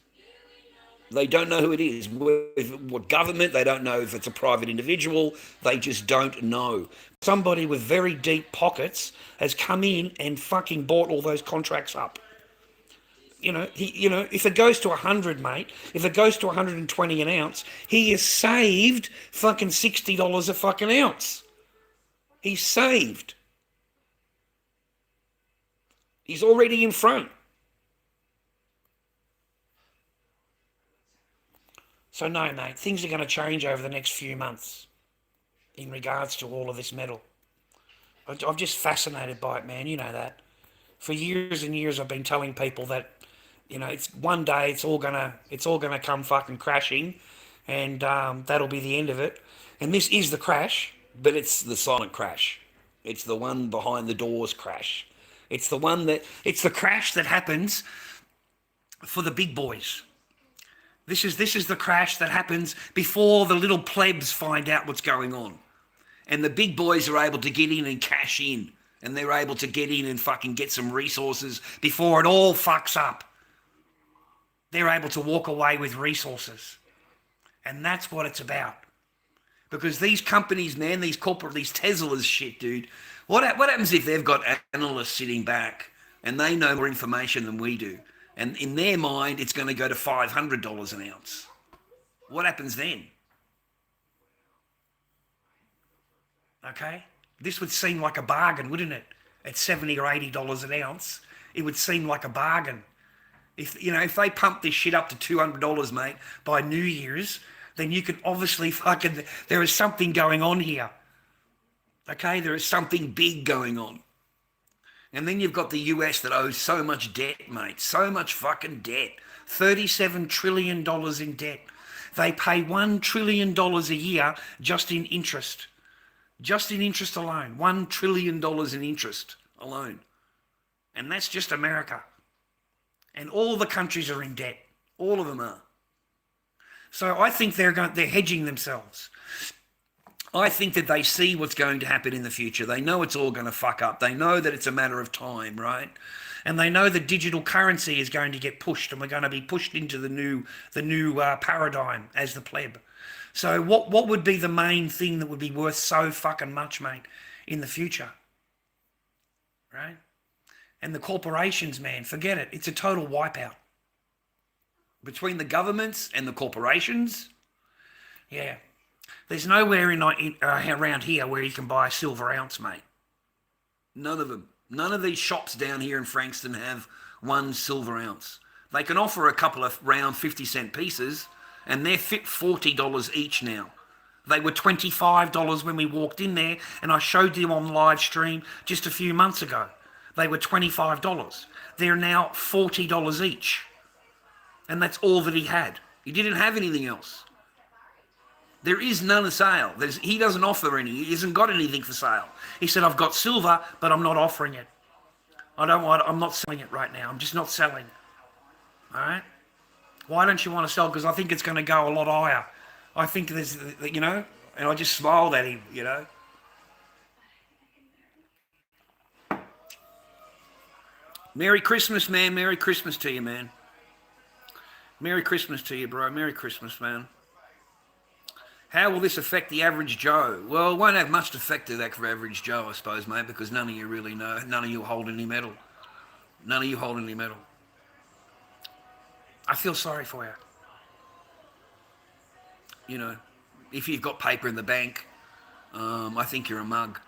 What government, they don't know if it's a private individual. They just don't know. Somebody with very deep pockets has come in and fucking bought all those contracts up. If it goes to 100, mate, if it goes to 120 an ounce, he has saved fucking $60 a fucking ounce. He's saved. He's already in front. So no, mate, things are going to change over the next few months in regards to all of this metal. I'm just fascinated by it, man. You know that. For years and years, I've been telling people that, it's one day it's all gonna come fucking crashing, and that'll be the end of it. And this is the crash, but it's the silent crash. It's the one behind the doors crash. It's the crash that happens for the big boys. This is the crash that happens before the little plebs find out what's going on. And the big boys are able to get in and cash in. And they're able to get in and fucking get some resources before it all fucks up. They're able to walk away with resources. And that's what it's about. Because these companies, man, these Teslas shit, dude, what happens if they've got analysts sitting back and they know more information than we do? And in their mind, it's going to go to $500 an ounce. What happens then? Okay? This would seem like a bargain, wouldn't it? At $70 or $80 an ounce, it would seem like a bargain. If they pump this shit up to $200, mate, by New Year's, then you could obviously there is something going on here. Okay? There is something big going on. And then you've got the US that owes so much debt, mate. So much fucking debt. $37 trillion in debt. They pay $1 trillion a year just in interest. Just in interest alone. $1 trillion in interest alone. And that's just America. And all the countries are in debt. All of them are. So I think they're hedging themselves. I think that they see what's going to happen in the future. They know it's all going to fuck up. They know that it's a matter of time, right? And they know that digital currency is going to get pushed, and we're going to be pushed into the new paradigm as the pleb. So what would be the main thing that would be worth so fucking much, mate, in the future? Right? And the corporations, man, forget it. It's a total wipeout. Between the governments and the corporations, yeah. There's nowhere around here where you can buy a silver ounce, mate. None of them. None of these shops down here in Frankston have one silver ounce. They can offer a couple of round 50-cent pieces, and they're fit $40 each now. They were $25 when we walked in there, and I showed you on live stream just a few months ago. They were $25. They're now $40 each. And that's all that he had. He didn't have anything else. There is none for sale. He doesn't offer any. He hasn't got anything for sale. He said, I've got silver, but I'm not offering it. I'm not selling it right now. I'm just not selling. All right? Why don't you want to sell? Because I think it's going to go a lot higher. I think there's, and I just smiled at him, Merry Christmas, man. Merry Christmas to you, man. Merry Christmas to you, bro. Merry Christmas, man. How will this affect the average Joe? Well, it won't have much effect to that for average Joe, I suppose, mate, because none of you really know. None of you hold any metal. None of you hold any metal. I feel sorry for you. If you've got paper in the bank, I think you're a mug.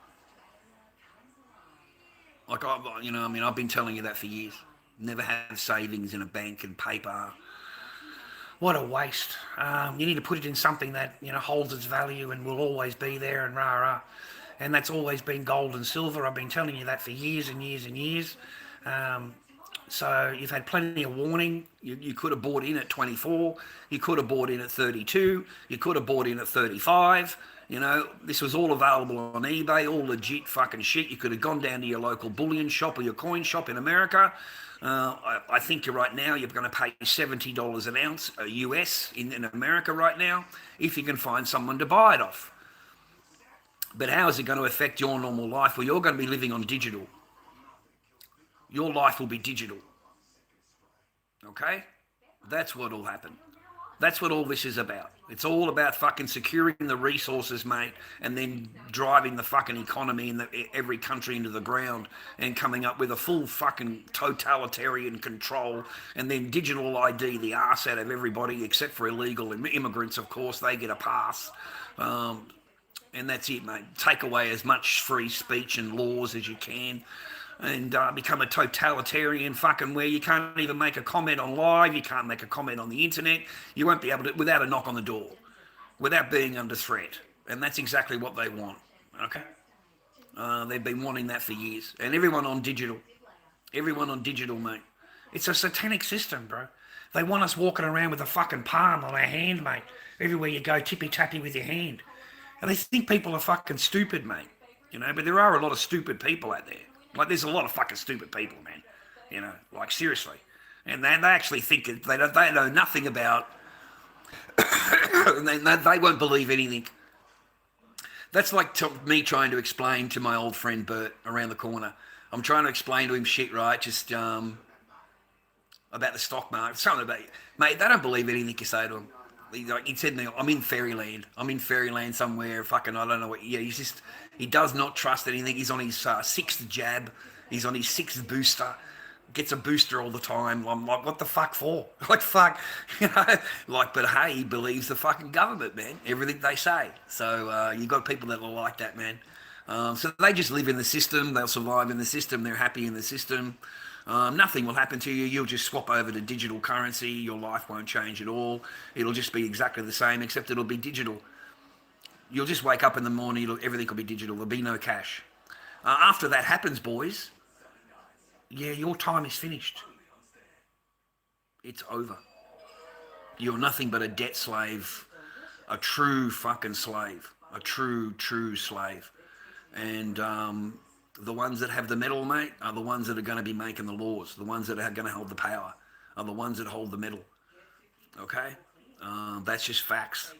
Like, I've been telling you that for years. Never have savings in a bank and paper. What a waste. You need to put it in something that, holds its value and will always be there and rah-rah. And that's always been gold and silver. I've been telling you that for years and years and years. So you've had plenty of warning. You could have bought in at 24. You could have bought in at 32. You could have bought in at 35. This was all available on eBay, all legit fucking shit. You could have gone down to your local bullion shop or your coin shop in America. I think right now you're going to pay $70 an ounce US in America right now if you can find someone to buy it off. But how is it going to affect your normal life? Well, you're going to be living on digital. Your life will be digital. Okay? That's what will happen. That's what all this is about. It's all about fucking securing the resources, mate, and then driving the fucking economy in every country into the ground and coming up with a full fucking totalitarian control, and then digital ID the arse out of everybody except for illegal immigrants, of course. They get a pass. And that's it, mate. Take away as much free speech and laws as you can. And become a totalitarian fucking where you can't even make a comment on live, you can't make a comment on the internet, you won't be able to, without a knock on the door, without being under threat. And that's exactly what they want, okay? They've been wanting that for years. And everyone on digital, mate. It's a satanic system, bro. They want us walking around with a fucking palm on our hand, mate. Everywhere you go, tippy-tappy with your hand. And they think people are fucking stupid, mate. But there are a lot of stupid people out there. Like, there's a lot of fucking stupid people, man. Like, seriously. And they actually think that they know nothing about... they won't believe anything. That's like me trying to explain to my old friend Bert around the corner. I'm trying to explain to him shit, right? Just about the stock market, something about, mate, they don't believe anything you say to them. He said to me, I'm in fairyland. I'm in fairyland somewhere. Fucking, I don't know what. Yeah, he does not trust anything. He's on his sixth jab. He's on his sixth booster. Gets a booster all the time. I'm like, what the fuck for? Like, fuck, you know? Like, but hey, he believes the fucking government, man. Everything they say. So you got people that are like that, man. So they just live in the system. They'll survive in the system. They're happy in the system. Nothing will happen to you. You'll just swap over to digital currency. Your life won't change at all. It'll just be exactly the same, except it'll be digital. You'll just wake up in the morning. Everything will be digital. There'll be no cash. After that happens, boys, yeah, your time is finished. It's over. You're nothing but a debt slave, a true fucking slave, a true slave. And the ones that have the metal, mate, are the ones that are going to be making the laws. The ones that are going to hold the power are the ones that hold the metal. Okay? That's just facts.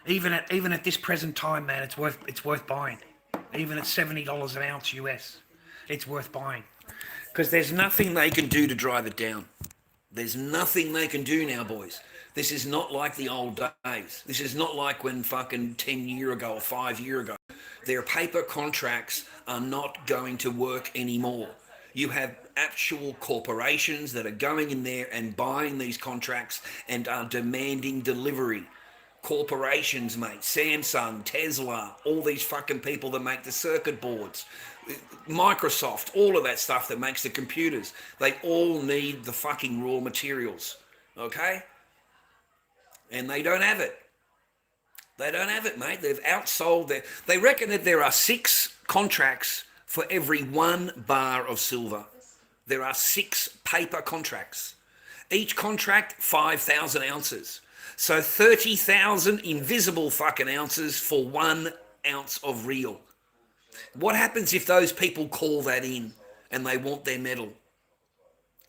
Even at this present time, man, it's worth buying. Even at $70 an ounce US, it's worth buying. Because there's nothing they can do to drive it down. There's nothing they can do now, boys. This is not like the old days. This is not like when fucking 10 years ago or 5 years ago. Their paper contracts are not going to work anymore. You have actual corporations that are going in there and buying these contracts and are demanding delivery. Corporations, mate, Samsung, Tesla, all these fucking people that make the circuit boards, Microsoft, all of that stuff that makes the computers. They all need the fucking raw materials, okay? And they don't have it. They don't have it, mate. They've outsold their... They reckon that there are 6 contracts for every 1 bar of silver. There are 6 paper contracts. Each contract, 5,000 ounces. So 30,000 invisible fucking ounces for 1 ounce of real. What happens if those people call that in and they want their metal?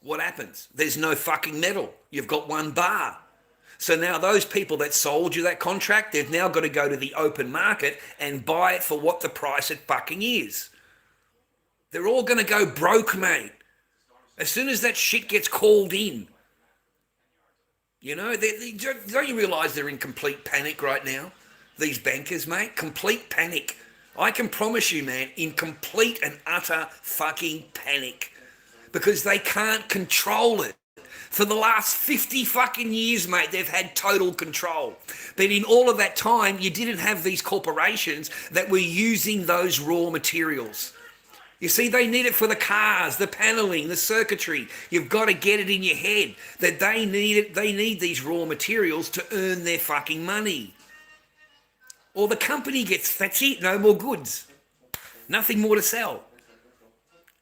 What happens? There's no fucking metal. You've got 1 bar. So now those people that sold you that contract, they've now got to go to the open market and buy it for what the price it fucking is. They're all going to go broke, mate. As soon as that shit gets called in. You know, don't you realise they're in complete panic right now? These bankers, mate, complete panic. I can promise you, man, in complete and utter fucking panic. Because they can't control it. For the last 50 fucking years, mate, they've had total control. But in all of that time, you didn't have these corporations that were using those raw materials. You see, they need it for the cars, the paneling, the circuitry. You've got to get it in your head that they need it. They need these raw materials to earn their fucking money. Or the company gets, that's it, no more goods. Nothing more to sell.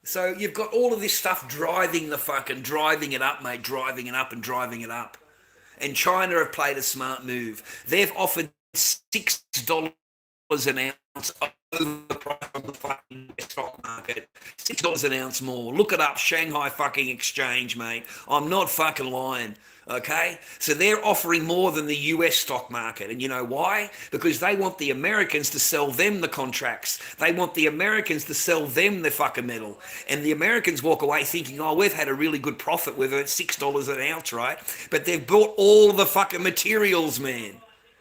So you've got all of this stuff driving it up, mate, driving it up and driving it up. And China have played a smart move. They've offered $6 an ounce over the price of the fucking stock market. $6 an ounce more. Look it up, Shanghai fucking exchange, mate. I'm not fucking lying. Okay, so they're offering more than the US stock market. And you know why? Because they want the Americans to sell them the contracts. They want the Americans to sell them the fucking metal. And the Americans walk away thinking, oh, we've had a really good profit with it, $6 an ounce, right? But they've bought all the fucking materials, man.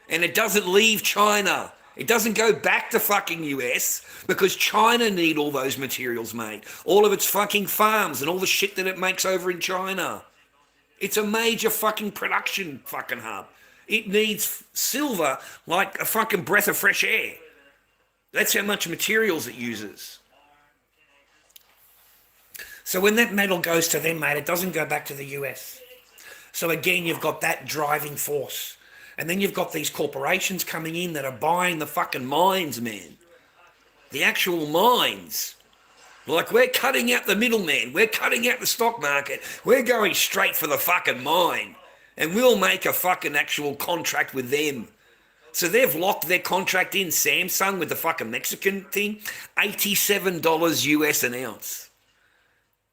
And it doesn't leave China. It doesn't go back to fucking US because China need all those materials, mate. All of its fucking farms and all the shit that it makes over in China. It's a major fucking production fucking hub. It needs silver like a fucking breath of fresh air. That's how much materials it uses. So when that metal goes to them, mate, it doesn't go back to the US. So again, you've got that driving force. And then you've got these corporations coming in that are buying the fucking mines, man. The actual mines. Like, we're cutting out the middleman. We're cutting out the stock market. We're going straight for the fucking mine. And we'll make a fucking actual contract with them. So they've locked their contract in, Samsung, with the fucking Mexican thing. $87 US an ounce.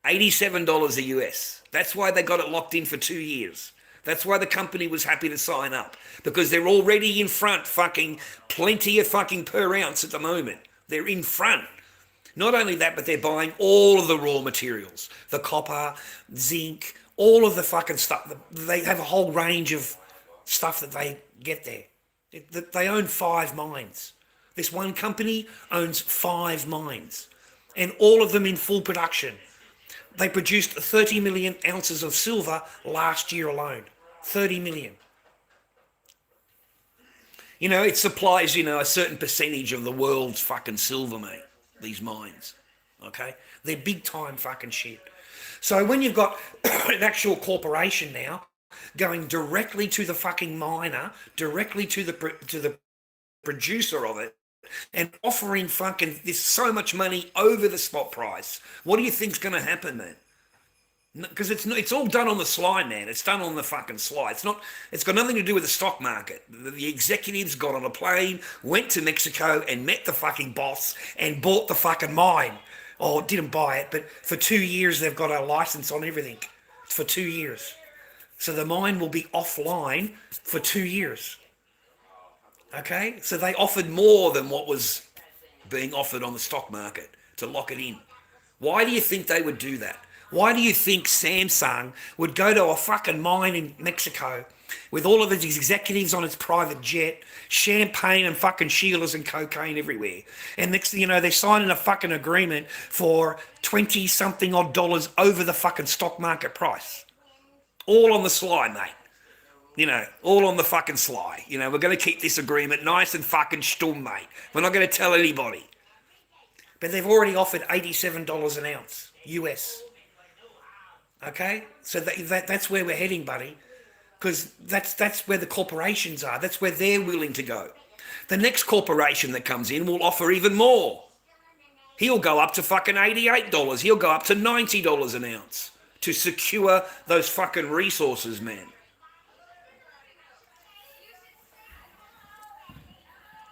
$87 a US. That's why they got it locked in for 2 years. That's why the company was happy to sign up, because they're already in front, fucking plenty of fucking per ounce at the moment. They're in front. Not only that, but they're buying all of the raw materials, the copper, zinc, all of the fucking stuff. They have a whole range of stuff that they get there. They own 5 mines. This one company owns 5 mines, and all of them in full production. They produced 30 million ounces of silver last year alone. 30 million. You know, it supplies, you know, a certain percentage of the world's fucking silver, mate, these mines. Okay? They're big time fucking shit. So when you've got an actual corporation now going directly to the fucking miner, directly to the producer of it, and offering fucking this so much money over the spot price, what do you think's going to happen, man? Because it's all done on the sly, man. It's done on the fucking sly. It's got nothing to do with the stock market. The executives got on a plane, went to Mexico and met the fucking boss and bought the fucking mine. Or didn't buy it, but for 2 years they've got a license on everything. For 2 years. So the mine will be offline for 2 years. Okay? So they offered more than what was being offered on the stock market to lock it in. Why do you think they would do that? Why do you think Samsung would go to a fucking mine in Mexico with all of its executives on its private jet, champagne and fucking Sheilas and cocaine everywhere? And next thing you know, they're signing a fucking agreement for 20 something odd dollars over the fucking stock market price. All on the sly, mate. You know, all on the fucking sly. You know, we're going to keep this agreement nice and fucking stum, mate. We're not going to tell anybody. But they've already offered $87 an ounce, US. Okay? So that's where we're heading, buddy. Because that's where the corporations are. That's where they're willing to go. The next corporation that comes in will offer even more. He'll go up to fucking $88. He'll go up to $90 an ounce to secure those fucking resources, man.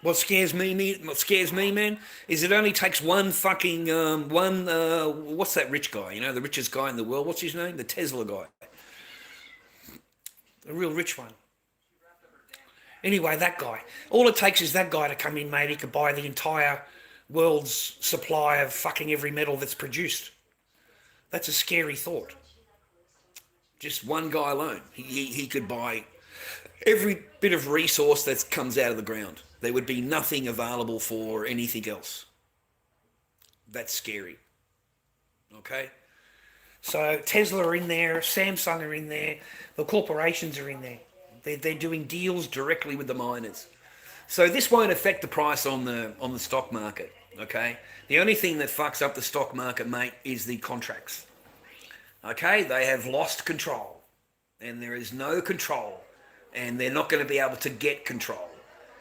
What scares me, man, is it only takes one fucking, what's that rich guy, you know, the richest guy in the world, what's his name? The Tesla guy. A real rich one. Anyway, that guy. All it takes is that guy to come in, mate. He could buy the entire world's supply of fucking every metal that's produced. That's a scary thought. Just one guy alone. He could buy every bit of resource that comes out of the ground. There would be nothing available for anything else. That's scary. Okay? So Tesla are in there, Samsung are in there, the corporations are in there. They're doing deals directly with the miners. So this won't affect the price on the stock market, okay? The only thing that fucks up the stock market, mate, is the contracts. Okay? They have lost control. And there is no control. And they're not going to be able to get control.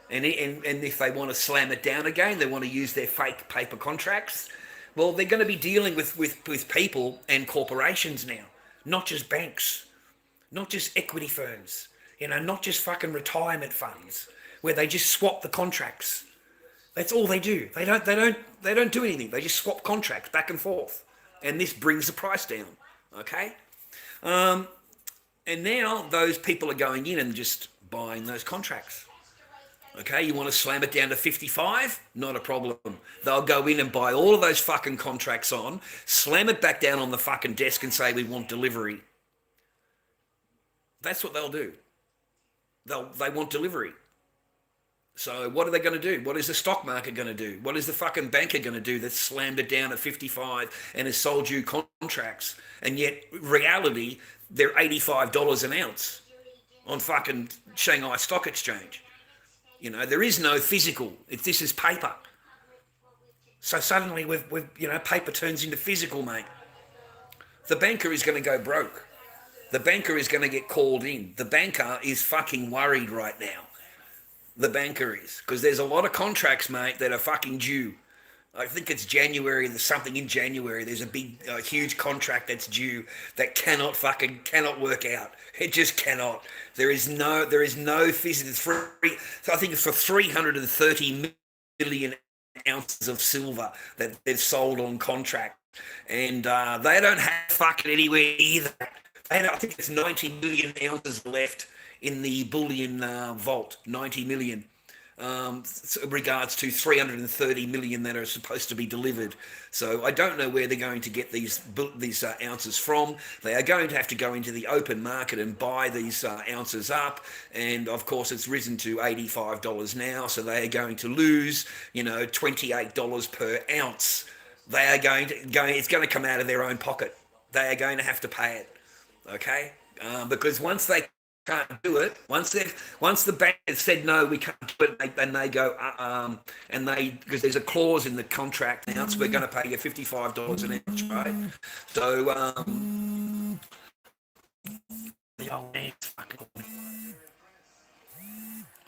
And if they want to slam it down again, they want to use their fake paper contracts, well, they're going to be dealing with people and corporations now, not just banks, not just equity firms, you know, not just fucking retirement funds where they just swap the contracts. That's all they do. They don't do anything. They just swap contracts back and forth, and this brings the price down. Okay, and now those people are going in and just buying those contracts. Okay, you want to slam it down to 55? Not a problem. They'll go in and buy all of those fucking contracts on, slam it back down on the fucking desk and say, we want delivery. That's what they'll do. They want delivery. So what are they going to do? What is the stock market going to do? What is the fucking banker going to do that's slammed it down at 55 and has sold you contracts? And yet, reality, they're $85 an ounce on fucking Shanghai Stock Exchange. You know, there is no physical. This is paper. So suddenly, we've you know, paper turns into physical, mate. The banker is going to go broke. The banker is going to get called in. The banker is fucking worried right now. The banker is. Because there's a lot of contracts, mate, that are fucking due. I think it's January. There's something in January. There's a big, huge contract that's due that cannot work out. It just cannot. There is no physical. I think it's for 330 million ounces of silver that they've sold on contract, and they don't have fucking anywhere near that And I think it's 90 million ounces left in the bullion vault. 90 million. Regards to 330 million that are supposed to be delivered. So I don't know where they're going to get these ounces from. They are going to have to go into the open market and buy these ounces up. And of course, it's risen to $85 now. So they are going to lose, $28 per ounce. They are it's going to come out of their own pocket. They are going to have to pay it. Okay? Because once they can't do it, once the bank has said no, we can't do it, then they go and because there's a clause in the contract now, so we're going to pay you $55 an ounce, right? So the old man's fucking.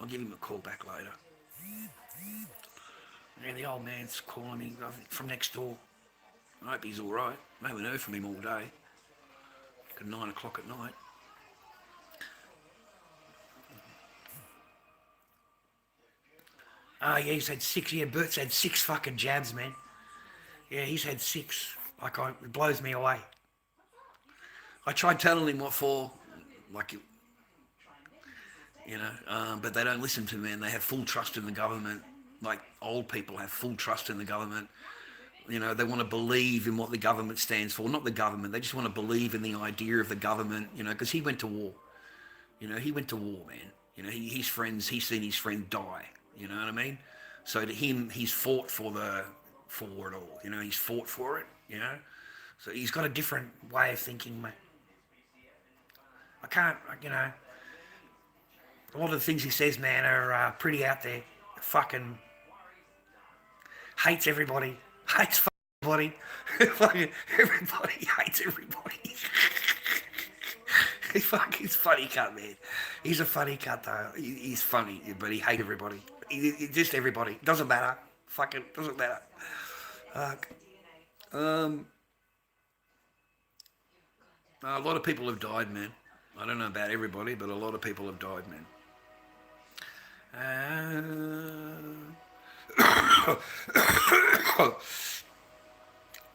I'll give him a call back later. Yeah, the old man's calling me from next door. I hope he's all right. I haven't heard from him all day. At 9 o'clock at night. Yeah, he's had 6. Yeah, Bert's had 6 fucking jabs, man. Yeah, he's had 6. It blows me away. I tried telling him what for, but they don't listen to me, and they have full trust in the government. Like old people have full trust in the government. They want to believe in what the government stands for. Not the government. They just want to believe in the idea of the government, because he went to war. He went to war, man. His friends, he's seen his friend die. You know what I mean? So to him, he's fought for it all. He's fought for it, So he's got a different way of thinking, mate. I can't, a lot of the things he says, man, are pretty out there. Fucking hates everybody. Hates everybody. Everybody hates everybody. He's funny cunt, man. He's a funny cunt, though. He's funny, but he hates everybody. Just everybody. Doesn't matter. Fucking doesn't matter. A lot of people have died, man. I don't know about everybody, but a lot of people have died, man.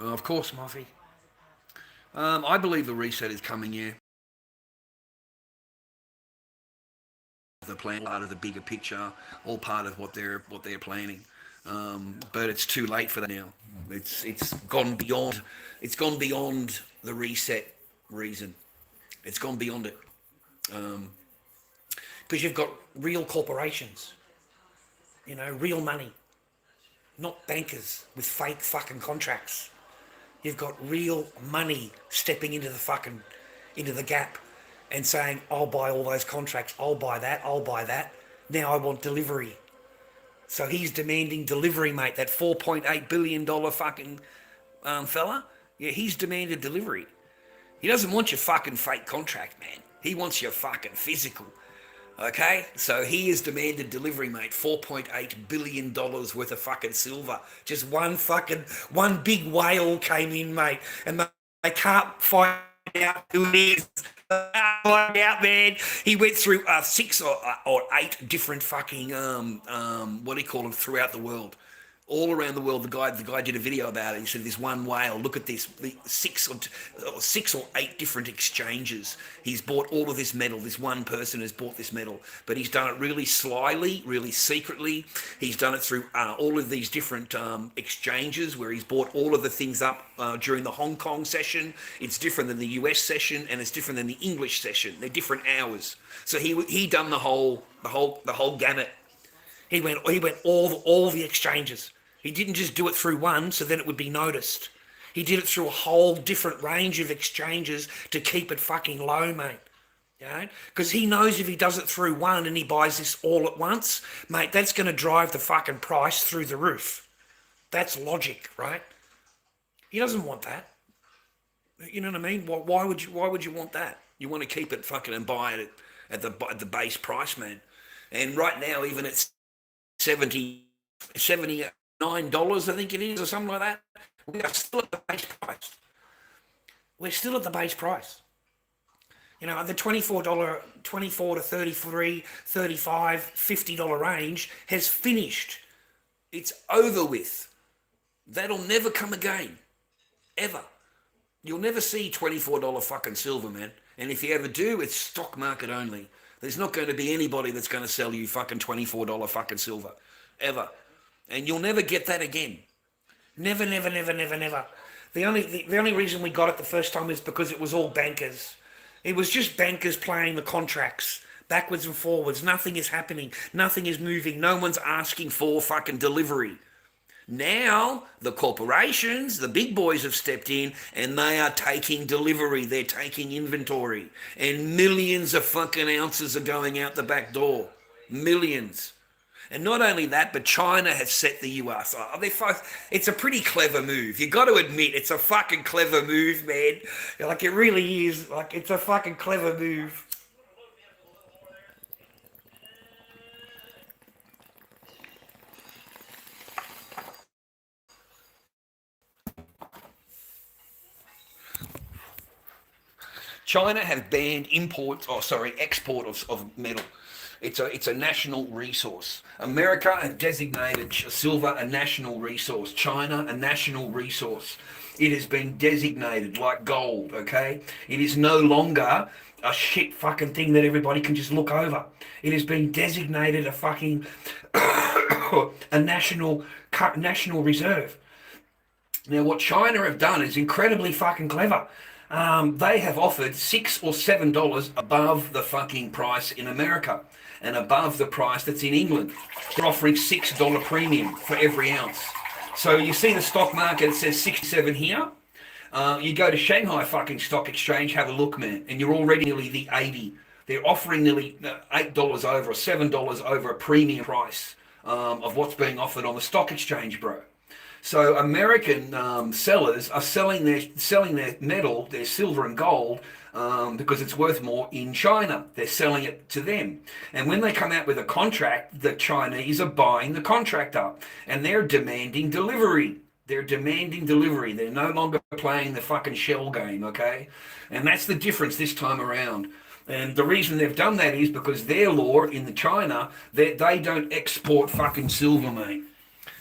Of course, Moffy. I believe the reset is coming here. The plan, part of the bigger picture, all part of what they're planning. But it's too late for that now. It's gone beyond. It's gone beyond the reset reason. It's gone beyond it. Because you've got real corporations, real money, not bankers with fake fucking contracts. You've got real money stepping into the gap and saying, I'll buy all those contracts, I'll buy that. Now I want delivery. So he's demanding delivery, mate. That $4.8 billion fucking fella, yeah, he's demanded delivery. He doesn't want your fucking fake contract, man. He wants your fucking physical. Okay? So he has demanded delivery, mate. $4.8 billion worth of fucking silver. Just one big whale came in, mate. And they can't find out who it is. Find out, man. He went through 6 or 8 different fucking, throughout the world. All around the world, the guy did a video about it. He said, "There's one whale. Look at this. 6 or 8 different exchanges. He's bought all of this metal. This one person has bought this metal, but he's done it really slyly, really secretly. He's done it through all of these different exchanges where he's bought all of the things up during the Hong Kong session. It's different than the US session, and it's different than the English session. They're different hours. So he done the whole gamut. He went all the exchanges. He didn't just do it through one so then it would be noticed. He did it through a whole different range of exchanges to keep it fucking low, mate. Because he knows if he does it through one and he buys this all at once, mate, that's going to drive the fucking price through the roof. That's logic, right? He doesn't want that. You know what I mean? Why would you want that? You want to keep it fucking and buy it at the base price, man. And right now, even at $79, I think it is, or something like that, we are still at the base price. We're still at the base price. The $24 to $33, $35, $50 range has finished. It's over with. That'll never come again. Ever. You'll never see $24 fucking silver, man. And if you ever do, it's stock market only. There's not going to be anybody that's going to sell you fucking $24 fucking silver. Ever. And you'll never get that again. Never, never, never, never, never. The only reason we got it the first time is because it was all bankers. It was just bankers playing the contracts backwards and forwards. Nothing is happening. Nothing is moving. No one's asking for fucking delivery. Now, the corporations, the big boys have stepped in and they are taking delivery. They're taking inventory. And millions of fucking ounces are going out the back door. Millions. And not only that, but China has set the US up. It's a pretty clever move. You got to admit, it's a fucking clever move, man. Like, it really is. Like, it's a fucking clever move. China have banned export of metal. It's a national resource. America have designated silver a national resource. China a national resource. It has been designated like gold, okay? It is no longer a shit fucking thing that everybody can just look over. It has been designated a fucking a national reserve. Now, what China have done is incredibly fucking clever. They have offered $6 or $7 above the fucking price in America and above the price that's in England. They're offering $6 premium for every ounce. So you see the stock market, it says 67 here. You go to Shanghai fucking stock exchange, have a look, man, and you're already nearly the 80. They're offering nearly $8 over or $7 over a premium price of what's being offered on the stock exchange, bro. So American sellers are selling their metal, their silver and gold, because it's worth more in China. They're selling it to them. And when they come out with a contract, the Chinese are buying the contract up. And they're demanding delivery. They're demanding delivery. They're no longer playing the fucking shell game, okay? And that's the difference this time around. And the reason they've done that is because their law in the China, they don't export fucking silver, mate.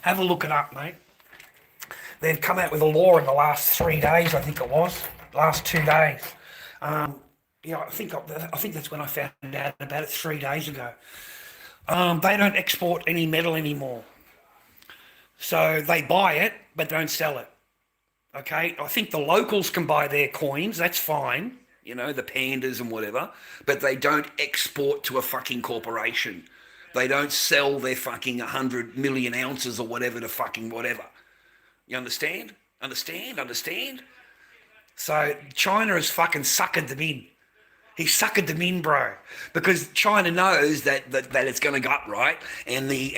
Have a look it up, mate. They've come out with a law in the last 3 days, I think it was, last 2 days. I think that's when I found out about it 3 days ago. They don't export any metal anymore. So they buy it, but don't sell it. Okay? I think the locals can buy their coins, that's fine. You know, the pandas and whatever. But they don't export to a fucking corporation. They don't sell their fucking 100 million ounces or whatever to fucking whatever. You understand? Understand? So China has fucking suckered them in. He suckered them in, bro, because China knows that it's going to go up, right? And the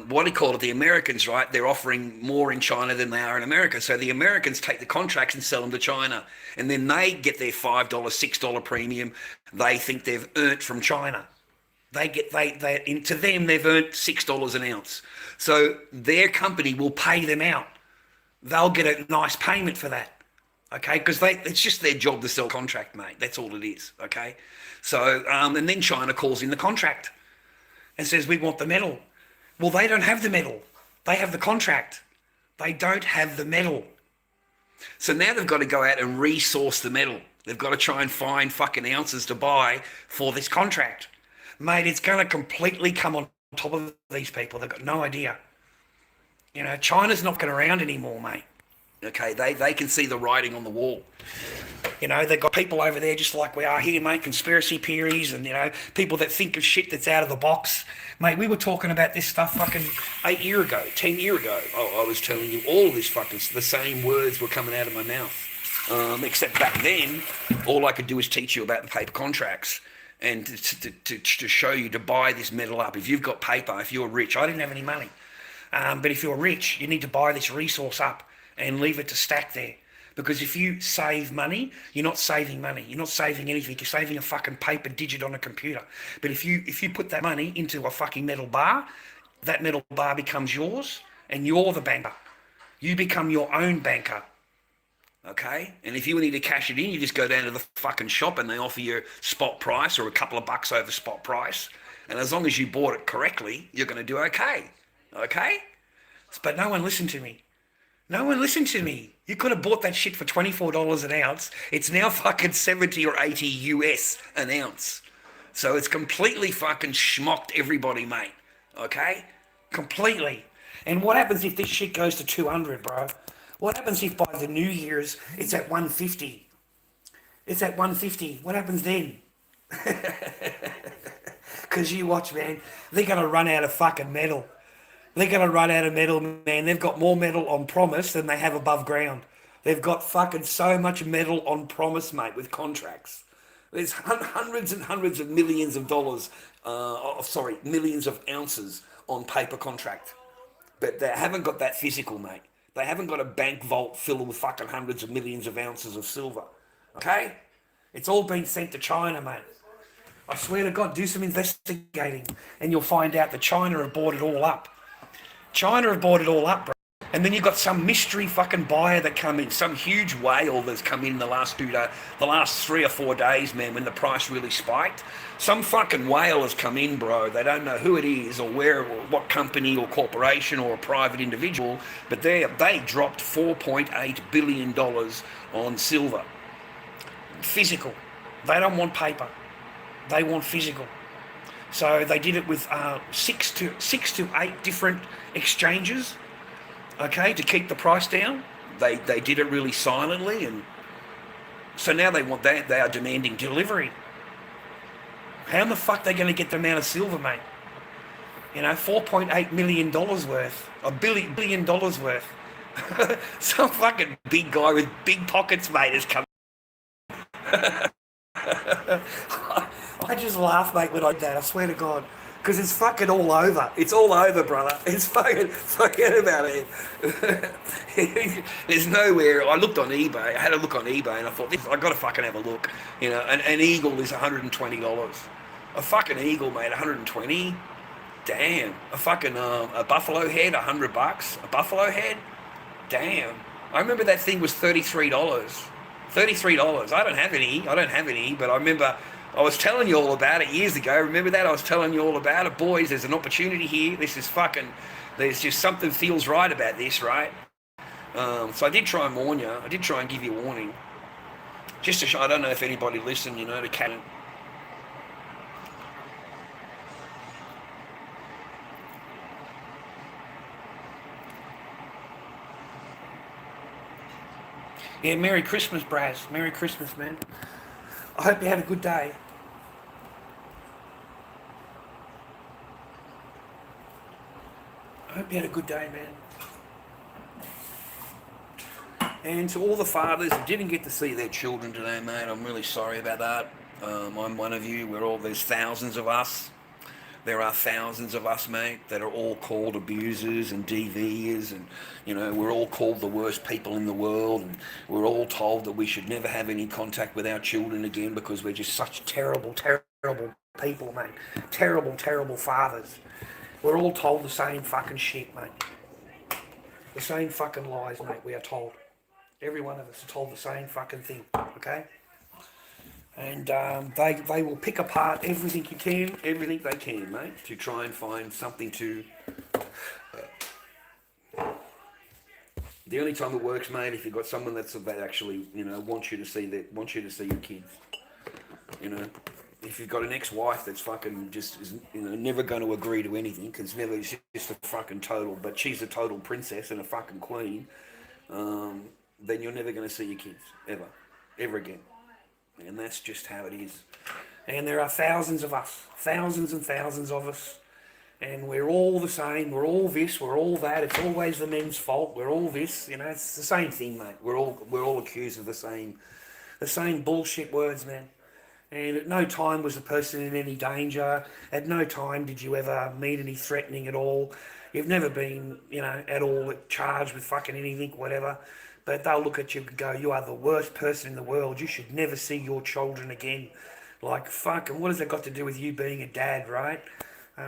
what do you call it? The Americans, right? They're offering more in China than they are in America. So the Americans take the contracts and sell them to China, and then they get their $5, $6 premium. They think they've earned from China. To them they've earned $6 an ounce. So their company will pay them out. They'll get a nice payment for that. Okay, because it's just their job to sell contract, mate. That's all it is. Okay, so and then China calls in the contract and says we want the metal. Well, they don't have the metal. They have the contract. They don't have the metal. So now they've got to go out and resource the metal. They've got to try and find fucking ounces to buy for this contract. Mate, it's going to completely come on top of these people. They've got no idea. You know, China's not going around anymore, mate. Okay, they can see the writing on the wall. You know, they've got people over there just like we are here, mate, conspiracy theories and, you know, people that think of shit that's out of the box. Mate, we were talking about this stuff fucking 8 years ago, 10 years ago. I was telling you all this fucking, the same words were coming out of my mouth. Except back then, all I could do was teach you about the paper contracts and to show you to buy this metal up. If you've got paper, if you're rich, I didn't have any money. But if you're rich, you need to buy this resource up and leave it to stack there. Because if you save money, you're not saving money. You're not saving anything. You're saving a fucking paper digit on a computer. But if you put that money into a fucking metal bar, that metal bar becomes yours and you're the banker. You become your own banker. Okay? And if you need to cash it in, you just go down to the fucking shop and they offer you spot price or a couple of bucks over spot price. And as long as you bought it correctly, you're going to do okay. Okay? But no one listened to me. No one listened to me. You could have bought that shit for $24 an ounce. It's now fucking 70 or 80 US an ounce. So it's completely fucking schmocked everybody, mate. Okay? Completely. And what happens if this shit goes to 200, bro? What happens if by the New Year's it's at 150? It's at 150. What happens then? Because you watch, man. They're going to run out of fucking metal. They're going to run out of metal, man. They've got more metal on promise than they have above ground. They've got fucking so much metal on promise, mate, with contracts. There's hundreds and hundreds of millions of dollars, millions of ounces on paper contract. But they haven't got that physical, mate. They haven't got a bank vault filled with fucking hundreds of millions of ounces of silver. Okay? It's all been sent to China, mate. I swear to God, do some investigating and you'll find out that China have bought it all up. China have bought it all up, bro. And then you've got some mystery fucking buyer that come in, some huge whale that's come in the last 3 or 4 days, man, when the price really spiked. Some fucking whale has come in, bro. They don't know who it is or where, or what company or corporation or a private individual, but they dropped $4.8 billion on silver. Physical. They don't want paper. They want physical. So they did it with 6 to 8 different exchanges, okay, to keep the price down. They did it really silently, and so now they are demanding delivery. How in the fuck are they going to get the amount of silver, mate? You know, $4.8 million worth, $1 billion worth. Some fucking big guy with big pockets, mate, has come. I just laugh, mate, when I do that, I swear to God. Because it's fucking all over. It's all over, brother. It's fucking, forget about it. There's nowhere. I looked on eBay. I had a look on eBay and I thought, I got to fucking have a look. You know, an eagle is $120. A fucking eagle, mate, $120. Damn. A fucking, a buffalo head, $100. A buffalo head? Damn. I remember that thing was $33. $33. I don't have any, but I remember I was telling you all about it years ago. Remember that? I was telling you all about it. Boys, there's an opportunity here. This is fucking, there's just something feels right about this, right? So I did try and warn you. I did try and give you a warning. Just to show, I don't know if anybody listened, you know, to Cat. Yeah, Merry Christmas, Braz. Merry Christmas, man. I hope you had a good day. I hope you had a good day, man. And to all the fathers who didn't get to see their children today, mate, I'm really sorry about that. I'm one of you. There's thousands of us. There are thousands of us, mate, that are all called abusers and DVers, and, you know, we're all called the worst people in the world, and we're all told that we should never have any contact with our children again because we're just such terrible, terrible people, mate. Terrible, terrible fathers. We're all told the same fucking shit, mate. The same fucking lies, mate, we are told. Every one of us are told the same fucking thing, okay? And they will pick apart everything they can, mate, to try and find something to... The only time it works, mate, if you've got someone that actually, you know, wants you to see your kids. You know, if you've got an ex-wife that's fucking just is, you know, never going to agree to anything, because she's just a fucking total, but she's a total princess and a fucking queen, then you're never going to see your kids, ever again. And that's just how it is. And there are thousands of us, thousands and thousands of us, and we're all the same. We're all this, we're all that. It's always the men's fault. We're all this, you know. It's the same thing, mate. We're all accused of the same bullshit words, man. And at no time was the person in any danger. At no time did you ever meet any threatening at all. You've never been, you know, at all charged with fucking anything, whatever. But they'll look at you and go, you are the worst person in the world. You should never see your children again. Like, fuck, and what has that got to do with you being a dad, right? You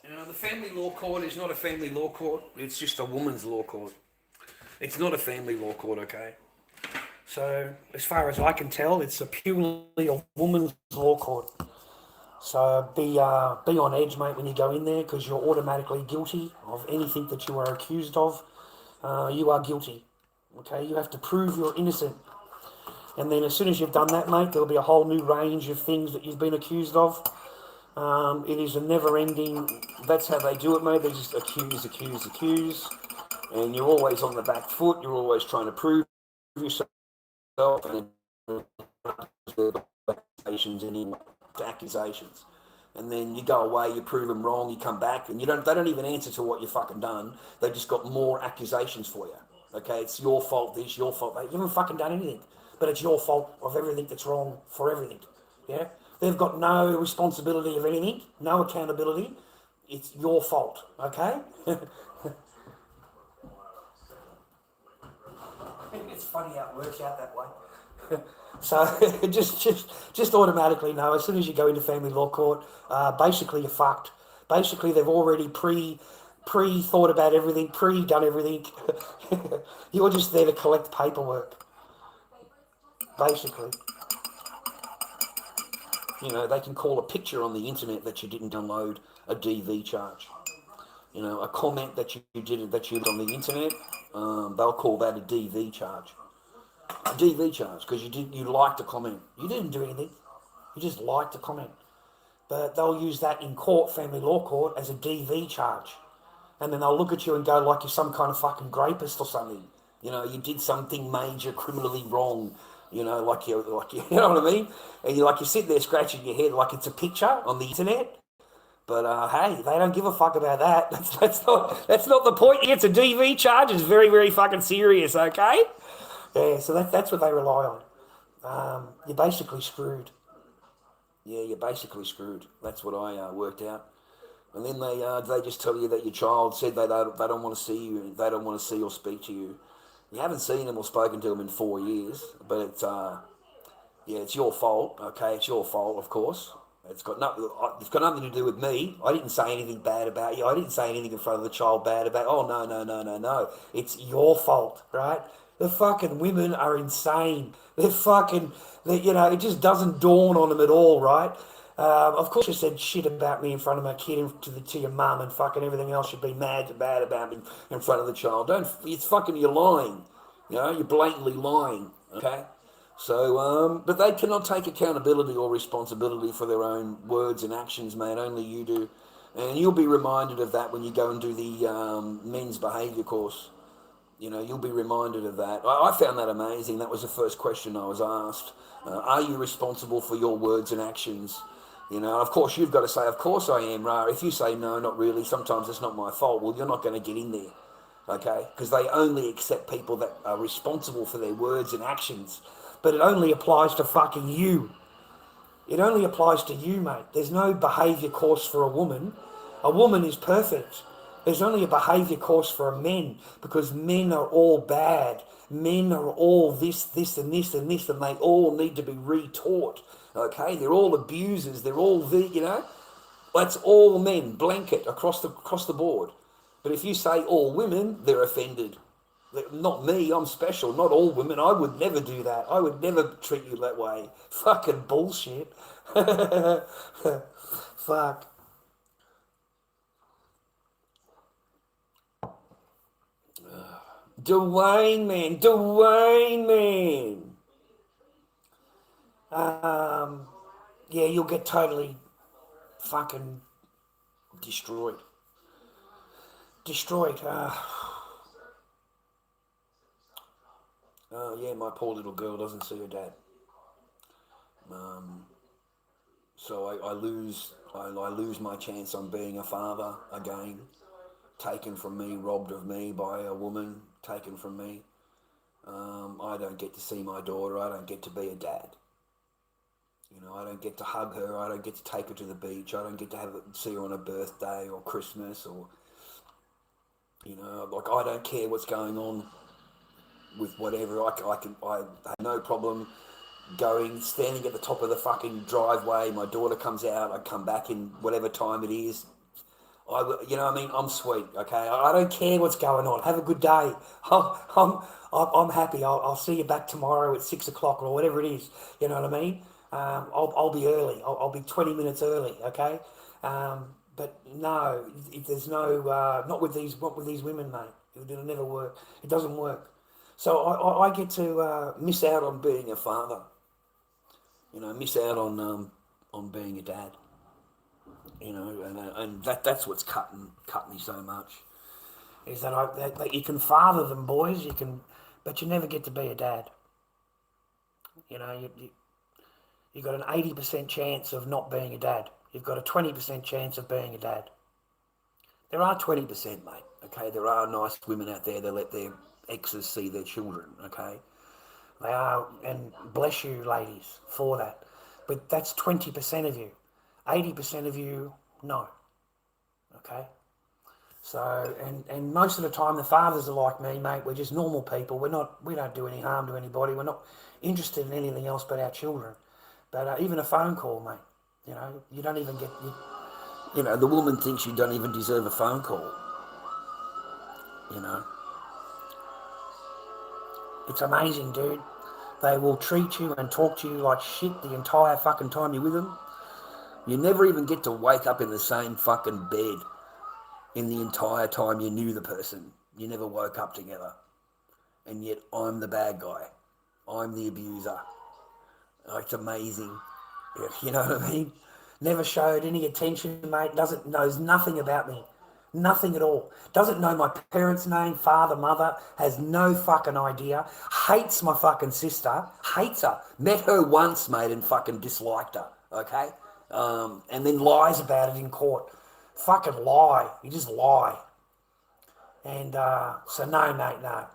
know, the family law court is not a family law court. It's just a woman's law court. It's not a family law court, okay? So, as far as I can tell, it's a purely a woman's law court. So be on edge, mate, when you go in there, because you're automatically guilty of anything that you are accused of. You are guilty. Okay, you have to prove you're innocent. And then as soon as you've done that, mate, there'll be a whole new range of things that you've been accused of. It is a never-ending, that's how they do it, mate. They just accuse. And you're always on the back foot. You're always trying to prove yourself. And accusations. And then you go away, you prove them wrong, you come back, and they don't even answer to what you fucking done. They just got more accusations for you. Okay, it's your fault this, your fault that. You haven't fucking done anything. But it's your fault of everything that's wrong for everything. Yeah? They've got no responsibility of anything, no accountability. It's your fault, okay? It's funny how it works out that way. So just automatically know, as soon as you go into family law court, basically you're fucked. Basically they've already pre-thought about everything, pre-done everything. You're just there to collect paperwork, basically. You know, they can call a picture on the internet that you didn't download a DV charge. You know, a comment that you did on the internet, they'll call that a DV charge. A DV charge, because you liked a comment. You didn't do anything. You just liked a comment. But they'll use that in court, family law court, as a DV charge. And then they'll look at you and go like you're some kind of fucking rapist or something. You know, you did something major criminally wrong. You know, like you know what I mean? And you sit there scratching your head like it's a picture on the internet. But hey, they don't give a fuck about that. That's not the point. It's a DV charge. It's very, very fucking serious, okay? Yeah, so that's what they rely on. You're basically screwed. Yeah, you're basically screwed. That's what I worked out. And then they just tell you that your child said they don't want to see you. They don't want to see or speak to you. You haven't seen them or spoken to them in 4 years, but it's your fault. Okay, it's your fault, of course. It's got nothing to do with me. I didn't say anything bad about you. I didn't say anything in front of the child bad about. Oh no. It's your fault, right? The fucking women are insane. It just doesn't dawn on them at all, right? Of course you said shit about me in front of my kid to your mum and fucking everything else. You'd be bad about me in front of the child. You're lying. You know, you're blatantly lying, okay? So, but they cannot take accountability or responsibility for their own words and actions, mate. Only you do. And you'll be reminded of that when you go and do the men's behaviour course. You know, you'll be reminded of that. I found that amazing. That was the first question I was asked. Are you responsible for your words and actions? You know, of course, you've got to say, of course I am, Ra. If you say, no, not really, sometimes it's not my fault, well, you're not going to get in there, okay? Because they only accept people that are responsible for their words and actions. But it only applies to fucking you. It only applies to you, mate. There's no behaviour course for a woman. A woman is perfect. There's only a behaviour course for men, because men are all bad. Men are all this, and this, and this, and they all need to be retaught. Okay, they're all abusers. They're all that's all men, blanket across the board. But if you say all women, they're offended. Not me, I'm special. Not all women. I would never do that. I would never treat you that way. Fucking bullshit. Fuck. Dwayne, man. Yeah, you'll get totally fucking destroyed. Yeah, my poor little girl doesn't see her dad. So I lose my chance on being a father again. Taken from me, robbed of me by a woman, taken from me. I don't get to see my daughter. I don't get to be a dad. You know, I don't get to hug her. I don't get to take her to the beach. I don't get to see her on her birthday or Christmas or, you know, like I don't care what's going on with whatever. I have no problem standing at the top of the fucking driveway. My daughter comes out. I come back in whatever time it is. I'm sweet, okay? I don't care what's going on. Have a good day. I'm happy. I'll see you back tomorrow at 6 o'clock or whatever it is. You know what I mean? I'll be early. I'll be 20 minutes early, okay? But no, there's no, not with these women, mate. It'll never work. It doesn't work. So I get to miss out on being a father. Miss out on being a dad. And that's what's cut me so much. Is that you can father them, boys. But you never get to be a dad. You've got an 80% chance of not being a dad. You've got a 20% chance of being a dad. There are 20%, mate, okay? There are nice women out there that let their exes see their children, okay? They are, and bless you, ladies, for that. But that's 20% of you. 80% of you, no, okay? So, and most of the time the fathers are like me, mate. We're just normal people. We don't do any harm to anybody. We're not interested in anything else but our children. But even a phone call, mate, you don't even get... the woman thinks you don't even deserve a phone call, It's amazing, dude. They will treat you and talk to you like shit the entire fucking time you're with them. You never even get to wake up in the same fucking bed in the entire time you knew the person. You never woke up together. And yet I'm the bad guy. I'm the abuser. It's amazing. You know what I mean? Never showed any attention, mate. Knows nothing about me. Nothing at all. Doesn't know my parents' name, father, mother. Has no fucking idea. Hates my fucking sister. Hates her. Met her once, mate, and fucking disliked her. Okay? And then lies about it in court. Fucking lie. You just lie. And so no, mate, no.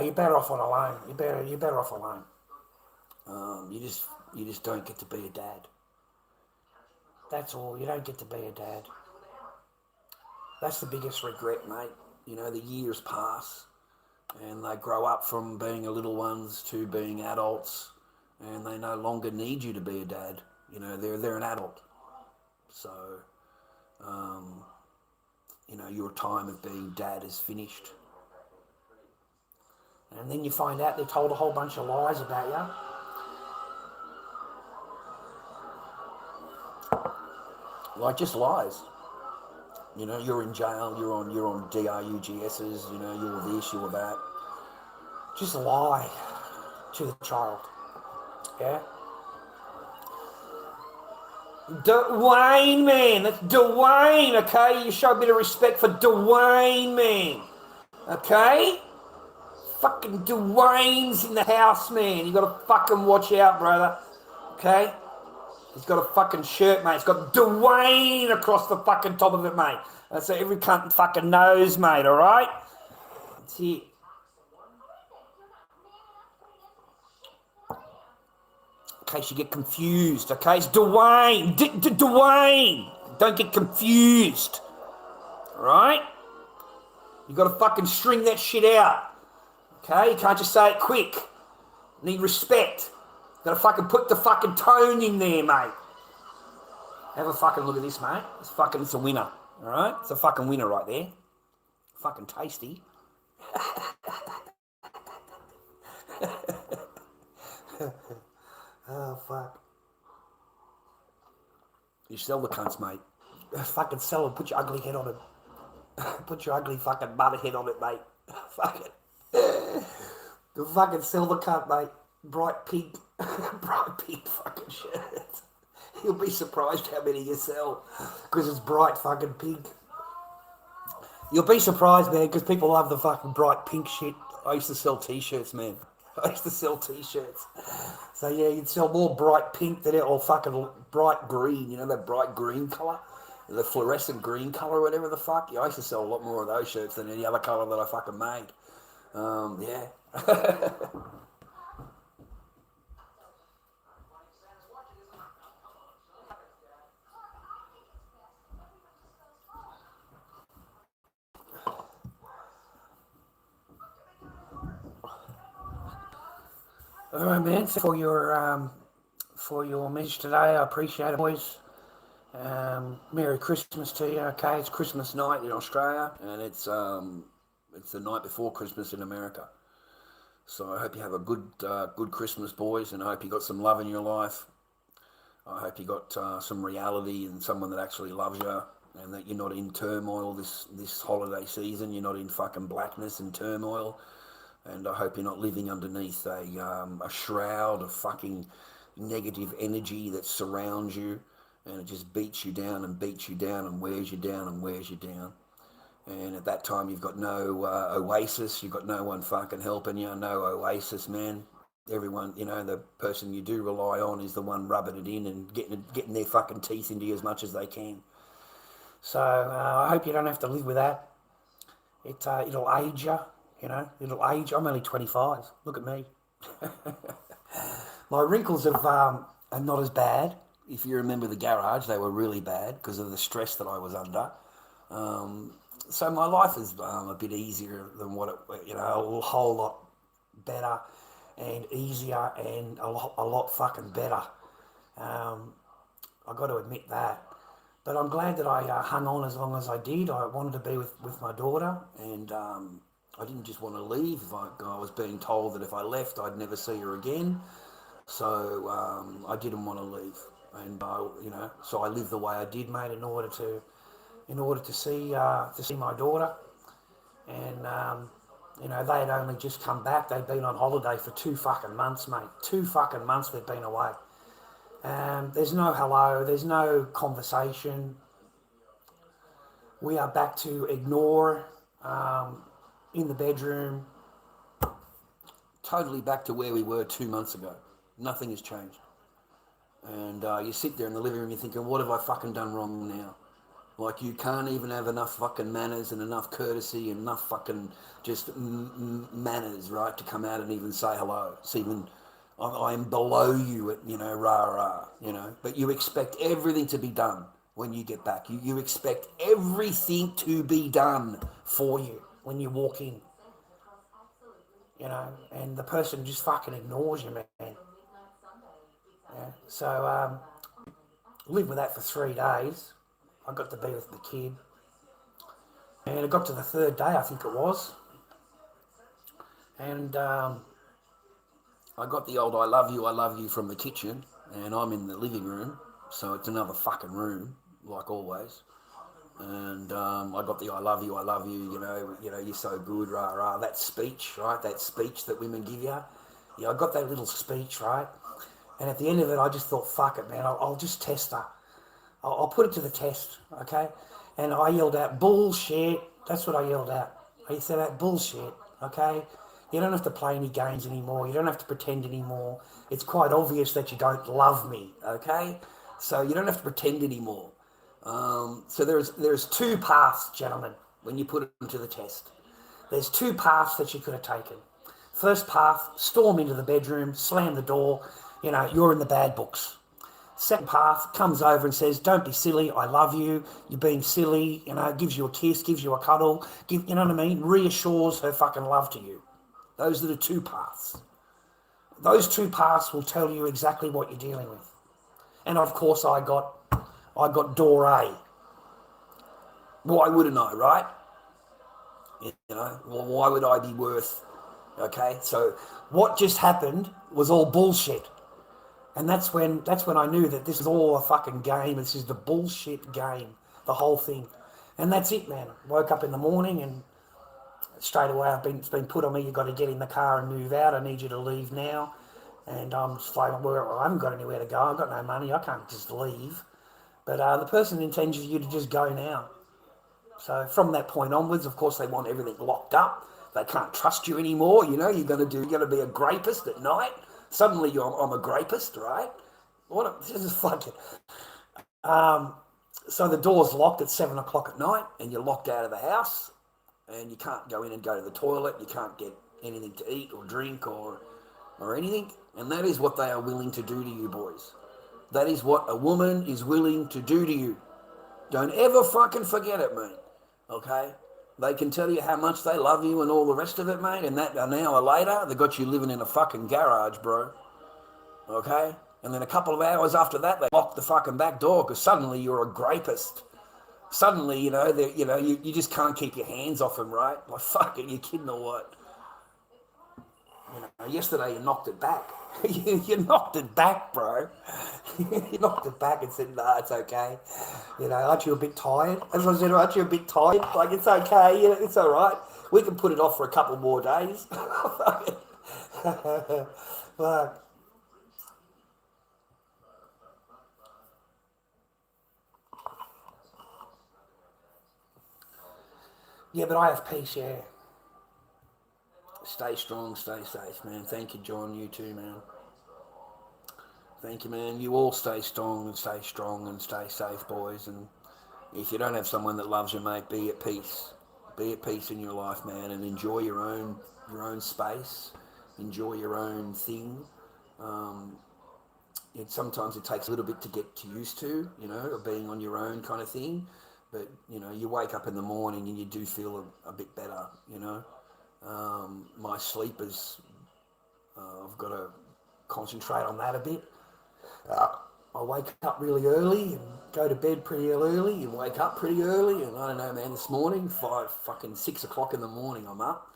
You're better off on alone. You're better off alone. You just don't get to be a dad. That's all. You don't get to be a dad. That's the biggest regret, mate. The years pass and they grow up from being a little ones to being adults, and they no longer need you to be a dad. They're an adult. So, your time of being dad is finished. And then you find out they're told a whole bunch of lies about you. Like just lies. You're in jail, you're on DRUGSs, you're this, you're that. Just lie to the child. Yeah? Dwayne, man, that's Dwayne, okay? You show a bit of respect for Dwayne, man. Okay? Fucking Dwayne's in the house, man. You gotta fucking watch out, brother. Okay? He's got a fucking shirt, mate. It's got Dwayne across the fucking top of it, mate. And so every cunt fucking knows, mate, alright? That's it. In case you get confused, okay? It's Dwayne. Dwayne. Don't get confused. Alright? You gotta fucking string that shit out. Okay? You can't just say it quick. Need respect. Gotta fucking put the fucking tone in there, mate. Have a fucking look at this, mate. It's a winner. Alright? It's a fucking winner right there. Fucking tasty. Oh, fuck. You sell the cunts, mate. Fucking sell them. Put your ugly head on it. Put your ugly fucking mother head on it, mate. Fucking. Fucking sell the cunt, mate. Bright pink. Bright pink fucking shirts. You'll be surprised how many you sell. Because it's bright fucking pink. You'll be surprised, man, because people love the fucking bright pink shit. I used to sell t-shirts, man. I used to sell t-shirts. So yeah, you'd sell more bright pink than it, or fucking bright green, that bright green colour? The fluorescent green colour or whatever the fuck. Yeah, I used to sell a lot more of those shirts than any other colour that I fucking made. Yeah. All right, man. So for your message today, I appreciate it, boys. Merry Christmas to you. Okay, it's Christmas night in Australia, and it's the night before Christmas in America. So I hope you have a good Christmas, boys, and I hope you got some love in your life. I hope you got some reality and someone that actually loves you, and that you're not in turmoil this holiday season. You're not in fucking blackness and turmoil. And I hope you're not living underneath a shroud of fucking negative energy that surrounds you, and it just beats you down and beats you down and wears you down and wears you down. And at that time, you've got no oasis. You've got no one fucking helping you. No oasis, man. Everyone, the person you do rely on is the one rubbing it in and getting their fucking teeth into you as much as they can. So I hope you don't have to live with that. It'll age you. It'll age. I'm only 25. Look at me. My wrinkles are not as bad. If you remember the garage, they were really bad because of the stress that I was under. So my life is a bit easier than what it, a whole lot better and easier and a lot fucking better. I got to admit that. But I'm glad that I hung on as long as I did. I wanted to be with my daughter, and I didn't just want to leave. I was being told that if I left, I'd never see her again. So I didn't want to leave, and so I lived the way I did, mate, in order to see my daughter. And they had only just come back. They'd been on holiday for 2 fucking months, mate. 2 fucking months they'd been away. There's no hello. There's no conversation. We are back to ignore in the bedroom. Totally back to where we were 2 months ago. Nothing has changed. And you sit there in the living room, you're thinking, what have I fucking done wrong now? Like, you can't even have enough fucking manners and enough courtesy and enough fucking just manners, right, to come out and even say hello. It's even, I'm below you at, rah-rah, But you expect everything to be done when you get back. You expect everything to be done for you when you walk in, and the person just fucking ignores you, man. Yeah. So, lived with that for 3 days. I got to be with the kid. And it got to the 3rd day, I think it was. And I got the old I love you from the kitchen. And I'm in the living room. So it's another fucking room, like always. And I got the I love you, you're so good, rah, rah. That speech, right? That speech that women give you. Yeah, I got that little speech, right? And at the end of it, I just thought, fuck it, man. I'll just test her. I'll put it to the test, okay? And I yelled out, bullshit. That's what I yelled out. I said that bullshit, okay? You don't have to play any games anymore. You don't have to pretend anymore. It's quite obvious that you don't love me, okay? So you don't have to pretend anymore. So there's 2 paths, gentlemen, when you put it to the test. There's 2 paths that you could have taken. First path, storm into the bedroom, slam the door, you're in the bad books. Second path, comes over and says, don't be silly, I love you, you're being silly, gives you a kiss, gives you a cuddle, you know what I mean? Reassures her fucking love to you. Those are the 2 paths. Those 2 paths will tell you exactly what you're dealing with. And of course I got door A. Why wouldn't I, right? Well, why would I be worth, okay? So what just happened was all bullshit. And that's when I knew that this is all a fucking game. This is the bullshit game, the whole thing. And that's it, man. Woke up in the morning and straight away it's been put on me, you've got to get in the car and move out. I need you to leave now. And I'm just like, well, I haven't got anywhere to go. I've got no money. I can't just leave. But the person intends you to just go now. So from that point onwards, of course, they want everything locked up. They can't trust you anymore. You're going to be a grapist at night. Suddenly I'm a grapist, right? This is fucking... So the door's locked at 7 o'clock at night and you're locked out of the house and you can't go in and go to the toilet. You can't get anything to eat or drink or anything. And that is what they are willing to do to you, boys. That is what a woman is willing to do to you. Don't ever fucking forget it, mate. Okay? They can tell you how much they love you and all the rest of it, mate, and that an hour later, they got you living in a fucking garage, bro. Okay? And then a couple of hours after that, they lock the fucking back door because suddenly you're a grapist. Suddenly, you just can't keep your hands off them, right? Like, fuck, are you kidding or what? You know, yesterday you knocked it back. You knocked it back, bro. You knocked it back and said, "Nah, it's okay." You know, aren't you a bit tired? As I said, aren't you a bit tired? Like, it's okay. You know, it's all right. We can put it off for a couple more days. Fuck. Yeah, but I have peace, yeah. Stay strong, stay safe, man. Thank you, John. You too, man. Thank you, man. You all stay strong and stay safe, boys. And if you don't have someone that loves you, mate, be at peace. Be at peace in your life, man, and enjoy your own space. Enjoy your own thing. Sometimes it takes a little bit to get used to, you know, of being on your own kind of thing. But, you know, you wake up in the morning and you do feel a bit better, you know. My sleep is, I've got to concentrate on that a bit. I wake up really early and go to bed pretty early and wake up pretty early. And I don't know, man, this morning, 6 o'clock in the morning, I'm up.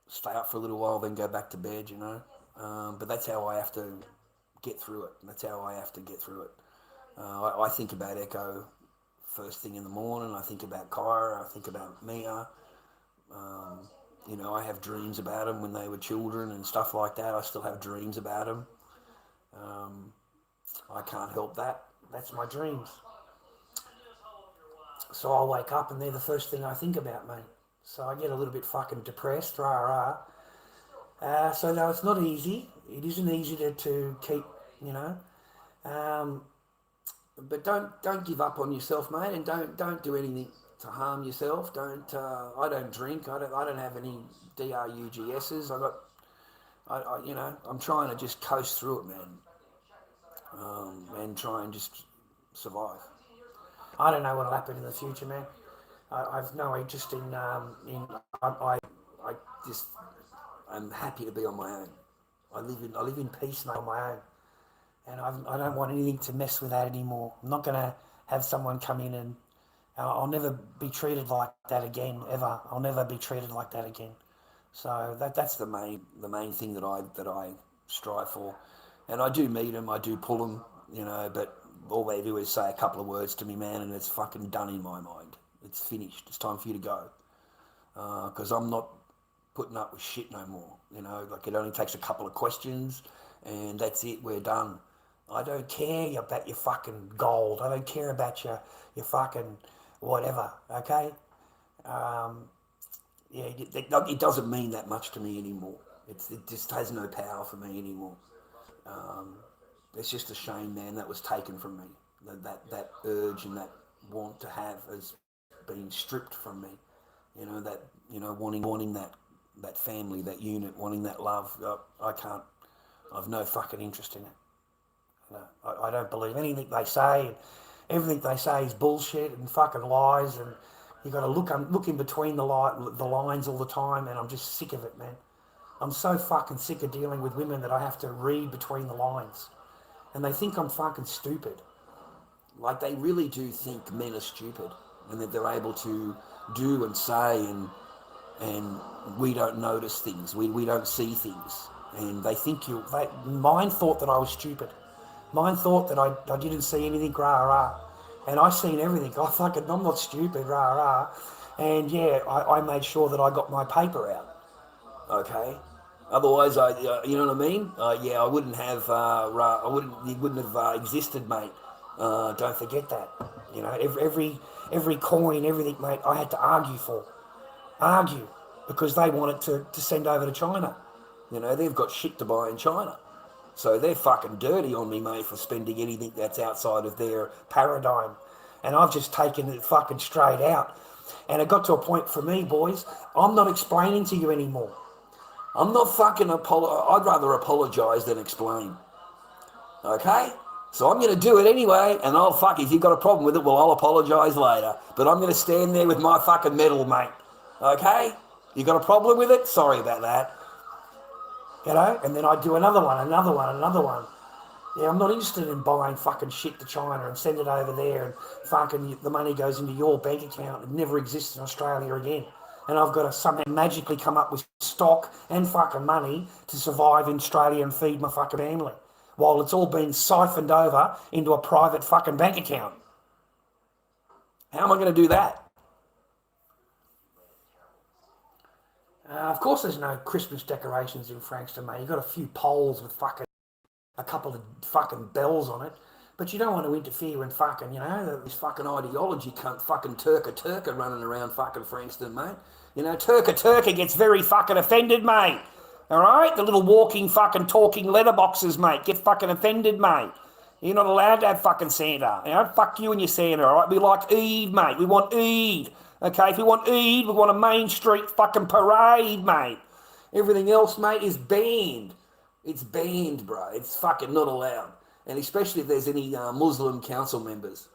Stay up for a little while, then go back to bed, you know. But that's how I have to get through it. I think about Echo first thing in the morning. I think about Kyra. I think about Mia. You know, I have dreams about them when they were children and stuff like that. I still have dreams about them. I can't help that. That's my dreams. So I'll wake up and they're the first thing I think about, mate. So I get a little bit fucking depressed, rah. So no, it's not easy. It isn't easy to keep, you know. But don't give up on yourself, mate, and don't do anything to harm yourself. I don't drink. I don't have any DRUGSs. You know, I'm trying to just coast through it, man, and try and just survive. I don't know what'll happen in the future, man. I've no interest in. I'm happy to be on my own. I live in peace, mate, on my own. And I don't want anything to mess with that anymore. I'm not going to have someone come in and I'll never be treated like that again, ever. I'll never be treated like that again. So that's the main thing that I strive for. And I do meet them, I do pull them, you know, but all they do is say a couple of words to me, man, and it's fucking done in my mind. It's finished. It's time for you to go. Because I'm not putting up with shit no more, you know. Like, it only takes a couple of questions and that's it, we're done. I don't care about your fucking gold. I don't care about your fucking whatever, okay? It doesn't mean that much to me anymore. It just has no power for me anymore. It's just a shame, man, that was taken from me. That urge and that want to have has been stripped from me. You know, that, you know, wanting that family, that unit, wanting that love. I can't. I've no fucking interest in it. No, I don't believe anything they say, and everything they say is bullshit and fucking lies, and you got to look in between the lines all the time, and I'm just sick of it, man. I'm so fucking sick of dealing with women that I have to read between the lines, and they think I'm fucking stupid. Like, they really do think men are stupid, and that they're able to do and say, and we don't notice things, we don't see things, and they think mine thought that I was stupid. Mine thought that I didn't see anything, rah. And I seen everything. I'm not stupid, rah. And yeah, I made sure that I got my paper out. Okay? Otherwise, you know what I mean? I wouldn't have, it wouldn't have existed, mate. Don't forget that. You know, every coin, everything, mate, I had to argue. Because they wanted to send over to China. You know, they've got shit to buy in China. So they're fucking dirty on me, mate, for spending anything that's outside of their paradigm. And I've just taken it fucking straight out. And it got to a point for me, boys, I'm not explaining to you anymore. I'm not fucking I'd rather apologise than explain. Okay? So I'm going to do it anyway, and if you've got a problem with it, well, I'll apologise later. But I'm going to stand there with my fucking medal, mate. Okay? You got a problem with it? Sorry about that. You know, and then I do another one. Yeah, I'm not interested in buying fucking shit to China and send it over there and fucking the money goes into your bank account and never exists in Australia again. and I've got to somehow magically come up with stock and fucking money to survive in Australia and feed my fucking family, while it's all being siphoned over into a private fucking bank account. How am I going to do that? Of course there's no Christmas decorations in Frankston, mate. You've got a few poles with fucking a couple of fucking bells on it, but you don't want to interfere in fucking, you know, this fucking ideology cunt fucking Turka running around fucking Frankston, mate. You know, Turka gets very fucking offended, mate. All right? The little walking fucking talking letterboxes, mate, get fucking offended, mate. You're not allowed to have fucking Santa. You know, fuck you and your Santa, all right? We like Eid, mate. We want Eid. Okay, if we want Eid, we want a Main Street fucking parade, mate. Everything else, mate, is banned. It's banned, bro. It's fucking not allowed. And especially if there's any Muslim council members.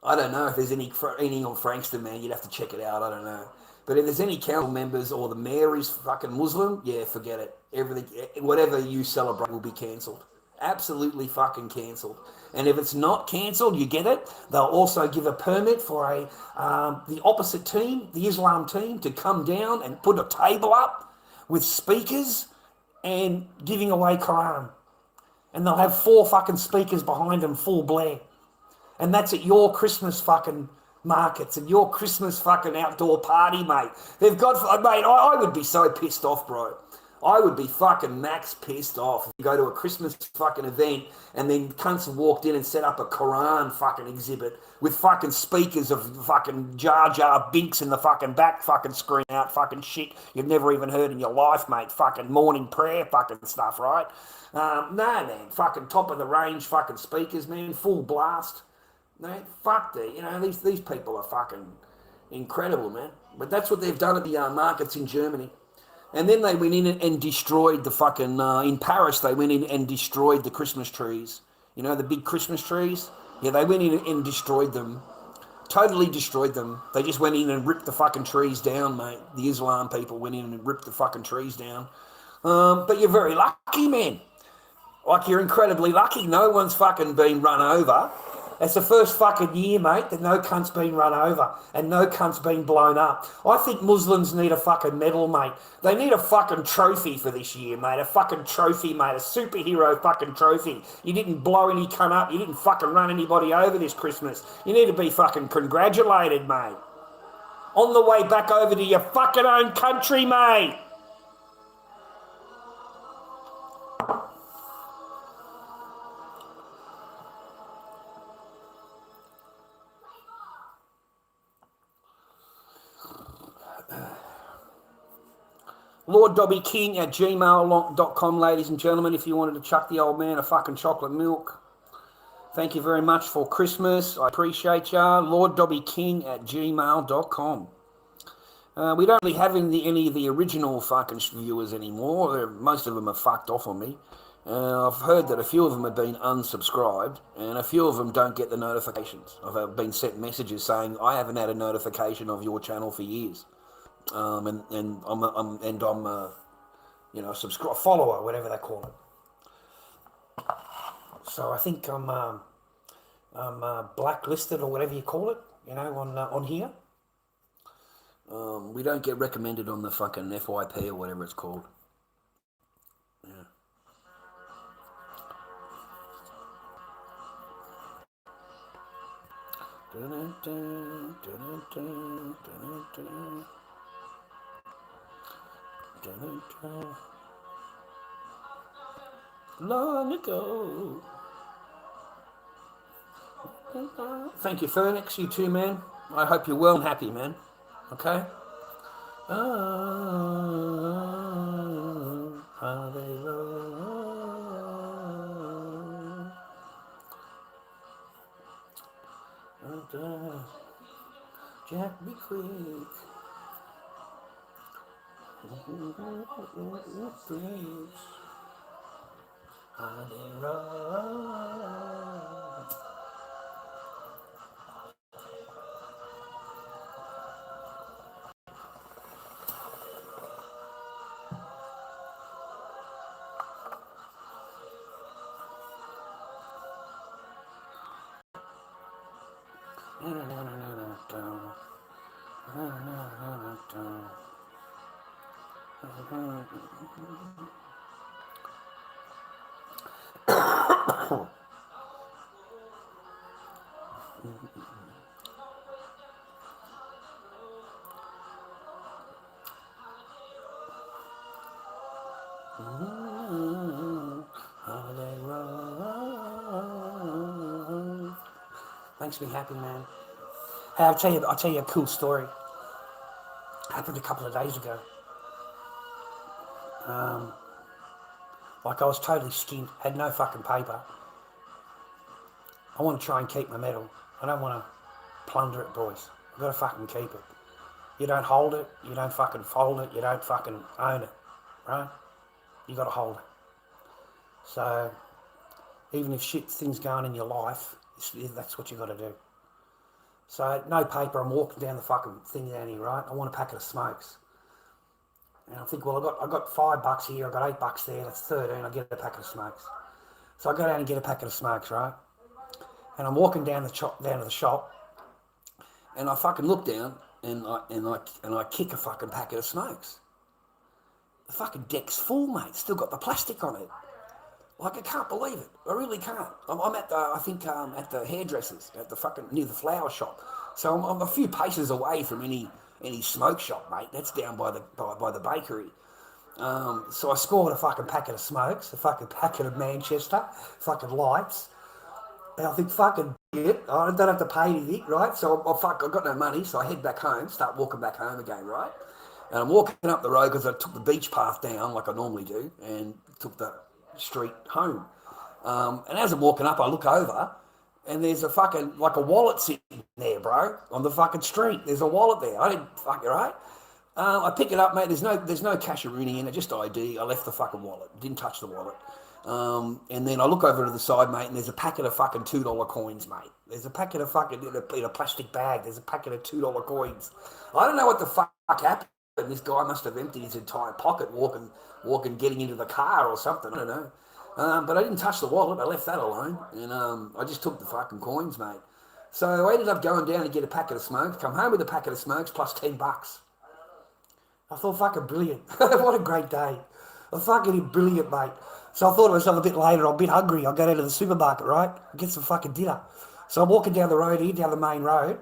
I don't know if there's any on Frankston, man. You'd have to check it out. I don't know. But if there's any council members or the mayor is fucking Muslim, yeah, forget it. Everything, whatever you celebrate will be cancelled. Absolutely fucking cancelled. And if it's not cancelled, you get it. They'll also give a permit for the opposite team, the Islam team, to come down and put a table up with speakers and giving away Quran. And they'll have 4 fucking speakers behind them, full blare. And that's at your Christmas fucking markets and your Christmas fucking outdoor party, mate. They've got, mate, I would be so pissed off, bro. I would be fucking max pissed off if you go to a Christmas fucking event and then cunts have walked in and set up a Quran fucking exhibit with fucking speakers of fucking Jar Jar Binks in the fucking back fucking screen out fucking shit you've never even heard in your life, mate. Fucking morning prayer fucking stuff, right? No, man. Fucking top of the range fucking speakers, man. Full blast. No, fuck that. You know, these people are fucking incredible, man. But that's what they've done at the markets in Germany. And then they went in and destroyed the fucking, in Paris, they went in and destroyed the Christmas trees. You know, the big Christmas trees? Yeah, they went in and destroyed them. Totally destroyed them. They just went in and ripped the fucking trees down, mate. The Islam people went in and ripped the fucking trees down. But you're very lucky, man. Like, you're incredibly lucky. No one's fucking been run over. It's the first fucking year, mate, that no cunt's been run over and no cunt's been blown up. I think Muslims need a fucking medal, mate. They need a fucking trophy for this year, mate. A fucking trophy, mate. A superhero fucking trophy. You didn't blow any cunt up. You didn't fucking run anybody over this Christmas. You need to be fucking congratulated, mate. On the way back over to your fucking own country, mate. Lord Dobby King at gmail.com, ladies and gentlemen, if you wanted to chuck the old man a fucking chocolate milk. Thank you very much for Christmas. I appreciate ya. Lord Dobby King at gmail.com. We don't really have any of the original fucking viewers anymore. Most of them are fucked off on me. I've heard that a few of them have been unsubscribed and a few of them don't get the notifications. I've been sent messages saying, I haven't had a notification of your channel for years. I'm you know, subscribe, follower, whatever they call it. So I think I'm blacklisted or whatever you call it, you know, on here. We don't get recommended on the fucking FYP or whatever it's called. Yeah. Long ago. Thank you, Phoenix. You too, man. I hope you're well and happy, man. Okay? Jack, be quick. Please. No. Holiday road. Makes me happy, man. Hey, I'll tell you a cool story. Happened a couple of days ago. Like I was totally skint, had no fucking paper. I want to try and keep my medal. I don't want to plunder it, boys. I've got to fucking keep it. You don't hold it, you don't fucking fold it, you don't fucking own it, right? You got to hold it. So, even if shit things going in your life, that's what you got to do. So, no paper, I'm walking down the fucking thing down here, right? I want a packet of smokes. And I think, well, I got $5 here, I got $8 there, that's 13, I get a packet of smokes. So I go down and get a packet of smokes, right? And I'm walking down to the shop, and I fucking look down, and I kick a fucking packet of smokes. The fucking deck's full, mate. Still got the plastic on it. Like, I can't believe it. I really can't. I'm at the hairdressers, at the fucking, near the flower shop. So I'm a few paces away from any smoke shop, mate. That's down by the bakery. So I scored a fucking packet of smokes, a fucking packet of Manchester, fucking lights. And I think, fucking shit, I don't have to pay anything, right? So I've got no money, so I head back home, start walking back home again, right? And I'm walking up the road because I took the beach path down like I normally do and took the street home. And as I'm walking up, I look over and there's a fucking, like a wallet sitting there, bro, on the fucking street. There's a wallet there. I didn't fuck it, right? I pick it up, mate. There's no casheroony in it, just ID. I left the fucking wallet. Didn't touch the wallet. And then I look over to the side, mate, and there's a packet of fucking $2 coins, mate. There's a packet of fucking, in a plastic bag, there's a packet of $2 coins. I don't know what the fuck happened. This guy must have emptied his entire pocket walking, getting into the car or something. I don't know. But I didn't touch the wallet. I left that alone. And I just took the fucking coins, mate. So I ended up going down to get a packet of smokes, come home with a packet of smokes plus $10. I thought, fucking brilliant. What a great day. Fucking brilliant, mate. So I thought to myself a bit later, I'm a bit hungry. I'll go down to the supermarket, right? I'll get some fucking dinner. So I'm walking down the road here, down the main road.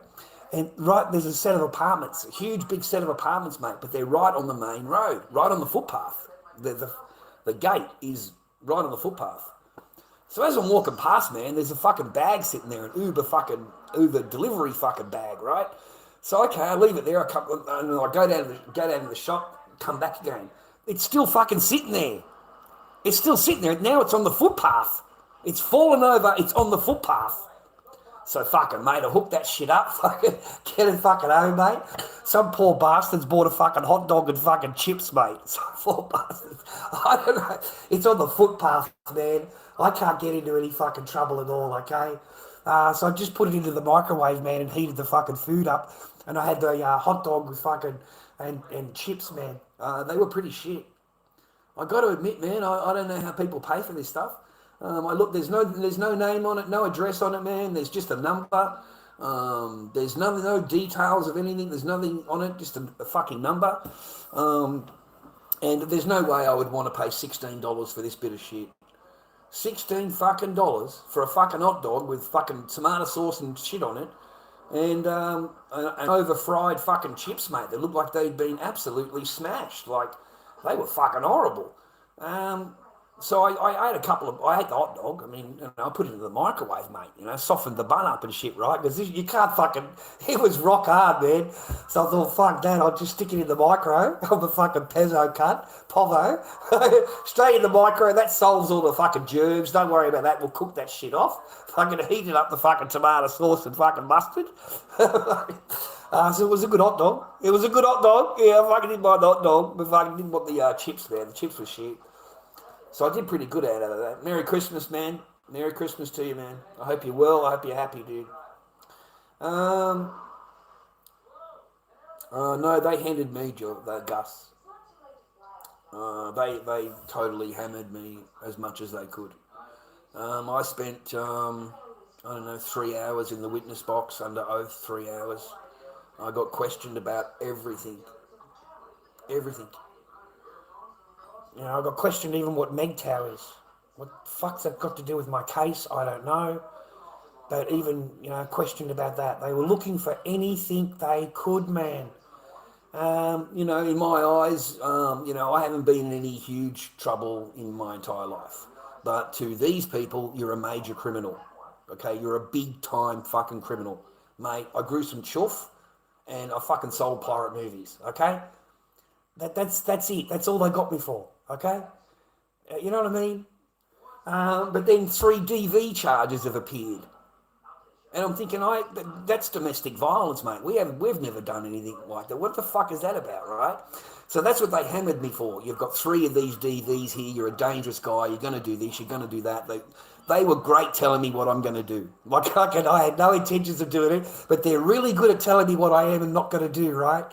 And right, there's a set of apartments, a huge big set of apartments, mate, but they're right on the main road, right on the footpath. The gate is right on the footpath. So as I'm walking past, man, there's a fucking bag sitting there, an Uber delivery fucking bag, right? So okay, I leave it there. I go down to the shop, come back again. It's still fucking sitting there. It's still sitting there. Now it's on the footpath. It's fallen over. It's on the footpath. So fucking, mate, I hooked that shit up, fucking, get it fucking home, mate. Some poor bastards bought a fucking hot dog and fucking chips, mate. Some poor bastards. I don't know. It's on the footpath, man. I can't get into any fucking trouble at all, okay? So I just put it into the microwave, man, and heated the fucking food up. And I had the hot dog with fucking, and chips, man. They were pretty shit. I got to admit, man, I don't know how people pay for this stuff. I look, there's no name on it, no address on it, man. There's just a number. There's no details of anything. There's nothing on it, just a fucking number. And there's no way I would want to pay $16 for this bit of shit. $16 fucking dollars for a fucking hot dog with fucking tomato sauce and shit on it, and over fried fucking chips, mate. They looked like they'd been absolutely smashed. Like they were fucking horrible. So I ate a couple of, I ate the hot dog. I mean, I put it in the microwave, mate, softened the bun up and shit, right? Because you can't fucking, it was rock hard, man. So I thought, fuck that, I'll just stick it in the micro. I'm a fucking pezzo cunt, povo. Straight in the micro, that solves all the fucking germs. Don't worry about that, we'll cook that shit off. Fucking heated up the fucking tomato sauce and fucking mustard. So it was a good hot dog. It was a good hot dog. Yeah, I fucking didn't mind the hot dog, but fucking didn't want the chips, man. The chips were shit. So I did pretty good out of that. Merry Christmas, man. Merry Christmas to you, man. I hope you're well. I hope you're happy, dude. No, they handed me, Gus. They totally hammered me as much as they could. I spent, 3 hours in the witness box under oath, 3 hours. I got questioned about everything. Everything. You know, I got questioned even what MGTOW is. What the fuck's that got to do with my case? I don't know. But even, you know, questioned about that. They were looking for anything they could, man. You know, in my eyes, you know, I haven't been in any huge trouble in my entire life. But to these people, you're a major criminal. Okay, you're a big time fucking criminal. Mate, I grew some chuff and I fucking sold pirate movies. Okay? That's it. That's all they got me for. Okay? You know what I mean? But then 3 DV charges have appeared. And I'm thinking, that's domestic violence, mate. We've never done anything like that. What the fuck is that about, right? So that's what they hammered me for. You've got 3 of these DVs here. You're a dangerous guy. You're going to do this. You're going to do that. They were great telling me what I'm going to do. Like, I had no intentions of doing it, but they're really good at telling me what I am and not going to do, right?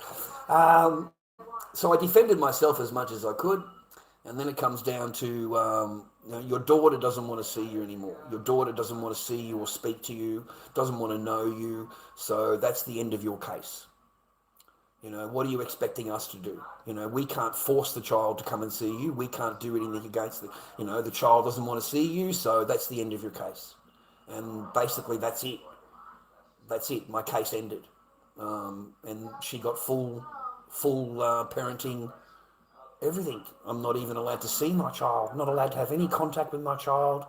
So I defended myself as much as I could. And then it comes down to, you know, your daughter doesn't want to see you anymore. Your daughter doesn't want to see you or speak to you, doesn't want to know you. So that's the end of your case. You know, what are you expecting us to do? You know, we can't force the child to come and see you. We can't do anything against the, you know, the child doesn't want to see you. So that's the end of your case. And basically that's it. That's it. My case ended. And she got full parenting. Everything. I'm not even allowed to see my child, not allowed to have any contact with my child,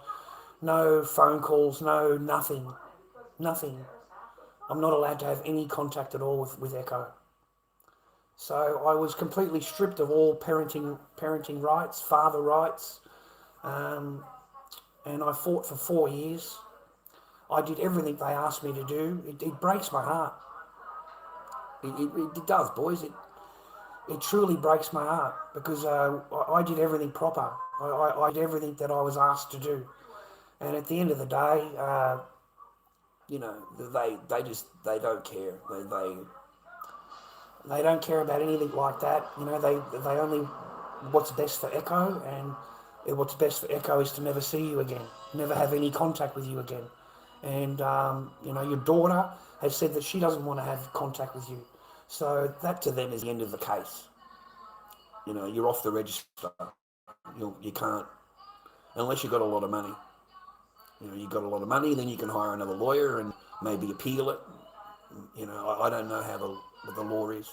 no phone calls, no nothing. I'm not allowed to have any contact at all with Echo. So I was completely stripped of all parenting rights, father rights, and I fought for 4 years. I did everything they asked me to do. It breaks my heart. It does, boys. It truly breaks my heart because I did everything proper. I did everything that I was asked to do. And at the end of the day, you know, they don't care. They don't care about anything like that. You know, they only, what's best for Echo, and what's best for Echo is to never see you again, never have any contact with you again. And, you know, your daughter has said that she doesn't want to have contact with you. So that to them is the end of the case. You know, you're off the register. You can't, unless you've got a lot of money. You know, you've got a lot of money, then you can hire another lawyer and maybe appeal it. You know, I don't know how what the law is.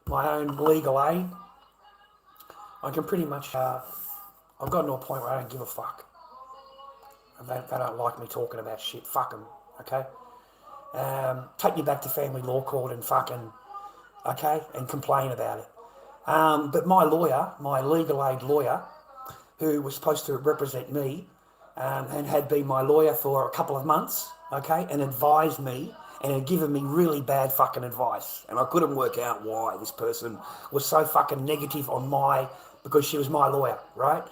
My own legal aid, I can pretty much, I've gotten to a point where I don't give a fuck. They don't like me talking about shit. Fuck them, okay? Take me back to family law court and fucking, okay, and complain about it. But my lawyer, my legal aid lawyer, who was supposed to represent me, and had been my lawyer for a couple of months, okay, and advised me and had given me really bad fucking advice. And I couldn't work out why this person was so fucking negative on because she was my lawyer, right?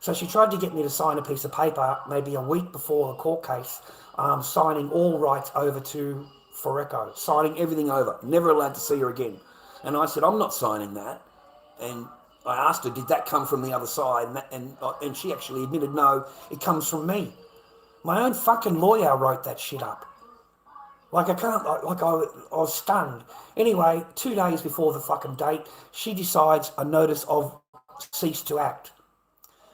So she tried to get me to sign a piece of paper maybe a week before the court case, signing all rights over for Echo, signing everything over, never allowed to see her again. And I said, I'm not signing that. And I asked her, did that come from the other side? And she actually admitted, no, it comes from me. My own fucking lawyer wrote that shit up. I was stunned. Anyway, 2 days before the fucking date, she decides a notice of cease to act.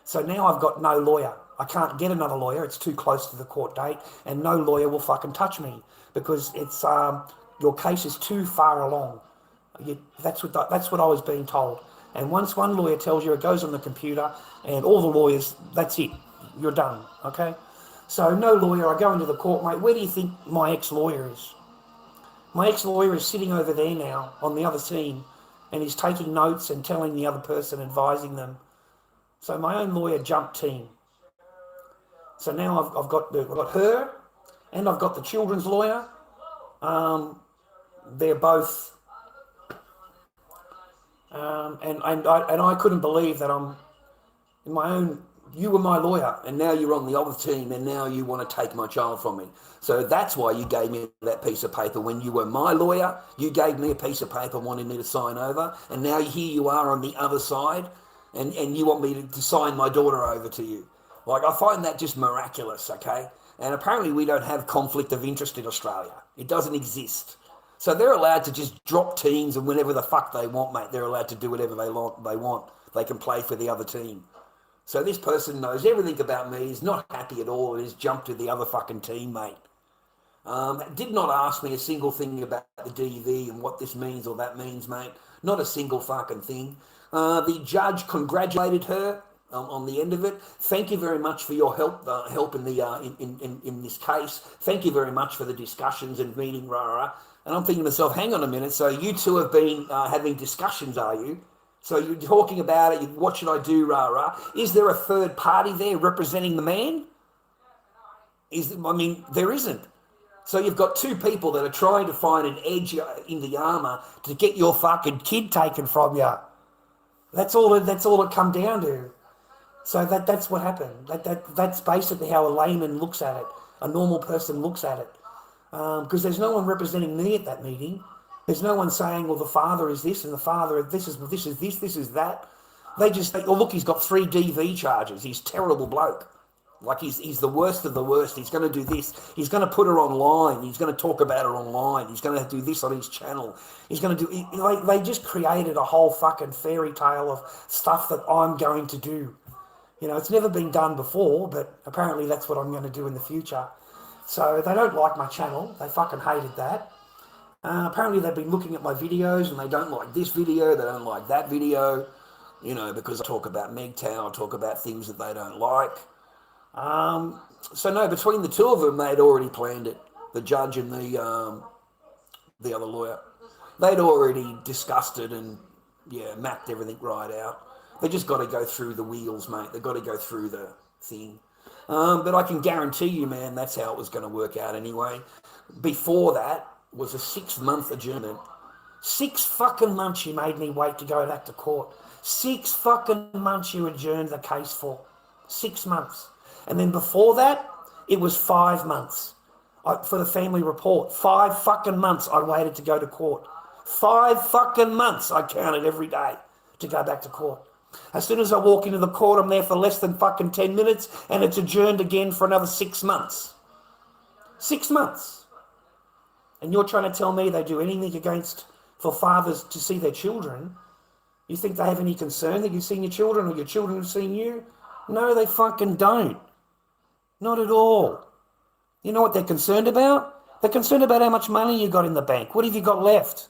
So now I've got no lawyer. I can't get another lawyer. It's too close to the court date, and no lawyer will fucking touch me because it's your case is too far along. That's what I was being told. And once one lawyer tells you, it goes on the computer, and all the lawyers, that's it. You're done, okay? So no lawyer. I go into the court, mate. Where do you think my ex-lawyer is? My ex-lawyer is sitting over there now on the other team, and he's taking notes and telling the other person, advising them. So my own lawyer jumped team. So now I've got her, and I've got the children's lawyer. They're both, and I couldn't believe that I'm in my own. You were my lawyer, and now you're on the other team, and now you want to take my child from me. So that's why you gave me that piece of paper. When you were my lawyer, you gave me a piece of paper wanting me to sign over, and now here you are on the other side, and you want me to sign my daughter over to you. I find that just miraculous, okay? And apparently we don't have conflict of interest in Australia. It doesn't exist. So they're allowed to just drop teams and whenever the fuck they want, mate. They're allowed to do whatever they want. They can play for the other team. So this person knows everything about me, is not happy at all, and has jumped to the other fucking team, mate. Did not ask me a single thing about the DV and what this means or that means, mate. Not a single fucking thing. The judge congratulated her on the end of it. Thank you very much for your help in the in this case. Thank you very much for the discussions and meeting, rah, rah. And I'm thinking to myself, hang on a minute. So you two have been having discussions, are you? So you're talking about it. What should I do, rah, rah? Is there a third party there representing the man? There isn't. So you've got two people that are trying to find an edge in the armour to get your fucking kid taken from you. That's all it come down to. So that's what happened. That's basically how a layman looks at it. A normal person looks at it. Because there's no one representing me at that meeting. There's no one saying, well, the father is this and the father, this is that. They just think, oh, look, he's got 3 DV charges. He's a terrible bloke. Like he's the worst of the worst. He's going to do this. He's going to put her online. He's going to talk about her online. He's going to do this on his channel. He's going to do... They just created a whole fucking fairy tale of stuff that I'm going to do. You know, it's never been done before, but apparently that's what I'm going to do in the future. So they don't like my channel. They fucking hated that. Apparently they've been looking at my videos and they don't like this video. They don't like that video, you know, because I talk about MGTOW, I talk about things that they don't like. So no, between the two of them, they'd already planned it. The judge and the other lawyer, they'd already discussed it and mapped everything right out. They just got to go through the wheels, mate. They've got to go through the thing. But I can guarantee you, man, that's how it was going to work out anyway. Before that was a 6-month adjournment. 6 fucking months you made me wait to go back to court. 6 fucking months you adjourned the case for. 6 months. And then before that, it was 5 months for the family report. 5 fucking months I waited to go to court. 5 fucking months I counted every day to go back to court. As soon as I walk into the court, I'm there for less than fucking 10 minutes and it's adjourned again for another 6 months. 6 months. And you're trying to tell me they do anything for fathers to see their children? You think they have any concern that you've seen your children or your children have seen you? No, they fucking don't. Not at all. You know what they're concerned about? They're concerned about how much money you got in the bank. What have you got left?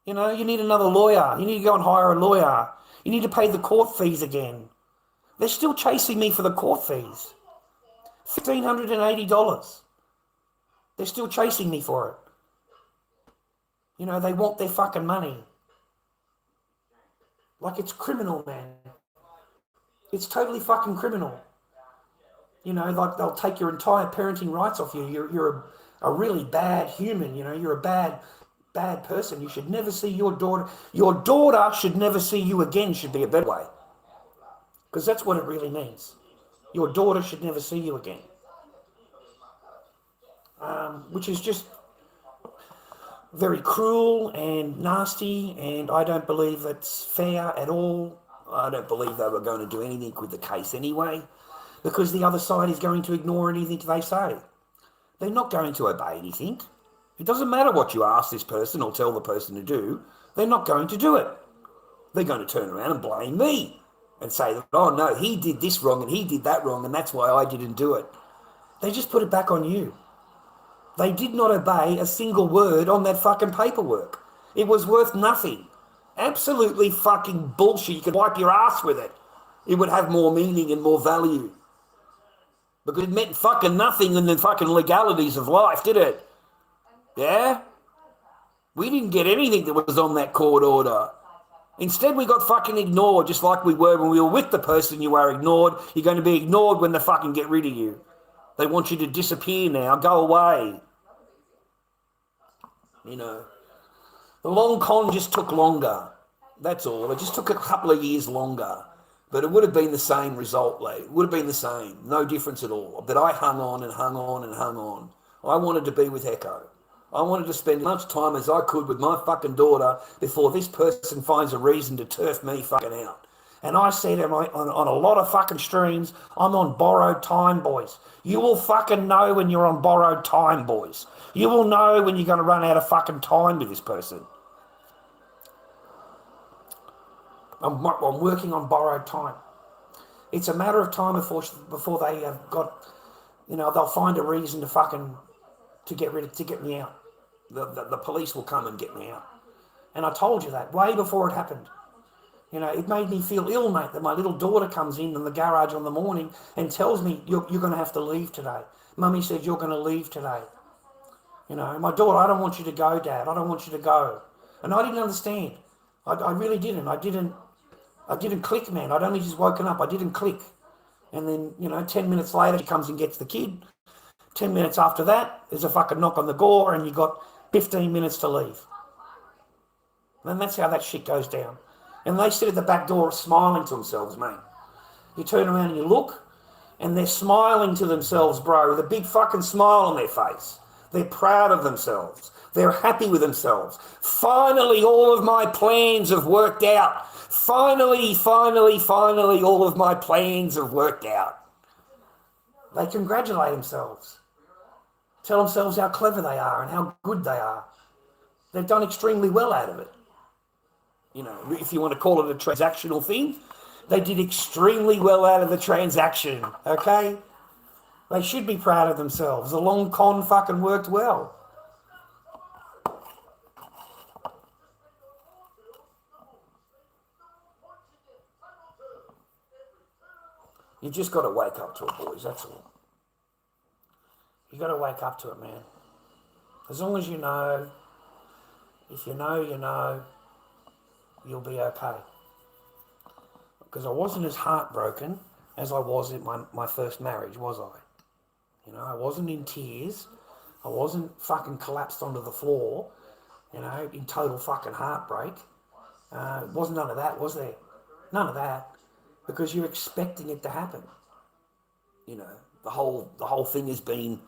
You know, you need another lawyer. You need to go and hire a lawyer. You need to pay the court fees again. They're still chasing me for the court fees. $1,580. They're still chasing me for it. You know, they want their fucking money. Like it's criminal, man. It's totally fucking criminal. You know, like they'll take your entire parenting rights off you. You're a really bad human, you know. You're a bad person. You should never see your daughter. Your daughter should never see you again should be a better way. Because that's what it really means. Your daughter should never see you again. Which is just very cruel and nasty, and I don't believe it's fair at all. I don't believe they were going to do anything with the case anyway, because the other side is going to ignore anything they say. They're not going to obey anything. It doesn't matter what you ask this person or tell the person to do. They're not going to do it. They're going to turn around and blame me and say that, oh no, he did this wrong and he did that wrong and that's why I didn't do it. They just put it back on you. They did not obey a single word on that fucking paperwork. It was worth nothing. Absolutely fucking bullshit. You could wipe your ass with it. It would have more meaning and more value. Because it meant fucking nothing in the fucking legalities of life, did it? Yeah? We didn't get anything that was on that court order. Instead, we got fucking ignored, just like we were when we were with the person. You are ignored. You're going to be ignored when they fucking get rid of you. They want you to disappear now. Go away. You know. The long con just took longer. That's all. It just took a couple of years longer. But it would have been the same result, mate. It would have been the same. No difference at all. But I hung on and hung on and hung on. I wanted to be with Echo. I wanted to spend as much time as I could with my fucking daughter before this person finds a reason to turf me fucking out. And I said on a lot of fucking streams, I'm on borrowed time, boys. You will fucking know when you're on borrowed time, boys. You will know when you're going to run out of fucking time with this person. I'm working on borrowed time. It's a matter of time before they have got, they'll find a reason to get me out. The police will come and get me out. And I told you that way before it happened. It made me feel ill, mate, that my little daughter comes in the garage in the morning and tells me, you're going to have to leave today. Mummy said, you're going to leave today. My daughter, I don't want you to go, Dad. I don't want you to go. And I didn't understand. I really didn't. I didn't click, man. I'd only just woken up. I didn't click. And then, 10 minutes later, she comes and gets the kid. 10 minutes after that, there's a fucking knock on the door and you got 15 minutes to leave. And that's how that shit goes down. And they sit at the back door smiling to themselves, mate. You turn around and you look, and they're smiling to themselves, bro, with a big fucking smile on their face. They're proud of themselves. They're happy with themselves. Finally, all of my plans have worked out. Finally, all of my plans have worked out. They congratulate themselves. Tell themselves how clever they are and how good they are. They've done extremely well out of it. If you want to call it a transactional thing, they did extremely well out of the transaction, okay? They should be proud of themselves. The long con fucking worked well. You just got to wake up to it, boys, that's all. You got to wake up to it, man. As long as you know, if you know, you know, you'll be okay. Because I wasn't as heartbroken as I was in my first marriage, was I? I wasn't in tears. I wasn't fucking collapsed onto the floor, in total fucking heartbreak. Wasn't none of that, was there? None of that. Because you're expecting it to happen. The whole thing has been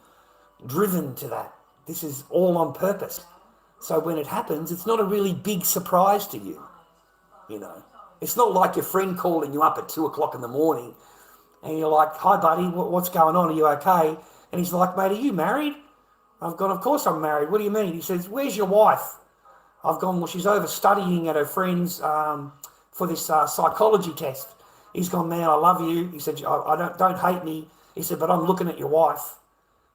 driven to that. This is all on purpose. So when it happens, it's not a really big surprise to you. It's not like your friend calling you up at 2:00 in the morning and you're like, hi buddy, what's going on? Are you okay? And he's like, mate, are you married? I've gone, of course I'm married. What do you mean? He says, where's your wife? I've gone, well, she's over studying at her friend's for this psychology test. He's gone, man, I love you. He said, I don't hate me. He said, but I'm looking at your wife.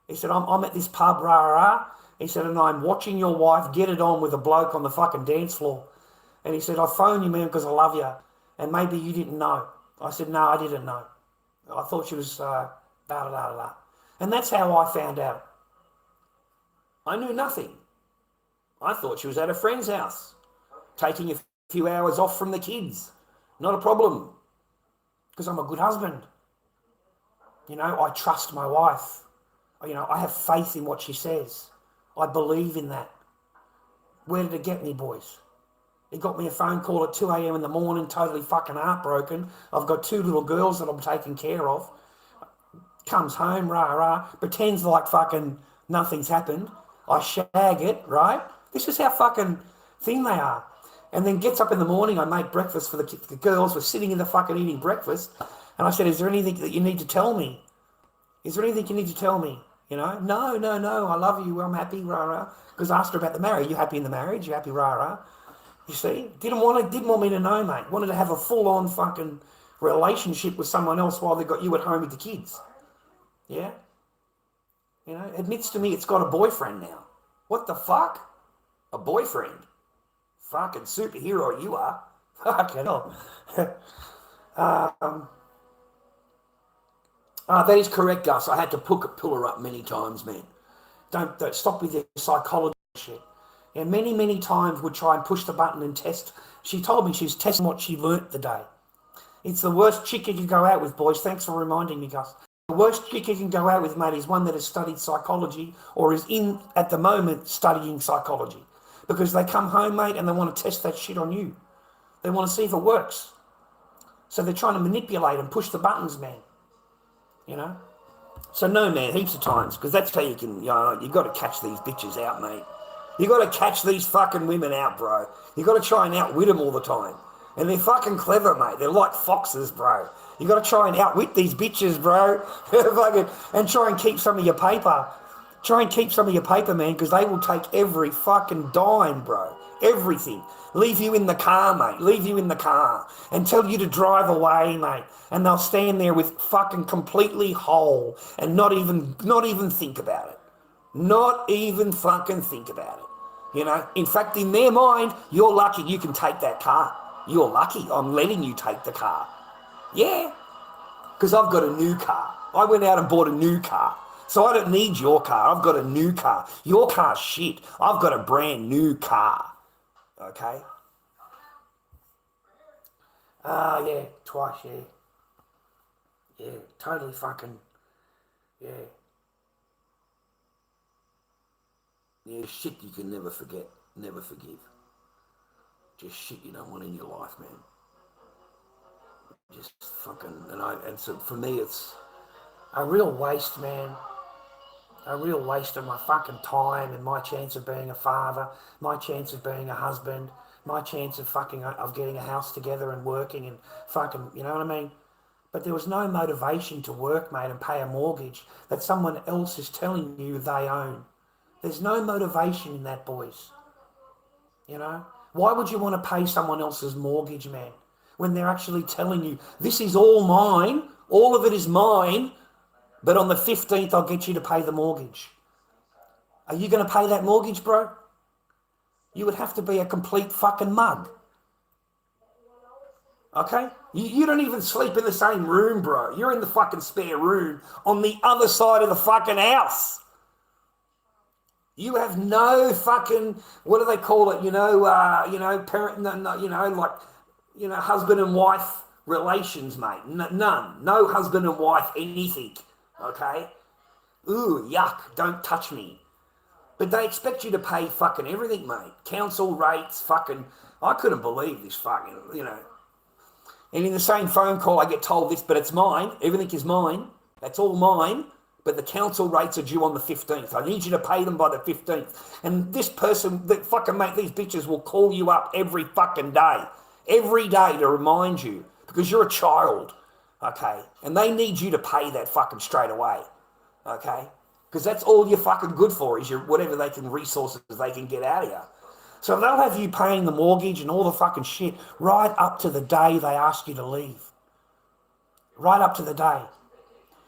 He said, I'm at this pub, rah. He said, and I'm watching your wife get it on with a bloke on the fucking dance floor. And he said, I phoned you, man, because I love you. And maybe you didn't know. I said, no, I didn't know. I thought she was da-da-da-da-da. And that's how I found out. I knew nothing. I thought she was at a friend's house, taking a few hours off from the kids. Not a problem, because I'm a good husband. I trust my wife. I have faith in what she says. I believe in that. Where did it get me, boys? It got me a phone call at 2 a.m. in the morning, totally fucking heartbroken. I've got 2 little girls that I'm taking care of. Comes home, rah, pretends like fucking nothing's happened. I shag it, right? This is how fucking thing they are. And then gets up in the morning, I make breakfast for the girls. We're sitting in the fucking eating breakfast. And I said, is there anything that you need to tell me? Is there anything you need to tell me? No, I love you, I'm happy, rah. Because I asked her about the marriage. You happy in the marriage? You happy, rah? You see? Didn't want me to know, mate. Wanted to have a full-on fucking relationship with someone else while they got you at home with the kids. Yeah? Admits to me it's got a boyfriend now. What the fuck? A boyfriend? Fucking superhero you are. Fucking hell. That is correct, Gus. I had to pull her up many times, man. Don't stop with your psychology shit. And many times would try and push the button and test. She told me she was testing what she learnt the day. It's the worst chick you can go out with, boys. Thanks for reminding me, Gus. The worst chick you can go out with, mate, is one that has studied psychology or is at the moment, studying psychology. Because they come home, mate, and they want to test that shit on you. They want to see if it works. So they're trying to manipulate and push the buttons, man. So no, man, heaps of times, because that's how you can, you got to catch these bitches out, mate. You got to catch these fucking women out, bro. You got to try and outwit them all the time. And they're fucking clever, mate. They're like foxes, bro. You got to try and outwit these bitches, bro. And try and keep some of your paper. Try and keep some of your paper, man, because they will take every fucking dime, bro. Everything. Leave you in the car, mate. Leave you in the car. And tell you to drive away, mate. And they'll stand there with fucking completely whole and not even think about it. Not even fucking think about it. You know, in fact, in their mind, you're lucky you can take that car. You're lucky I'm letting you take the car. Yeah, because I've got a new car. I went out and bought a new car. So I don't need your car. I've got a new car. Your car's shit. I've got a brand new car. Okay? Yeah, twice, yeah. Yeah, totally fucking, yeah. Yeah, shit you can never forget, never forgive. Just shit you don't want in your life, man. Just fucking, and so for me it's a real waste, man. A real waste of my fucking time and my chance of being a father, my chance of being a husband, my chance of of getting a house together and working and fucking, you know what I mean? But there was no motivation to work, mate, and pay a mortgage that someone else is telling you they own. There's no motivation in that, boys. You know? Why would you want to pay someone else's mortgage, man, when they're actually telling you, this is all mine, all of it is mine, but on the 15th I'll get you to pay the mortgage? Are you going to pay that mortgage, bro? You would have to be a complete fucking mug. Okay? You don't even sleep in the same room, bro. You're in the fucking spare room on the other side of the fucking house. You have no fucking, what do they call it? Parent, husband and wife relations, mate. None. No husband and wife anything. Okay? Ooh, yuck. Don't touch me. But they expect you to pay fucking everything, mate. Council rates, fucking, I couldn't believe this fucking, And in the same phone call, I get told this, but it's mine. Everything is mine. That's all mine. But the council rates are due on the 15th. I need you to pay them by the 15th. And this person, that fucking mate, these bitches will call you up every fucking day to remind you, because you're a child, okay? And they need you to pay that fucking straight away, okay? Because that's all you're fucking good for, is your whatever resources they can get out of you. So they'll have you paying the mortgage and all the fucking shit right up to the day they ask you to leave. Right up to the day.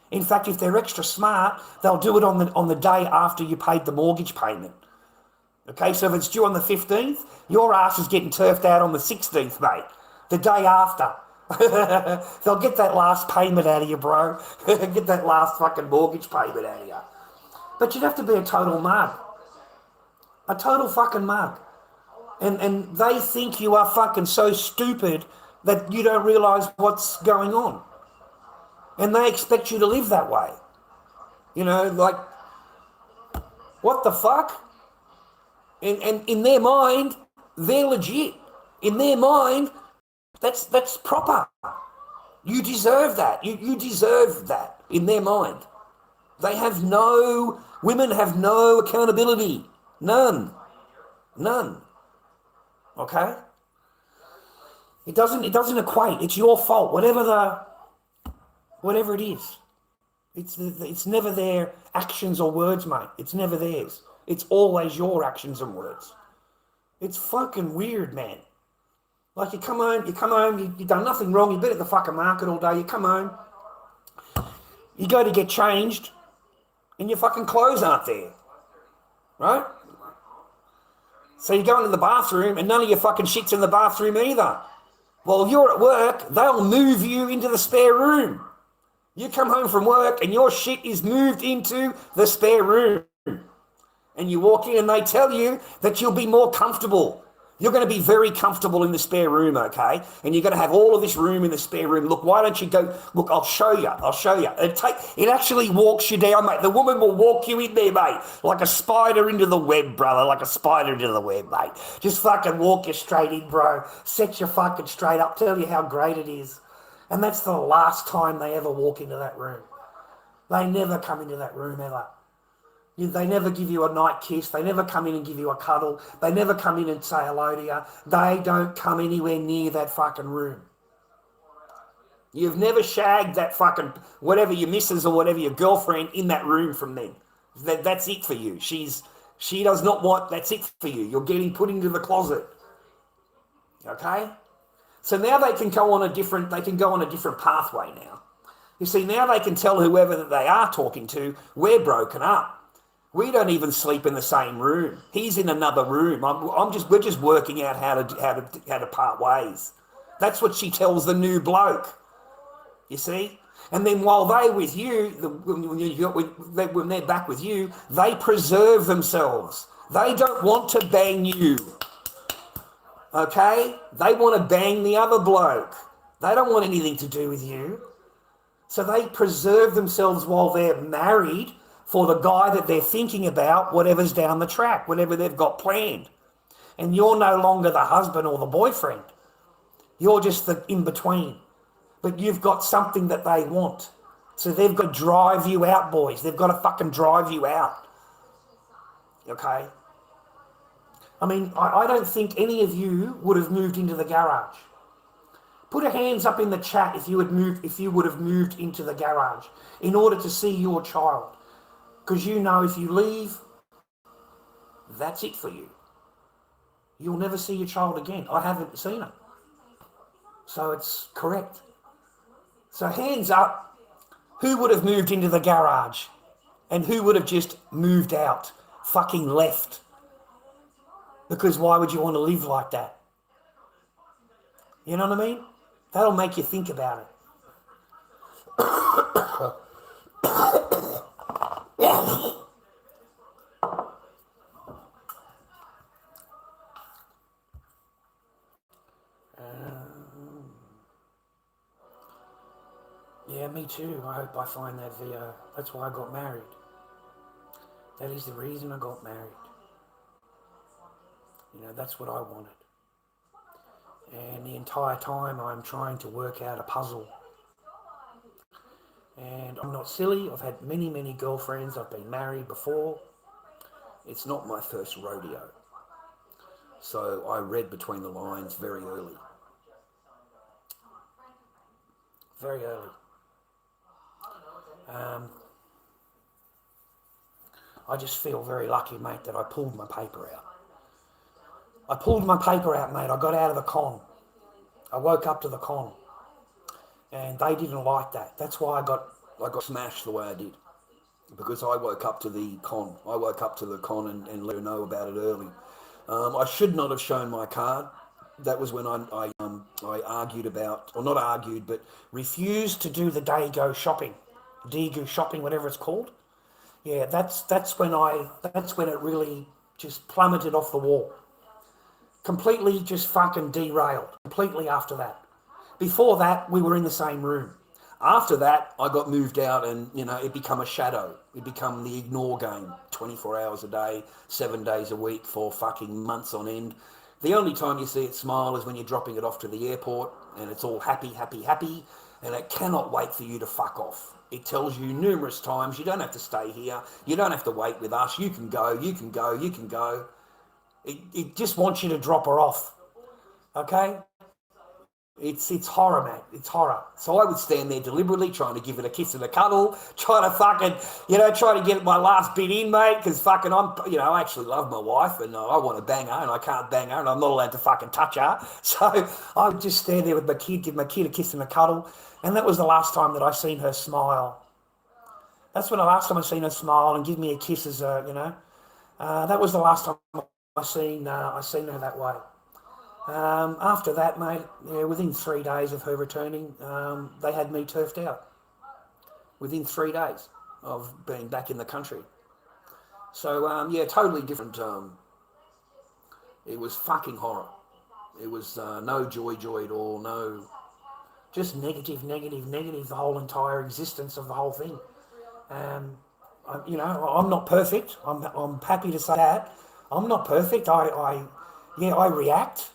In fact, if they're extra smart, they'll do it on the day after you paid the mortgage payment. Okay, so if it's due on the 15th, your ass is getting turfed out on the 16th, mate. The day after. They'll get that last payment out of you, bro. Get that last fucking mortgage payment out of you. But you'd have to be a total mug. A total fucking mug. And they think you are fucking so stupid that you don't realise what's going on. And they expect you to live that way. What the fuck? And in their mind, they're legit. In their mind, that's proper. You deserve that. You deserve that in their mind. Women have no accountability. None. Okay? It doesn't equate. It's your fault. Whatever it is. It's never their actions or words, mate. It's never theirs. It's always your actions and words. It's fucking weird, man. Like you come home, you've done nothing wrong, you've been at the fucking market all day, you come home, you go to get changed, and your fucking clothes aren't there. Right? So you go into the bathroom and none of your fucking shit's in the bathroom either. Well, if you're at work, they'll move you into the spare room. You come home from work and your shit is moved into the spare room. And you walk in and they tell you that you'll be more comfortable. You're going to be very comfortable in the spare room, okay? And you're going to have all of this room in the spare room. Look, why don't you go? Look, I'll show you. It actually walks you down, mate. The woman will walk you in there, mate, like a spider into the web, brother, like a spider into the web, mate. Just fucking walk you straight in, bro. Set you fucking straight up, tell you how great it is. And that's the last time they ever walk into that room. They never come into that room ever. They never give you a night kiss. They never come in and give you a cuddle. They never come in and say hello to you. They don't come anywhere near that fucking room. You've never shagged that fucking, whatever your missus or whatever your girlfriend in that room from them. That's it for you. She does not want, that's it for you. You're getting put into the closet. Okay? So now they can go on a different pathway now. You see, now they can tell whoever that they are talking to, we're broken up. We don't even sleep in the same room. He's in another room. We're just working out how to part ways. That's what she tells the new bloke. You see? And then while they're with you, when they're back with you, they preserve themselves. They don't want to bang you. Okay? They want to bang the other bloke. They don't want anything to do with you. So they preserve themselves while they're married for the guy that they're thinking about, whatever's down the track, whatever they've got planned. And you're no longer the husband or the boyfriend. You're just the in-between. But you've got something that they want. So they've got to drive you out, boys. They've got to fucking drive you out. Okay? I mean, I don't think any of you would have moved into the garage. Put your hands up in the chat if you would have moved into the garage in order to see your child. Because you know if you leave, that's it for you. You'll never see your child again. I haven't seen her. So it's correct. So hands up, who would have moved into the garage? And who would have just moved out, fucking left? Because why would you want to live like that? You know what I mean? That'll make you think about it. Yeah, me too. I hope I find that video. That's why I got married. That is the reason I got married. You know, that's what I wanted. And the entire time I'm trying to work out a puzzle. And I'm not silly. I've had many, many girlfriends. I've been married before. It's not my first rodeo. So I read between the lines very early. Very early. I just feel very lucky, mate, that I pulled my paper out. I pulled my paper out, mate. I got out of the con. I woke up to the con. And they didn't like that. That's why I got smashed the way I did. Because I woke up to the con. I woke up to the con and let her know about it early. I should not have shown my card. That was when I argued about, or not argued, but refused to do the Dago shopping. Dago shopping, whatever it's called. Yeah, that's when it really just plummeted off the wall. Completely just fucking derailed. Completely after that. Before that, we were in the same room. After that, I got moved out and, you know, it became a shadow. It became the ignore game. 24 hours a day, 7 days a week for fucking months on end. The only time you see it smile is when you're dropping it off to the airport and it's all happy, happy, happy, and it cannot wait for you to fuck off. It tells you numerous times, you don't have to stay here. You don't have to wait with us. You can go, you can go, you can go. It just wants you to drop her off. Okay? It's horror, mate. It's horror. So I would stand there deliberately trying to give it a kiss and a cuddle, trying to fucking, trying to get my last bit in, mate, because fucking I actually love my wife and I want to bang her and I can't bang her and I'm not allowed to fucking touch her. So I would just stand there with my kid, give my kid a kiss and a cuddle, and that was the last time that I seen her smile. That's when the last time I seen her smile and give me a kiss as that was the last time I seen her that way. After that, mate, within 3 days of her returning, they had me turfed out. Within 3 days of being back in the country. So, totally different. It was fucking horror. It was no joy at all, no, just negative, the whole entire existence of the whole thing. I'm not perfect. I'm happy to say that. I'm not perfect. I react.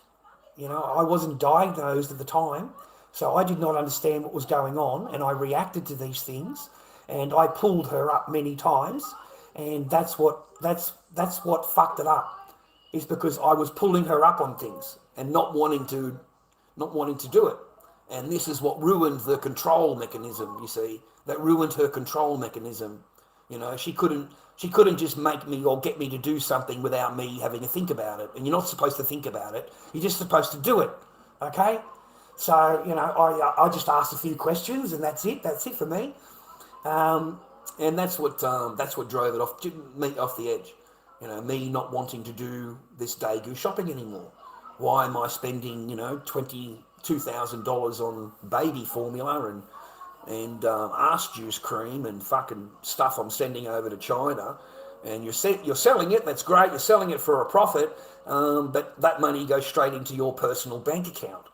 I wasn't diagnosed at the time, so I did not understand what was going on, and I reacted to these things, and I pulled her up many times, And that's what fucked it up, is because I was pulling her up on things and not wanting to do it. And this is what ruined the control mechanism, you see. That ruined her control mechanism. You know, she couldn't just make me or get me to do something without me having to think about it. And you're not supposed to think about it. You're just supposed to do it. Okay? So, you know, I just asked a few questions and that's it. That's it for me. And that's what drove me off the edge. You know, me not wanting to do this Daegu shopping anymore. Why am I spending, you know, $22,000 on baby formula and arse juice cream and fucking stuff I'm sending over to China, and you're selling it, that's great, you're selling it for a profit, but that money goes straight into your personal bank account.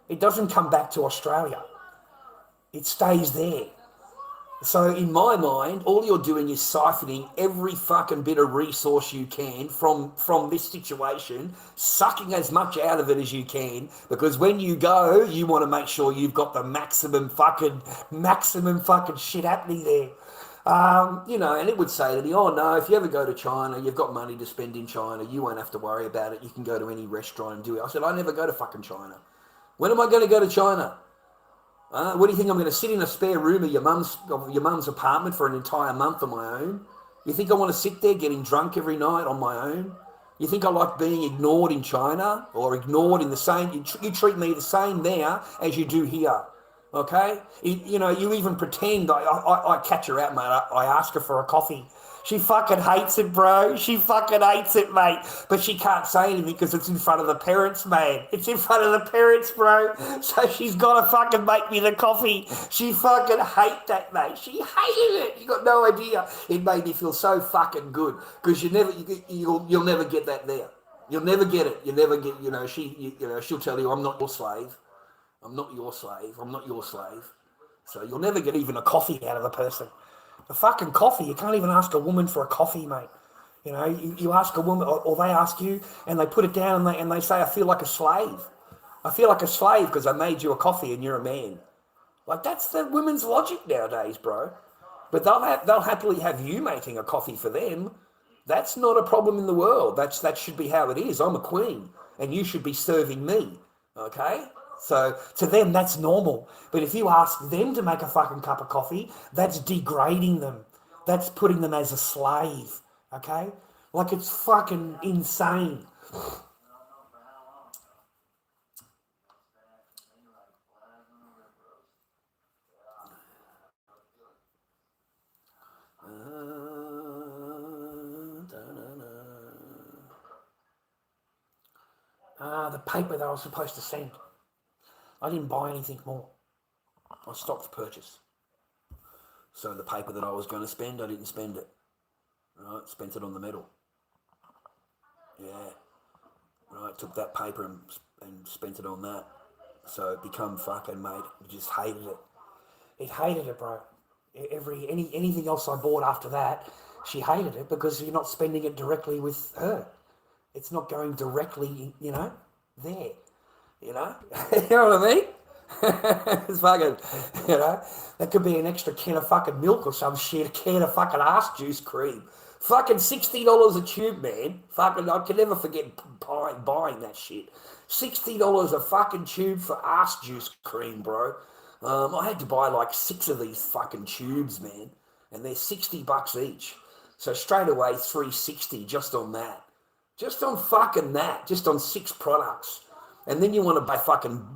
It doesn't come back to Australia. It stays there. So in my mind, all you're doing is siphoning every fucking bit of resource you can from this situation, sucking as much out of it as you can, because when you go, you want to make sure you've got the maximum fucking shit happening there. You know, and it would say to me, oh no, if you ever go to China, you've got money to spend in China, you won't have to worry about it, you can go to any restaurant and do it. I said, I never go to fucking China. When am I going to go to China? What do you think, I'm going to sit in a spare room of your mum's apartment for an entire month on my own? You think I want to sit there getting drunk every night on my own? You think I like being ignored in China or ignored in the same... You treat me the same there as you do here, okay? You know, you even pretend... I catch her out, mate. I ask her for a coffee. She fucking hates it, bro. She fucking hates it, mate. But she can't say anything because it's in front of the parents, man. It's in front of the parents, bro. So she's got to fucking make me the coffee. She fucking hate that, mate. She hated it. You got no idea. It made me feel so fucking good because you'll never get that there. You'll never get it. You'll never get, you know, she'll tell you, I'm not your slave. I'm not your slave. I'm not your slave. So you'll never get even a coffee out of the person. A fucking coffee. You can't even ask a woman for a coffee, mate. You know, you ask a woman, or they ask you, and they put it down, and they say, I feel like a slave. I feel like a slave because I made you a coffee and you're a man. Like, that's the women's logic nowadays, bro. But they'll happily have you making a coffee for them. That's not a problem in the world. That should be how it is. I'm a queen, and you should be serving me, okay? So to them, that's normal. But if you ask them to make a fucking cup of coffee, that's degrading them. That's putting them as a slave, okay? Like, it's fucking insane. The paper that I was supposed to send. I didn't buy anything more. I stopped purchase. So the paper that I was going to spend, I didn't spend it. Right, spent it on the metal. Yeah. Right, took that paper and spent it on that. So it become fucking, mate, it just hated it. It hated it, bro. Anything else I bought after that, she hated it because you're not spending it directly with her. It's not going directly, you know, there. You know? You know what I mean? It's fucking, you know, that could be an extra can of fucking milk or some shit, a can of fucking arse juice cream. Fucking $60 a tube, man. Fucking, I can never forget buying that shit. $60 a fucking tube for arse juice cream, bro. I had to buy like 6 of these fucking tubes, man, and they're $60 each. So straight away, $360 just on that. Just on fucking that. Just on 6 products. And then you want to buy fucking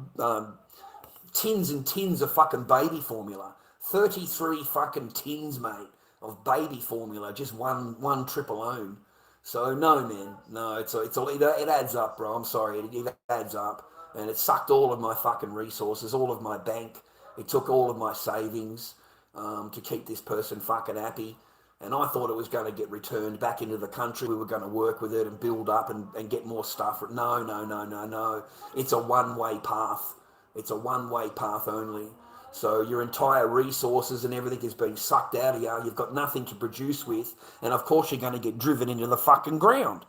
tins and tins of fucking baby formula. 33 fucking tins, mate, of baby formula. Just one trip alone. So no, man. No, it adds up, bro. I'm sorry. It adds up. And it sucked all of my fucking resources, all of my bank. It took all of my savings to keep this person fucking happy. And I thought it was going to get returned back into the country. We were going to work with it and build up and get more stuff. No. It's a one-way path. It's a one-way path only. So your entire resources and everything is being sucked out of you. You've got nothing to produce with. And of course you're going to get driven into the fucking ground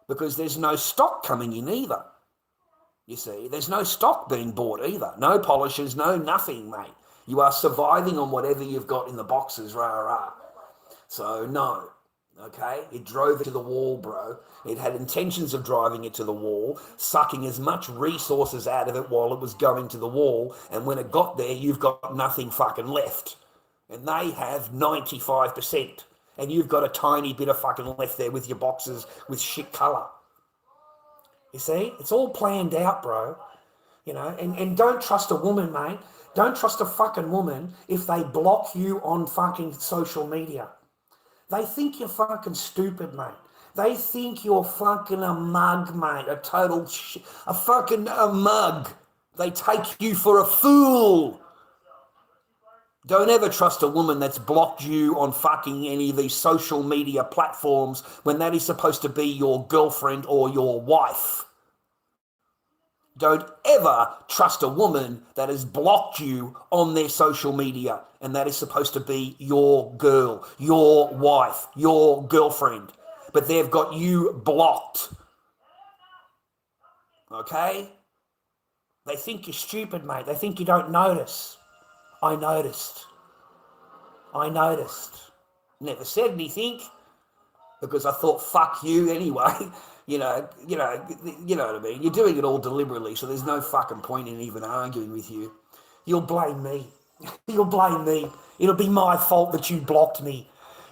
because there's no stock coming in either. You see, there's no stock being bought either. No polishers, no nothing, mate. You are surviving on whatever you've got in the boxes, rah. So, no. Okay, it drove it to the wall, bro. It had intentions of driving it to the wall, sucking as much resources out of it while it was going to the wall. And when it got there, you've got nothing fucking left. And they have 95%. And you've got a tiny bit of fucking left there with your boxes with shit colour. You see? It's all planned out, bro. You know, and don't trust a woman, mate. Don't trust a fucking woman if they block you on fucking social media. They think you're fucking stupid, mate. They think you're fucking a mug, mate. A mug. They take you for a fool. Don't ever trust a woman that's blocked you on fucking any of these social media platforms when that is supposed to be your girlfriend or your wife. Don't ever trust a woman that has blocked you on their social media and that is supposed to be your girl, your wife, your girlfriend. But they've got you blocked. Okay? They think you're stupid, mate. They think you don't notice. I noticed. Never said anything because I thought, fuck you anyway. You know what I mean? You're doing it all deliberately, so there's no fucking point in even arguing with you. You'll blame me. It'll be my fault that you blocked me.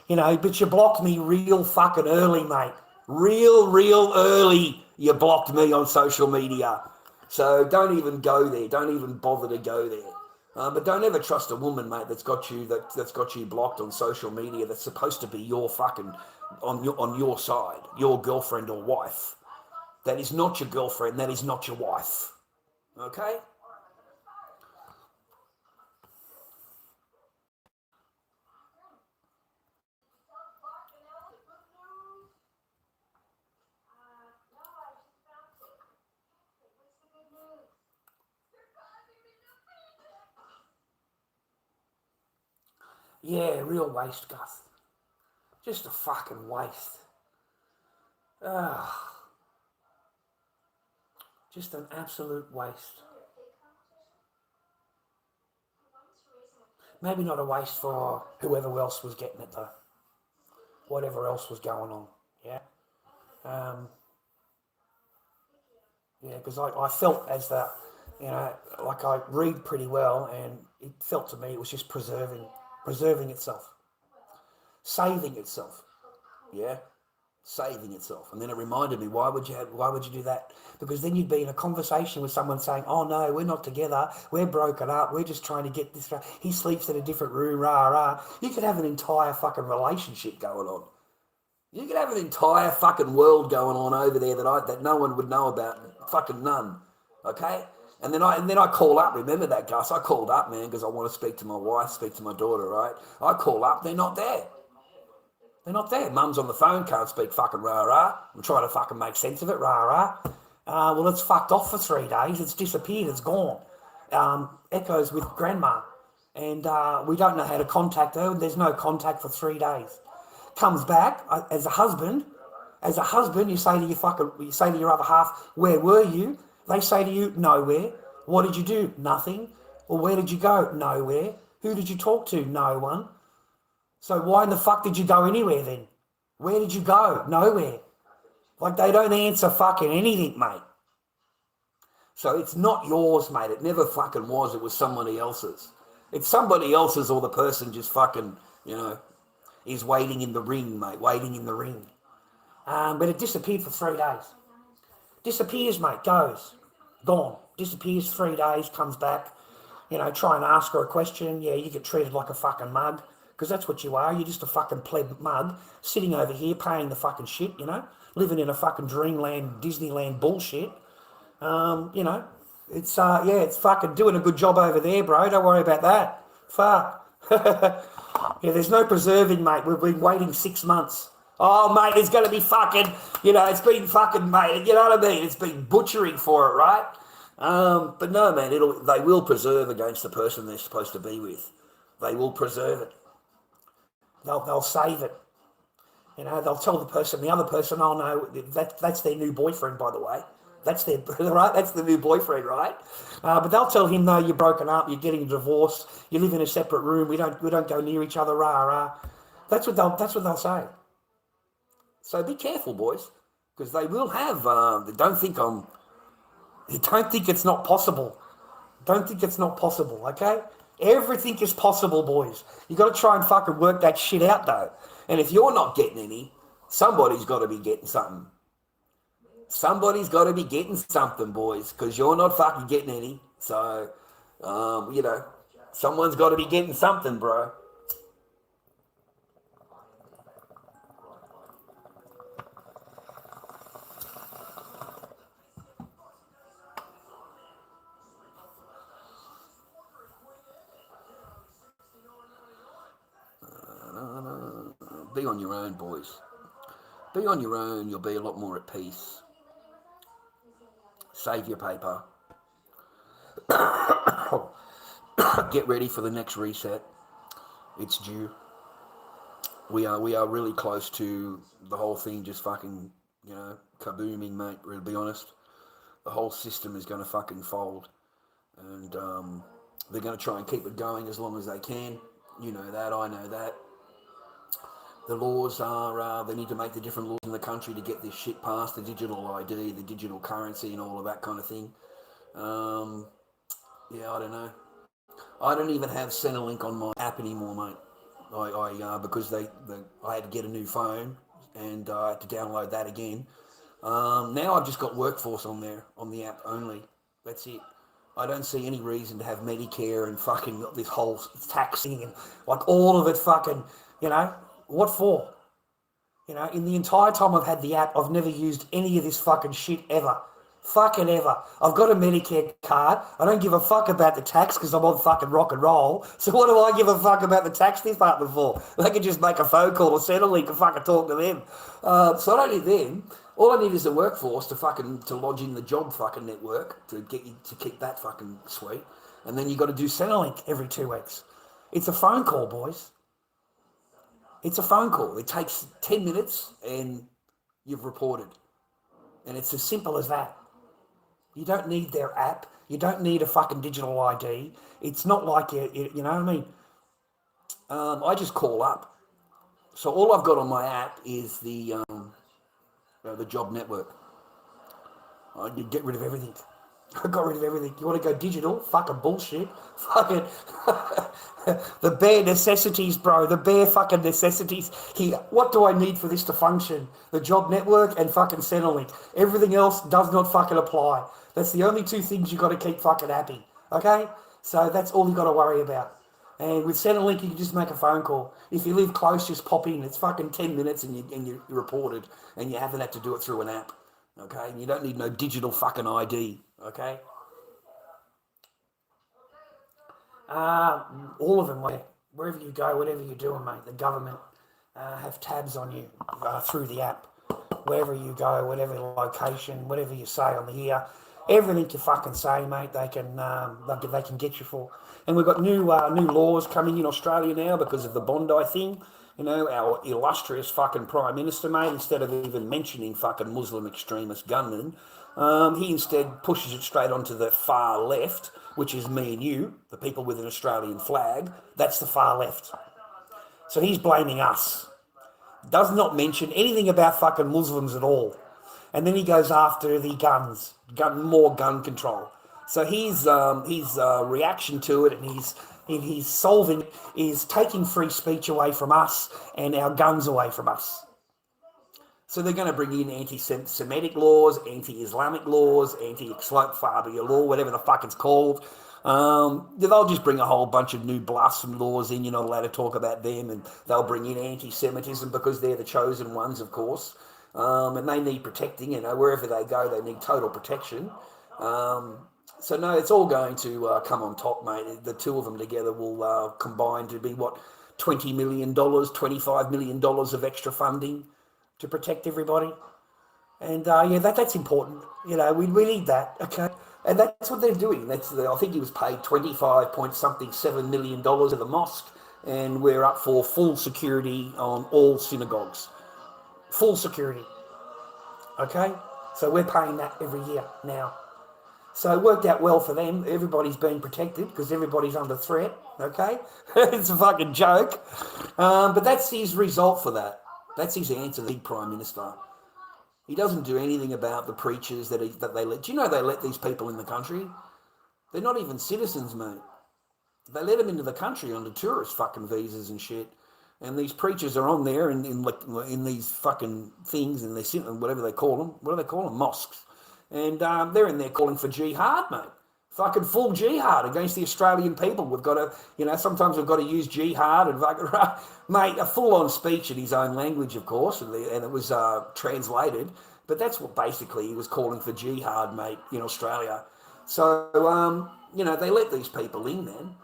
You know, but you blocked me real fucking early, mate. Real early you blocked me on social media. So don't even go there. Don't even bother to go there. But don't ever trust a woman, mate, that's got you blocked on social media. That's supposed to be your fucking on your side, your girlfriend or wife. That is not your girlfriend. That is not your wife. Okay. Yeah, real waste, Gus. Just a fucking waste. Just an absolute waste. Maybe not a waste for whoever else was getting it though. Whatever else was going on. Yeah. Yeah, because I felt as that, you know, like I read pretty well, and it felt to me it was just preserving itself, saving itself, yeah, saving itself. And then it reminded me, why would you do that? Because then you'd be in a conversation with someone saying, oh no, we're not together, we're broken up, we're just trying to get this, he sleeps in a different room, rah. You could have an entire fucking relationship going on. You could have an entire fucking world going on over there that no one would know about, fucking none, okay? And then I call up, remember that, Gus? I called up, man, because I want to speak to my wife, speak to my daughter, right? I call up, they're not there. They're not there. Mum's on the phone, can't speak fucking rah. I'm trying to fucking make sense of it, rah. Well, it's fucked off for 3 days. It's disappeared. It's gone. Echo's with grandma. And we don't know how to contact her. There's no contact for 3 days. Comes back as a husband, you say to your other half, where were you? They say to you, nowhere. What did you do? Nothing. Well, where did you go? Nowhere. Who did you talk to? No one. So why in the fuck did you go anywhere then? Where did you go? Nowhere. Like, they don't answer fucking anything, mate. So it's not yours, mate. It never fucking was. It was somebody else's. It's somebody else's, or the person just fucking, you know, is waiting in the ring, mate, waiting in the ring. But it disappeared for 3 days. Disappears, mate, goes. Gone. Disappears 3 days, comes back. You know, try and ask her a question. Yeah, you get treated like a fucking mug, because that's what you are. You're just a fucking pleb mug sitting over here paying the fucking shit, you know, living in a fucking dreamland, Disneyland bullshit. You know, it's it's fucking doing a good job over there, bro. Don't worry about that. Fuck. Yeah, there's no preserving, mate. We've been waiting 6 months. Oh, mate, it's going to be fucking, you know, it's been fucking, mate, you know what I mean? It's been butchering for it, right? But no, man, they will preserve against the person they're supposed to be with. They will preserve it. They'll save it. You know, they'll tell the other person, oh no, that's their new boyfriend, by the way. That's their, right? That's the new boyfriend, right? But they'll tell him, no, you're broken up, you're getting a divorce, you live in a separate room, we don't go near each other, rah. That's what they'll say. So be careful, boys, because they will have. Don't think it's not possible. Don't think it's not possible. Okay, everything is possible, boys. You got to try and fucking work that shit out, though. And if you're not getting any, somebody's got to be getting something. Somebody's got to be getting something, boys, because you're not fucking getting any. So, someone's got to be getting something, bro. Be on your own, boys. Be on your own. You'll be a lot more at peace. Save your paper. Get ready for the next reset. It's due. We are really close to the whole thing just fucking, kabooming, mate, to be honest. The whole system is going to fucking fold. And they're going to try and keep it going as long as they can. You know that, I know that. The laws are, they need to make the different laws in the country to get this shit passed, the digital ID, the digital currency and all of that kind of thing. I don't know. I don't even have Centrelink on my app anymore, mate. Because I had to get a new phone and I had to download that again. Now I've just got Workforce on there, on the app only. That's it. I don't see any reason to have Medicare and fucking this whole taxing and like all of it fucking, what for? In the entire time I've had the app, I've never used any of this fucking shit ever. Fucking ever. I've got a Medicare card. I don't give a fuck about the tax because I'm on fucking rock and roll. So what do I give a fuck about the tax department for? They can just make a phone call or Centrelink and fucking talk to them. So I don't need them. All I need is a Workforce to lodge in the job fucking network to get you to keep that fucking sweet. And then you got to do Centrelink every 2 weeks. It's a phone call, boys. It's a phone call. It takes 10 minutes and you've reported. And it's as simple as that. You don't need their app. You don't need a fucking digital ID. It's not like, you know what I mean? I just call up. So all I've got on my app is the job network. I get rid of everything. I got rid of everything. You want to go digital? Fucking bullshit. Fucking the bare necessities, bro. The bare fucking necessities here. What do I need for this to function? The job network and fucking Centrelink. Everything else does not fucking apply. That's the only two things you got to keep fucking happy. Okay? So that's all you got to worry about. And with Centrelink, you can just make a phone call. If you live close, just pop in. It's fucking 10 minutes and you're reported, and you haven't had to do it through an app. Okay? And you don't need no digital fucking ID. Okay? All of them, wherever you go, whatever you're doing, mate, the government have tabs on you through the app. Wherever you go, whatever location, whatever you say on the ear, everything you fucking say, mate, they can get you for. And we've got new laws coming in Australia now because of the Bondi thing. Our illustrious fucking Prime Minister, mate, instead of even mentioning fucking Muslim extremist gunmen, he instead pushes it straight onto the far left, which is me and you, the people with an Australian flag. That's the far left. So he's blaming us. Does not mention anything about fucking Muslims at all. And then he goes after the guns, more gun control. So his reaction to it and he's solving is taking free speech away from us and our guns away from us. So they're going to bring in anti-Semitic laws, anti-Islamic laws, anti-Islamophobia law, whatever the fuck it's called. They'll just bring a whole bunch of new blasphemy laws in. You're not allowed to talk about them, and they'll bring in anti-Semitism because they're the chosen ones, of course. And they need protecting. Wherever they go, they need total protection. So no, it's all going to come on top, mate. The two of them together will combine to be $20 million, $25 million of extra funding to protect everybody. And that's important. We need that, okay? And that's what they're doing. I think he was paid 25.7 million dollars of the mosque, and we're up for full security on all synagogues. Full security. Okay? So we're paying that every year now. So it worked out well for them. Everybody's being protected because everybody's under threat. Okay? It's a fucking joke. But that's his result for that. That's his answer, the Prime Minister. He doesn't do anything about the preachers that they let. Do you know they let these people in the country? They're not even citizens, mate. They let them into the country under tourist fucking visas and shit. And these preachers are on there in these fucking things, and they sit in whatever they call them. What do they call them? Mosques. And they're in there calling for jihad, mate. Fucking full jihad against the Australian people. We've got to, sometimes we've got to use jihad and fucking, mate, a full-on speech in his own language, of course, and it was translated. But that's what basically he was calling for jihad, mate, in Australia. So, they let these people in then.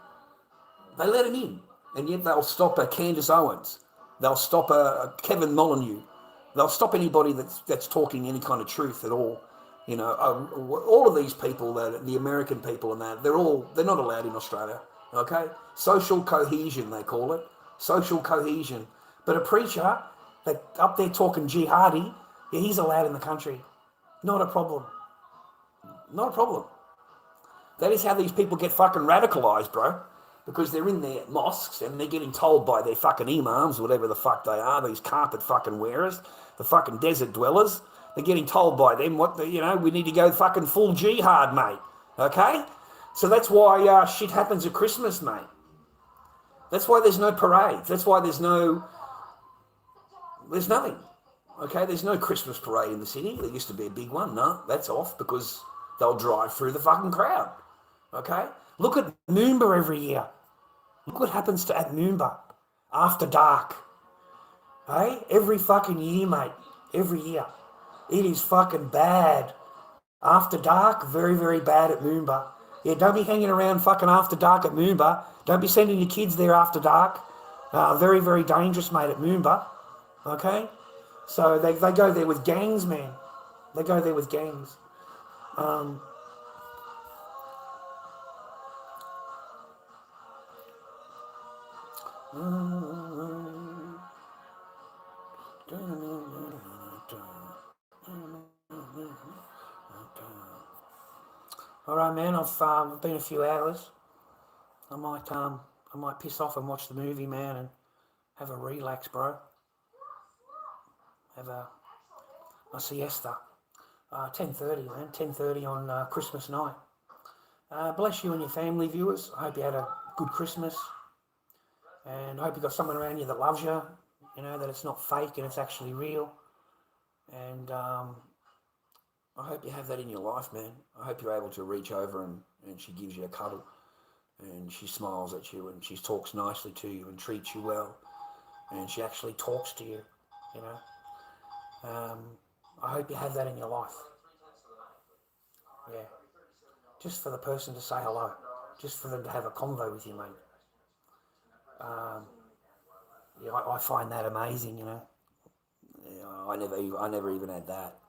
They let them in. And yet they'll stop a Candace Owens. They'll stop a Kevin Molyneux. They'll stop anybody that's talking any kind of truth at all. All of these people, the American people and that, they're not allowed in Australia, okay? Social cohesion, they call it. Social cohesion. But a preacher that up there talking jihadi, yeah, he's allowed in the country. Not a problem. Not a problem. That is how these people get fucking radicalised, bro. Because they're in their mosques and they're getting told by their fucking imams, whatever the fuck they are, these carpet fucking wearers, the fucking desert dwellers. They're getting told by them we need to go fucking full jihad, mate. Okay? So that's why shit happens at Christmas, mate. That's why there's no parades. That's why there's nothing. Okay? There's no Christmas parade in the city. There used to be a big one. No, that's off because they'll drive through the fucking crowd. Okay? Look at Moomba every year. Look what happens at Moomba after dark. Hey? Every fucking year, mate. Every year. It is fucking bad. After dark, very, very bad at Moomba. Yeah, don't be hanging around fucking after dark at Moomba. Don't be sending your kids there after dark. Very, very dangerous, mate, at Moomba. Okay? So they go there with gangs, man. They go there with gangs. All right, man. I've been a few hours. I might piss off and watch the movie, man, and have a relax, bro. Have a siesta. 10:30, man. 10:30 on Christmas night. Bless you and your family, viewers. I hope you had a good Christmas, and I hope you got someone around you that loves you. That it's not fake and it's actually real. And I hope you have that in your life, man. I hope you're able to reach over and she gives you a cuddle and she smiles at you and she talks nicely to you and treats you well and she actually talks to you, I hope you have that in your life. Yeah. Just for the person to say hello. Just for them to have a convo with you, mate. I find that amazing, I never even had that.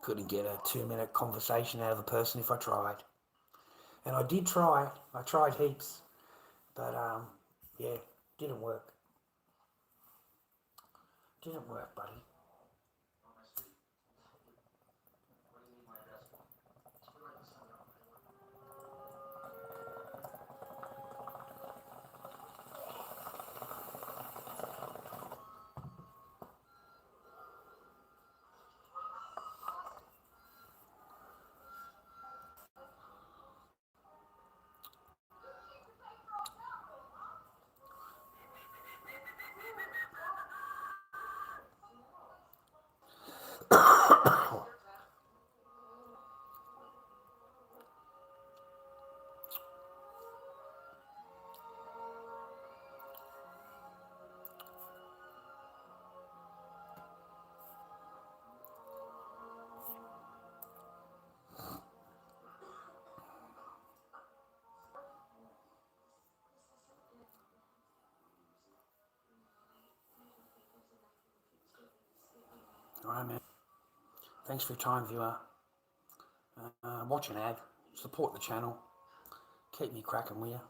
Couldn't get a 2-minute conversation out of a person if I tried. And I did try. I tried heaps. But, didn't work. Didn't work, buddy. All right, man. Thanks for your time, viewer. Watch an ad. Support the channel. Keep me cracking, will you?